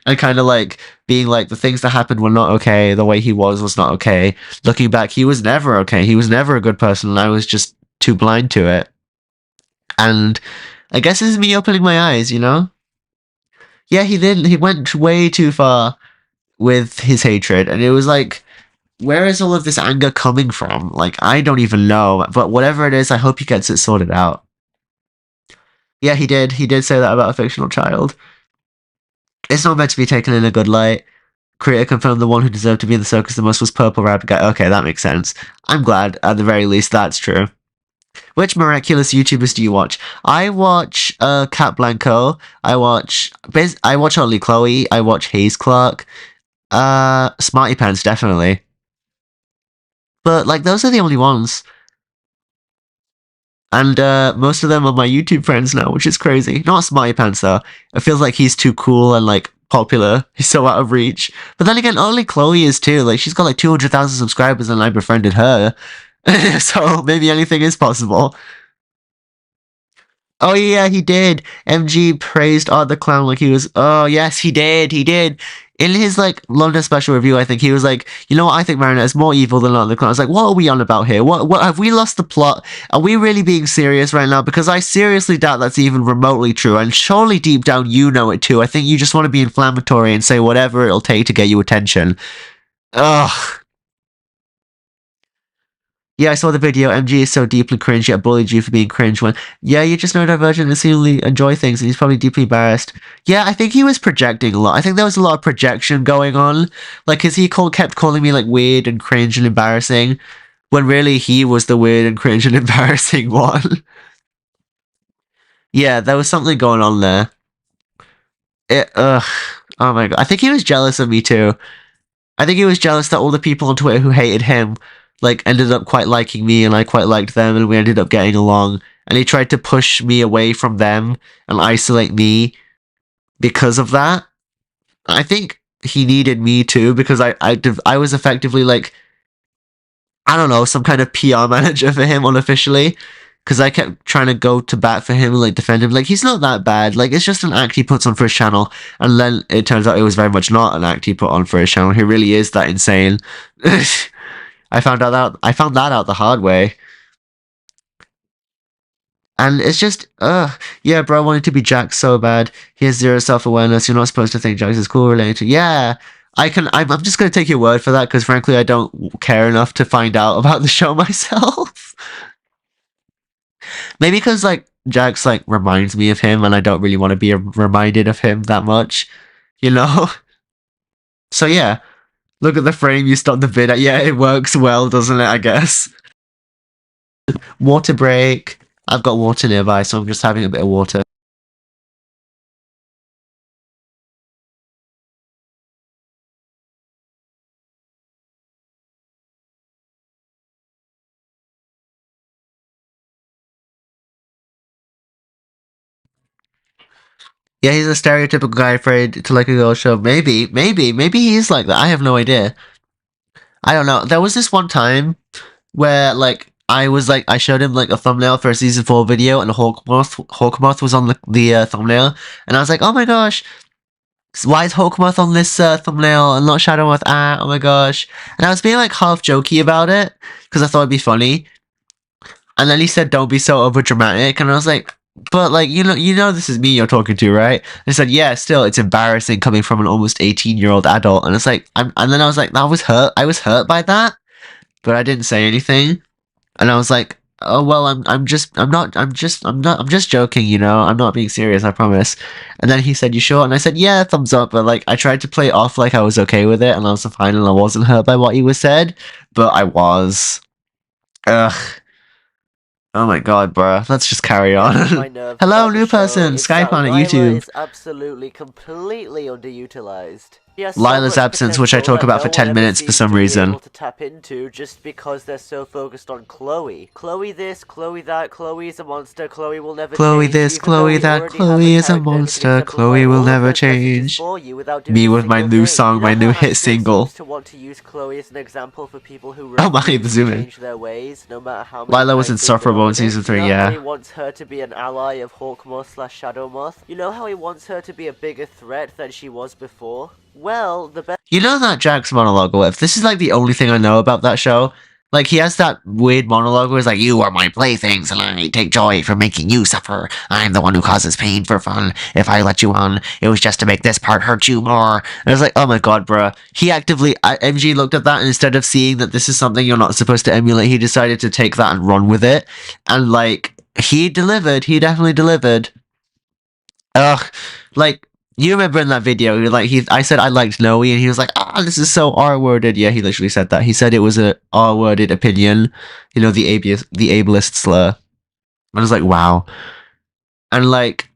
and kind of like being like, the things that happened were not okay, the way he was not okay. Looking back, he was never okay, he was never a good person, and I was just too blind to it. And I guess this is me opening my eyes, you know? Yeah, he went way too far with his hatred, and it was like, where is all of this anger coming from? Like, I don't even know, but whatever it is, I hope he gets it sorted out. Yeah, he did say that about a fictional child. It's not meant to be taken in a good light. Creator confirmed the one who deserved to be in the circus the most was Purple Rabbit Guy. Okay, that makes sense. I'm glad, at the very least, that's true. Which miraculous YouTubers do you watch? I watch Cat Blanco. I watch only Chloe. I watch Hayes Clark. Smarty Pants, definitely. But like, those are the only ones. And most of them are my YouTube friends now, which is crazy. Not Smarty Pants though. It feels like he's too cool and like popular. He's so out of reach. But then again, only Chloe is too. Like, she's got like 200,000 subscribers and I befriended her. So maybe anything is possible. Oh yeah, he did. MG praised Art the Clown like he was. Oh yes, he did. He did. In his like London special review, I think he was like, you know what? I think Marinette is more evil than Art the Clown. I was like, what are we on about here? What have we lost the plot? Are we really being serious right now? Because I seriously doubt that's even remotely true. And surely deep down you know it too. I think you just want to be inflammatory and say whatever it'll take to get you attention. Ugh. Yeah, I saw the video. MG is so deeply cringe, yet bullied you for being cringe when... Yeah, you're just neurodivergent and seemingly enjoy things, and he's probably deeply embarrassed. Yeah, I think he was projecting a lot. I think there was a lot of projection going on. Like, because he kept calling me, like, weird and cringe and embarrassing, when really he was the weird and cringe and embarrassing one. Yeah, there was something going on there. Oh my god. I think he was jealous of me, too. I think he was jealous that all the people on Twitter who hated him like ended up quite liking me and I quite liked them and we ended up getting along, and he tried to push me away from them and isolate me because of that. I think he needed me too, because I was effectively like, I don't know, some kind of PR manager for him unofficially, because I kept trying to go to bat for him and like defend him, like he's not that bad, like it's just an act he puts on for his channel. And then it turns out it was very much not an act he put on for his channel. He really is that insane. I found that out the hard way. And it's just, yeah, bro, I wanted to be Jax so bad. He has zero self-awareness. You're not supposed to think Jax is cool related to... Yeah, I'm just going to take your word for that, because frankly, I don't care enough to find out about the show myself. Maybe because, like, Jax, like, reminds me of him, and I don't really want to be reminded of him that much, you know? So, yeah. Look at the frame you stopped the vid at. Yeah, it works well, doesn't it, I guess? Water break. I've got water nearby, so I'm just having a bit of water. Yeah, he's a stereotypical guy afraid to like a girl show. Maybe he is like that. I have no idea. I don't know. There was this one time where, like, I showed him, like, a thumbnail for a Season 4 video, and Hawkmoth was on the thumbnail, and I was like, oh my gosh, why is Hawkmoth on this thumbnail and not Shadowmoth? Oh my gosh. And I was being, like, half jokey about it, because I thought it'd be funny. And then he said, don't be so overdramatic, and I was like, but, like, you know this is me you're talking to, right? And he said, yeah, still, it's embarrassing coming from an almost 18-year-old adult. And it's like, and then I was like, I was hurt by that, but I didn't say anything. And I was like, oh well, I'm just joking, you know, I'm not being serious, I promise. And then he said, you sure? And I said, yeah, thumbs up, but like I tried to play it off like I was okay with it and I was fine and I wasn't hurt by what he was said, but I was. Ugh. Oh my god, bruh. Let's just carry on. Hello, new person. Skyplanet YouTube. Is absolutely, completely underutilized. Lila's absence, which I talk about for 10 minutes for some reason. To tap into just because they're so focused on Chloe. Chloe this, Chloe that, Chloe is a monster, Chloe will never Chloe change. this, Chloe that, Chloe is a monster, Chloe will never change. Me with my new song, my new hit single. To want to use Chloe as an example for people who oh my, the zoom in. change their ways, no matter how many Lila was insufferable in season 3, yeah. He wants her to be an ally of Hawkmoth / Shadow Moth. You know how he wants her to be a bigger threat than she was before? Well, the best. You know that Jax monologue with? This is like the only thing I know about that show. Like, he has that weird monologue where he's like, you are my playthings and I take joy from making you suffer. I'm the one who causes pain for fun. If I let you on, it was just to make this part hurt you more. And I was like, oh my god, bruh. He actively, MG looked at that and instead of seeing that this is something you're not supposed to emulate, he decided to take that and run with it. And like, he delivered. He definitely delivered. Ugh. Like, you remember in that video, like I said I liked Noe, and he was like, this is so R-worded. Yeah, he literally said that. He said it was a R-worded opinion. You know, the ableist slur. I was like, wow. And like,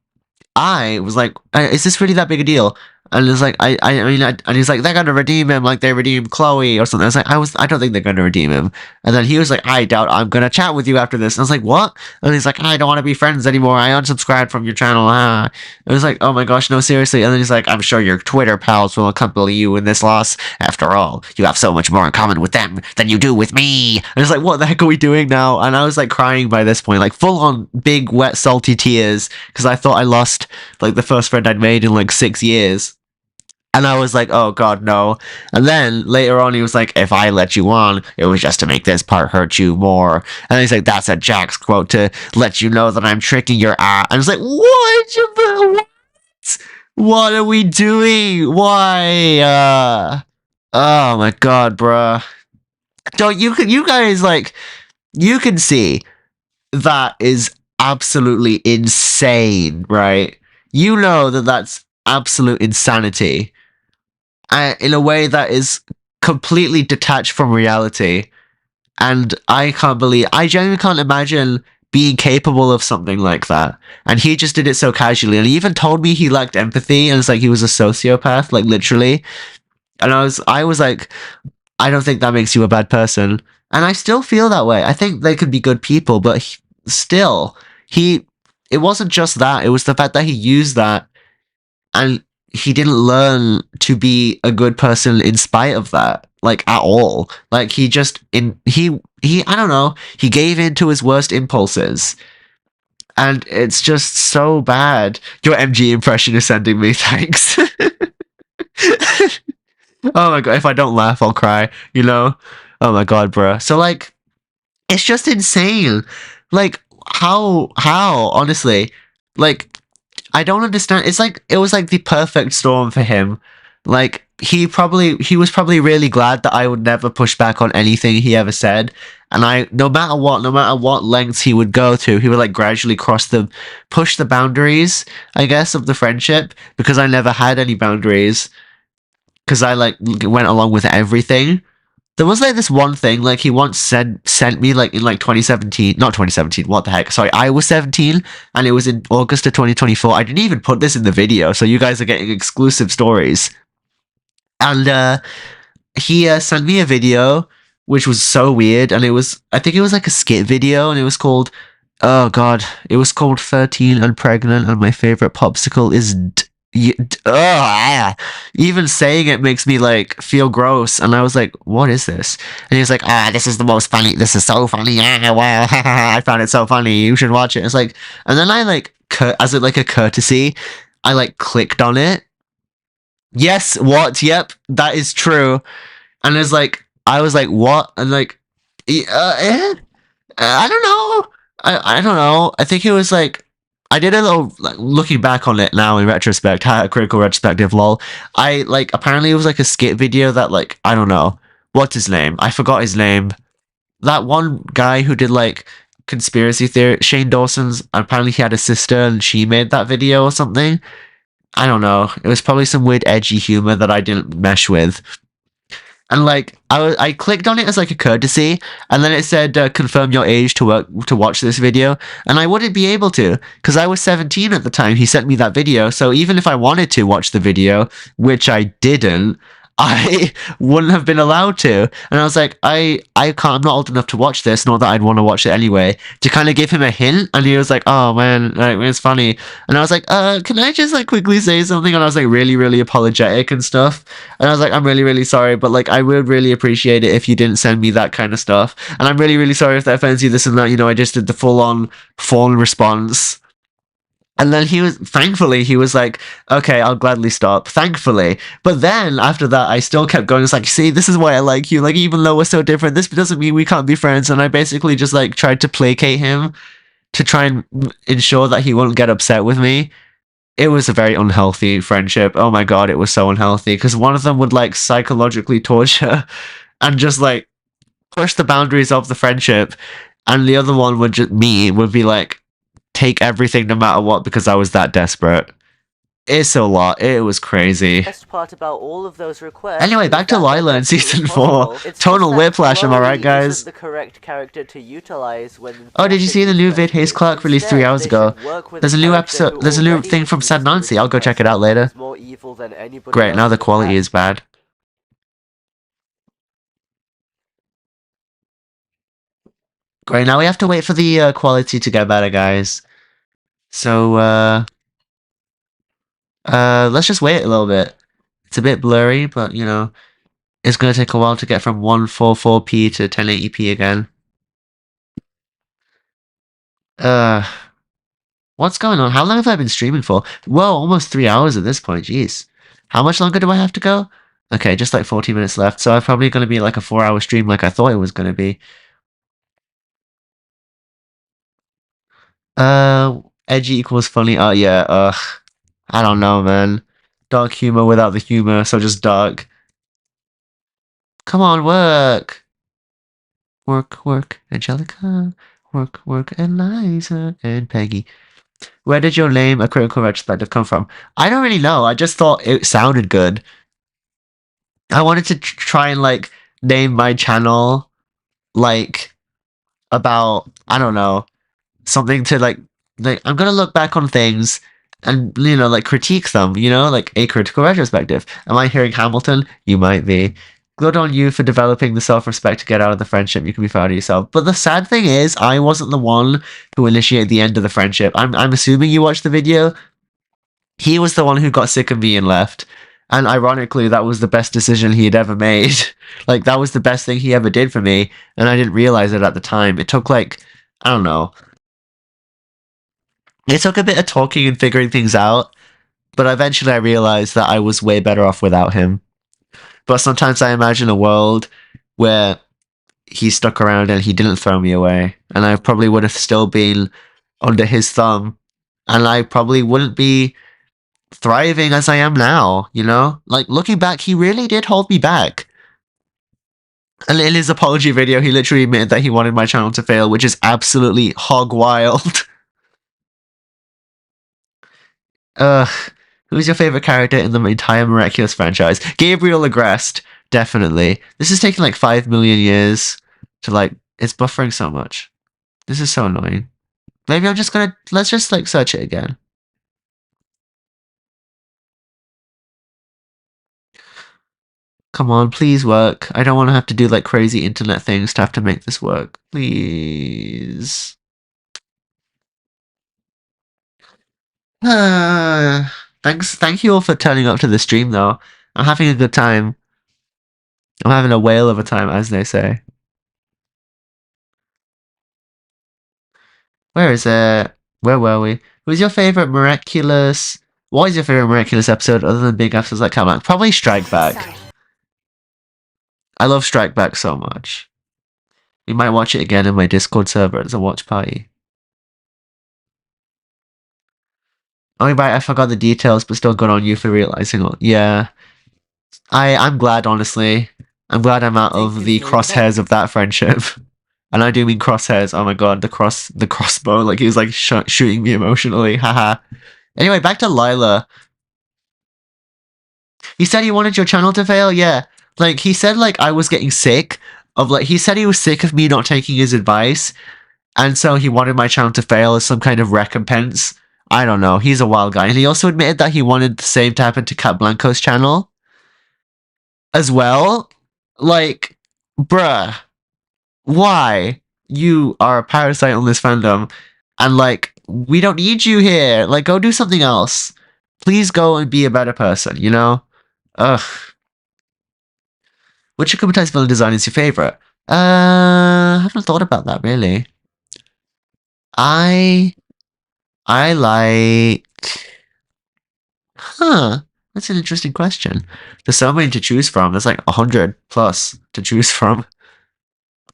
I was like, is this really that big a deal? And it's like, and he's like, they're gonna redeem him like they redeemed Chloe or something. I was like, I don't think they're gonna redeem him. And then he was like, I doubt I'm gonna chat with you after this. And I was like, what? And he's like, I don't want to be friends anymore. I unsubscribed from your channel. I was like, oh my gosh, no, seriously. And then he's like, I'm sure your Twitter pals will accompany you in this loss. After all, you have so much more in common with them than you do with me. And it's like, what the heck are we doing now? And I was like crying by this point, like full on big, wet, salty tears, because I thought I lost like the first friend I'd made in like 6 years. And I was like, oh god, no. And then later on he was like, if I let you on, it was just to make this part hurt you more. And he's like, that's a Jax quote to let you know that I'm tricking your ass. And I was like, what? What are we doing? Why? Oh my god, bruh. Don't you guys like, you can see that is absolutely insane, right? You know that that's absolute insanity. In a way that is completely detached from reality. And I genuinely can't imagine being capable of something like that. And he just did it so casually. And he even told me he lacked empathy and it's like he was a sociopath, like literally. And I was like, I don't think that makes you a bad person. And I still feel that way. I think they could be good people, but it wasn't just that. It was the fact that he used that and he didn't learn to be a good person in spite of that, like at all. Like he I don't know, he gave in to his worst impulses. And it's just so bad. Your MG impression is sending me, thanks. Oh my god, if I don't laugh, I'll cry, you know? Oh my god, bruh. So like, it's just insane. Like, how, honestly, like, I don't understand. It's like, it was like the perfect storm for him. Like, he was probably really glad that I would never push back on anything he ever said. And no matter what lengths he would go to, he would like gradually push the boundaries, I guess, of the friendship, because I never had any boundaries. Because I like went along with everything. There was like this one thing, like he once sent me like in like 2017, not 2017, what the heck, sorry, I was 17 and it was in August of 2024. I didn't even put this in the video, so you guys are getting exclusive stories. And he sent me a video, which was so weird, and I think it was like a skit video, and it was called, oh god, it was called 13 and Pregnant, and my favorite popsicle is even saying it makes me like feel gross. And I was like, what is this? And he was like, this is so funny, wow. I found it so funny, you should watch it. It's like, and then I like as like a courtesy, I like clicked on it. Yes, what? Yep, that is true. And it's like, I was like, what? And like, I don't know. I don't know. I think it was like, I did a little, like, looking back on it now in retrospect, critical retrospective, lol. Apparently it was like a skit video that, like, I don't know. What's his name? I forgot his name. That one guy who did, like, conspiracy theory. Shane Dawson's, apparently he had a sister and she made that video or something. I don't know. It was probably some weird edgy humor that I didn't mesh with. And like I clicked on it as like a courtesy, and then it said confirm your age to watch this video, and I wouldn't be able to because I was 17 at the time he sent me that video. So even if I wanted to watch the video, which I didn't, I wouldn't have been allowed to. And I was like, I can't, I'm not old enough to watch this, not that I'd want to watch it anyway, to kind of give him a hint. And he was like, oh man, like, it's funny. And I was like, can I just like quickly say something? And I was like really, really apologetic and stuff. And I was like, I'm really, really sorry, but like I would really appreciate it if you didn't send me that kind of stuff. And I'm really, really sorry if that offends you, this and that. You know, I just did the full response. And then thankfully, he was like, okay, I'll gladly stop. Thankfully. But then, after that, I still kept going. It's like, see, this is why I like you. Like, even though we're so different, this doesn't mean we can't be friends. And I basically just, like, tried to placate him to try and ensure that he wouldn't get upset with me. It was a very unhealthy friendship. Oh my god, it was so unhealthy. Because one of them would, like, psychologically torture and just, like, push the boundaries of the friendship. And the other one would be like, take everything no matter what because I was that desperate. It's a lot. It was crazy. The best part about all of those requests. Anyway, back to Lila in season 4. Tonal whiplash, am I right, guys? The correct character to utilize when. Oh, did you see the new vid Hayes Clark released 3 hours ago? There's a new episode. There's a new thing from Sad Nancy. I'll go check it out later. Great. Now the quality is bad. Great, now we have to wait for the quality to get better, guys. So, let's just wait a little bit. It's a bit blurry, but, you know, it's gonna take a while to get from 144p to 1080p again. What's going on? How long have I been streaming for? Whoa, almost 3 hours at this point, jeez. How much longer do I have to go? Okay, just like 40 minutes left, so I'm probably gonna be like a 4-hour stream like I thought it was gonna be. Edgy equals funny. Oh yeah, I don't know, man. Dark humor without the humor, so just dark. Come on, work! Work, Angelica. Work, Eliza and Peggy. Where did your name, A Critical Retrospective, come from? I don't really know, I just thought it sounded good. I wanted to try and, like, name my channel, like, about, I don't know, something to like I'm gonna look back on things and, you know, like critique them, you know, like A Critical Retrospective. Am I hearing Hamilton? You might be. Good on you for developing the self-respect to get out of the friendship. You can be proud of yourself. But the sad thing is, I wasn't the one who initiated the end of the friendship. I'm assuming you watched the video. He was the one who got sick of me and left. And ironically, that was the best decision he had ever made. Like, that was the best thing he ever did for me. And I didn't realize it at the time. It took, like, I don't know. It took a bit of talking and figuring things out. But eventually I realized that I was way better off without him. But sometimes I imagine a world where he stuck around and he didn't throw me away. And I probably would have still been under his thumb. And I probably wouldn't be thriving as I am now, you know? Like, looking back, he really did hold me back. And in his apology video, he literally admitted that he wanted my channel to fail, which is absolutely hog wild. Who's your favorite character in the entire Miraculous franchise? Gabriel Agreste, definitely. This is taking like 5 million years to like, it's buffering so much. This is so annoying. Maybe I'm just gonna, let's just like search it again. Come on, please work. I don't want to have to do like crazy internet things to have to make this work. Please. Thank you all for turning up to the stream though. I'm having a good time. I'm having a whale of a time, as they say. Where is it? Where were we? Who's your favorite Miraculous? What is your favorite Miraculous episode other than big episodes like Come Back? Probably Strike Back. I love Strike Back so much. We might watch it again in my Discord server as a watch party. Oh, right, I forgot the details, but still good on you for realizing it. Yeah. I'm glad, honestly. I'm glad I'm out of the crosshairs of that friendship. And I do mean crosshairs. Oh my god, the crossbow, like he was like shooting me emotionally. Haha. Anyway, back to Lila. He said he wanted your channel to fail. Yeah, like he said, like I was getting sick of like he said he was sick of me not taking his advice, and so he wanted my channel to fail as some kind of recompense. I don't know. He's a wild guy, and he also admitted that he wanted the same to happen to Cat Blanco's channel as well. Like, bruh, why? You are a parasite on this fandom, and like we don't need you here. Like, go do something else. Please go and be a better person. You know. Ugh. Which Akumatai's villain design is your favorite? I haven't thought about that really. I like. Huh. That's an interesting question. There's so many to choose from. There's like 100 plus to choose from.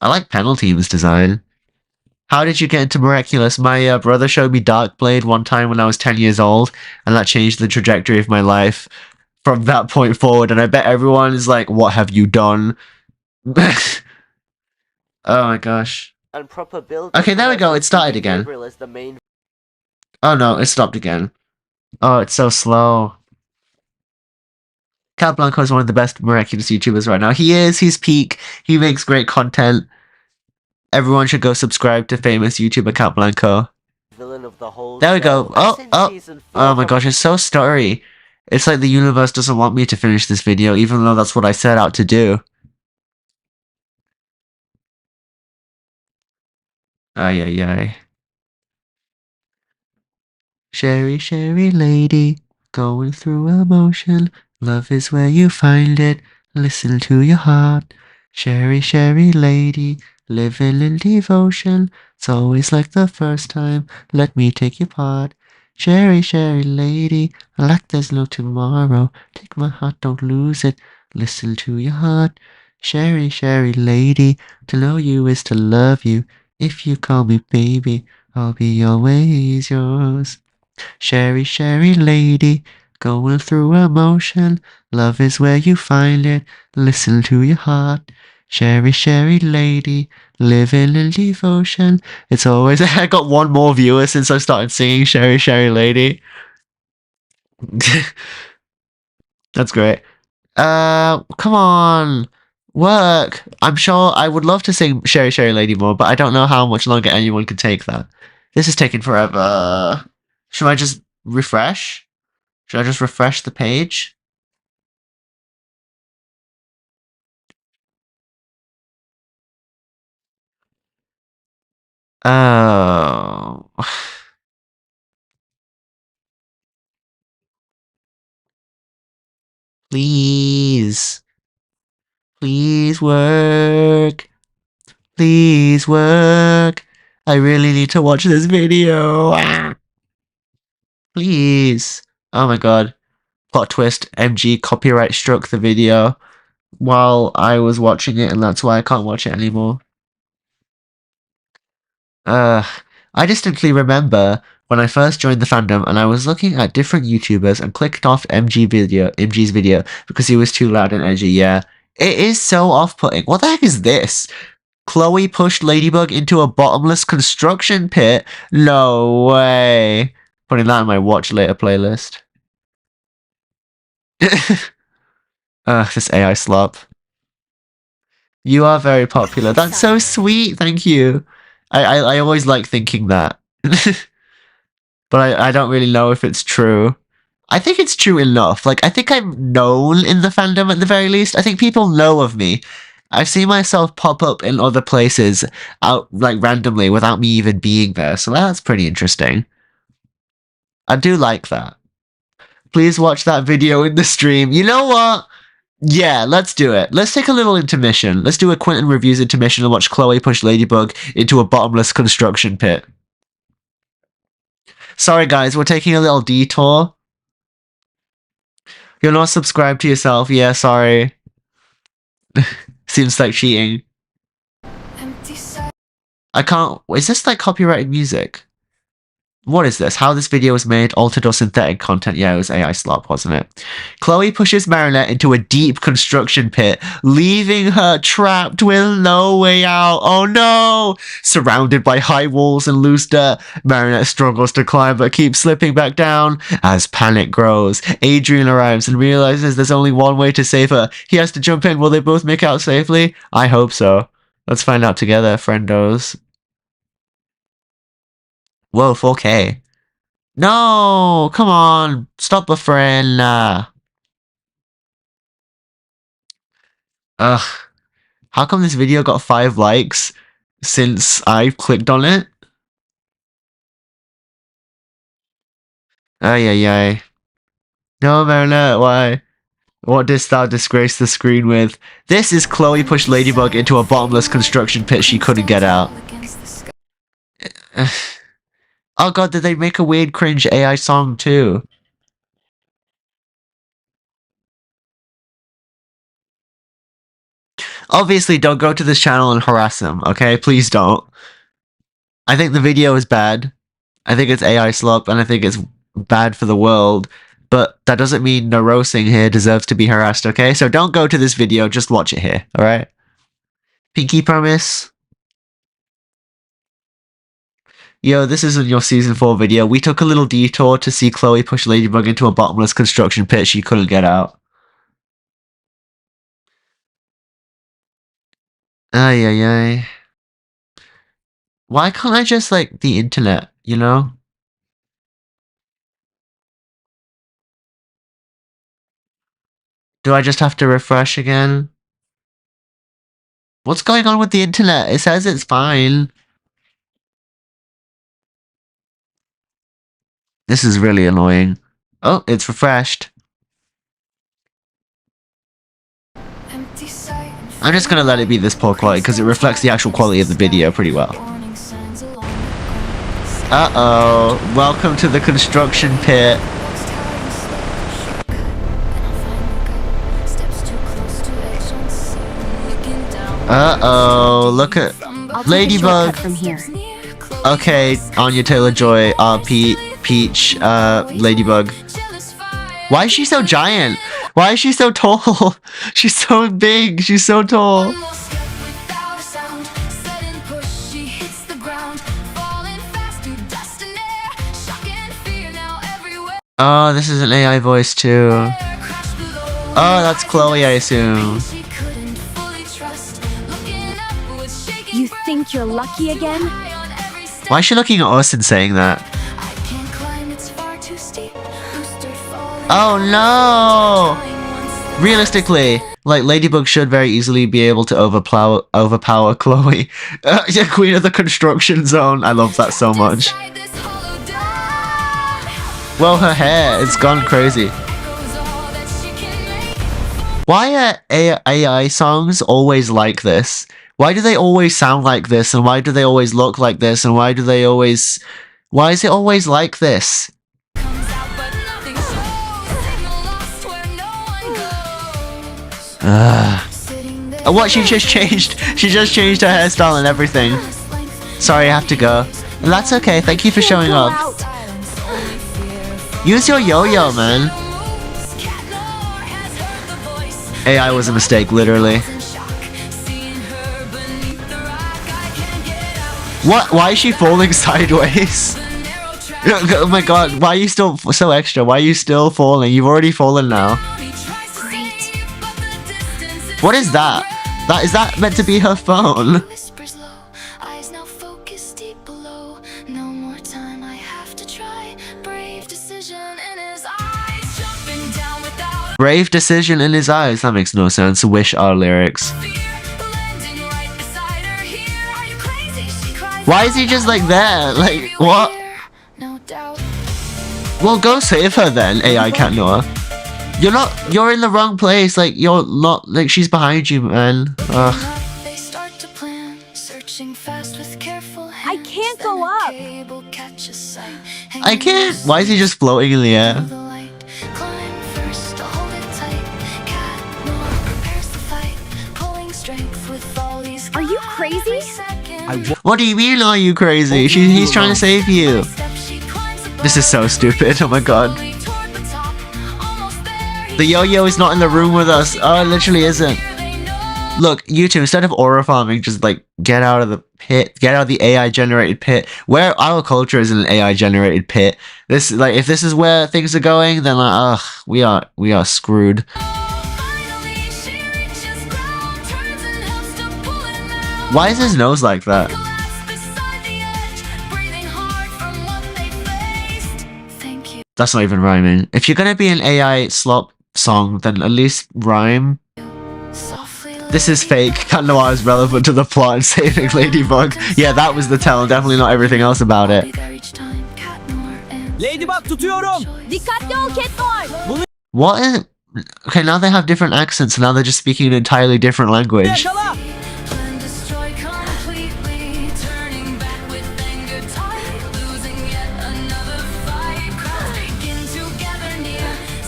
I like Penalty's design. How did you get into Miraculous? My brother showed me Darkblade one time when I was 10 years old, and that changed the trajectory of my life from that point forward. And I bet everyone is like, what have you done? Oh my gosh. And proper build. Okay, there we go. It started again. As the main. Oh no, it stopped again. Oh, it's so slow. Cat Blanco is one of the best Miraculous YouTubers right now. He is. He's peak. He makes great content. Everyone should go subscribe to famous YouTuber Cat Blanco. Villain of the whole there we go. Oh my gosh, it's so stuttery. It's like the universe doesn't want me to finish this video, even though that's what I set out to do. Ay, ay, ay. Sherry, Sherry lady, going through emotion. Love is where you find it. Listen to your heart. Sherry, Sherry lady, living in devotion. It's always like the first time. Let me take your part. Sherry, Sherry lady, like there's no tomorrow. Take my heart, don't lose it. Listen to your heart. Sherry, Sherry lady, to know you is to love you. If you call me baby, I'll be always yours. Sherry, Sherry lady, going through emotion. Love is where you find it. Listen to your heart. Sherry, Sherry lady, living in devotion. It's always. I got one more viewer since I started singing Sherry, Sherry lady. That's great. Come on. Work. I'm sure I would love to sing Sherry, Sherry lady more, but I don't know how much longer anyone can take that. This is taking forever. Should I just refresh? Should I just refresh the page? Oh. Please. Please work. Please work. I really need to watch this video. Ah. Please. Oh my god. Plot twist. MG copyright struck the video while I was watching it, and that's why I can't watch it anymore. I distinctly remember when I first joined the fandom and I was looking at different YouTubers and clicked off MG's video because he was too loud and edgy. Yeah, it is so off-putting. What the heck is this? Chloe pushed Ladybug into a bottomless construction pit? No way. Putting that in my watch later playlist. This AI slop. You are very popular. That's so sweet. Thank you. I always like thinking that. But I don't really know if it's true. I think it's true enough. Like, I think I'm known in the fandom at the very least. I think people know of me. I've seen myself pop up in other places out, like, randomly without me even being there. So that's pretty interesting. I do like that. Please watch that video in the stream. You know what? Yeah, let's do it. Let's take a little intermission. Let's do a Quentin Reviews intermission and watch Chloe push Ladybug into a bottomless construction pit. Sorry guys, we're taking a little detour. You're not subscribed to yourself. Yeah, sorry. Seems like cheating. I can't... Is this like copyrighted music? What is this? How this video was made? Altered or synthetic content? Yeah, it was AI slop, wasn't it? Chloe pushes Marinette into a deep construction pit, leaving her trapped with no way out. Oh no! Surrounded by high walls and loose dirt, Marinette struggles to climb but keeps slipping back down. As panic grows, Adrian arrives and realizes there's only one way to save her. He has to jump in. Will they both make out safely? I hope so. Let's find out together, friendos. Whoa, 4K. No! Come on! Stop the friend! Ugh. How come this video got 5 likes since I clicked on it? Ay ay ay. No, Marinette, why? What didst thou disgrace the screen with? This is Chloe pushed Ladybug into a bottomless construction pit she couldn't get out. Oh god, did they make a weird cringe AI song too? Obviously, don't go to this channel and harass them, okay? Please don't. I think the video is bad. I think it's AI slop, and I think it's bad for the world. But that doesn't mean no roasting here deserves to be harassed, okay? So don't go to this video, just watch it here, alright? Pinky promise? Yo, this isn't your season 4 video. We took a little detour to see Chloe push Ladybug into a bottomless construction pit she couldn't get out. Ay ay ay. Why can't I just like the internet, you know? Do I just have to refresh again? What's going on with the internet? It says it's fine. This is really annoying. Oh, it's refreshed. I'm just gonna let it be this poor quality because it reflects the actual quality of the video pretty well. Uh-oh. Welcome to the construction pit. Uh-oh. Look at Ladybug. Okay, Anya Taylor-Joy, Peach, Ladybug. Why is she so giant? Why is she so tall? She's so big. She's so tall. Oh, this is an AI voice too. Oh, that's Chloe, I assume. You think you're lucky again? Why is she looking at us and saying that? Oh no! Realistically, like Ladybug should very easily be able to overpower Chloe. Yeah, Queen of the Construction Zone. I love that so much. Well, her hair, it's gone crazy. Why are AI songs always like this? Why do they always sound like this? And why do they always look like this? And why do they always... Why is it always like this? What, she just changed? She just changed her hairstyle and everything. Sorry, I have to go. That's okay, thank you for showing up. Use your yo-yo, man. AI was a mistake, literally. What? Why is she falling sideways? Oh my god, why are you still so extra? Why are you still falling? You've already fallen now. What is that? Is that meant to be her phone? Brave decision in his eyes. That makes no sense. Wish our lyrics. Why is he just like there? Like, what? Well, go save her then, AI Cat Noah. You're in the wrong place. Like, you're not, like, she's behind you, man. Ugh. I can't go up. I can't. Why is he just floating in the air? Are you crazy? What do you mean, are you crazy? He's trying to save you. This is so stupid. Oh my god. The yo-yo is not in the room with us. Oh, it literally isn't. Look, YouTube, instead of aura farming, just like get out of the pit, get out of the AI generated pit. Where our culture is in an AI generated pit. This, like, if this is where things are going, then like, ugh, we are screwed. Why is his nose like that? That's not even rhyming. If you're gonna be an AI slop song, then at least rhyme. This is fake. Cat Noir is relevant to the plot and saving Ladybug. Yeah, that was the tell. Definitely not everything else about it. Ladybug tutuyorum. Dikkatli ol Cat Noir. What is... Okay, now they have different accents, and now they're just speaking an entirely different language.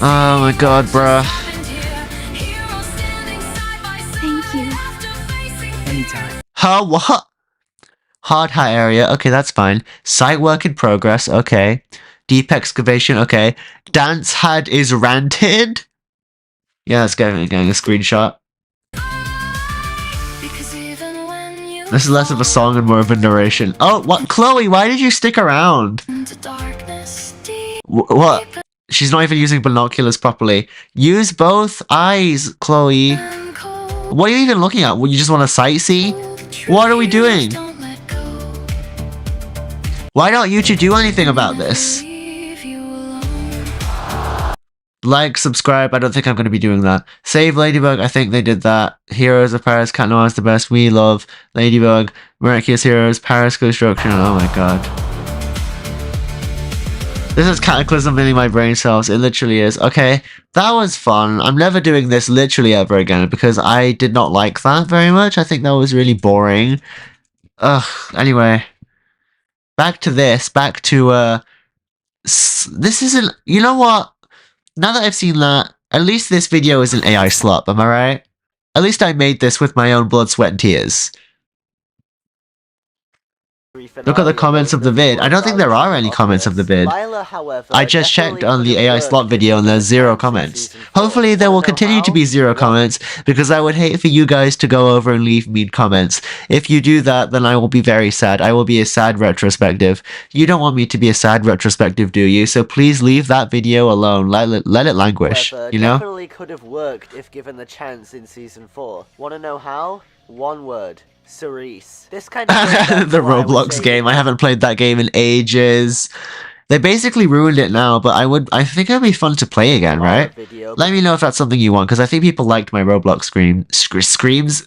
Oh my god, bruh. Thank you. Anytime. Huh? What? Hard hat area. Okay, that's fine. Site work in progress. Okay. Deep excavation. Okay. Dance had is ranted. Yeah, let's get getting a screenshot. This is less of a song and more of a narration. Oh, what? Chloe, why did you stick around? What? She's not even using binoculars properly. Use both eyes, Chloe. What are you even looking at? You just want to sightsee? What are we doing? Why don't you two do anything about this? Like, subscribe. I don't think I'm going to be doing that. Save Ladybug. I think they did that. Heroes of Paris. Cat Noir is the best. We love Ladybug. Miraculous Heroes. Paris Construction. Oh my god. This is Cataclysm in my brain cells. It literally is. Okay, that was fun. I'm never doing this literally ever again because I did not like that very much. I think that was really boring. Ugh. Anyway. Back to this. Back to, this isn't... You know what? Now that I've seen that, at least this video is an AI slop, am I right? At least I made this with my own blood, sweat, and tears. Look at the comments of the vid. I don't think there are any comments of the vid. I just checked on the AI slot video and there's 0 comments. Hopefully there will continue to be 0 comments because I would hate for you guys to go over and leave mean comments. If you do that, then I will be very sad. I will be a sad retrospective. You don't want me to be a sad retrospective, do you? So please leave that video alone. Let it languish, you know? Definitely could have worked if given the chance in season 4. Want to know how? One word. Cerise. This kind of the Roblox game. I haven't played that game in ages. They basically ruined it now, but I think it'd be fun to play again, right? Let me know if that's something you want, because I think people liked my Roblox streams.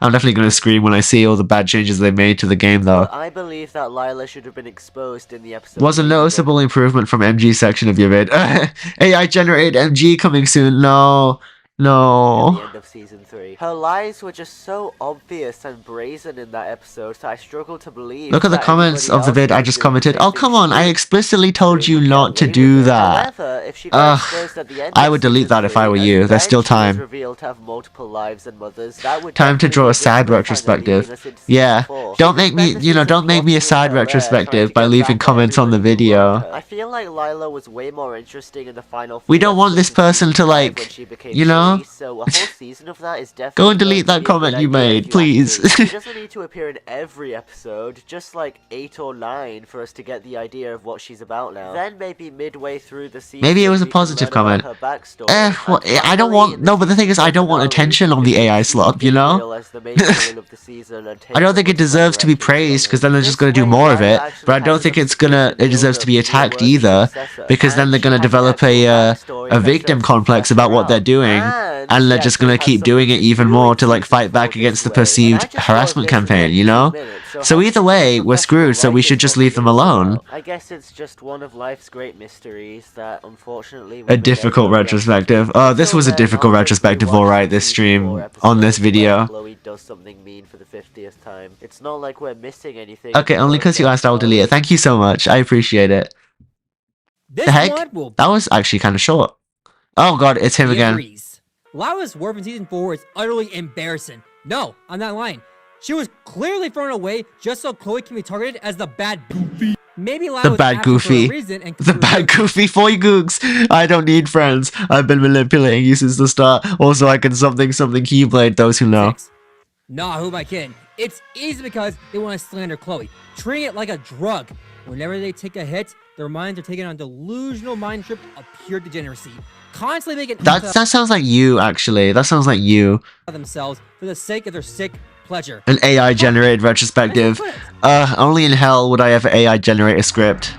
I'm definitely going to scream when I see all the bad changes they made to the game, though. I believe that Lila should have been exposed in the episode. Was a noticeable improvement from MG section of your vid. AI generated MG coming soon. No. No. At the end of season 3. Her lies were just so obvious and brazen in that episode, so I struggle to believe. Look at the comments of the vid I just commented. Oh, come on, I explicitly told you not to do that. However, if she got exposed at the end I would delete that if I were you. There's still time. Revealed to have multiple lives and mothers, that would time to draw a sad retrospective. Yeah. Don't make me, don't make me a sad retrospective by leaving comments on the video. I feel like Lila was way more interesting in the final. We don't want this person to, like, you know? So a whole season of that is definitely go and delete that comment you made, please. She doesn't need to appear in every episode, just like 8 or 9 for us to get the idea of what she's about now. Then maybe midway through the season, maybe it was a positive comment. Well, I don't want, no, but the thing is, I don't want attention on the AI slot, you know? I don't think it deserves to be praised, because then they're just going to do more of it, but I don't think it deserves to be attacked either, because then they're going to develop a victim complex about what they're doing. And they're just gonna keep doing it even more to, like, fight back against the perceived harassment campaign, you know? So either way, we're screwed, so we should just leave them alone. I guess it's just one of life's great mysteries that, unfortunately... A difficult retrospective. Oh, this was a difficult retrospective, alright, this stream, on this video. Chloe does something mean for the 50th time. It's not like we're missing anything. Okay, only because you asked, I'll delete it. Thank you so much, I appreciate it. The heck? That was actually kind of short. Oh god, it's him again. Lila's work in season 4 is utterly embarrassing. No, I'm not lying. She was clearly thrown away just so Chloe can be targeted as the bad goofy. Maybe Lila The was bad absent for Goofy. a reason and The bad Goofy for you gooks. I don't need friends. I've been manipulating you since the start. Also, I can something keyblade those who know. Nah, who am I kidding? It's easy because they want to slander Chloe, treating it like a drug. Whenever they take a hit, their minds are taken on a delusional mind trip of pure degeneracy. Constantly making That sounds like you, actually. That sounds like you. themselves for the sake of their sick pleasure. An AI generated retrospective. Only in hell would I ever AI generate a script.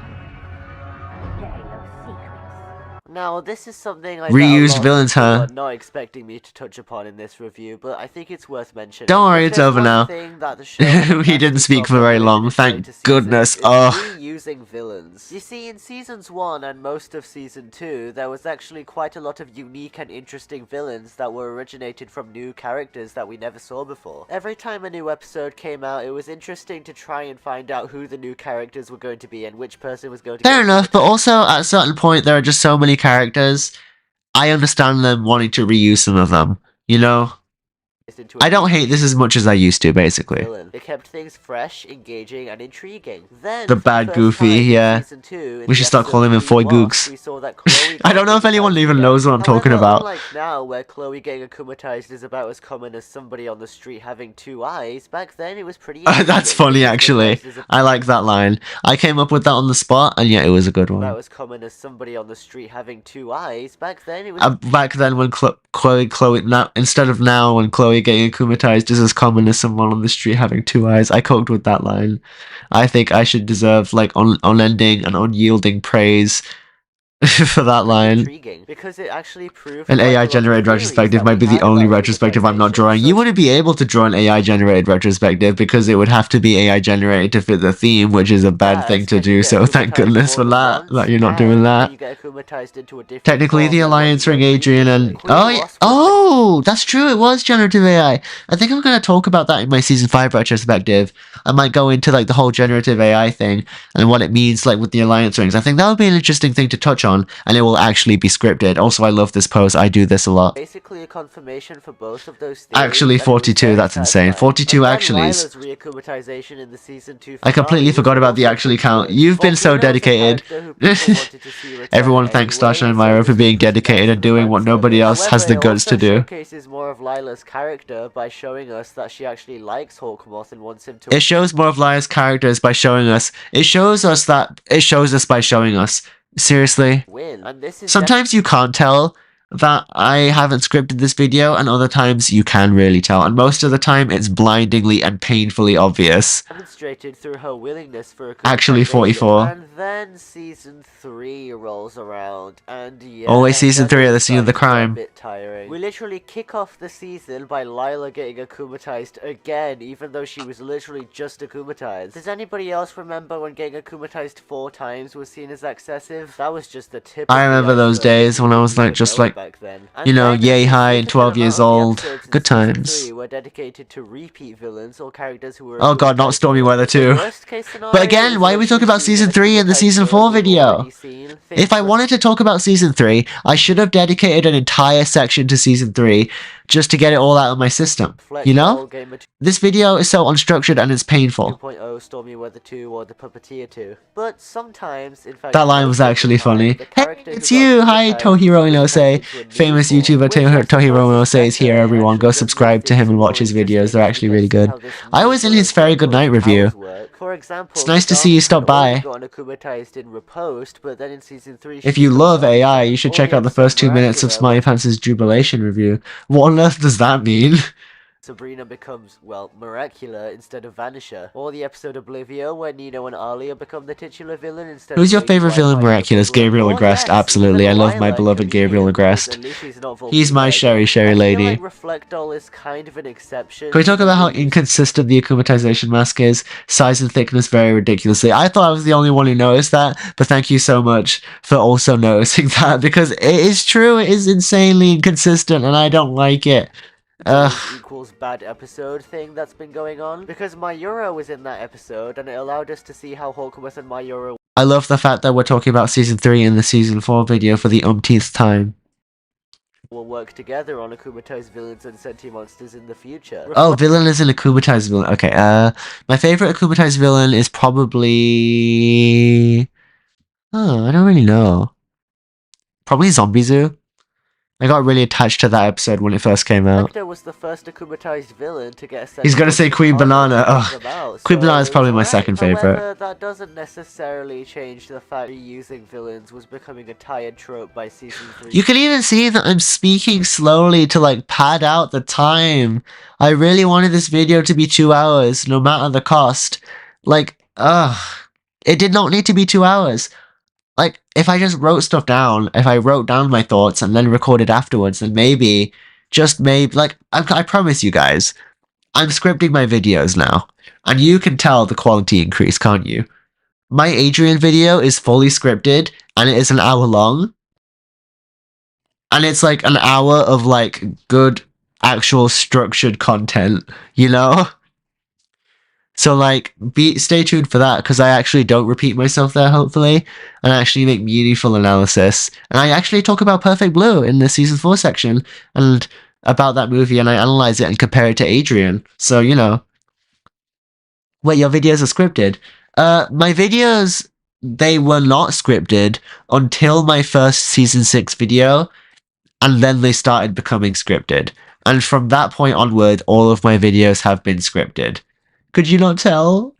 Now, this is something I Reused villains, huh? are not expecting me to touch upon in this review, but I think it's worth mentioning. Don't worry, it's over now. He didn't speak for very long, thank goodness. Reusing villains. You see, in Seasons 1 and most of Season 2, there was actually quite a lot of unique and interesting villains that were originated from new characters that we never saw before. Every time a new episode came out, it was interesting to try and find out who the new characters were going to be and which person was going to Fair enough, but also at a certain point there are just so many characters. I understand them wanting to reuse some of them, you know? I don't hate this as much as I used to, basically. It kept things fresh, engaging, and intriguing. Then, The bad Goofy, yeah. We should start calling him Foy Gooks. I don't know if anyone even knows what I'm talking about. Unlike now, where Chloe getting akumatized is about as common as somebody on the street having 2 eyes, back then it was pretty That's funny, actually. I like that line. I came up with that on the spot, and yeah, it was a good one. About as common as somebody on the street having 2 eyes, back then it was... Back then when Chloe, now, instead of now when Chloe getting akumatized is as common as someone on the street having 2 eyes. I coped with that line. I think I should deserve like unending and unyielding praise for that line. Because it actually proved An AI generated retrospective might be the only retrospective I'm not drawing. You wouldn't be able to draw an AI generated retrospective because it would have to be AI generated to fit the theme, which is a bad thing to do, so thank goodness for that you're not doing that. Technically the alliance ring Adrian and oh, that's true, it was generative AI. I think I'm going to talk about that in my season 5 retrospective. I might go into like the whole generative AI thing and what it means like with the alliance rings. I think that would be an interesting thing to touch on, and it will actually be scripted. Also, I love this pose. I do this a lot. Basically a confirmation for both of those Actually, 42. That's insane. 42 actuallys. I completely forgot about the actually count. You've been so dedicated. Everyone thanks Stasha and Myra for being dedicated and doing what nobody else has the guts to do. Showcases more of Lila's character by showing us that she actually likes Hawkmoth and wants him to. It shows more of Lila's characters by showing us. It shows us by showing us. Seriously. Sometimes you can't tell that I haven't scripted this video, and other times you can really tell, and most of the time it's blindingly and painfully obvious. Demonstrated through her willingness for a actually 44. And then season 3 rolls around, and yeah, always season 3 at the scene of the crime. A bit tiring. We literally kick off the season by Lila getting akumatized again, even though she was literally just akumatized. Does anybody else remember when getting akumatized 4 times was seen as excessive? That was just the tip. I remember those days when I was like just like, you know, yay high and 12 years old. Good times. Were dedicated to repeat villains or characters who were oh god, not Stormy Weather too. But again, why are we talking about season 3 in the season 4 video? If I wanted to talk about season 3, I should have dedicated an entire section to season 3 just to get it all out of my system. You know? This video is so unstructured and it's painful. 2.0, Stormy Weather 2, or The Puppeteer 2. But sometimes, in fact, that line was actually funny. Hey, it's you! Hi, Tohiro Inose. Famous YouTuber Tohiro Inose is here, everyone. Go subscribe to him and watch his videos. They're actually really good. I was in his Very Good Night review. For example, it's nice to see you stop by. If you love AI, you should check out the first 2 minutes of Smiley Pants' Jubilation review. What on earth does that mean? Sabrina becomes, well, Miracula instead of Vanisher. Or the episode Oblivio, where Nino and Alia become the titular villain instead Who's your favorite villain, Miraculous? Gabriel Agreste, absolutely. I love my beloved Gabriel Agreste. He's my Sherry lady. Kind of an exception. Can we talk about how inconsistent the akumatization mask is? Size and thickness vary ridiculously. I thought I was the only one who noticed that, but thank you so much for also noticing that, because it is true, it is insanely inconsistent, and I don't like it. Equals bad episode thing that's been going on, because Mayura was in that episode and it allowed us to see how Hawkmoth and Mayura. I love the fact that we're talking about season 3 in the season 4 video for the umpteenth time. will work together on akumatized villains and sentient monsters in the future. Oh, villain is an akumatized villain. Okay, my favorite akumatized villain is probably... Oh, I don't really know. Probably Zombie Zoo. I got really attached to that episode when it first came out. Hector was the first akumatized villain to get a He's gonna say Queen Banana. Oh, Queen Banana is probably my second favorite. However, that doesn't necessarily change the fact reusing villains was becoming a tired trope by season 3. You can even see that I'm speaking slowly to like pad out the time. I really wanted this video to be 2 hours, no matter the cost. Like, it did not need to be 2 hours. Like, if I just wrote stuff down, if I wrote down my thoughts and then recorded afterwards, then maybe, just maybe, like, I promise you guys, I'm scripting my videos now. And you can tell the quality increase, can't you? My Adrian video is fully scripted, and it is an hour long. And it's like an hour of, like, good, actual structured content, you know? So, like, stay tuned for that, because I actually don't repeat myself there, hopefully, and I actually make meaningful analysis. And I actually talk about Perfect Blue in the Season 4 section, and about that movie, and I analyze it and compare it to Adrian. So, you know. Wait, your videos are scripted? My videos, they were not scripted until my first Season 6 video, and then they started becoming scripted. And from that point onward, all of my videos have been scripted. Could you not tell?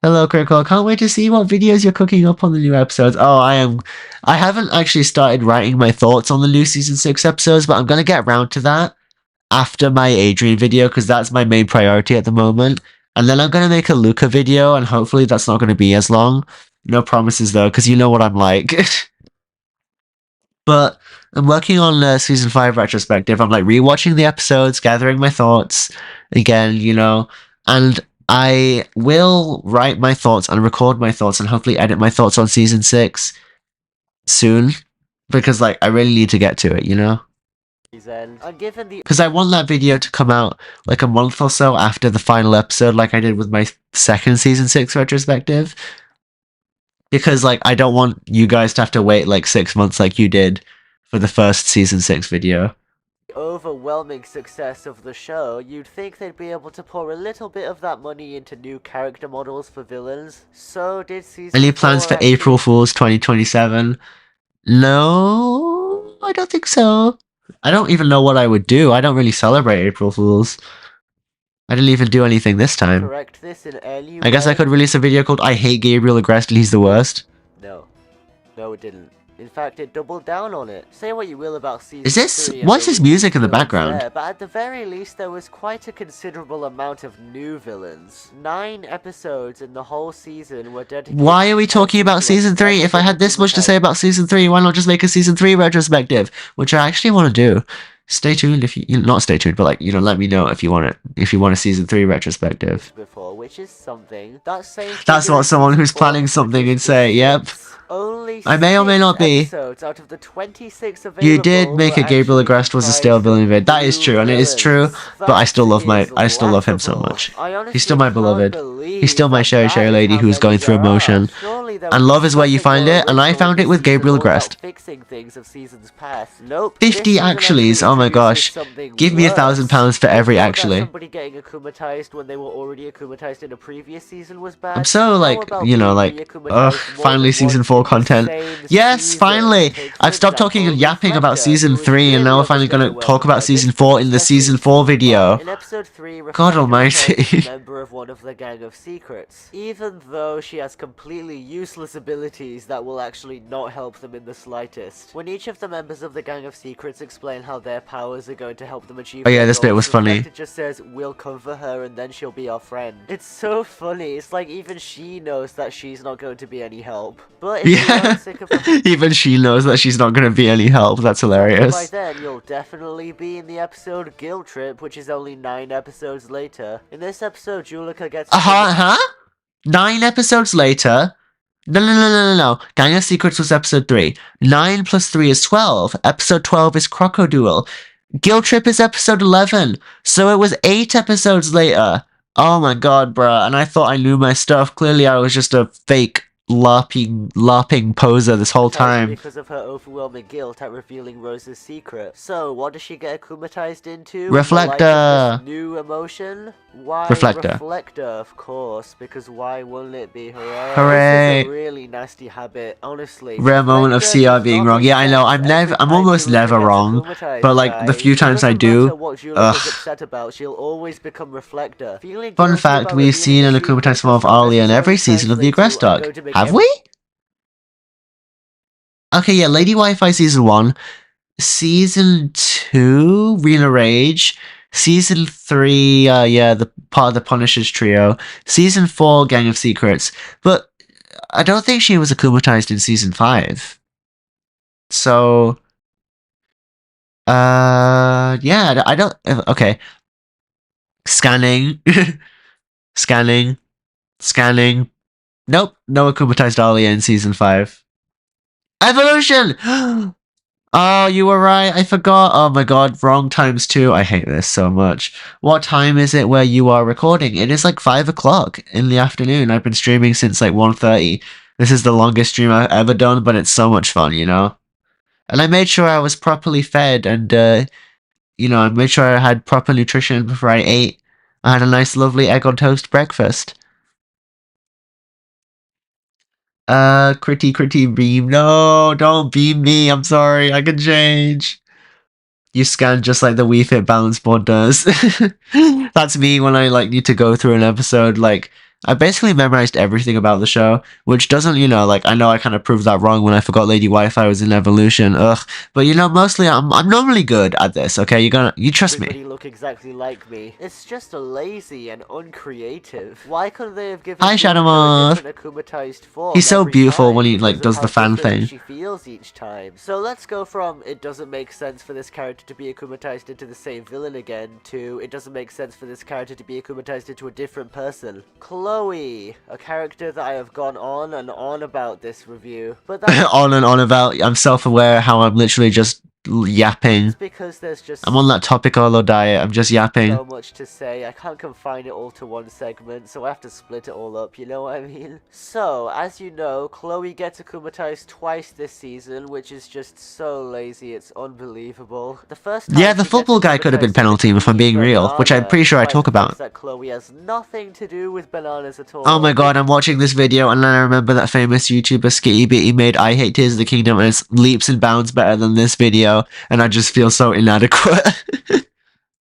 Hello, Critical. I can't wait to see what videos you're cooking up on the new episodes. Oh, I haven't actually started writing my thoughts on the new Season 6 episodes, but I'm going to get around to that after my Adrian video, because that's my main priority at the moment. And then I'm going to make a Luca video, and hopefully that's not going to be as long. No promises, though, because you know what I'm like. But I'm working on Season 5 retrospective. I'm like rewatching the episodes, gathering my thoughts again, you know, and I will write my thoughts and record my thoughts and hopefully edit my thoughts on Season 6 soon, because like I really need to get to it, you know? Because I want that video to come out like a month or so after the final episode, like I did with my second Season 6 retrospective. Because, like, I don't want you guys to have to wait, like, 6 months like you did for the first Season 6 video. Overwhelming success of the show, you'd think they'd be able to pour a little bit of that money into new character models for villains. So did Season Any plans for April Fool's 2027? No, I don't think so. I don't even know what I would do. I don't really celebrate April Fool's. I didn't even do anything this time. Correct this in any I guess way? I could release a video called I Hate Gabriel Agreste and He's the Worst. No. No, it didn't. In fact, it doubled down on it. Say what you will about Season Is this... 3 and What's this there was music in the villains background? there, but at the very least, there was quite a considerable amount of new villains. 9 episodes in the whole season were dedicated... Why are we talking about Season 3? If I had this much to say about Season 3, why not just make a Season 3 retrospective? Which I actually want to do. Stay tuned if you... Not stay tuned, but like, you know, let me know if you want it. If you want a Season 3 retrospective. Before, which is something. That same That's what someone who's planning something would say, yep. Only I may or may not be. episodes out of the 26 available You did make a were Gabriel actually Agreste was a stale villain vid. That is true, and it is true, but I still love him so much. He's still my beloved. He's still my Sherry Sherry lady who's going through emotion. And love is where you find it, and I found it with Gabriel Agreste. 50 actuallys, oh my gosh. Give me £1,000 for every actually. Somebody getting akumatized when they were already akumatized in a previous season was bad. I'm so like, you know, like, ugh, finally Season 4 content. Yes, finally! I've stopped talking and yapping about Season 3, and now we're finally gonna talk about Season 4 in the Season 4 video. In episode 3, God almighty. member of one of the Gang of Secrets, even though she has completely useless abilities that will actually not help them in the slightest. When each of the members of the Gang of Secrets explain how their powers are going to help them achieve Oh yeah, their this bit goals, was funny. It just says, we'll cover her and then she'll be our friend. It's so funny, it's like even she knows that she's not going to be any help. But if you aren't sick of Even she knows that she's not gonna be any help, that's by hilarious. then, you'll definitely be in the episode Guilt Trip, which is only 9 episodes later. In this episode, Julika gets... Huh? 9 episodes later? No. Gang of Secrets was episode 3. 9 plus 3 is 12. Episode 12 is Crocodile. Guilt Trip is episode 11. So it was 8 episodes later. Oh my god, bruh. And I thought I knew my stuff. Clearly I was just a fake LARPing poser this whole time. Because of her overwhelming guilt at revealing Rose's secret. So, what does she get akumatized into? Reflector. In the light of this new emotion? Why, Reflector. Reflector, of course. Because why wouldn't it be? Hooray. Hooray. This is a really nasty habit, honestly. Rare moment of CR being wrong. Yeah, I know. I'm almost never wrong. But like the few times I do, ugh. Upset about, she'll always become Reflector. Fun fact, we've seen an akumatized form of Alia in every season of the Aggressed Dog. Have we? Okay, yeah, Lady Wi-Fi Season 1. Season 2, Rena Rage. Season 3, yeah, the part of the Punishers trio. Season 4, Gang of Secrets. But I don't think she was akumatized in Season 5. So... yeah, I don't... Okay. Scanning. Scanning. Scanning. Nope, no akumatized Alia in Season 5. Evolution! Oh, you were right, I forgot. Oh my god, wrong times 2. I hate this so much. What time is it where you are recording? It is like 5 o'clock in the afternoon. I've been streaming since like 1:30. This is the longest stream I've ever done, but it's so much fun, you know? And I made sure I was properly fed and, you know, I made sure I had proper nutrition before I ate. I had a nice lovely egg on toast breakfast. Critty beam. No, don't beam me. I'm sorry. I can change. You scan just like the Wii Fit balance board does. That's me when I like need to go through an episode. Like I basically memorized everything about the show, which doesn't, you know, like I know I kind of proved that wrong when I forgot Lady Wi-Fi was in Evolution. Ugh. But you know, mostly I'm normally good at this. Okay, you trust me. Everybody look exactly like me. It's just a lazy and uncreative. Why couldn't they have given Hi, Shadowmoth. a different akumatized form? He's so beautiful time when he like because does of the how fan different thing. She feels each time. So let's go from it doesn't make sense for this character to be akumatized into the same villain again to it doesn't make sense for this character to be akumatized into a different person. Chloe, a character that I have gone on and on about this review, but that's on and on about. I'm self-aware how I'm literally just yapping. because there's just I'm on that Topicolo diet. I'm just yapping. so much to say. I can't confine it all to one segment, so I have to split it all up, you know what I mean? So, as you know, Chloe gets akumatized twice this season, which is just so lazy, it's unbelievable. The first time Yeah, the she football gets guy could have been akumatized penalty if I'm being real, which I'm pretty sure I talk about. that Chloe has nothing to do with bananas at all. Oh my god, I'm watching this video and then I remember that famous YouTuber Skitty Bitty made I Hate Tears of the Kingdom and it's leaps and bounds better than this video, and I just feel so inadequate.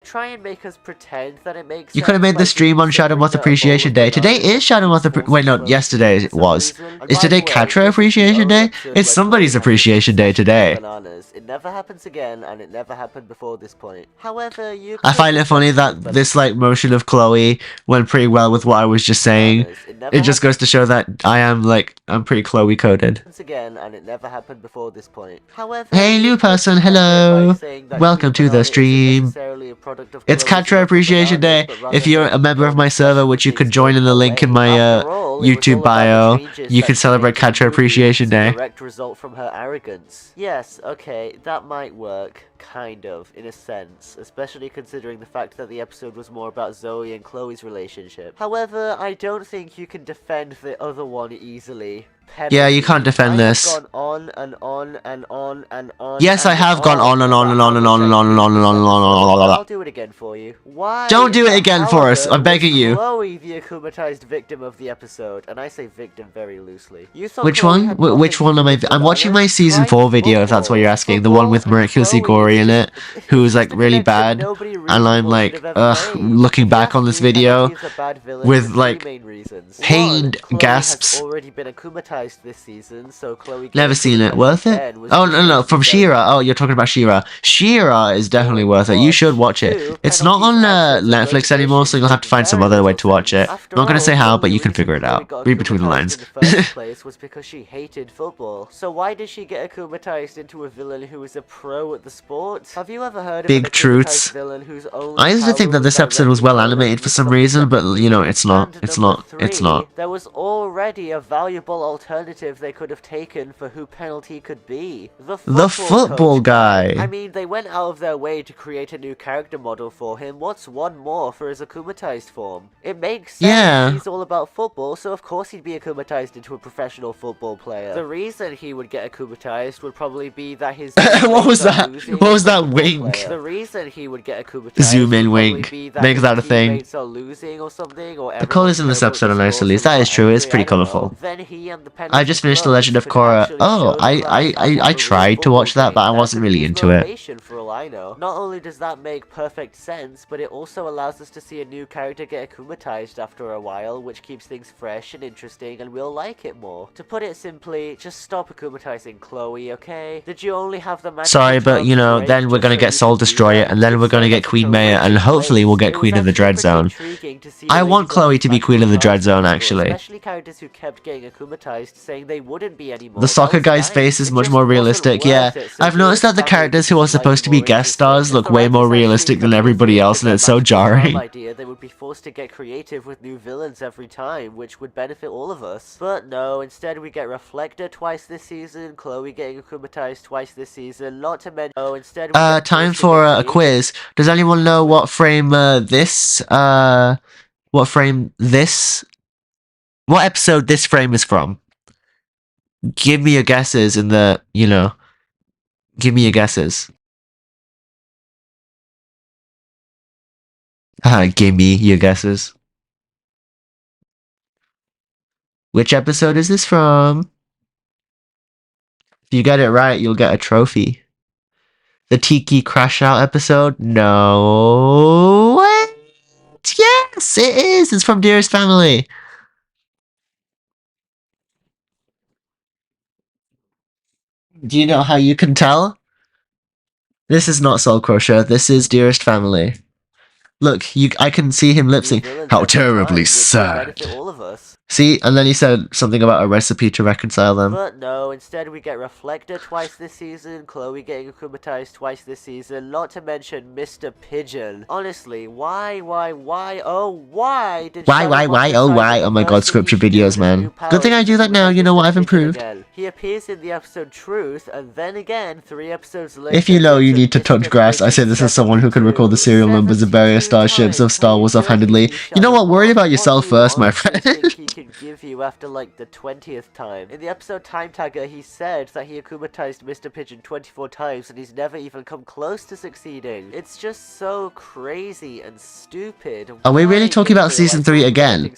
Try and make us pretend that it makes You could have made the stream on Shadowmoth Appreciation Day. Today is Shadowmoth Wait, no, yesterday it was. Is today Catra Appreciation Day? It's somebody's Appreciation Day today. Bananas. It never happens again, and it never happened before this point. However, you I find it funny that this like motion of Chloe went pretty well with what I was just saying. It just goes to show that I'm pretty Chloe coded. Again, and it never happened before this point. However, hey new person, hello. Welcome to the stream. It's Catra Appreciation Day. If you're a member of my server, which you can join in the link in my YouTube bio, you can celebrate Catra Appreciation Day. Direct result from her arrogance. Yes, okay, that might work. Kind of, in a sense, especially considering the fact that the episode was more about Zoe and Chloe's relationship. However, I don't think you can defend the other one easily. Yeah, you can't defend this. Gone on and on and on and on. Yes, I have gone on and on and on and on and on and on and on and on. I'll do it again for you. Why? Don't do it again for us. I'm begging you. Chloe, the akumatized victim of the episode, and I say victim very loosely. Which one? Which one am I? I'm watching my season 4 video. If that's what you're asking, the one with miraculously gory in it, who's like really bad, and I'm like, looking back on this video with like pained gasps. Already been akumatized this season, so Chloe never seen it. Worth it? Oh no, from She-Ra. Oh, you're talking about She-Ra. She-Ra is definitely worth it. You should watch it. It's not on Netflix anymore, so you'll have to find some other way to watch it. I'm not gonna say how, but you can figure it out. Read between the lines. In the first place was because she hated football. So why did she get akumatized into a villain who is a pro at the sport? short. Have you ever heard of Big an truths. akumatized villain whose only I used to think power that this episode was well animated for some reason, but you know, it's not. And It's number not. It's three, not. There was already a valuable alternative they could have taken for who Penalty could be. The football coach guy. I mean, they went out of their way to create a new character model for him. What's one more for his akumatized form? It makes sense. Yeah. He's all about football, so of course he'd be akumatized into a professional football player. The reason he would get akumatized would probably be that his What was that? What was that wink? The reason he would get akumatized Zoom in would probably wink. be that Make his that a thing. teammates are losing or something, or The colours in this episode are nice, at least. That is true. It's pretty colourful. I just finished The Legend of Korra. Oh, I tried to watch that, but I wasn't really into it. For all I know. Not only does that make perfect sense, but it also allows us to see a new character get akumatized after a while, which keeps things fresh and interesting, and we'll like it more. To put it simply, just stop akumatizing Chloe, okay? Did you only have the magical Sorry, but you know, break then we're just gonna so get you Soul could do Destroyer, that? and then we're gonna get Queen Maya, and hopefully we'll get Queen of the Dread Zone. I want Chloe to be Queen of the Dread Zone, actually. Especially characters who kept getting akumatized, saying they wouldn't be anymore. The soccer guy's face is much more realistic, yeah. I've noticed that the characters who are supposed to be guest stars look way more realistic than everybody else, and it's so jarring. Idea they would be forced to get creative with new villains every time, which would benefit all of us. But no, instead we get Reflector twice this season, Chloe getting akumatized twice this season, not to mention... Oh, instead we get Time for a quiz. Does anyone know what frame what episode this frame is from? Give me your guesses in the, you know, give me your guesses. Give me your guesses. Which episode is this from? If you get it right, you'll get a trophy. The Tiki Crash Out episode? No. What? Yes, it is. It's from Dearest Family. Do you know how you can tell? This is not Soul Crusher. This is Dearest Family. Look, I can see him lip sync. How terribly sad. All of us. See, and then he said something about a recipe to reconcile them. But no, instead we get Reflector twice this season, Chloe getting akumatized twice this season, not to mention Mr. Pigeon. Honestly, why, oh, why did Why, oh my god, scripture videos, man. Good thing I do that now, you know what, I've improved. He appears in the episode Truth, and then again, 3 episodes later... If you know you need to touch grass, I say this as someone who can recall the serial numbers of various starships of Star Wars offhandedly. You know what, worry about yourself first, my friend. He can give you after like the 20th time. In the episode Time Tagger, he said that he akumatized Mr. Pigeon 24 times and he's never even come close to succeeding. It's just so crazy and stupid. Are we really talking about season 3 again?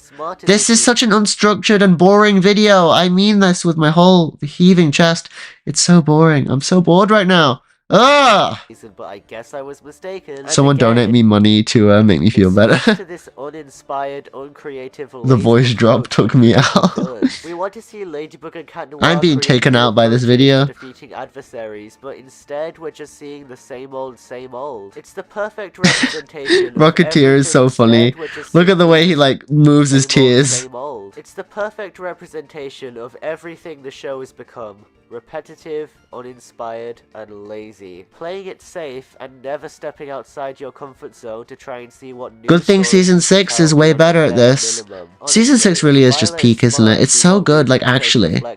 This is such an unstructured and boring video. I mean this with my whole heaving chest. It's so boring. I'm so bored right now. Ugh! But I guess I was mistaken. Someone donate me money to make me feel better. To this uninspired, uncreative, the voice drop took me out. We want to see Ladybug and Cat Noir I'm being taken out by this video. Defeating adversaries, but instead we're just seeing the same old, same old. It's the perfect representation. Rocketeer is so funny. Look at the way he like moves his tears. It's the perfect representation of everything the show has become. Repetitive, uninspired, and lazy. Playing it safe and never stepping outside your comfort zone to try and see what new Good thing season 6 is way better at this. Season 6 really is just peak, isn't it? It's so good, like actually. Why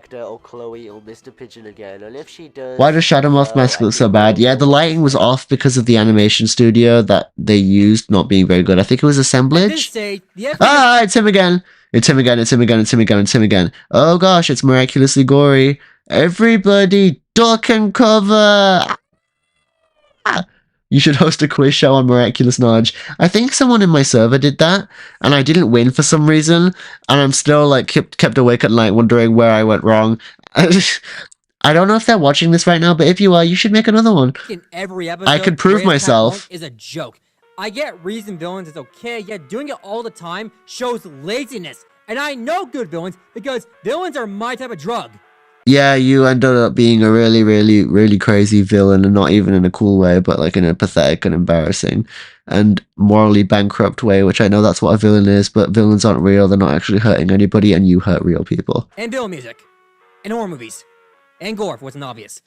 does Shadow Moth Mask look so bad? Yeah, the lighting was off because of the animation studio that they used not being very good. I think it was assemblage. Ah, it's him again. It's him again, it's him again, it's him again, it's him again. Oh gosh, it's miraculously gory. Everybody duck and cover! You should host a quiz show on Miraculous Nudge. I think someone in my server did that, and I didn't win for some reason, and I'm still like kept awake at night wondering where I went wrong. I don't know if they're watching this right now, but if you are, you should make another one. In every episode, I could prove myself. Is a joke. I get reason villains is okay, yet doing it all the time shows laziness. And I know good villains because villains are my type of drug. Yeah, you ended up being a really, really, really crazy villain, and not even in a cool way, but like in a pathetic and embarrassing and morally bankrupt way, which I know that's what a villain is, but villains aren't real, they're not actually hurting anybody, and you hurt real people. And villain music. And horror movies. And gore, if it wasn't obvious.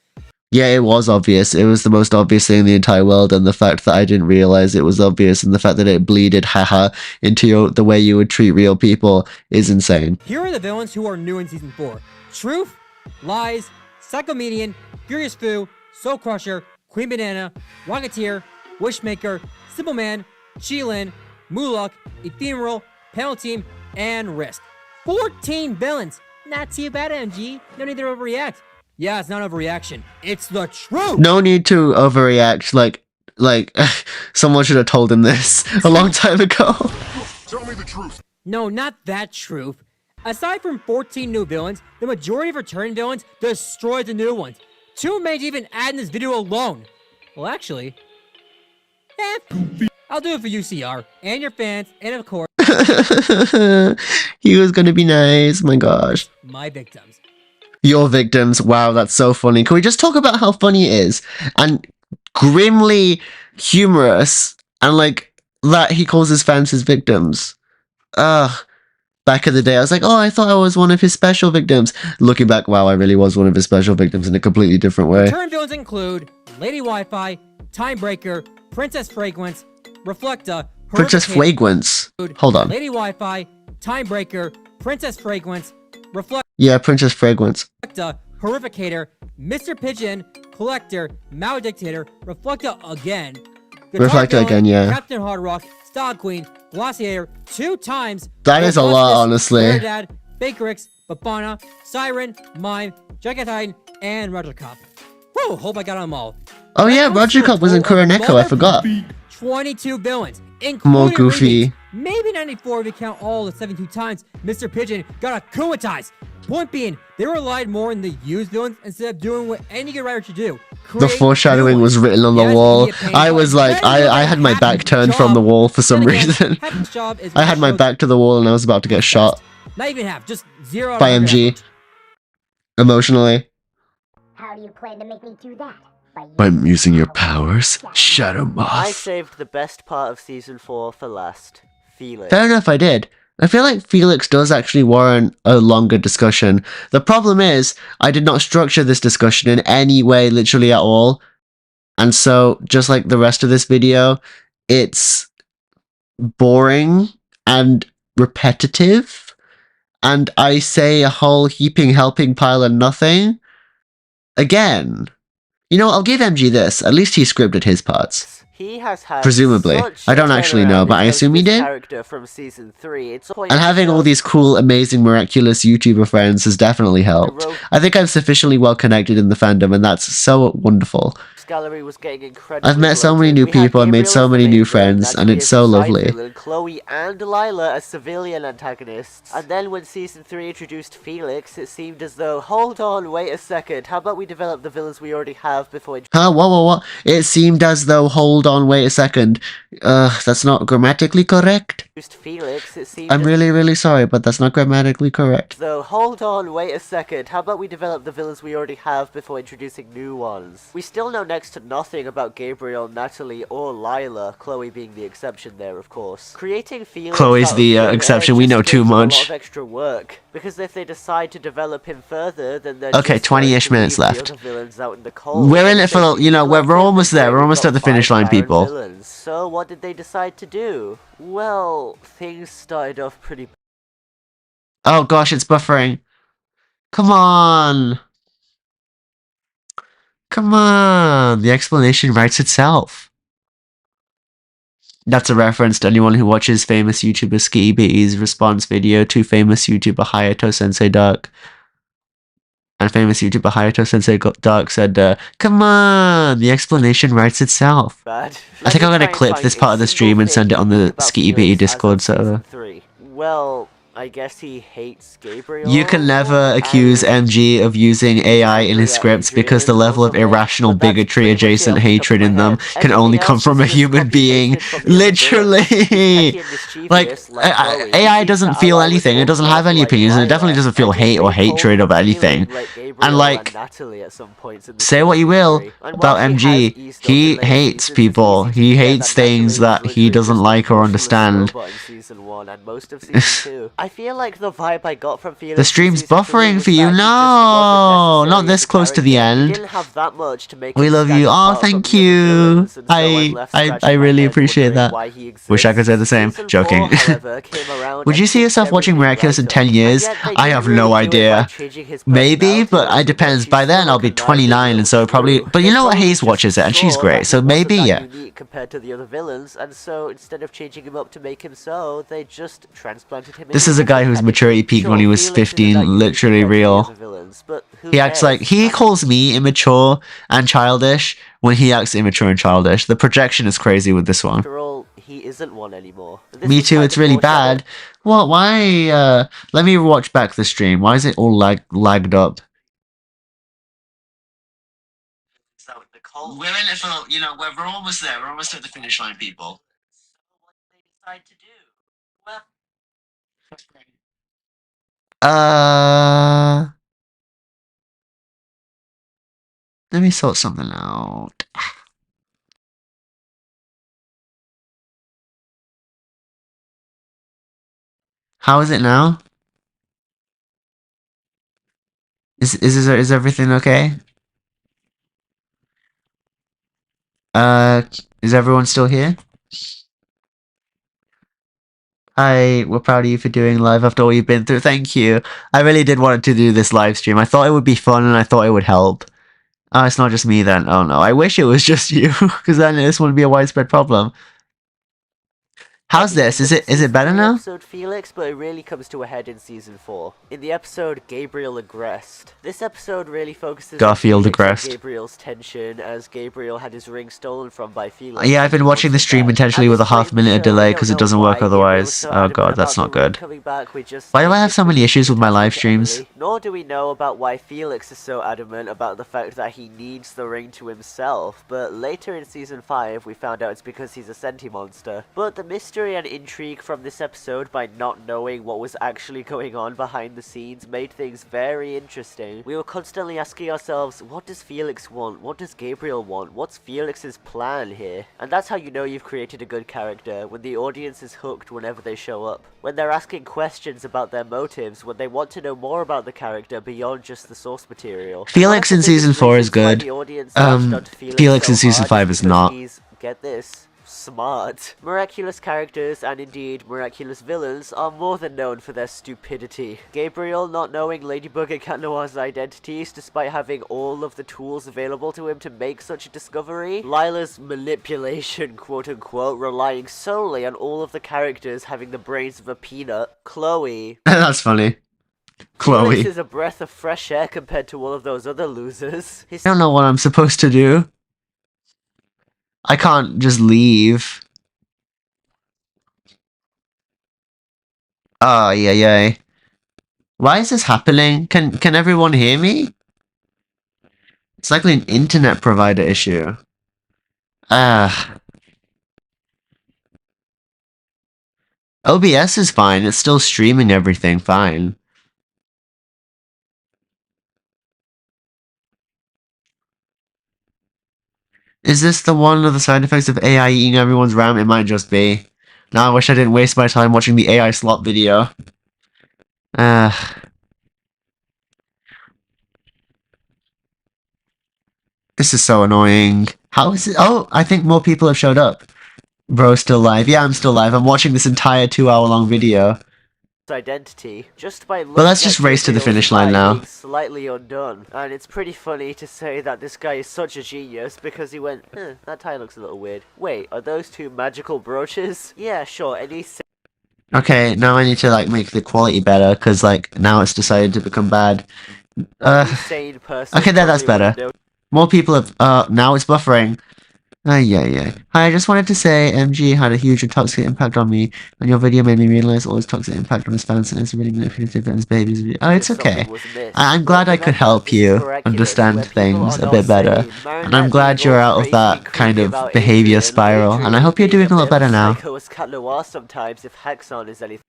Yeah, it was obvious. It was the most obvious thing in the entire world, and the fact that I didn't realize it was obvious, and the fact that it bleeded, haha, into the way you would treat real people is insane. Here are the villains who are new in Season 4. Truth, Lies, Psychomedian, Furious Fu, Soul Crusher, Queen Banana, Rocketeer, Wishmaker, Simple Man, Chilin, Mulok, Ephemeral, Panel Team, and Risk. 14 villains! Not too bad, MG. No need to overreact. Yeah, it's not overreaction. It's the truth! No need to overreact, like, someone should have told him this a long time ago. Tell me the truth. No, not that truth. Aside from 14 new villains, the majority of return villains destroyed the new ones. 2 may even add in this video alone. Well, actually... I'll do it for UCR, and your fans, and of course... He was gonna be nice, my gosh. my victims. Your victims, wow, that's so funny. Can we just talk about how funny it is? And grimly humorous, and like, that he calls his fans his victims. Back in the day, I was like, oh, I thought I was one of his special victims. Looking back, wow, I really was one of his special victims in a completely different way. Return villains include Lady Wi-Fi, Timebreaker, Princess Fragrance, Reflecta, Princess Fragrance. Hold on. Lady Wi-Fi, Timebreaker, Princess Fragrance, Reflecta, Yeah, Princess Fragrance. Horrificator, Mr. Pigeon, Collector, Maledictator, Reflecta again, Reflecta again, yeah. Captain Hard Rock, Star Queen, Glaciator, 2 times. That is a lot, honestly. Dad, Bakerix, Babana, Siren, Mime, Giant Titan, and Roger Cop. Whew, hope I got them all. Oh yeah, Roger Cop was in Kuroneko, I forgot. 22 villains, including More Goofy. repeats. Maybe 94 if you count all the 72 times Mr. Pigeon got akumatized. Point being, they relied more on the used villains instead of doing what any good writer should do. The foreshadowing was written on the wall. I was like, I had my back turned from the wall for some reason. I had my back to the wall and I was about to get shot Not even half, just 0 by MG. Emotionally. How do you plan to make me do that? I'm using your powers, Shadow I Moth. saved the best part of Season 4 for last. Felix. Fair enough, I did. I feel like Felix does actually warrant a longer discussion. The problem is, I did not structure this discussion in any way, literally at all. And so, just like the rest of this video, it's boring and repetitive. And I say a whole heaping helping pile of nothing. Again. You know, I'll give MG this. At least he scripted his parts. He has had Presumably. such I don't a actually know, turnaround but I because assume he this did. Character from Season 3. It's And having all these cool, amazing, miraculous YouTuber friends has definitely helped. I think I'm sufficiently well connected in the fandom, and that's so wonderful. Gallery was getting incredibly I've met so many new people and made so many new friends, and it's so lovely. Chloe and Lila as civilian antagonists. And then when Season 3 introduced Felix, it seemed as though, hold on, wait a second, how about we develop the villains we already have before... Huh, what? It seemed as though, hold on, wait a second. That's not grammatically correct. Felix, it seemed I'm really sorry, but that's not grammatically correct. So, hold on, wait a second, how about we develop the villains we already have before introducing new ones? We still know next to nothing about Gabriel, Natalie, or Lila, Chloe being the exception there, of course. Creating Felix Chloe's the exception, we know too much. A lot of extra work, because if they decide to develop him further, then they're Okay, just 20-ish going to minutes leave the left. other villains out in the cold. We're in it for, you know, we're almost there, we're almost at the finish line, people. Villains. So, what did they decide to do? Well, things started off pretty... Oh gosh, it's buffering. Come on. Come on. The explanation writes itself. That's a reference to anyone who watches famous YouTuber Skitty Bitty's response video to famous YouTuber Hayato Sensei Dark. And famous YouTuber Hayato Sensei Dark said, come on, the explanation writes itself. Bad. I think I'm gonna clip this part of the stream and send it on the Skitty Bitty Discord server. Well, I guess he hates Gabriel. You can never accuse MG of using AI in his scripts because the level of irrational bigotry adjacent hatred in them can only come from a human being. Literally! Like, AI doesn't feel anything, it doesn't have any opinions, and it definitely doesn't feel hate or hatred of anything. And like, say what you will about MG, he hates people. He hates things that he doesn't like or understand. I feel like the vibe I got from Felix The stream's in season 3 buffering was for that you. he just No, wasn't not necessary this as a close to the character. He end. didn't have that much to make We him love stand you. Oh, apart from thank the other you. villains, and so I'm left I scratching my really head appreciate wondering that. why he exists. Wish I could say the same. Season Joking. 4, however, came around Would and you see kicked yourself watching everything Miraculous in right 10 up. years? And yet they I didn't have really no do it by idea. changing his Maybe, personality but or it depends. anything. By He's then still I'll be recognizable 29, and so probably. through. But you They know what? probably Hayes just watches it, and she's saw great. that So he maybe, wasn't yeah. that unique compared to the other villains, and so instead of changing him up to make him so, they just transplanted him. This into is a guy whose different maturity entity. peaked when he was Felix isn't that 15, unique literally compared to the real. other villains, but who He acts like cares? he calls me immature and childish when he acts immature and childish. The projection is crazy with this one. After all, he isn't one anymore. This Me was too, kind it's of really foreshadowed. bad. What? Why? Let me watch back the stream. Why is it all lagged up? We're in it for, we're almost there. We're almost at the finish line, people. Let me sort something out. How is it now? Is everything okay? Is everyone still here? Hi, we're proud of you for doing live after all you've been through. Thank you. I really did want to do this live stream. I thought it would be fun and I thought it would help. Oh, it's not just me then. Oh no, I wish it was just you, because then this wouldn't be a widespread problem. How's this? Is it better now? Episode Felix, but it really comes to a head in season 4. In the episode Gabriel Aggressed. This episode really focuses Garfield on Felix and Aggressed. Gabriel's tension as Gabriel had his ring stolen from by Felix. Yeah, I've been watching the stream intentionally with a half-minute delay because it doesn't work Gabriel was otherwise. so Oh adamant god, that's about not the ring good. coming back, we just Why do I think have so it's many issues with my live fantastic, streams? Emily. Nor do we know about why Felix is so adamant about the fact that he needs the ring to himself, but later in season 5 we found out it's because he's a senti monster. But the mystery and intrigue from this episode, by not knowing what was actually going on behind the scenes, made things very interesting. We were constantly asking ourselves, what does Felix want? What does Gabriel want? What's Felix's plan here? And that's how you know you've created a good character, when the audience is hooked whenever they show up. When they're asking questions about their motives, when they want to know more about the character beyond just the source material. Felix in season 4 is good. Felix in season 5 is not. Get this. Smart. Miraculous characters, and indeed miraculous villains, are more than known for their stupidity. Gabriel not knowing Ladybug and Cat Noir's identities despite having all of the tools available to him to make such a discovery. Lila's manipulation, quote unquote, relying solely on all of the characters having the brains of a peanut. Chloe. That's funny. Chloe. Felix is a breath of fresh air compared to all of those other losers. I don't know what I'm supposed to do. I can't just leave. Oh, yeah. Why is this happening? Can everyone hear me? It's likely an internet provider issue. OBS is fine. It's still streaming everything fine. Is this the one of the side effects of AI eating everyone's RAM? It might just be. Now I wish I didn't waste my time watching the AI slot video. This is so annoying. How is it? Oh, I think more people have showed up. Bro's still live. Yeah, I'm still live. I'm watching this entire 2-hour-long video. Identity just by looking But let's just at race to the Gabriel's finish line eye now. being slightly undone, and it's pretty funny to say that this guy is such a genius because he went, that tie looks a little weird. Wait, are those two magical brooches? Yeah, sure. Any Okay, now I need to make the quality better because now it's decided to become bad. sane person. Okay, that's probably better. wouldn't More people have. Now it's buffering. Yeah. Hi, I just wanted to say MG had a huge and toxic impact on me, and your video made me realize all his toxic impact on his fans and it's really manipulative and his babies. Oh, it's okay. I'm glad I could help you understand things a bit better, and I'm glad you're out of that kind of behavior spiral, and I hope you're doing a lot better now. Cat Noir sometimes if Hexon is anything.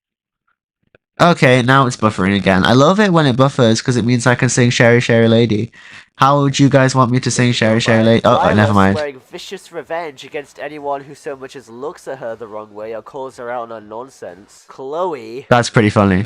Okay, now it's buffering again. I love it when it buffers because it means I can sing Sherry Sherry Lady. How would you guys want me to sing Sherry Sherry Lady? Oh, never mind. Swearing vicious revenge against anyone who so much as looks at her the wrong way or calls her out on her nonsense. Chloe. That's pretty funny.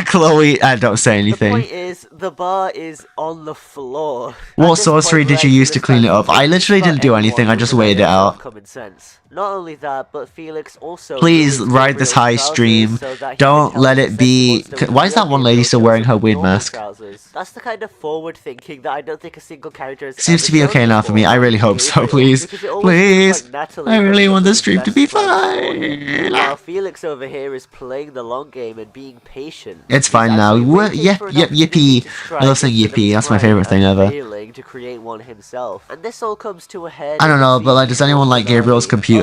Chloe, don't say anything. The point is, the bar is on the floor. What sorcery did you use to clean it up? I literally didn't do anything, I just waited it out. Common sense. Not only that, but Felix also... Please ride this high stream. Don't let it be... Why is that one lady still wearing her weird mask? That's the kind of forward thinking that I don't think a single character has Seems to be okay now for me. I really hope so, please. Please. I really want the stream to be fine. While Felix over here is playing the long game and being patient. It's fine now. Yep, yippee. I love saying yippee. That's my favorite thing ever. To create one himself. And this all comes to a head. I don't know, but like, does anyone like Gabriel's computer?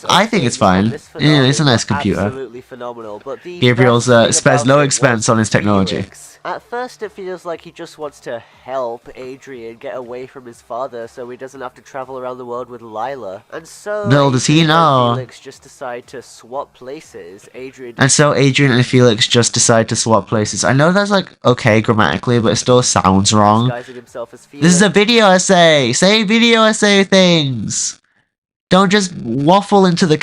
I think it's fine. Yeah, it's a nice computer. Absolutely phenomenal, but Gabriel's spares no expense on his technology. At first it feels like he just wants to help Adrian get away from his father so he doesn't have to travel around the world with Lila. And so Little does he know. Felix just decide to swap places. And so Adrian and Felix just decide to swap places. I know that's like okay grammatically, but it still sounds wrong. This is a video essay. Say video essay things. Don't just waffle into the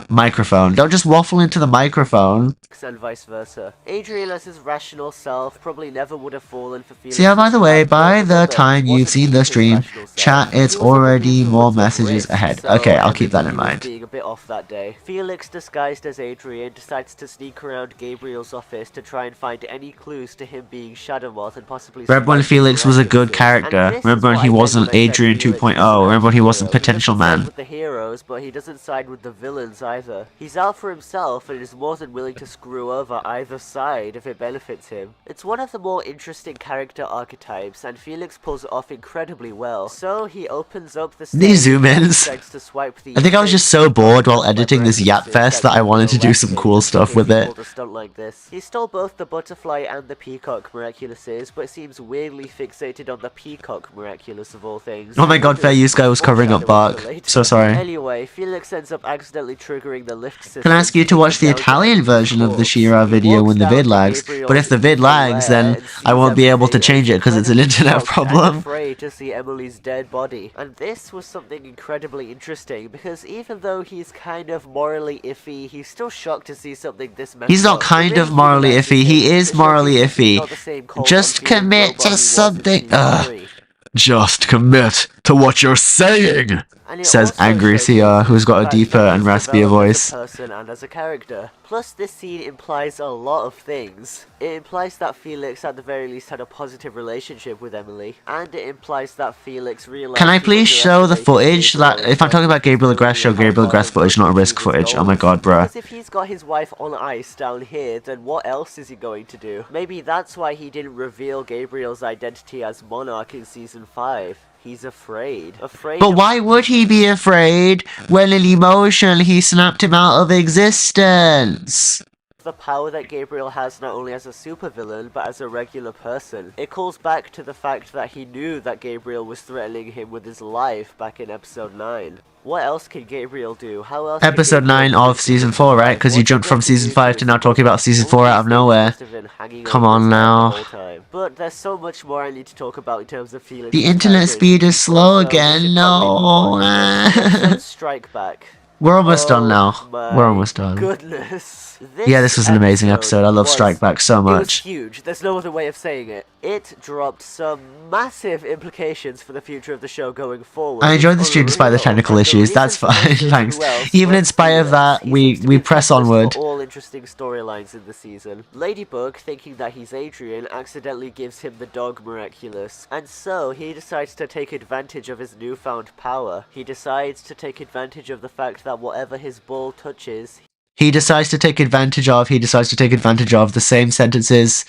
microphone. Don't just waffle into the microphone. And vice versa. Adrian as his rational self probably never would have fallen for Felix. So yeah, by the way, by the time you've seen the stream, chat, it's already more messages ahead. Okay, I'll keep that in mind. Being a bit off that day. Felix, disguised as Adrian, decides to sneak around Gabriel's office to try and find any clues to him being Shadowmoth and possibly... Remember when Felix was a good character? Remember when he wasn't Adrian 2.0? Remember when he wasn't Potential Man? With the heroes, but he doesn't side with the villains either. He's out for himself and is more than willing to screw over either side if it benefits him. It's one of the more interesting character archetypes, and Felix pulls it off incredibly well. So he opens up the These zoom-ins. I think I was just so bored while editing this Yap Fest that I wanted to do some cool stuff with it. He stole both the butterfly and the peacock miraculouses, but seems weirdly fixated on the peacock miraculous of all things. Oh my god, Fair Use Guy was covering up Bark. So sorry. Anyway, Felix ends up accidentally triggering the lift system. Can I ask you to watch the Italian version of the Shira video when the vid lags? But if the vid lags, then I won't be able to change it because it's an internet problem. Afraid to see Emily's dead body. And this was something incredibly interesting because even though he's kind of morally iffy, he's still shocked to see something this messed He's not up. kind of morally iffy, he is morally iffy. Just commit to something. Just commit to what you're saying, says Angry CR, who's got a deeper and raspier voice. Person and as a character. Plus, this scene implies a lot of things. It implies that Felix at the very least had a positive relationship with Emily, and it implies that Felix realized... Can I please show the footage? That if I'm talking about Gabriel Agreste, show Gabriel Agreste footage, not Risk footage. Oh my god, bruh. Because if he's got his wife on ice down here, then what else is he going to do? Maybe that's why he didn't reveal Gabriel's identity as Monarch in Season 5. He's afraid. But why would he be afraid when in emotion he snapped him out of existence? The power that Gabriel has not only as a supervillain, but as a regular person. It calls back to the fact that he knew that Gabriel was threatening him with his life back in episode 9. What else can Gabriel do? How else? Episode 9 of Season 4, right? Because you jumped from Season 5 to now talking about Season 4 out of nowhere. Come on now. But there's so much more I need to talk about in terms of Felix. The internet speed is slow again, no. Strike Back. We're almost done now. We're almost done. Goodness. Yeah, this was an amazing episode. I love Strike Back so much. It was huge. There's no other way of saying it. It dropped some massive implications for the future of the show going forward. I enjoyed the stream despite the technical issues. That's fine. Thanks. Even in spite of that, we press onward. All interesting storylines in the season. Ladybug, thinking that he's Adrian, accidentally gives him the dog Miraculous, and so he decides to take advantage of his newfound power. He decides to take advantage of the fact that whatever his ball touches, he decides to take advantage of the same sentences.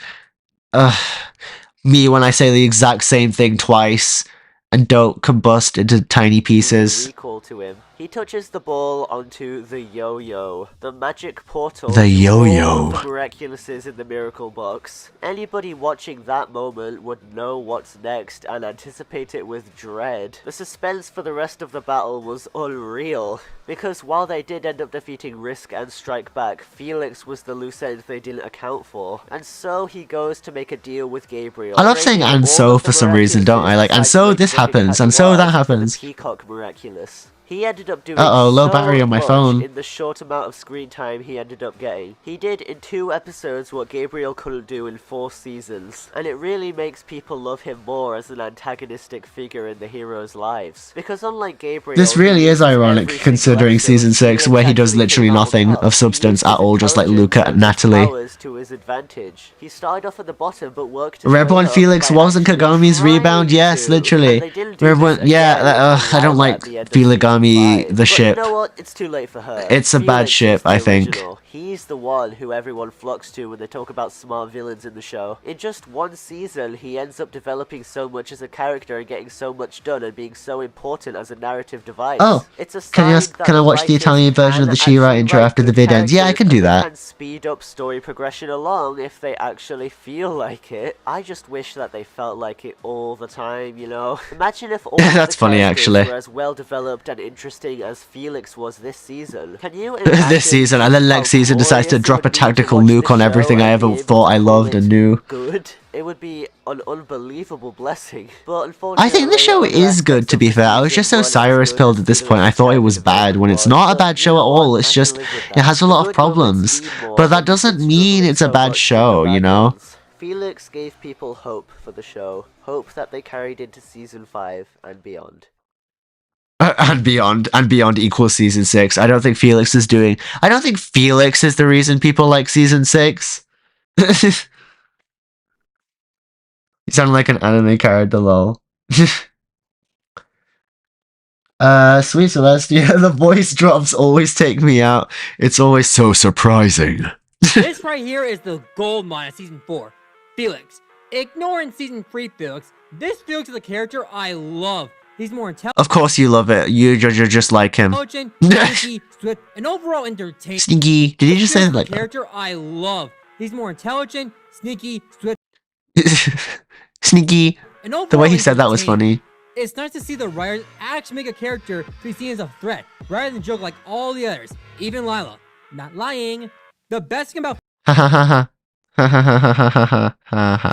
Me when I say the exact same thing twice and don't combust into tiny pieces. Recall to him. He touches the ball onto the yo-yo, the magic portal The yo-yo. to all the miraculouses in the miracle box. Anybody watching that moment would know what's next and anticipate it with dread. The suspense for the rest of the battle was unreal, because while they did end up defeating Risk and Strike Back, Felix was the loose end they didn't account for. And so he goes to make a deal with Gabriel. I love saying "and so" for some reason, don't I? Like, and so this happens, and so that happens. Peacock Miraculous. He ended up doing low so battery on my much phone. in the short amount of screen time he ended up getting. He did in 2 episodes what Gabriel couldn't do in 4 seasons, and it really makes people love him more as an antagonistic figure in the heroes' lives. Because unlike Gabriel, This really is ironic, considering season 6, where he does literally nothing of substance at all, just like Luca and Natalie. To his advantage. He started off at the bottom, but worked. Remember when Felix wasn't Kagami's rebound? Yes, literally. Remember when? Yeah, I don't like Felix. The ship. You know what? It's too late for her. It's a bad ship, I think. He's the one who everyone flocks to when they talk about smart villains in the show. In just 1 season, he ends up developing so much as a character and getting so much done and being so important as a narrative device. Oh, it's a can I watch the Italian version of the She-Ra intro after the vid ends? Yeah, I can do that. And speed up story progression along if they actually feel like it. I just wish that they felt like it all the time, you know? Imagine if all That's the funny, actually. were as well developed and interesting as Felix was this season. Can you This season, and then next season decides to drop a tactical nuke on everything I ever thought I loved and knew. Good. It would be an unbelievable blessing. But unfortunately, I think the show is good, to be fair. I was just so Cyrus-pilled at this point, I thought it was bad, when it's not a bad show at all. It's just, it has a lot of problems. But that doesn't mean it's a bad show, you know? Felix gave people hope for the show. Hope that they carried into season 5 and beyond. And beyond equals season 6. I don't think Felix is the reason people like season 6. You sound like an anime character, lol. Sweet Celestia, the voice drops always take me out. It's always so surprising. This right here is the gold mine of season 4. Felix. Ignoring season 3 Felix, this Felix is a character I love. He's more intelligent. Of course you love it. You're just like him. Sneaky, swift, and overall entertaining. Sneaky. Did you just say that like that? Character I love. He's more intelligent, sneaky, swift. Sneaky. The way he said that was funny. It's nice to see the writers actually make a character to be seen as a threat, rather than joke like all the others, even Lila. Not lying. The best thing about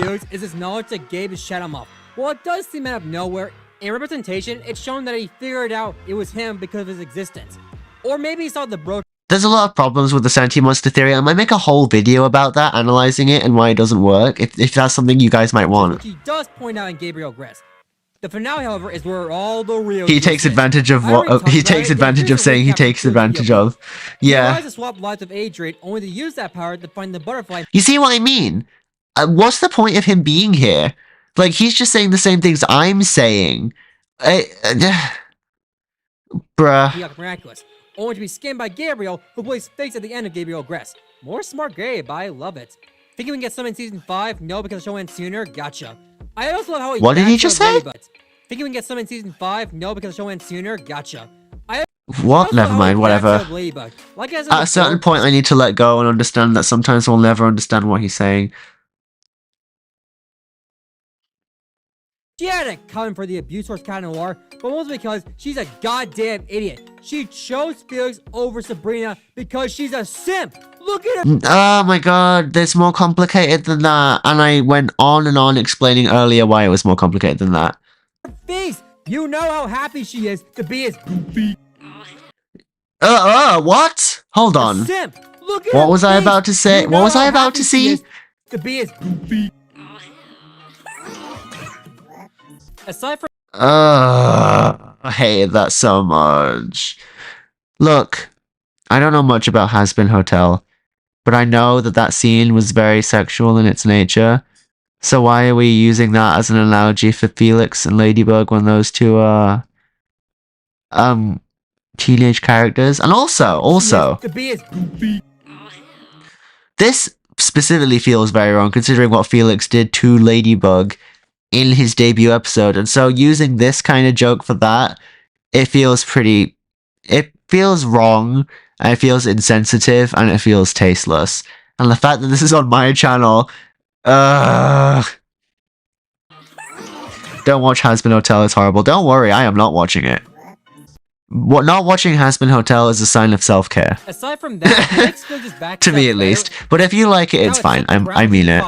Felix is his knowledge that gave his shadow off. While it does seem out of nowhere, in representation, it's shown that he figured out it was him because of his existence. Or maybe he saw the brooch. There's a lot of problems with the sentient monster theory. I might make a whole video about that, analyzing it and why it doesn't work, if that's something you guys might want. Which he does point out in Gabriel Gress. The finale, however, is where all the real. He takes advantage of what he takes advantage of saying he takes advantage of. Yeah. He tries to swap lives with Adrian, only to use that power to find the butterfly. You see what I mean? What's the point of him being here? Like, he's just saying the same things I'm saying. Bruh. Miraculous. Only to be skinned by Gabriel, who plays face at the end of Gabriel Gress. More smart Gabe, I love it. Think we can get some in season 5? No, because the show ends sooner? Gotcha. I also love how he. What did he just say? Think we can get some in season 5? No, because the show ends sooner? Gotcha. What? Never mind, whatever. Like at a certain point, I need to let go and understand that sometimes we'll never understand what he's saying. She had it coming for the abuse towards Cat Noir, but mostly because she's a goddamn idiot. She chose Felix over Sabrina because she's a simp. Look at her. Oh my god, it's more complicated than that. And I went on and on explaining earlier why it was more complicated than that. Face, you know how happy she is to be as goofy. What? Hold on. Simp. Look at what was I about to say? What was I about to see? To be as goofy. Aside from I hated that so much. Look, I don't know much about Has Been Hotel, but I know that scene was very sexual in its nature. So why are we using that as an analogy for Felix and Ladybug when those two are teenage characters? And also this specifically feels very wrong considering what Felix did to Ladybug in his debut episode, and so using this kind of joke for that, it feels pretty It feels wrong, and it feels insensitive, and it feels tasteless. And the fact that this is on my channel, don't watch Hazbin Hotel, it's horrible. Don't worry, I am not watching it. What not watching Hazbin Hotel is a sign of self-care. Aside from that, the next field is back To me at least. But if you like it, it's fine. I mean it.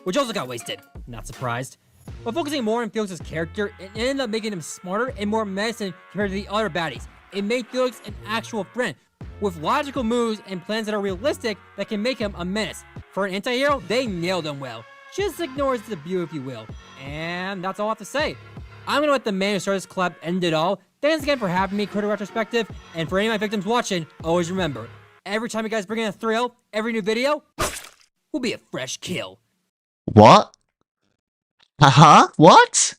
Which also got wasted. Not surprised. But focusing more on Felix's character, it ended up making him smarter and more menacing compared to the other baddies. It made Felix an actual friend, with logical moves and plans that are realistic that can make him a menace. For an anti-hero, they nailed him well. Just ignores the debut if you will. And that's all I have to say. I'm gonna let the man who started this collab end it all. Thanks again for having me, Critter Retrospective, and for any of my victims watching, always remember, every time you guys bring in a thrill, every new video will be a fresh kill. What? What?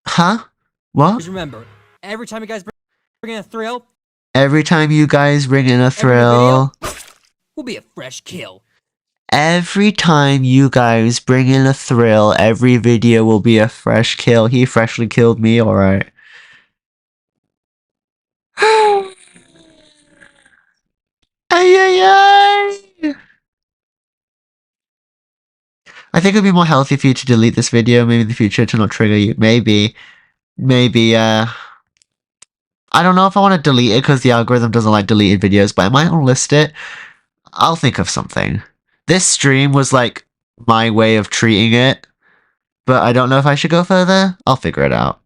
Huh? What? Just remember, every time you guys bring in a thrill, Every time you guys bring in a thrill, will be a fresh kill. every time you guys bring in a thrill, every video will be a fresh kill. He freshly killed me, alright. Ay, ay, ay. I think it would be more healthy for you to delete this video, maybe in the future, to not trigger you. Maybe, I don't know if I want to delete it because the algorithm doesn't like deleted videos, but I might unlist it. I'll think of something. This stream was like my way of treating it, but I don't know if I should go further. I'll figure it out.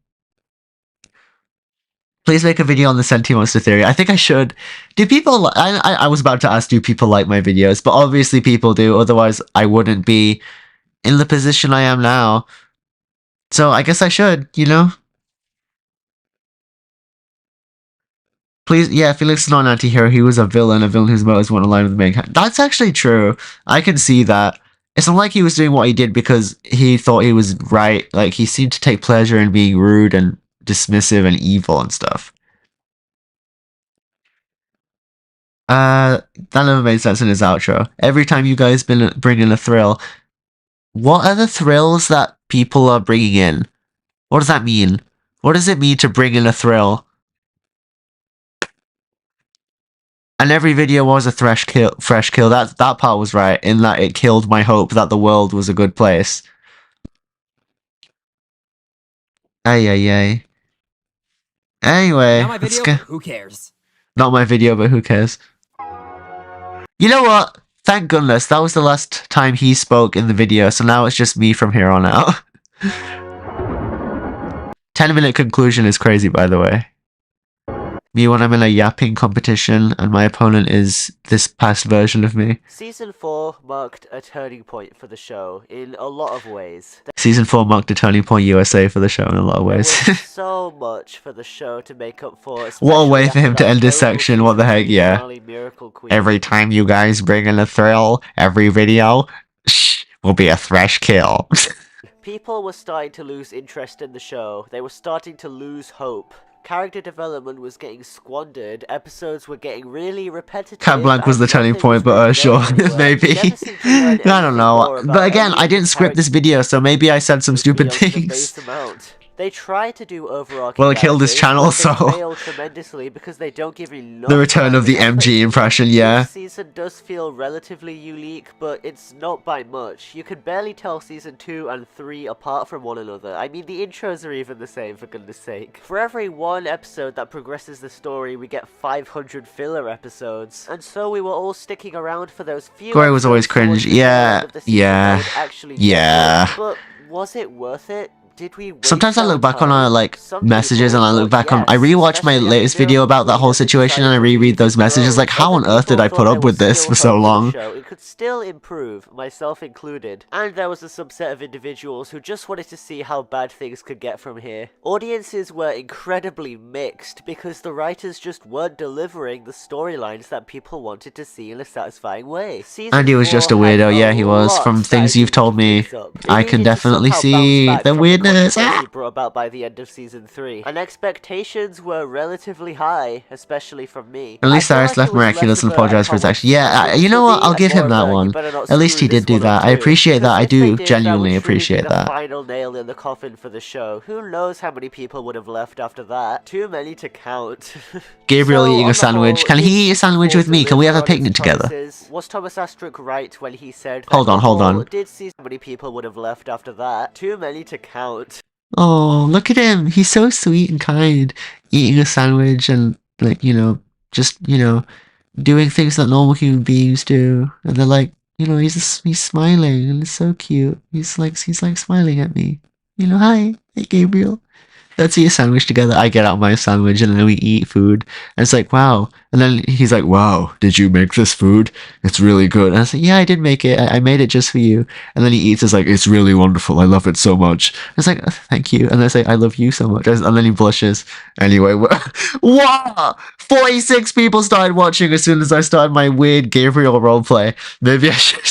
Please make a video on the Senti Monster theory. I think I should. Do people... I was about to ask, do people like my videos? But obviously people do, otherwise I wouldn't be in the position I am now. So I guess I should, you know? Please, yeah, Felix is not an anti-hero. He was a villain whose motives went aligned with the main character. That's actually true. I can see that. It's not like he was doing what he did because he thought he was right. Like, he seemed to take pleasure in being rude and dismissive and evil and stuff. That never made sense in his outro. Every time you guys bring in a thrill, what are the thrills that people are bringing in? What does that mean? What does it mean to bring in a thrill? And every video was a fresh kill. That part was right, in that it killed my hope that the world was a good place. Ay, ay, ay. Anyway, Not my video, but who cares? Not my video, but who cares? You know what? Thank goodness, that was the last time he spoke in the video, so now it's just me from here on out. 10-minute conclusion is crazy, by the way. Me when I'm in a yapping competition and my opponent is this past version of me. Season 4 marked a turning point for the show in a lot of ways. Season 4 marked a turning point USA for the show in a lot of ways. There was so much for the show to make up for. What a way for him to end his section, what the heck, yeah. Every time you guys bring in a thrill, every video will be a fresh kill. People were starting to lose interest in the show. They were starting to lose hope. Character development was getting squandered, episodes were getting really repetitive. Cat Blank was the turning point, but sure, maybe. I don't know. But again, I didn't script this video, so maybe I said some stupid things. They try to do overarching. Well, it killed his channel, so. Fail tremendously because they don't give enough. The return of the MG impression, yeah. This season does feel relatively unique, but it's not by much. You can barely tell season 2 and 3 apart from one another. I mean, the intros are even the same, for goodness sake. For every one episode that progresses the story, we get 500 filler episodes. And so we were all sticking around for those few. Gory was always cringe. Yeah. But was it worth it? Sometimes I look back on our messages and I look back on I rewatch my latest video about that whole situation and I reread those messages like how on earth did I put up with this for so long? It could still improve, myself included. And there was a subset of individuals who just wanted to see how bad things could get from here. Audiences were incredibly mixed because the writers just weren't delivering the storylines that people wanted to see in a satisfying way. Andy was just a weirdo, yeah he was. From things you've told me, I can definitely see the weirdness goodness! controversy brought about by the end of season 3, and expectations were relatively high, especially from me. At least Cyrus left miraculous and apologized for his action. Yeah, you know what? I'll give him that one. At least he did do that. I appreciate that. I do genuinely appreciate that. Final nail in the coffin for the show. Who knows how many people would have left after that? Too many to count. Gabriel So, eating on a the sandwich. whole, Can did he eat a season sandwich 4 with me? Can we have a deliver on picnic its together? promises? Was Thomas Astruc right when he said that Hold on, hold on. Did see how many people would have left after that? Too many to count. Oh, look at him. He's so sweet and kind. Eating a sandwich and, like, you know, just, you know, doing things that normal human beings do. And they're like, you know, he's smiling and it's so cute. He's like smiling at me. You know, hi Gabriel. Let's eat a sandwich together. I get out my sandwich and then we eat food. And it's like, wow. And then he's like, wow, did you make this food? It's really good. And I was like, yeah, I did make it. I made it just for you. And then he eats. It's like, it's really wonderful. I love it so much. It's like, thank you. And I say, I love you so much. And then he blushes. Anyway, wow! 46 people started watching as soon as I started my weird Gabriel roleplay. Maybe I should...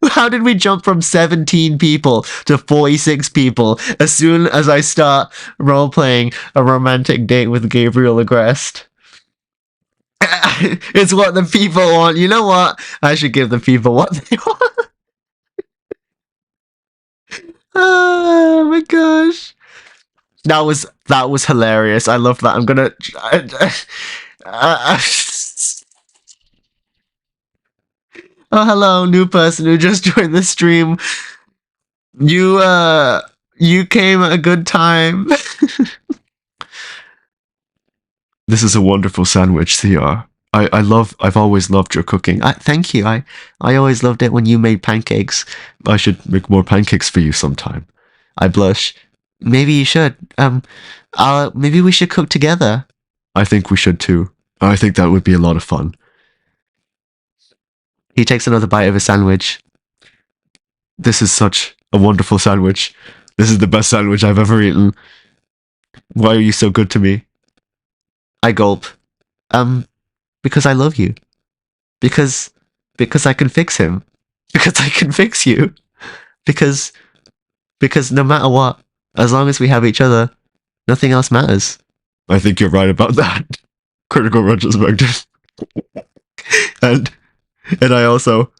How did we jump from 17 people to 46 people as soon as I start role-playing a romantic date with Gabriel Agreste? It's what the people want. You know what? I should give the people what they want. Oh my gosh. That was hilarious. I love that. I'm gonna... Oh, hello, new person who just joined the stream. You came at a good time. This is a wonderful sandwich, CR. I've always loved your cooking. Thank you. I always loved it when you made pancakes. I should make more pancakes for you sometime. I blush. Maybe you should. Maybe we should cook together. I think we should too. I think that would be a lot of fun. He takes another bite of his sandwich. This is such a wonderful sandwich. This is the best sandwich I've ever eaten. Why are you so good to me? I gulp. Because I love you. Because I can fix him. Because I can fix you. Because no matter what, as long as we have each other, nothing else matters. I think you're right about that. Critical retrospective. And I also...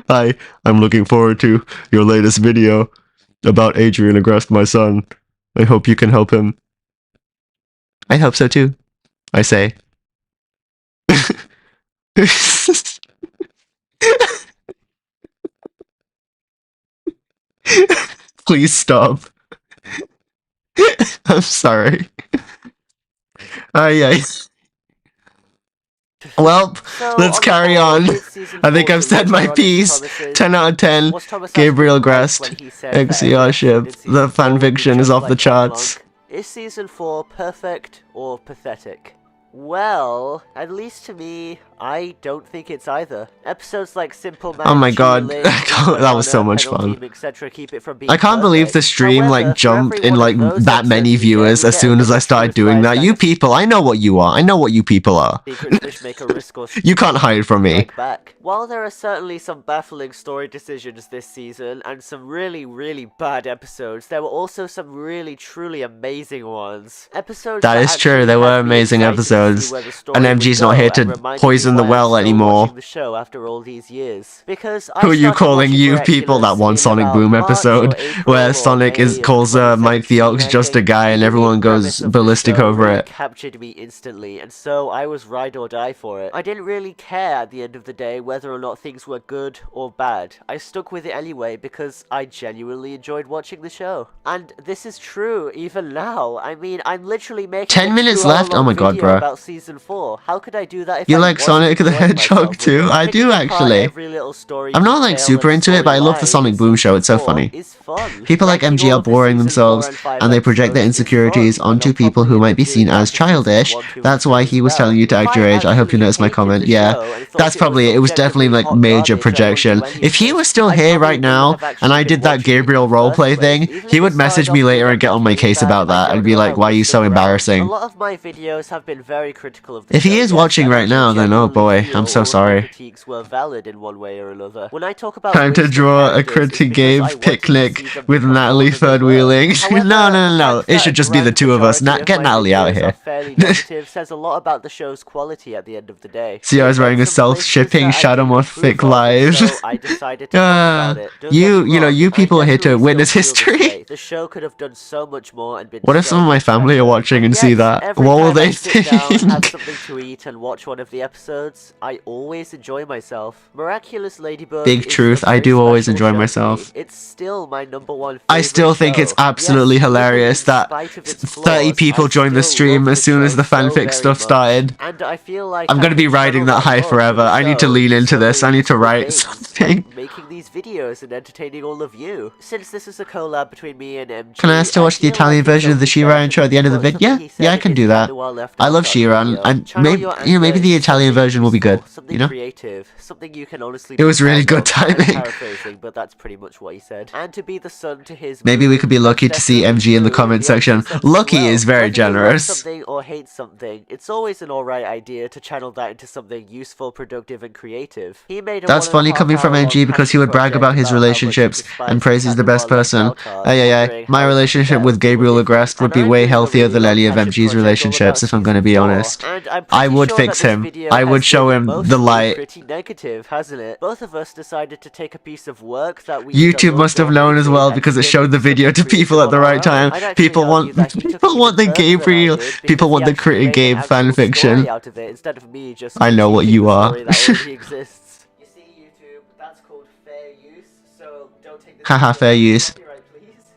I'm looking forward to your latest video about Adrian Agreste, my son. I hope you can help him. I hope so too, I say. Please stop. I'm sorry. Aye. Well, let's carry on. I think I've said my piece. 10 out of 10. Gabriel Agreste. XCR ship. The fanfiction is off the charts. Is season 4 perfect or pathetic? Well, at least to me, I don't think it's either. Episodes like Simple Man, oh my god, that was so much fun. I can't believe the stream like jumped in like that many viewers as soon as I started doing that. You people, I know what you are. I know what you people are. You can't hide from me. While there are certainly some baffling story decisions this season and some really, really bad episodes, there were also some really, truly amazing ones. Episodes that is true, there were amazing episodes. And MG's not here to poison the well anymore. The show after all these years. Because who are you calling you people? That one Sonic Boom episode where Sonic calls Mike the Ox just a guy and everyone goes ballistic over it. Captured me instantly, and so I was ride or die for it. I didn't really care at the end of the day whether or not things were good or bad. I stuck with it anyway because I genuinely enjoyed watching the show. And this is true even now. I mean, I'm literally making 10 minutes left? Oh my god, bro. About season 4. How could I do that if you like Sonic the Hedgehog too? I do actually. I'm not like super into it, but I love the Sonic Boom show. It's so funny. People like MG are boring themselves and they project their insecurities onto people who might be seen as childish. That's why he was telling you to act your age. I hope you noticed my comment. Yeah, that's probably it. It was definitely like major projection. If he was still here right now and I did that Gabriel roleplay thing, he would message me later and get on my case about that and be like, why are you so embarrassing? A lot of my videos have been very critical of the if he is watching right now, then oh boy, I'm so sorry. Critiques were valid in one way or another. When I talk about Trying to draw a Critic Game picnic with Natalie third wheeling. No. It should just be the two of us. Get Natalie out of here. Fairly negative says a lot about the show's quality at the end of the day. See, I was writing a self-shipping Shadowmorphic live. So I decided to talk about it. You people are here to witness history. The show could have done so much more and been What if some of my family are watching and see that? What will they think? Have something to eat and watch one of the episodes, I always enjoy myself. Miraculous Ladybug. Big truth, I do always enjoy myself. It's still my #1 I still think it's absolutely hilarious that 30 people joined the stream as soon as the fanfic stuff started. And I feel like I'm gonna be riding that high forever. I need to lean into this. I need to write something. Making these videos and entertaining all of you. Since this is a collab between me and MG, Can I ask to watch the Italian version of the She-Ra intro at the end of the video? Yeah, I can do that. I love She-Ra, and maybe the Italian version will be good. You know? Creative, something you can honestly. It was really good timing. Paraphrasing, but that's pretty much what he said. And to be the son to his. Maybe we could be lucky to see MG in the comment section. Lucky is very generous. Something or hate something, it's always an alright idea to channel that into something useful, productive, and creative. He made. That's funny coming from MG because he would brag about his relationships and praise he's the best person. My relationship with Gabriel Agreste would be way healthier than any of MG's relationships, if I'm going to be honest. I would fix him. I would show him the light. Pretty negative, hasn't it? Both of us decided to take a piece of work that we. YouTube must have known as well because it showed the video to people at the right time. People want the Gabriel. People want the Critic Game fanfiction. I know what you are. Haha, fair use.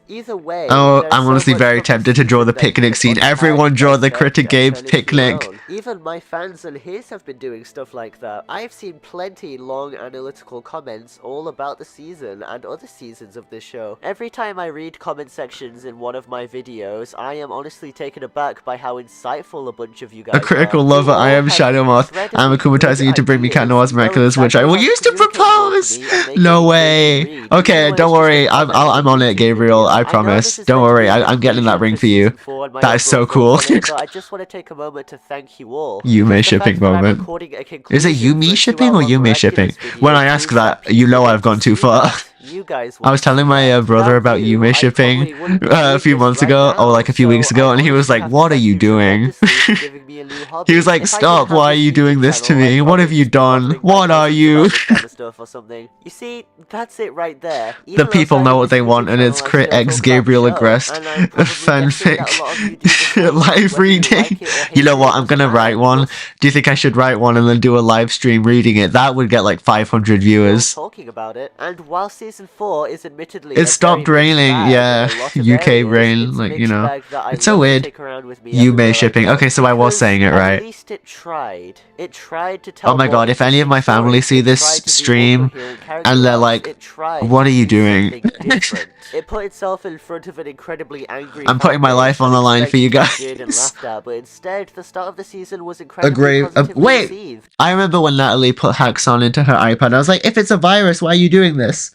Either way, oh, I'm honestly very tempted to draw the picnic scene. Everyone draw the Critic Game picnic. Even my fans and his have been doing stuff like that. I've seen plenty long analytical comments all about the season and other seasons of this show. Every time I read comment sections in one of my videos, I am honestly taken aback by how insightful a bunch of you guys are. A critical lover, I am Shadowmoth. I'm akumatizing you to bring me Cat Noir's Miraculous, which I will use to propose! No way! Okay, don't worry, I'm on it, Gabriel. I promise. Don't worry, I'm getting that ring for you. That is so cool. I just want to take a moment to thank you all. Yume shipping moment. Is it Yumi shipping or Yume shipping? When I ask that, you know I've gone too far. I was telling my brother about Yume shipping a few months ago, or like a few weeks ago, and he was like, "What are you doing?" He was like, "Stop! Why are you doing this to me? What have you done? What are you?" You see, that's it right there. The people know what they want, and it's Crit X Gabriel Agreste fanfic live reading. You know what? I'm gonna write one. Do you think I should write one and then do a live stream reading it? That would get like 500 viewers. Talking about it, and while season 4 is admittedly it stopped raining, yeah. UK rain, like, you know. It's so weird. Yume shipping. Okay, so I was saying it right. At least it tried. It tried to tell. Oh my god, if any of my family see this stream and they're like, "What are you doing?" It put itself in front of an incredibly angry. I'm putting my life on the line for you guys. But instead, the start of the season was incredibly wait, received. I remember when Natalie put Haxon into her iPad. I was like, if it's a virus, why are you doing this?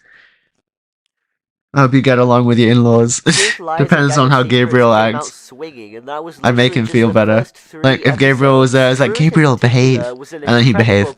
I hope you get along with your in-laws. Depends on how Gabriel acts. I make him feel better. Like, if Gabriel was there, it's like, Gabriel, behave. And then he'd behave.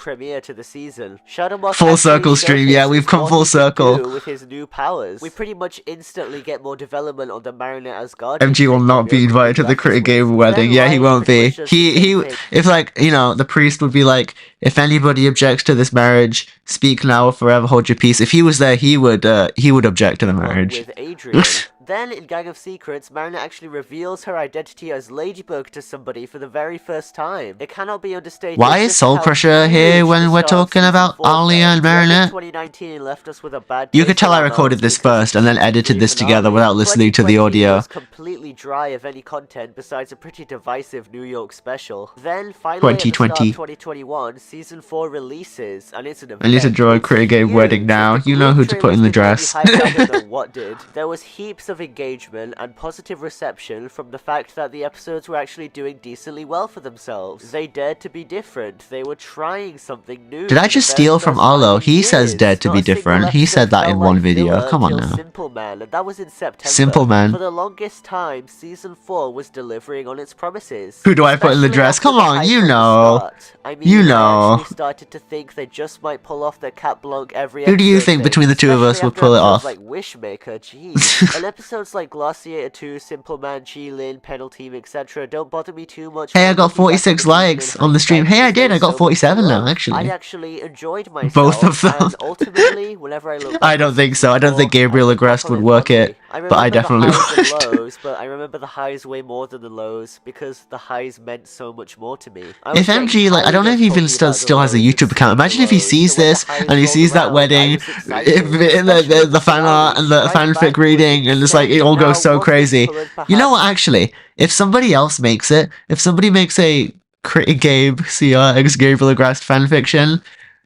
Full circle stream, yeah, we've come full circle. With his new powers, we pretty much instantly get more development on the Marinette as God. MG will not be invited to the Critic Game wedding. Yeah, he won't be. If like, you know, the priest would be like, if anybody objects to this marriage, speak now or forever hold your peace. If he was there, he would object to the marriage. With Adrian. Then, in Gang of Secrets, Marinette actually reveals her identity as Ladybug to somebody for the very first time. It cannot be understated. Why is Soul Crusher here when we're talking about Alia and Marinette? 2019 left us with a bad. You could tell I recorded this first and then edited this together without listening to the audio. Was completely dry of any content besides a pretty divisive New York special. Then, finally, 2021, season 4 releases, and it's an event. I need to draw a Critic Game wedding now. You know who to put in the dress. I don't know what did. There was heaps of of engagement and positive reception from the fact that the episodes were actually doing decently well for themselves. They dared to be different. They were trying something new. Did I just steal from Arlo? He says dared to be different. He said that in one video. Come on now. Simple Man, and that was in September. Simple Man. For the longest time, season 4 was delivering on its promises. Who do I put in the dress? Come on, you know. I mean, You I know. actually started to think they just might pull off their Cat Blanc every Who do you episode think thing, between the two of us especially would after pull it episodes off? like Wishmaker, jeez. And episodes like Glaciator 2, Simple Man, Chi-Lin, Pedal Team, etc. don't bother me too much. Hey, I got 46 likes on the stream. Hey, I did. I got 47 now, actually. I actually enjoyed myself. Both of them. And ultimately, whenever I look back I don't think so. I don't think Gabriel Agreste would work it, but I definitely the highs would. and lows, but I remember the highs way more than the lows because the highs meant so much more to me. If MG, like, I don't know if he even still has a YouTube account. Imagine if he sees this and he sees that wedding, the fan art and the fanfic reading, and it's like it all goes so crazy. You know what? Actually, if somebody else makes it, if somebody makes a Gabe CRX Gabriel Agreste fanfiction,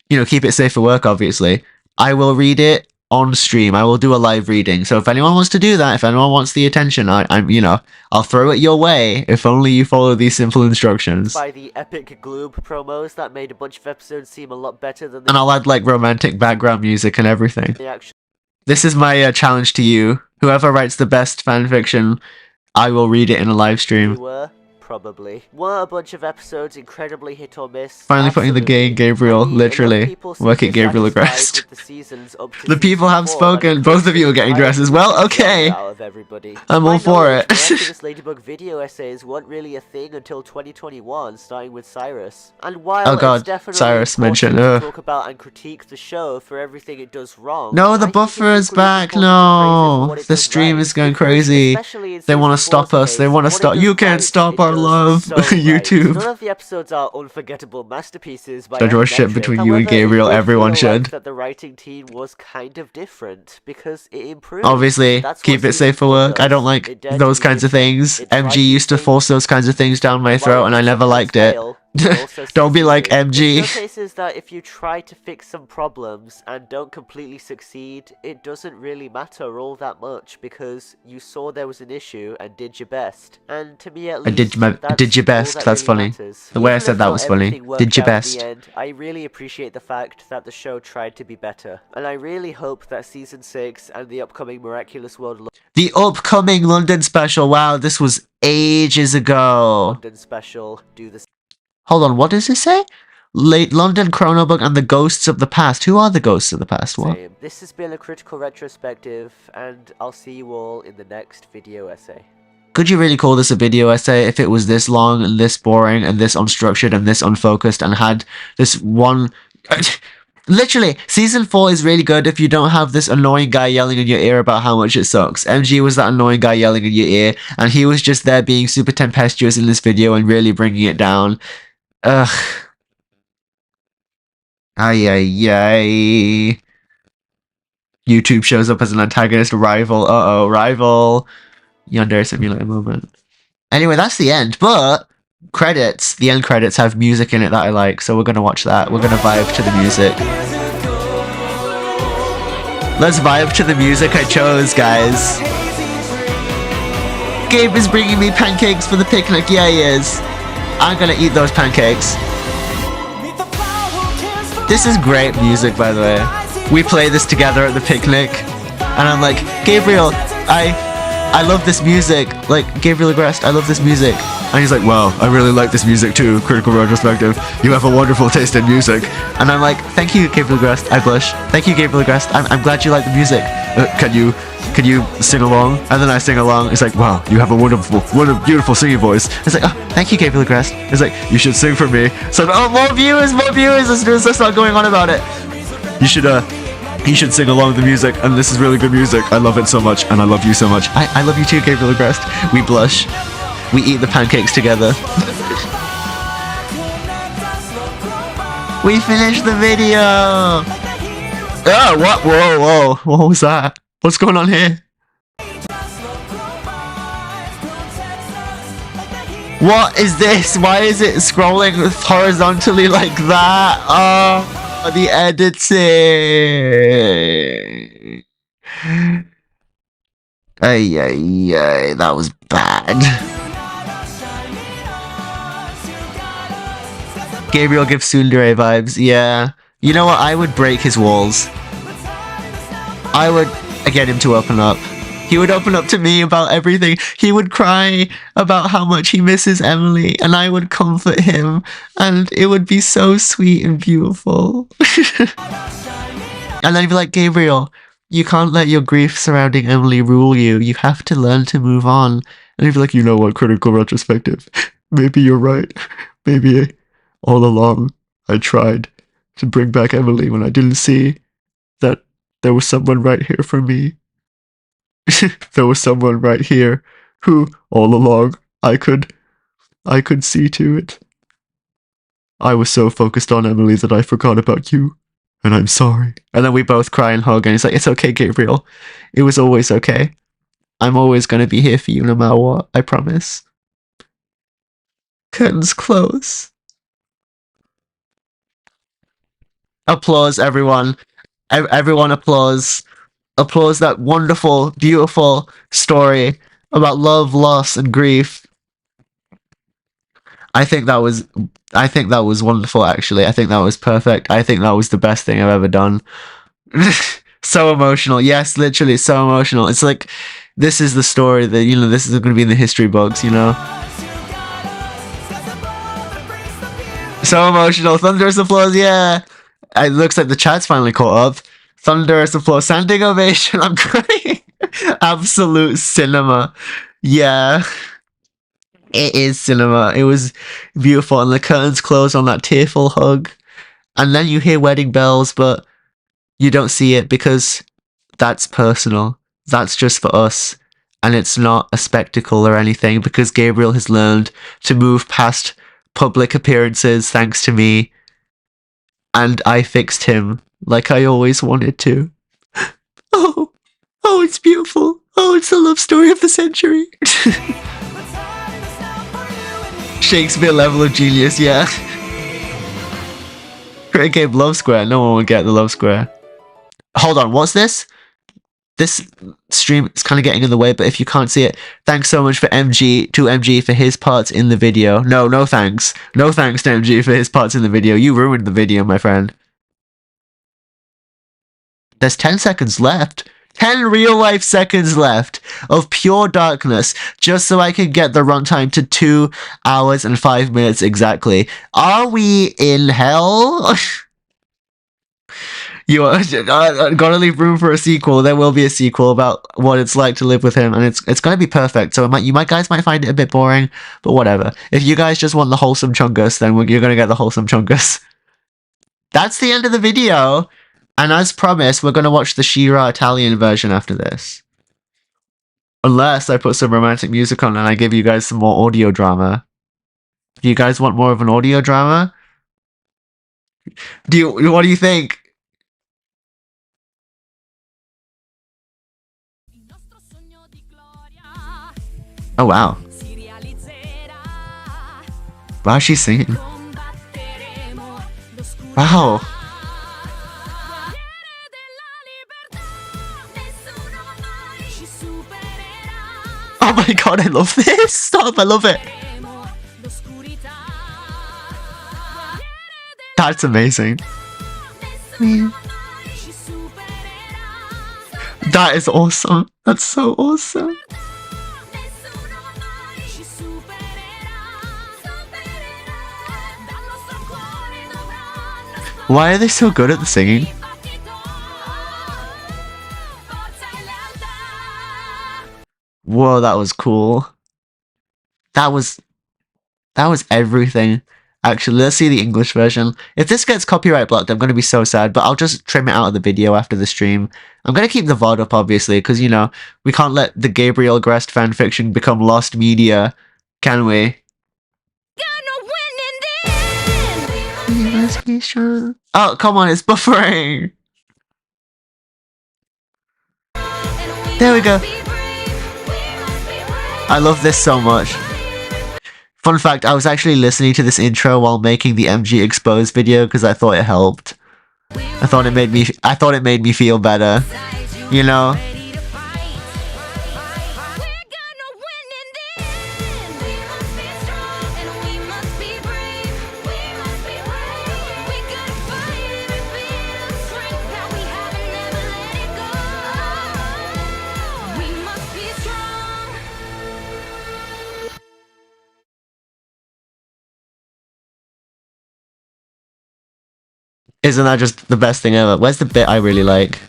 you know, keep it safe for work, obviously. I will read it on stream. I will do a live reading. So if anyone wants to do that, if anyone wants the attention, I'm, you know, I'll throw it your way if only you follow these simple instructions. By the epic Gloob promos that made a bunch of episodes seem a lot better than. And I'll add like romantic background music and everything. This is my challenge to you. Whoever writes the best fanfiction, I will read it in a live stream. Probably. Were a bunch of episodes incredibly hit or miss? Finally putting the gay in Gabriel, literally. Work at Gabriel Agreste. The people have spoken. Both of you are getting dresses. Well, okay. I'm all for it. Miraculous Ladybug video essays weren't really a thing until 2021, starting with Cyrus. And while Oh god, it's definitely Cyrus mentioned. important to talk about and critique the show for everything it does wrong. No, the buffer is back. No, the stream is going crazy. They want to stop us. They want to stop. You can't stop our love, YouTube. None of the episodes are unforgettable masterpieces by Don't draw any shit metric. between you and However, Gabriel. it did Everyone feel like should. that the writing team was kind of different because it improved. Obviously, That's keep what it safe for work. I don't like those kinds of things. MG used to force those kinds of things down my throat, and I never liked it. Don't be like MG. It showcases that if you try to fix some problems and don't completely succeed, it doesn't really matter all that much because you saw there was an issue and did your best. And to me at least, did your best. That's funny. The way I said that was funny. Did your best. I really appreciate the fact that the show tried to be better, and I really hope that season 6 and the upcoming Miraculous World The upcoming London special. Wow, this was ages ago. London special do the. Hold on, what does it say? Late London Chronobug and the Ghosts of the Past. Who are the Ghosts of the Past? What? This has been a critical retrospective, and I'll see you all in the next video essay. Could you really call this a video essay if it was this long and this boring and this unstructured and this unfocused and had this one... Literally, season 4 is really good if you don't have this annoying guy yelling in your ear about how much it sucks. MG was that annoying guy yelling in your ear, and he was just there being super tempestuous in this video and really bringing it down. Ugh. Ay, ay, ay. YouTube shows up as an antagonist rival. Uh-oh, rival. Yandere Simulator moment. Anyway, that's the end, but credits, the end credits have music in it that I like, so we're gonna watch that. We're gonna vibe to the music. Let's vibe to the music I chose, guys. Gabe is bringing me pancakes for the picnic. Yeah, he is. I'm gonna eat those pancakes. This is great music, by the way. We play this together at the picnic, and I'm like, Gabriel, I love this music. Like, Gabriel Agreste, I love this music. And he's like, wow, I really like this music too. Critical retrospective. You have a wonderful taste in music. And I'm like, thank you, Gabriel Agreste. I blush. Thank you, Gabriel Agreste. I'm glad you like the music. Can you sing along? And then I sing along. It's like, wow, you have a beautiful singing voice. It's like, oh, thank you, Gabriel Agreste. It's like, you should sing for me. So, oh, more viewers. Let's start going on about it. You should sing along with the music, and this is really good music. I love it so much, and I love you so much. I love you too, Gabriel Agreste. We blush. We eat the pancakes together. We finished the video! Oh, what? Whoa. What was that? What's going on here? What is this? Why is it scrolling horizontally like that? Oh, the editing. Ay, ay, ay, that was bad. Gabriel gives tsundere vibes, yeah. You know what, I would break his walls. I would get him to open up. He would open up to me about everything. He would cry about how much he misses Emily, and I would comfort him, and it would be so sweet and beautiful. And then he'd be like, Gabriel, you can't let your grief surrounding Emily rule you. You have to learn to move on. And he'd be like, you know what, critical retrospective. Maybe you're right. Maybe all along I tried to bring back Emily when I didn't see that there was someone right here for me. There was someone right here who, all along, I could see to it. I was so focused on Emily that I forgot about you, and I'm sorry. And then we both cry and hug, and he's like, it's okay, Gabriel. It was always okay. I'm always gonna be here for you no matter what, I promise. Curtains close. Applause, everyone. Everyone applause. Applause that wonderful, beautiful story about love, loss, and grief. I think that was wonderful, actually. I think that was perfect. I think that was the best thing I've ever done. So emotional. Yes, literally, so emotional. It's like, this is the story that, you know, this is going to be in the history books, you know? So emotional. Thunderous applause, yeah! It looks like the chat's finally caught up. Thunderous applause, standing ovation. I'm crying. Absolute cinema. Yeah. It is cinema. It was beautiful. And the curtains close on that tearful hug. And then you hear wedding bells, but you don't see it because that's personal. That's just for us. And it's not a spectacle or anything because Gabriel has learned to move past public appearances thanks to me. And I fixed him like I always wanted to. Oh, it's beautiful. Oh, it's the love story of the century. Shakespeare level of genius, yeah. Create a game Love Square. No one would get the Love Square. Hold on, what's this? This stream is kind of getting in the way, but if you can't see it, thanks so much to MG for his parts in the video. No thanks. No thanks to MG for his parts in the video. You ruined the video, my friend. There's 10 seconds left. 10 real-life seconds left of pure darkness, just so I can get the runtime to 2 hours and 5 minutes exactly. Are we in hell? You are gotta leave room for a sequel. There will be a sequel about what it's like to live with him, and it's gonna be perfect. So you guys might find it a bit boring, but whatever. If you guys just want the wholesome chungus, then you're gonna get the wholesome chungus. That's the end of the video. And as promised, we're going to watch the She-Ra Italian version after this. Unless I put some romantic music on and I give you guys some more audio drama. Do you guys want more of an audio drama? What do you think? Oh wow. Wow, she's singing. Wow. Oh my god, I love this! Stop, I love it! That's amazing. That is awesome. That's so awesome. Why are they so good at the singing? Whoa, that was cool. That was everything. Actually, let's see the English version. If this gets copyright blocked, I'm going to be so sad, but I'll just trim it out of the video after the stream. I'm going to keep the VOD up, obviously, because, you know, we can't let the Gabriel Grest fanfiction become lost media, can we? Oh, come on, it's buffering! There we go. I love this so much. Fun fact, I was actually listening to this intro while making the MG Exposed video because I thought it helped. I thought it made me feel better. You know? Isn't that just the best thing ever? Where's the bit I really like?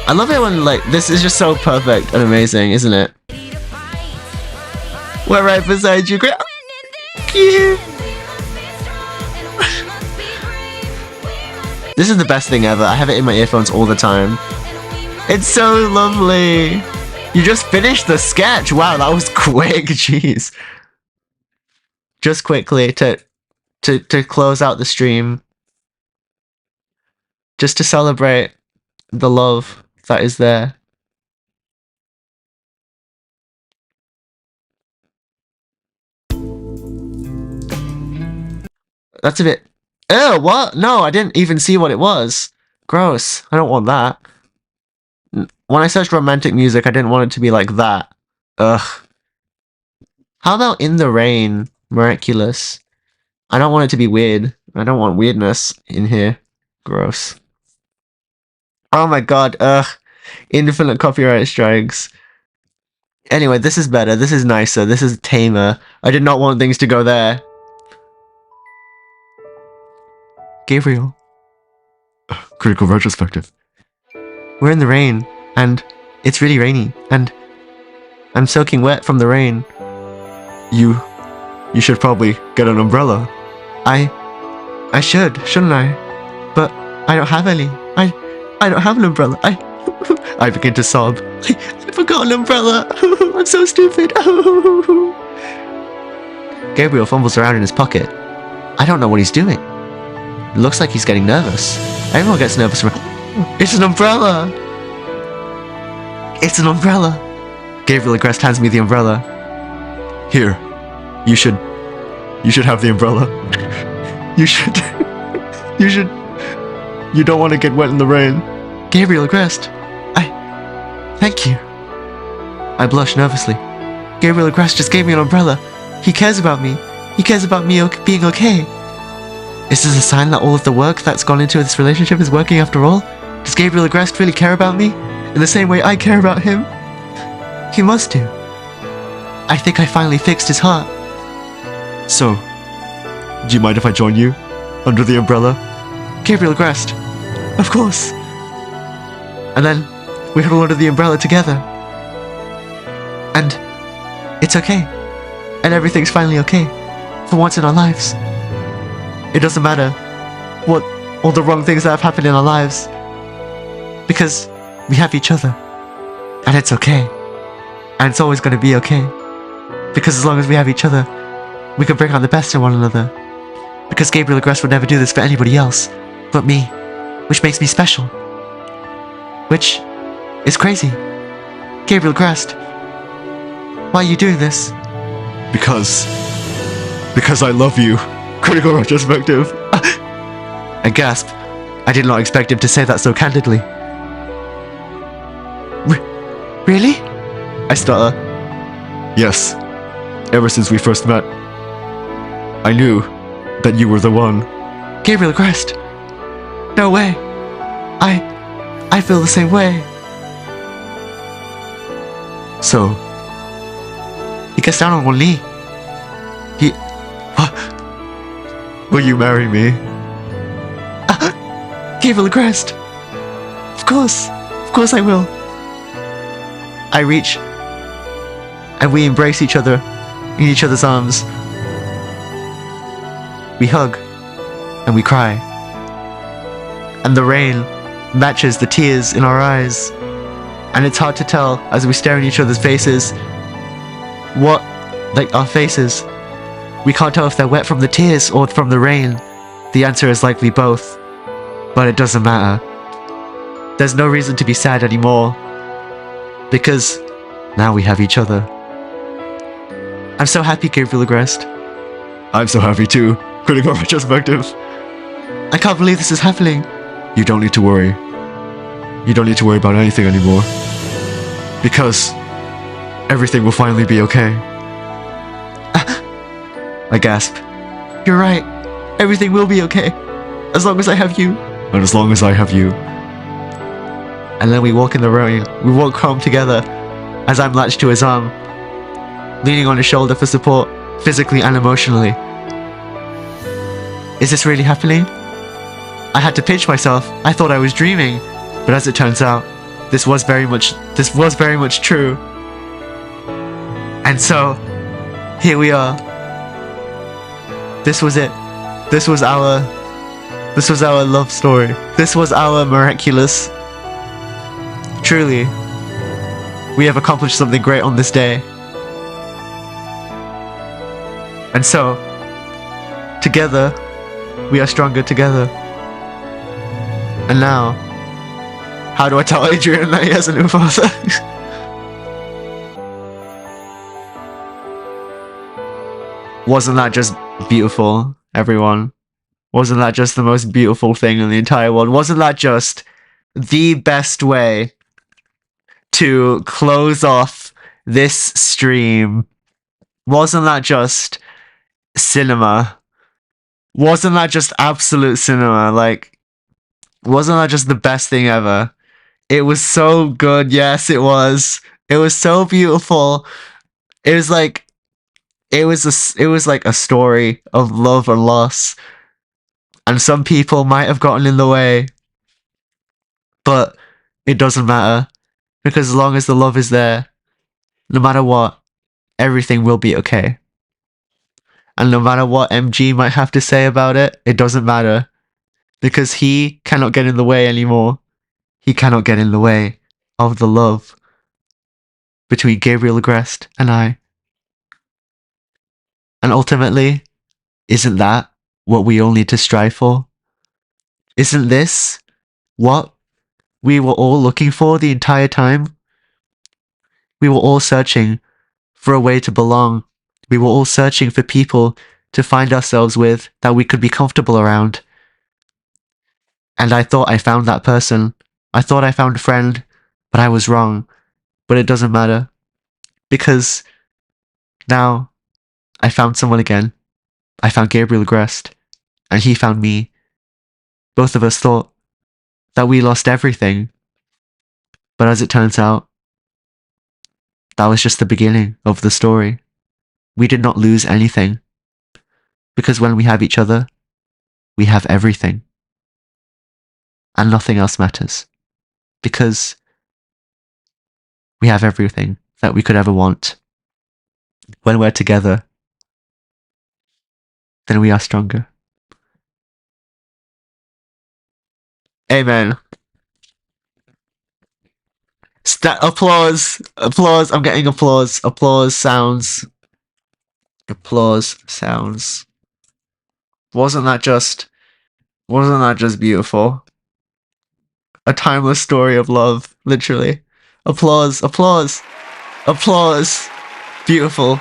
I love it when, like, this is just so perfect and amazing, isn't it? We're right beside you, great. Cute. This is the best thing ever. I have it in my earphones all the time. It's so lovely. You just finished the sketch. Wow, that was quick. Jeez. Just quickly to close out the stream. Just to celebrate the love that is there. That's a bit... Ew, what? No, I didn't even see what it was. Gross. I don't want that. When I searched romantic music, I didn't want it to be like that. Ugh. How about In the Rain? Miraculous. I don't want it to be weird. I don't want weirdness in here. Gross. Oh my god, ugh. Infinite copyright strikes. Anyway, this is better. This is nicer. This is tamer. I did not want things to go there. Gabriel. Critical retrospective. We're in the rain, and it's really rainy, and I'm soaking wet from the rain. You should probably get an umbrella. I should, shouldn't I? But I don't have any. I don't have an umbrella. I begin to sob. I forgot an umbrella. I'm so stupid. Gabriel fumbles around in his pocket. I don't know what he's doing. It looks like he's getting nervous. Everyone gets nervous around. It's an umbrella! It's an umbrella! Gabriel Agrest hands me the umbrella. Here, you should have the umbrella. You should. You don't want to get wet in the rain. Gabriel Agrest. Thank you. I blush nervously. Gabriel Agrest just gave me an umbrella. He cares about me. He cares about me being okay. Is this a sign that all of the work that's gone into this relationship is working after all? Does Gabriel Agrest really care about me? In the same way I care about him? He must do. I think I finally fixed his heart. So, do you mind if I join you? Under the umbrella? Gabriel Agrest. Of course. And then we huddle under the umbrella together. And it's okay. And everything's finally okay. For once in our lives. It doesn't matter what all the wrong things that have happened in our lives. Because we have each other. And it's okay. And it's always going to be okay. Because as long as we have each other, we can bring out the best in one another. Because Gabriel Agrest would never do this for anybody else but me. Which makes me special. Which is crazy. Gabriel Agrest, why are you doing this? Because I love you. Critical retrospective. I gasp. I did not expect him to say that so candidly. Really? I stutter. Yes. Ever since we first met, I knew that you were the one. Gabriel Agrest. No way. I feel the same way. So, he gets down on one knee. Will you marry me? Gabriel Agrest. Of course I will. I reach, and we embrace each other in each other's arms. We hug, and we cry. And the rain matches the tears in our eyes. And it's hard to tell as we stare in each other's faces our faces. We can't tell if they're wet from the tears or from the rain. The answer is likely both. But it doesn't matter. There's no reason to be sad anymore. Because now we have each other. I'm so happy, Gabriel Agrest. I'm so happy too. Critical retrospective. I can't believe this is happening. You don't need to worry. You don't need to worry about anything anymore. Because everything will finally be okay. I gasp. You're right. Everything will be okay. As long as I have you. And as long as I have you. And then we walk in the rain. We walk home together. As I'm latched to his arm. Leaning on his shoulder for support. Physically and emotionally. Is this really happening? I had to pinch myself. I thought I was dreaming. But as it turns out, this was very much true. And so, here we are. This was it. This was our love story. This was our miraculous. Truly, we have accomplished something great on this day. And so, together, we are stronger together. And now, how do I tell Adrian that he has a new father? Wasn't that just beautiful, everyone? Wasn't that just the most beautiful thing in the entire world? Wasn't that just the best way to close off this stream? Wasn't that just cinema? Wasn't that just absolute cinema? Like, wasn't that just the best thing ever? It was so good. Yes, it was. It was so beautiful. It was like like a story of love and loss. And some people might have gotten in the way. But it doesn't matter. Because as long as the love is there, no matter what, everything will be okay. And no matter what MG might have to say about it, it doesn't matter. Because he cannot get in the way anymore. He cannot get in the way of the love between Gabriel Agreste and I. And ultimately, isn't that what we all need to strive for? Isn't this what we were all looking for the entire time? We were all searching for a way to belong. We were all searching for people to find ourselves with that we could be comfortable around. And I thought I found that person. I thought I found a friend, but I was wrong. But it doesn't matter. Because now I found someone again. I found Gabriel Agreste. And he found me. Both of us thought that we lost everything. But as it turns out, that was just the beginning of the story. We did not lose anything. Because when we have each other, we have everything. And nothing else matters. Because we have everything that we could ever want. When we're together, then we are stronger. Amen. Applause. Applause. I'm getting applause. Applause sounds. Applause sounds. Wasn't that just beautiful? A timeless story of love, literally. Applause. Applause. Applause. Beautiful.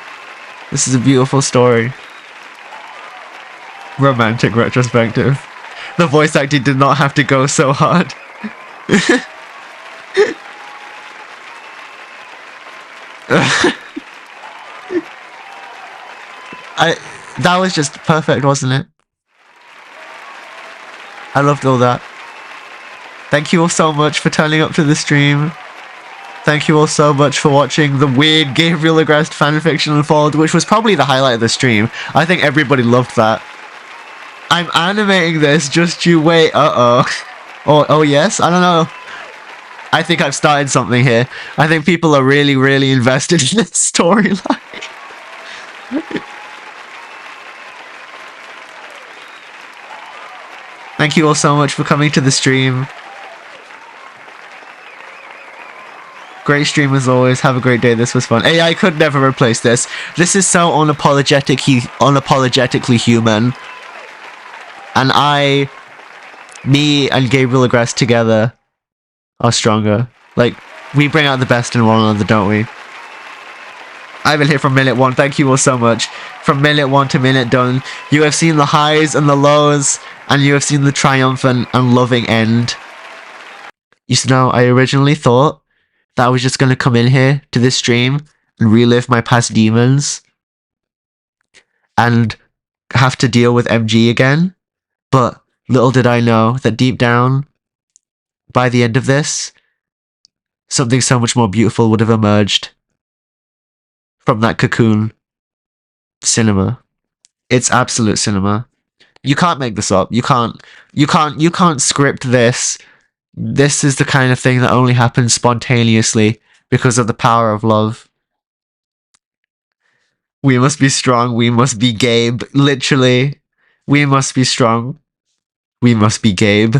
This is a beautiful story. Romantic retrospective. The voice acting did not have to go so hard. That was just perfect, wasn't it? I loved all that. Thank you all so much for turning up to the stream. Thank you all so much for watching the weird Gabriel Agreste fanfiction unfold, which was probably the highlight of the stream. I think everybody loved that. I'm animating this, just you wait. Oh yes? I don't know. I think I've started something here. I think people are really, really invested in this storyline. Thank you all so much for coming to the stream. Great stream as always. Have a great day. This was fun. AI could never replace this. This is so unapologetically human. And me and Gabriel Agreste together are stronger. Like, we bring out the best in one another, don't we? I've been here from minute 1. Thank you all so much. From minute 1 to minute done, you have seen the highs and the lows, and you have seen the triumphant and loving end. You know, I originally thought that I was just going to come in here to this stream and relive my past demons and have to deal with MG again. But little did I know that deep down, by the end of this, something so much more beautiful would have emerged from that cocoon. Cinema. It's absolute cinema. You can't make this up. You can't script this. This is the kind of thing that only happens spontaneously because of the power of love. We must be strong. We must be Gabe. Literally. We must be strong. We must be Gabe.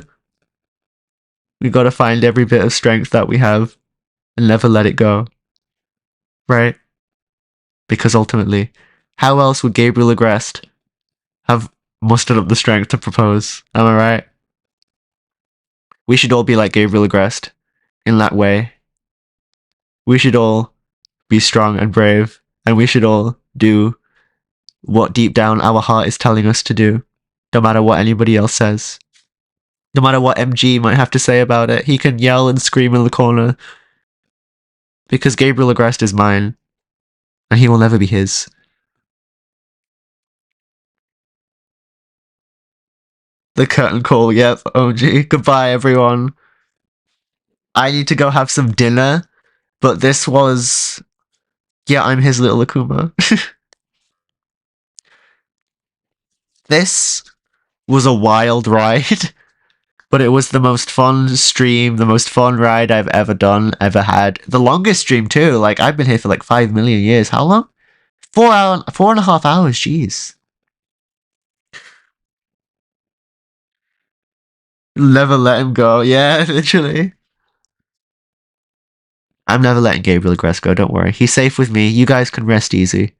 We gotta find every bit of strength that we have and never let it go. Right? Because ultimately, how else would Gabriel Agreste have mustered up the strength to propose? Am I right? We should all be like Gabriel Agreste in that way. We should all be strong and brave, and we should all do what deep down our heart is telling us to do, no matter what anybody else says. No matter what MG might have to say about it, he can yell and scream in the corner. Because Gabriel Agreste is mine, and he will never be his. The curtain call, yep, OG. Goodbye, everyone. I need to go have some dinner, but this was... Yeah, I'm his little Akuma. This was a wild ride, but it was the most fun stream, the most fun ride I've ever done, ever had. The longest stream, too. Like, I've been here for like 5 million years. How long? 4.5 hours, jeez. Never let him go. Yeah, literally. I'm never letting Gabriel Agreste go, don't worry. He's safe with me. You guys can rest easy.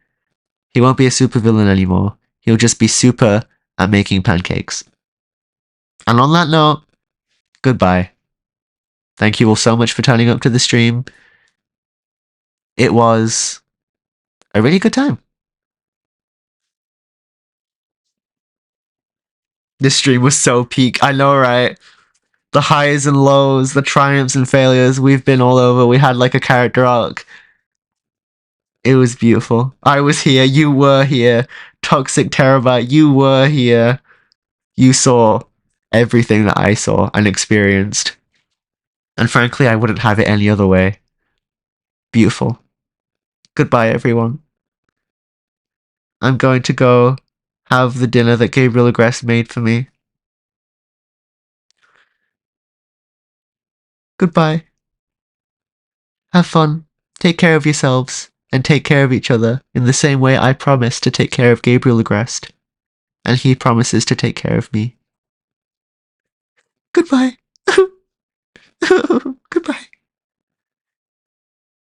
He won't be a supervillain anymore. He'll just be super at making pancakes. And on that note, goodbye. Thank you all so much for turning up to the stream. It was a really good time. This stream was so peak. I know, right? The highs and lows, the triumphs and failures, we've been all over. We had like a character arc. It was beautiful. I was here, you were here. Toxic Terabyte, you were here. You saw everything that I saw and experienced. And frankly, I wouldn't have it any other way. Beautiful. Goodbye, everyone. I'm going to go have the dinner that Gabriel Agreste made for me. Goodbye. Have fun. Take care of yourselves. And take care of each other in the same way I promised to take care of Gabriel Agreste. And he promises to take care of me. Goodbye. Goodbye.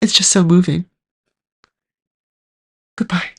It's just so moving. Goodbye.